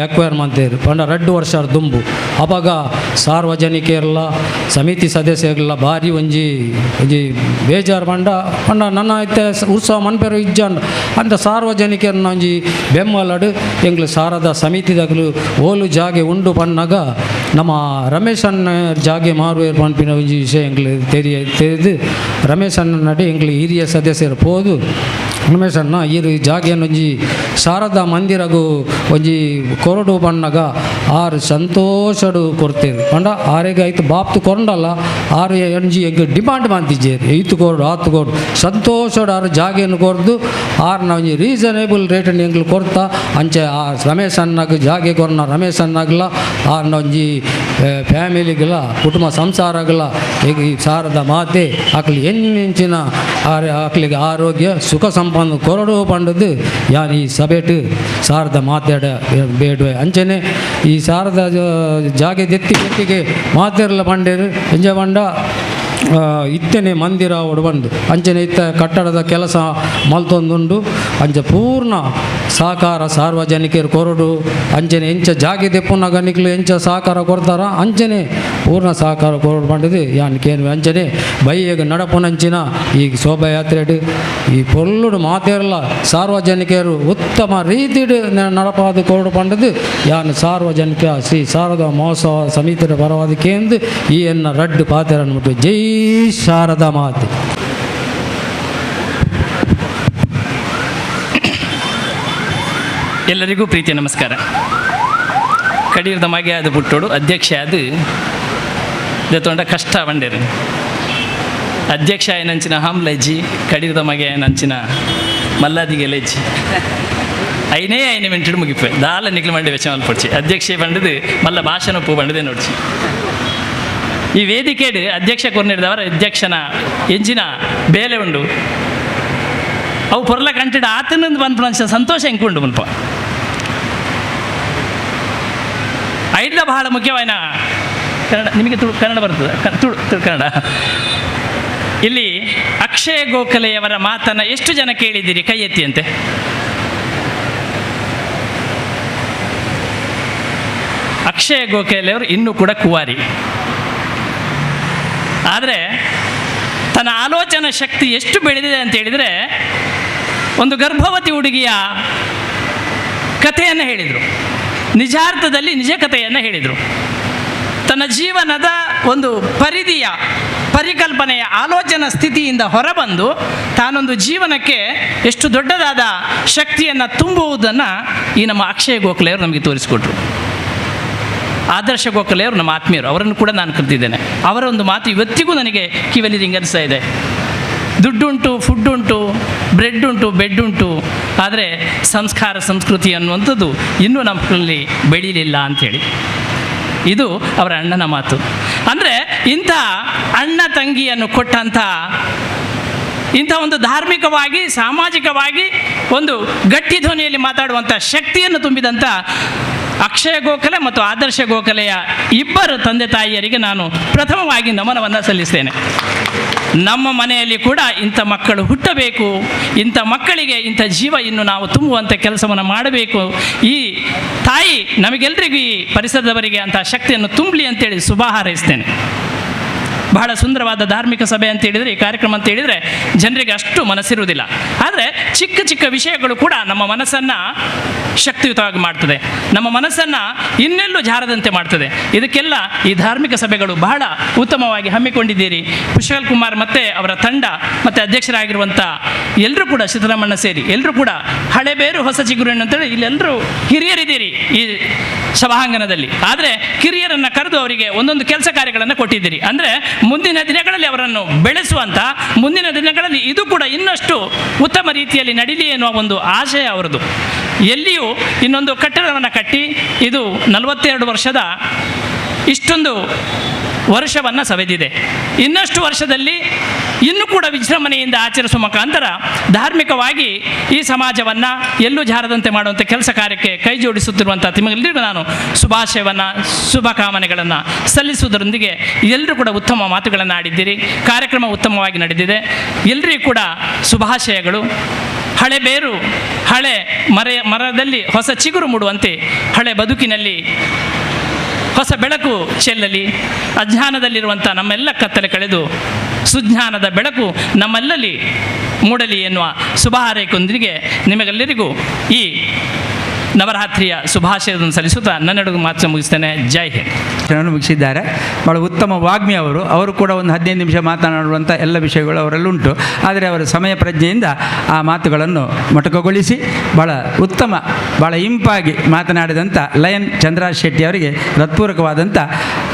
ಎಕ್ವೈರ್ ಮಾಡ್ತೇವೆ ಪಂಡ 2 ವರ್ಷ ದುಂಬು ಅವಾಗ ಸಾರ್ವಜನಿಕರೆಲ್ಲ ಸಮಿತಿ ಸದಸ್ಯರೆಲ್ಲ ಭಾರಿ ಒಂಜಿ ಬೇಜಾರು ಪಂಡ ನನ್ನ ಇತ್ತೆ ಉತ್ಸವ ಮನ್ಪೇರು ಇಜ್ಜಂಡ ಅಂತ ಸಾರ್ವಜನಿಕರನ್ನ ಒಂಜಿ ಬೆಂಬಲಡು ಎಂಗ್ಲು ಸಾರದ ಸಮಿತಿದಾಗಲು ಓಲು ಜಾಗೆ ಉಂಡು ಪನ್ನಾಗ ನಮ್ಮ ರಮೇಶ್ ಅಣ್ಣ ಜಾಗೆ ಮಾರುವೇರು ಪನ್ಪಿನ ಒಂಜಿ ವಿಷಯ ಎಂಗ್ಲು ತೆರೆದು ರಮೇಶ್ ಅಣ್ಣ ನಡೆ ಎಂಗ್ಲು ಹಿರಿಯ ಸದಸ್ಯರು ಪೋದು ರಮೇಶ್ ಅಣ್ಣ ಈ ಜಾಗೆಯನ್ನು ಒಂಜಿ ಶಾರದಾ ಮಂದಿರಗೂ ಒಂಜಿ ಕೊರಡು ಬಣ್ಣಗ 6 ಸಂತೋಷಡು ಕೊಡ್ತೇವೆ ಪಂಡ 6 ಆಯ್ತು ಬಾಪ್ತು ಕೊರಂಡಲ್ಲ 6 ಎಂಜಿ ಎಂಗೆ ಡಿಮಾಂಡ್ ಮಾಡ್ತಿದ್ದೇವೆ 8 ಕೋರ್ಡು 10 ಕೋರ್ಡು ಸಂತೋಷಡು 6 ಜಾಗೆಯನ್ನು ಕೊರ್ದು 6 ಒಂಜಿ ರೀಸನೇಬಲ್ ರೇಟನ್ನು ಎಂಗ್ಲು ಕೊಡ್ತಾ ಅಂಚೆ ಆ ರಮೇಶ್ ಅಣ್ಣಗೆ ಜಾಗೆ ಕೊರ್ನ ರಮೇಶ್ ಅಣ್ಣಗಲ 6 ಒಂಜಿ ಫ್ಯಾಮಿಲಿಗಳ ಕುಟುಂಬ ಸಂಸಾರಗಳ ಈ ಶಾರದಾ ಮಾತೆ ಆಕಲಿ ಎಂಚಿನ ಆಕಲಿಗೆ ಆರೋಗ್ಯ ಸುಖ ಸಂಪನ್ನ ಕೊರಡು ಪಂಡದು ಯಾರು ಈ ಸಭೆಟ್ ಶಾರದಾ ಮಾತಾಡ ಬೇಡುವೆ ಅಂಚನೆ ಈ ಶಾರದಾ ಜಾಗೆ ದೆತ್ತಿಗೆ ಮಾತಾಡಲ್ಲ ಪಂಡೇರು ಎಂಜ ಪಂಡ ಇತ್ತನೆ ಮಂದಿರ ಒಡಬಂದು ಅಂಚನೆ ಇತ್ತ ಕಟ್ಟಡದ ಕೆಲಸ ಮಲ್ತೊಂದುಂಡು ಅಂಚೆ ಪೂರ್ಣ ಸಹಕಾರ ಸಾರ್ವಜನಿಕರು ಕೊರಡು ಅಂಚನೆ ಎಂಚ ಜಾಗೆ ದೆಪ್ಪುನಾಗ ನಿಕ್ಲು ಎಂಚ ಸಹಕಾರ ಕೊಡ್ತಾರ ಅಂಚನೆ ಪೂರ್ಣ ಸಹಕಾರ ಕೊರಡು ಪಂಡದು ಯಾನ್ಕೇನು ಅಂಚನೆ ಬೈಯಗ ನಡಪುನಂಚಿನ ಈ ಶೋಭಾಯಾತ್ರೆಡು ಈ ಪೊಲ್ಲುಡು ಮಾತೇರಲ್ಲ ಸಾರ್ವಜನಿಕರು ಉತ್ತಮ ರೀತಿಡು ನಡಪಾದು ಕೊರಡು ಪಂಡದು ಯಾನ್ ಸಾರ್ವಜನಿಕ ಶ್ರೀ ಶಾರದಾ ಮಹೋತ್ಸವ ಸಮಿತಿಯ ಪರವಾದಕ್ಕೆಂದು ಈ ಎನ್ನ ರಡ್ಡು ಪಾತೆರನ್ನು ಮುಟ್ಟು ಜೈ ಶಾರದಾ ಮಾತೆ. ಎಲ್ಲರಿಗೂ ಪ್ರೀತಿಯ ನಮಸ್ಕಾರ. ಕಡೀರ್ದ ಮಗೆ ಅದು ಬಿಟ್ಟೋಡು ಅಧ್ಯಕ್ಷ ಅದು ಜೊತೊಂಡ ಕಷ್ಟ ಬಂಡೇರು ಅಧ್ಯಕ್ಷ ಏನಂಚಿನ ಹಾಮ್ಲಜ್ಜಿ ಕಡೀರ್ದ ಮಗೆ ಏನಂಚಿನ ಮಲ್ಲಾದಿಗೆ ಲೆಜ್ಜಿ ಐನೇ ಮಿನಿಟ್ ಮುಗಿಪೆ ದಾಲ ನಿಕ್ಲು ಮಂಡಿ ವೆಚ್ಚ ಮಲ್ಪಡ್ಚಿ ಅಧ್ಯಕ್ಷೆ ಬಂಡದು ಮಲ್ಲ ಭಾಷಣ ಪೂ ಬಂಡದೆ ನೋಡ್ಚಿ ಈ ವೇದಿಕೆಡು ಅಧ್ಯಕ್ಷ ಕೊರ್ನಿಡ್ದವರ ಅಧ್ಯಕ್ಷನ ಎಂಜಿನ ಬೇಲೆ ಉಂಡು ಅವು ಪೊರ್ಲ ಕಂಟಿಡ ಆತನಂದು ಬಂದ್ಪಡ ಸಂತೋಷ ಹೆಂಗುಂಡು ಮುಲ್ಪ ಐಡ್ಲ ಬಹಳ ಮುಖ್ಯವಾದ ಕನ್ನಡ ನಿಮಗೆ ಕನ್ನಡ ಬರ್ತದೆ ಕನ್ನಡ ಇಲ್ಲಿ ಅಕ್ಷಯ ಗೋಖಲೆಯವರ ಮಾತನ್ನು ಎಷ್ಟು ಜನ ಕೇಳಿದ್ದೀರಿ ಕೈ ಎತ್ತಿ ಅಂತೆ ಅಕ್ಷಯ ಗೋಖಲೆಯವರು ಇನ್ನೂ ಕೂಡ ಕುವಾರಿ ಆದರೆ ತನ್ನ ಆಲೋಚನಾ ಶಕ್ತಿ ಎಷ್ಟು ಬೆಳೆದಿದೆ ಅಂತ ಹೇಳಿದರೆ ಒಂದು ಗರ್ಭವತಿ ಹುಡುಗಿಯ ಕಥೆಯನ್ನು ಹೇಳಿದರು ನಿಜಾರ್ಥದಲ್ಲಿ ನಿಜ ಕಥೆಯನ್ನು ಹೇಳಿದರು ತನ್ನ ಜೀವನದ ಒಂದು ಪರಿಕಲ್ಪನೆಯ ಆಲೋಚನಾ ಸ್ಥಿತಿಯಿಂದ ಹೊರಬಂದು ತಾನೊಂದು ಜೀವನಕ್ಕೆ ಎಷ್ಟು ದೊಡ್ಡದಾದ ಶಕ್ತಿಯನ್ನು ತುಂಬುವುದನ್ನು ಈ ನಮ್ಮ ಅಕ್ಷಯ ಗೋಖಲೆಯವರು ನಮಗೆ ತೋರಿಸಿಕೊಟ್ರು. ಆದರ್ಶ ಗೋಖಲೆಯವರು ನಮ್ಮ ಆತ್ಮೀಯರು, ಅವರನ್ನು ಕೂಡ ನಾನು ಕಲಿತಿದ್ದೇನೆ. ಅವರ ಒಂದು ಮಾತು ಇವತ್ತಿಗೂ ನನಗೆ ಕಿವಿಯಲ್ಲಿ ರಿಂಗರಿಸ್ತಾ ಇದೆ. ದುಡ್ಡುಂಟು, ಫುಡ್ ಉಂಟು, ಬ್ರೆಡ್ ಉಂಟು, ಬೆಡ್ ಉಂಟು, ಆದರೆ ಸಂಸ್ಕಾರ ಸಂಸ್ಕೃತಿ ಅನ್ನುವಂಥದ್ದು ಇನ್ನೂ ನಮ್ಮಲ್ಲಿ ಬೆಳೀಲಿಲ್ಲ ಅಂಥೇಳಿ. ಇದು ಅವರ ಅಣ್ಣನ ಮಾತು. ಅಂದರೆ ಇಂಥ ಅಣ್ಣ ತಂಗಿಯನ್ನು ಕೊಟ್ಟಂಥ ಇಂಥ ಒಂದು ಧಾರ್ಮಿಕವಾಗಿ ಸಾಮಾಜಿಕವಾಗಿ ಒಂದು ಗಟ್ಟಿ ಧ್ವನಿಯಲ್ಲಿ ಮಾತಾಡುವಂಥ ಶಕ್ತಿಯನ್ನು ತುಂಬಿದಂಥ ಅಕ್ಷಯ ಗೋಖಲೆ ಮತ್ತು ಆದರ್ಶ ಗೋಖಲೆಯ ಇಬ್ಬರು ತಂದೆ ತಾಯಿಯರಿಗೆ ನಾನು ಪ್ರಥಮವಾಗಿ ನಮನವನ್ನು ಸಲ್ಲಿಸ್ತೇನೆ. ನಮ್ಮ ಮನೆಯಲ್ಲಿ ಕೂಡ ಇಂಥ ಮಕ್ಕಳು ಹುಟ್ಟಬೇಕು, ಇಂಥ ಮಕ್ಕಳಿಗೆ ಇಂಥ ಜೀವ ಇನ್ನು ನಾವು ತುಂಬುವಂಥ ಕೆಲಸವನ್ನು ಮಾಡಬೇಕು. ಈ ತಾಯಿ ನಮಗೆಲ್ಲರಿಗೂ ಈ ಪರಿಸರದವರಿಗೆ ಅಂಥ ಶಕ್ತಿಯನ್ನು ತುಂಬಲಿ ಅಂತೇಳಿ ಶುಭ ಹಾರೈಸ್ತೇನೆ. ಬಹಳ ಸುಂದರವಾದ ಧಾರ್ಮಿಕ ಸಭೆ ಅಂತ ಹೇಳಿದರೆ, ಈ ಕಾರ್ಯಕ್ರಮ ಅಂತ ಹೇಳಿದರೆ ಜನರಿಗೆ ಅಷ್ಟು ಮನಸ್ಸಿರುವುದಿಲ್ಲ. ಆದರೆ ಚಿಕ್ಕ ಚಿಕ್ಕ ವಿಷಯಗಳು ಕೂಡ ನಮ್ಮ ಮನಸ್ಸನ್ನು ಶಕ್ತಿಯುತವಾಗಿ ಮಾಡ್ತದೆ, ನಮ್ಮ ಮನಸ್ಸನ್ನು ಇನ್ನೆಲ್ಲೂ ಜಾರದಂತೆ ಮಾಡ್ತದೆ. ಇದಕ್ಕೆಲ್ಲ ಈ ಧಾರ್ಮಿಕ ಸಭೆಗಳು ಬಹಳ ಉತ್ತಮವಾಗಿ ಹಮ್ಮಿಕೊಂಡಿದ್ದೀರಿ. ಕುಶಲ್ ಕುಮಾರ್ ಮತ್ತು ಅವರ ತಂಡ ಮತ್ತು ಅಧ್ಯಕ್ಷರಾಗಿರುವಂಥ ಎಲ್ಲರೂ ಕೂಡ, ಸಿದ್ದರಾಮಣ್ಣ ಸೇರಿ ಎಲ್ಲರೂ ಕೂಡ ಹಳೆ ಬೇರು ಹೊಸ ಚಿಗುರು ಅಂತೇಳಿ ಇಲ್ಲೆಲ್ಲರೂ ಹಿರಿಯರಿದ್ದೀರಿ ಈ ಸಭಾಂಗಣದಲ್ಲಿ. ಆದರೆ ಕಿರಿಯರನ್ನು ಕರೆದು ಅವರಿಗೆ ಒಂದೊಂದು ಕೆಲಸ ಕಾರ್ಯಗಳನ್ನು ಕೊಟ್ಟಿದ್ದೀರಿ. ಅಂದರೆ ಮುಂದಿನ ದಿನಗಳಲ್ಲಿ ಅವರನ್ನು ಬೆಳೆಸುವಂಥ, ಮುಂದಿನ ದಿನಗಳಲ್ಲಿ ಇದು ಕೂಡ ಇನ್ನಷ್ಟು ಉತ್ತಮ ರೀತಿಯಲ್ಲಿ ನಡೀಲಿ ಎನ್ನುವ ಒಂದು ಆಶಯ ಅವರದು. ಎಲ್ಲಿಯೂ ಇನ್ನೊಂದು ಕಟ್ಟಡವನ್ನು ಕಟ್ಟಿ ಇದು 42 ವರ್ಷದ ಇಷ್ಟೊಂದು ವರ್ಷವನ್ನು ಸವೆದಿದೆ. ಇನ್ನಷ್ಟು ವರ್ಷದಲ್ಲಿ ಇನ್ನೂ ಕೂಡ ವಿಜೃಂಭಣೆಯಿಂದ ಆಚರಿಸುವ ಮುಖಾಂತರ ಧಾರ್ಮಿಕವಾಗಿ ಈ ಸಮಾಜವನ್ನು ಎಲ್ಲೂ ಜಾರದಂತೆ ಮಾಡುವಂಥ ಕೆಲಸ ಕಾರ್ಯಕ್ಕೆ ಕೈ ಜೋಡಿಸುತ್ತಿರುವಂಥ ನಿಮಗೆಲ್ಲರಿಗೂ ನಾನು ಶುಭಾಶಯವನ್ನು ಶುಭಕಾಮನೆಗಳನ್ನು ಸಲ್ಲಿಸುವುದರೊಂದಿಗೆ ಎಲ್ಲರೂ ಕೂಡ ಉತ್ತಮ ಮಾತುಗಳನ್ನು ಆಡಿದ್ದೀರಿ. ಕಾರ್ಯಕ್ರಮ ಉತ್ತಮವಾಗಿ ನಡೆದಿದೆ. ಎಲ್ಲರಿಗೂ ಕೂಡ ಶುಭಾಶಯಗಳು. ಹಳೆ ಬೇರು ಹಳೆ ಮರದಲ್ಲಿ ಹೊಸ ಚಿಗುರು ಮೂಡುವಂತೆ ಹಳೆ ಬದುಕಿನಲ್ಲಿ ಹೊಸ ಬೆಳಕು ಚೆಲ್ಲಲಿ. ಅಜ್ಞಾನದಲ್ಲಿರುವಂಥ ನಮ್ಮೆಲ್ಲ ಕತ್ತಲೆ ಕಳೆದು ಸುಜ್ಞಾನದ ಬೆಳಕು ನಮ್ಮೆಲ್ಲಲ್ಲಿ ಮೂಡಲಿ ಎನ್ನುವ ಶುಭ ಹಾರೈಕೆಯೊಂದಿಗೆ ನಿಮಗೆಲ್ಲರಿಗೂ ಈ ನವರಾತ್ರಿಯ ಶುಭಾಶಯವನ್ನು ಸಲ್ಲಿಸುತ್ತಾ ನನ್ನೆಡೆಗೂ ಮಾತು ಮುಗಿಸ್ತೇನೆ. ಜೈ ಹಿಂದ್. ಮುಗಿಸಿದ್ದಾರೆ. ಭಾಳ ಉತ್ತಮ ವಾಗ್ಮಿ ಅವರು ಕೂಡ ಒಂದು 15 ನಿಮಿಷ ಮಾತನಾಡುವಂಥ ಎಲ್ಲ ವಿಷಯಗಳು ಅವರಲ್ಲುಂಟು. ಆದರೆ ಅವರ ಸಮಯ ಪ್ರಜ್ಞೆಯಿಂದ ಆ ಮಾತುಗಳನ್ನು ಮೊಟಕುಗೊಳಿಸಿ ಭಾಳ ಉತ್ತಮ ಭಾಳ ಇಂಪಾಗಿ ಮಾತನಾಡಿದಂಥ ಲಯನ್ ಚಂದ್ರರಾಜ್ ಶೆಟ್ಟಿ ಅವರಿಗೆ ಹೃತ್ಪೂರ್ವಕವಾದಂಥ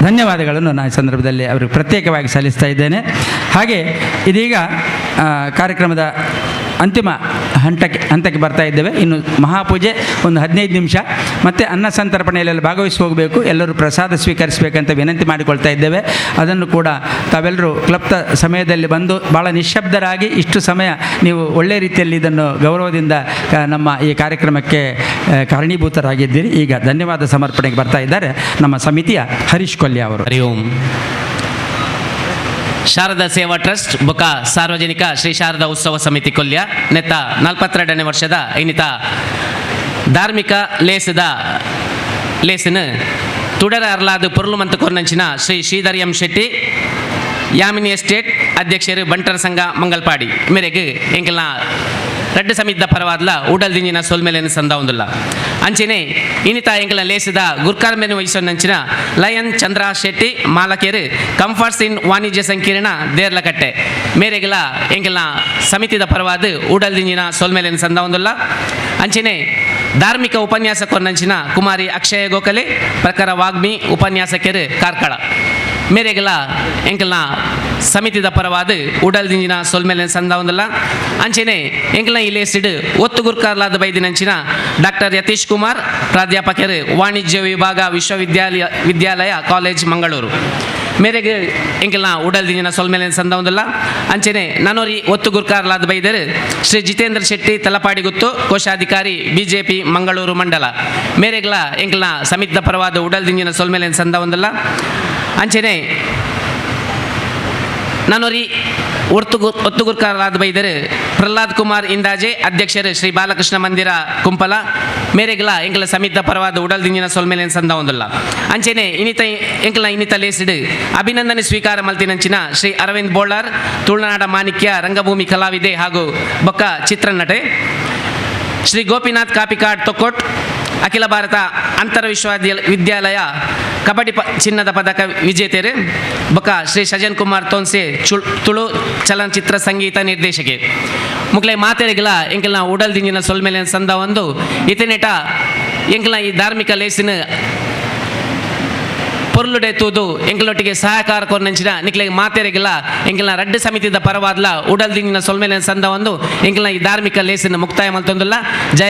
ಧನ್ಯವಾದಗಳನ್ನು ನಾನು ಈ ಸಂದರ್ಭದಲ್ಲಿ ಅವರಿಗೆ ಪ್ರತ್ಯೇಕವಾಗಿ ಸಲ್ಲಿಸ್ತಾ ಇದ್ದೇನೆ. ಹಾಗೆ ಇದೀಗ ಕಾರ್ಯಕ್ರಮದ ಅಂತಿಮ ಹಂತಕ್ಕೆ ಬರ್ತಾ ಇದ್ದೇವೆ. ಇನ್ನು ಮಹಾಪೂಜೆ ಒಂದು 15 ನಿಮಿಷ, ಮತ್ತು ಅನ್ನ ಸಂತರ್ಪಣೆಯಲ್ಲಿ ಭಾಗವಹಿಸಿ ಹೋಗಬೇಕು. ಎಲ್ಲರೂ ಪ್ರಸಾದ ಸ್ವೀಕರಿಸಬೇಕಂತ ವಿನಂತಿ ಮಾಡಿಕೊಳ್ತಾ ಇದ್ದೇವೆ. ಅದನ್ನು ಕೂಡ ತಾವೆಲ್ಲರೂ ಕ್ಲಪ್ತ ಸಮಯದಲ್ಲಿ ಬಂದು ಭಾಳ ನಿಶ್ಶಬ್ದರಾಗಿ ಇಷ್ಟು ಸಮಯ ನೀವು ಒಳ್ಳೆಯ ರೀತಿಯಲ್ಲಿ ಇದನ್ನು ಗೌರವದಿಂದ ನಮ್ಮ ಈ ಕಾರ್ಯಕ್ರಮಕ್ಕೆ ಕಾರಣೀಭೂತರಾಗಿದ್ದೀರಿ. ಈಗ ಧನ್ಯವಾದ ಸಮರ್ಪಣೆಗೆ ಬರ್ತಾ ಇದ್ದಾರೆ ನಮ್ಮ ಸಮಿತಿಯ ಹರೀಶ್ ಕೊಲ್ಯ ಅವರು. ಹರಿ ಓಂ. ಶಾರದಾ ಸೇವಾ ಟ್ರಸ್ಟ್ ಬೊಕ ಸಾರ್ವಜನಿಕ ಶ್ರೀ ಶಾರದಾ ಉತ್ಸವ ಸಮಿತಿ ಕೊಲ್ಯ ನೆತ್ತ 42ನೇ ವರ್ಷದ ಇನ್ನಿತ ಧಾರ್ಮಿಕ ಲೇಸಿನ ತುಡರ ಅರ್ಲಾದು ಪೊರ್ಲು ಮಂತ ಕೊರ್ನಂಚಿನ ಶ್ರೀ ಶ್ರೀಧರ್ ಎಂ ಶೆಟ್ಟಿ ಯಾಮಿನಿ ಎಸ್ಟೇಟ್ ಅಧ್ಯಕ್ಷರು ಬಂಟರ ಸಂಘ ಮಂಗಲ್ಪಾಡಿ ಮೇರೆಗೆ ಎಂಕೆಲ್ಲ ರೆಡ್ಡು ಸಮಿತಿದ ಪರವಾದ್ಲ ಉಡಲ್ ದಿಂಜಿನ ಸೋಲ್ಮೇಲೆನ ಸಂದ ಒಂದಿಲ್ಲ ಅಂಚೆನೆ ಇನ್ನಿತ ಎಂಕಲ ಲೇಸಿದ ಗುರ್ಕಾರ್ menu ವಹಿಸೋನಂಚಿನ lion Chandra Shetty ಮಾಲಕೇರು comforts ಇನ್ ವಾಣಿಜ್ಯ ಸಂಕೀರ್ಣ ದೇರ್ಲಕಟ್ಟೆ ಮೇರೆಗೆಲ ಎಂಕೆಲ್ಲ ಸಮಿತಿದ ಪರವಾದ ಉಡಲ್ ದಿಂಜಿನ ಸೋಲ್ಮೇಲೆನ ಸಂದ ಒಂದಿಲ್ಲ ಅಂಚೆನೆ ಧಾರ್ಮಿಕ ಉಪನ್ಯಾಸ ಕೊರ್ನಂಚಿನ ಕುಮಾರಿ ಅಕ್ಷಯ ಗೋಖಲೆ ಪ್ರಕಾರ ವಾಗ್ಮಿ ಉಪನ್ಯಾಸಕರು ಕಾರ್ಕಳ ಮೇರೆಗೆಲ ಎಂಕಲ್ನ ಸಮಿತಿದ ಪರವಾದ ಉಡಲ್ ದಿಂಜಿನ ಸೊಲ್ಮೇಲೆ ಸಂದ ಒಂದಲ್ಲ ಅಂಚೆನೆ ಎಂಕಲ್ನ ಇಲ್ಲಿ ಸಿಡ್ ಒತ್ತು ಗುರ್ಕಾರ್ಲಾದ ಬೈದಿನಂಚಿನ ಡಾಕ್ಟರ್ ಯತೀಶ್ ಕುಮಾರ್ ಪ್ರಾಧ್ಯಾಪಕರು ವಾಣಿಜ್ಯ ವಿಭಾಗ ವಿದ್ಯಾಲಯ ಕಾಲೇಜ್ ಮಂಗಳೂರು ಮೇರೆಗೆ ಎಂಕಲ್ನ ಉಡಲ್ ದಿಂಜಿನ ಸೊಲ್ಮೇಲೆ ಸಂದ ಒಂದಲ್ಲ ಅಂಚೆನೆ ನಾನೋರಿ ಒತ್ತು ಗುರ್ಕಾರ್ಲಾದ ಬೈದರು ಶ್ರೀ ಜಿತೇಂದ್ರ ಶೆಟ್ಟಿ ತಲಪಾಡಿ ಗುತ್ತು ಕೋಶಾಧಿಕಾರಿ ಬಿಜೆಪಿ ಮಂಗಳೂರು ಮಂಡಲ ಮೇರೆಗೆಲ ಎಂಕಲ್ನ ಸಮಿತಿದ ಪರವಾದ ಉಡಲ್ ದಿಂಜಿನ ಸೊಲ್ಮೇಲೆ ಸಂದ ಒಂದಲ್ಲ ಅಂಚೆನೆ ನಾನೋರಿ ಒತ್ತುಗುರ್ಕಾರರಾದ ಬೈದರು ಪ್ರಹ್ಲಾದ್ ಕುಮಾರ್ ಇಂದಾಜೆ ಅಧ್ಯಕ್ಷರು ಶ್ರೀ ಬಾಲಕೃಷ್ಣ ಮಂದಿರ ಕುಂಪಲ ಮೇರೆಗೆಲ ಎಂಕಲ ಸಮಿತ ಪರವಾದ ಉಡಲ್ ದಿಂಜಿನ ಸೊಲ್ಮೇಲೆ ಸಂದ ಒಂದಲ್ಲ ಅಂಚೆನೆ ಇನ್ನಿತ ಲೇಸಿಡ್ ಅಭಿನಂದನೆ ಸ್ವೀಕಾರ ಮಲ್ತಿನಂಚಿನ ಶ್ರೀ ಅರವಿಂದ್ ಬೋಳಾರ್ ತುಳುನಾಡ ಮಾಣಿಕ್ಯ ರಂಗಭೂಮಿ ಕಲಾವಿದೆ ಹಾಗೂ ಬೊಕ್ಕ ಚಿತ್ರನಟೆ ಶ್ರೀ ಗೋಪಿನಾಥ್ ಕಾಪಿಕಾಡ್ ತೊಕ್ಕೋಟ್ ಅಖಿಲ ಭಾರತ ಅಂತರ ವಿಶ್ವವಿದ್ಯಾಲಯ ಕಬಡ್ಡಿ ಚಿನ್ನದ ಪದಕ ವಿಜೇತರು ಬೊಕ್ಕ ಶ್ರೀ ಸಜನ್ ಕುಮಾರ್ ತೋನ್ಸೆ ತುಳು ಚಲನಚಿತ್ರ ಸಂಗೀತ ನಿರ್ದೇಶಕಿ ಮುಕ್ಲೆ ಮಾತೆರೆಗಿಲ ಎಂಕಲ್ನ ಉಡಲ್ ದಿಂಜಿನ ಸೊಲ್ಮೇಲೆ ಸಂದ ಒಂದು ಇತನೆಟ ಎಂಕಲ್ನ ಈ ಧಾರ್ಮಿಕ ಲೇಸಿನ ಪೊರ್ಲುಡೆ ತೂದು ಎಂಕಲೊಟ್ಟಿಗೆ ಸಹಕಾರ ಕೊರ್ನಂಚಿನ ನಿಕ್ಲೆ ಮಾತೆರೆಗಿಲ್ಲ ಎಂಕಲ್ನ ರಡ್ಡು ಸಮಿತಿದ ಪರವಾದ್ಲ ಉಡಲ್ ದಿಂಜಿನ ಸೊಲ್ಮೇಲೆ ಸಂದ ಒಂದು ಎಂಕಲ್ನ ಈ ಧಾರ್ಮಿಕ ಲೇಸಿನ ಮುಕ್ತಾಯ ಮಲ್ತೊಂದಿಲ್ಲ ಜೈ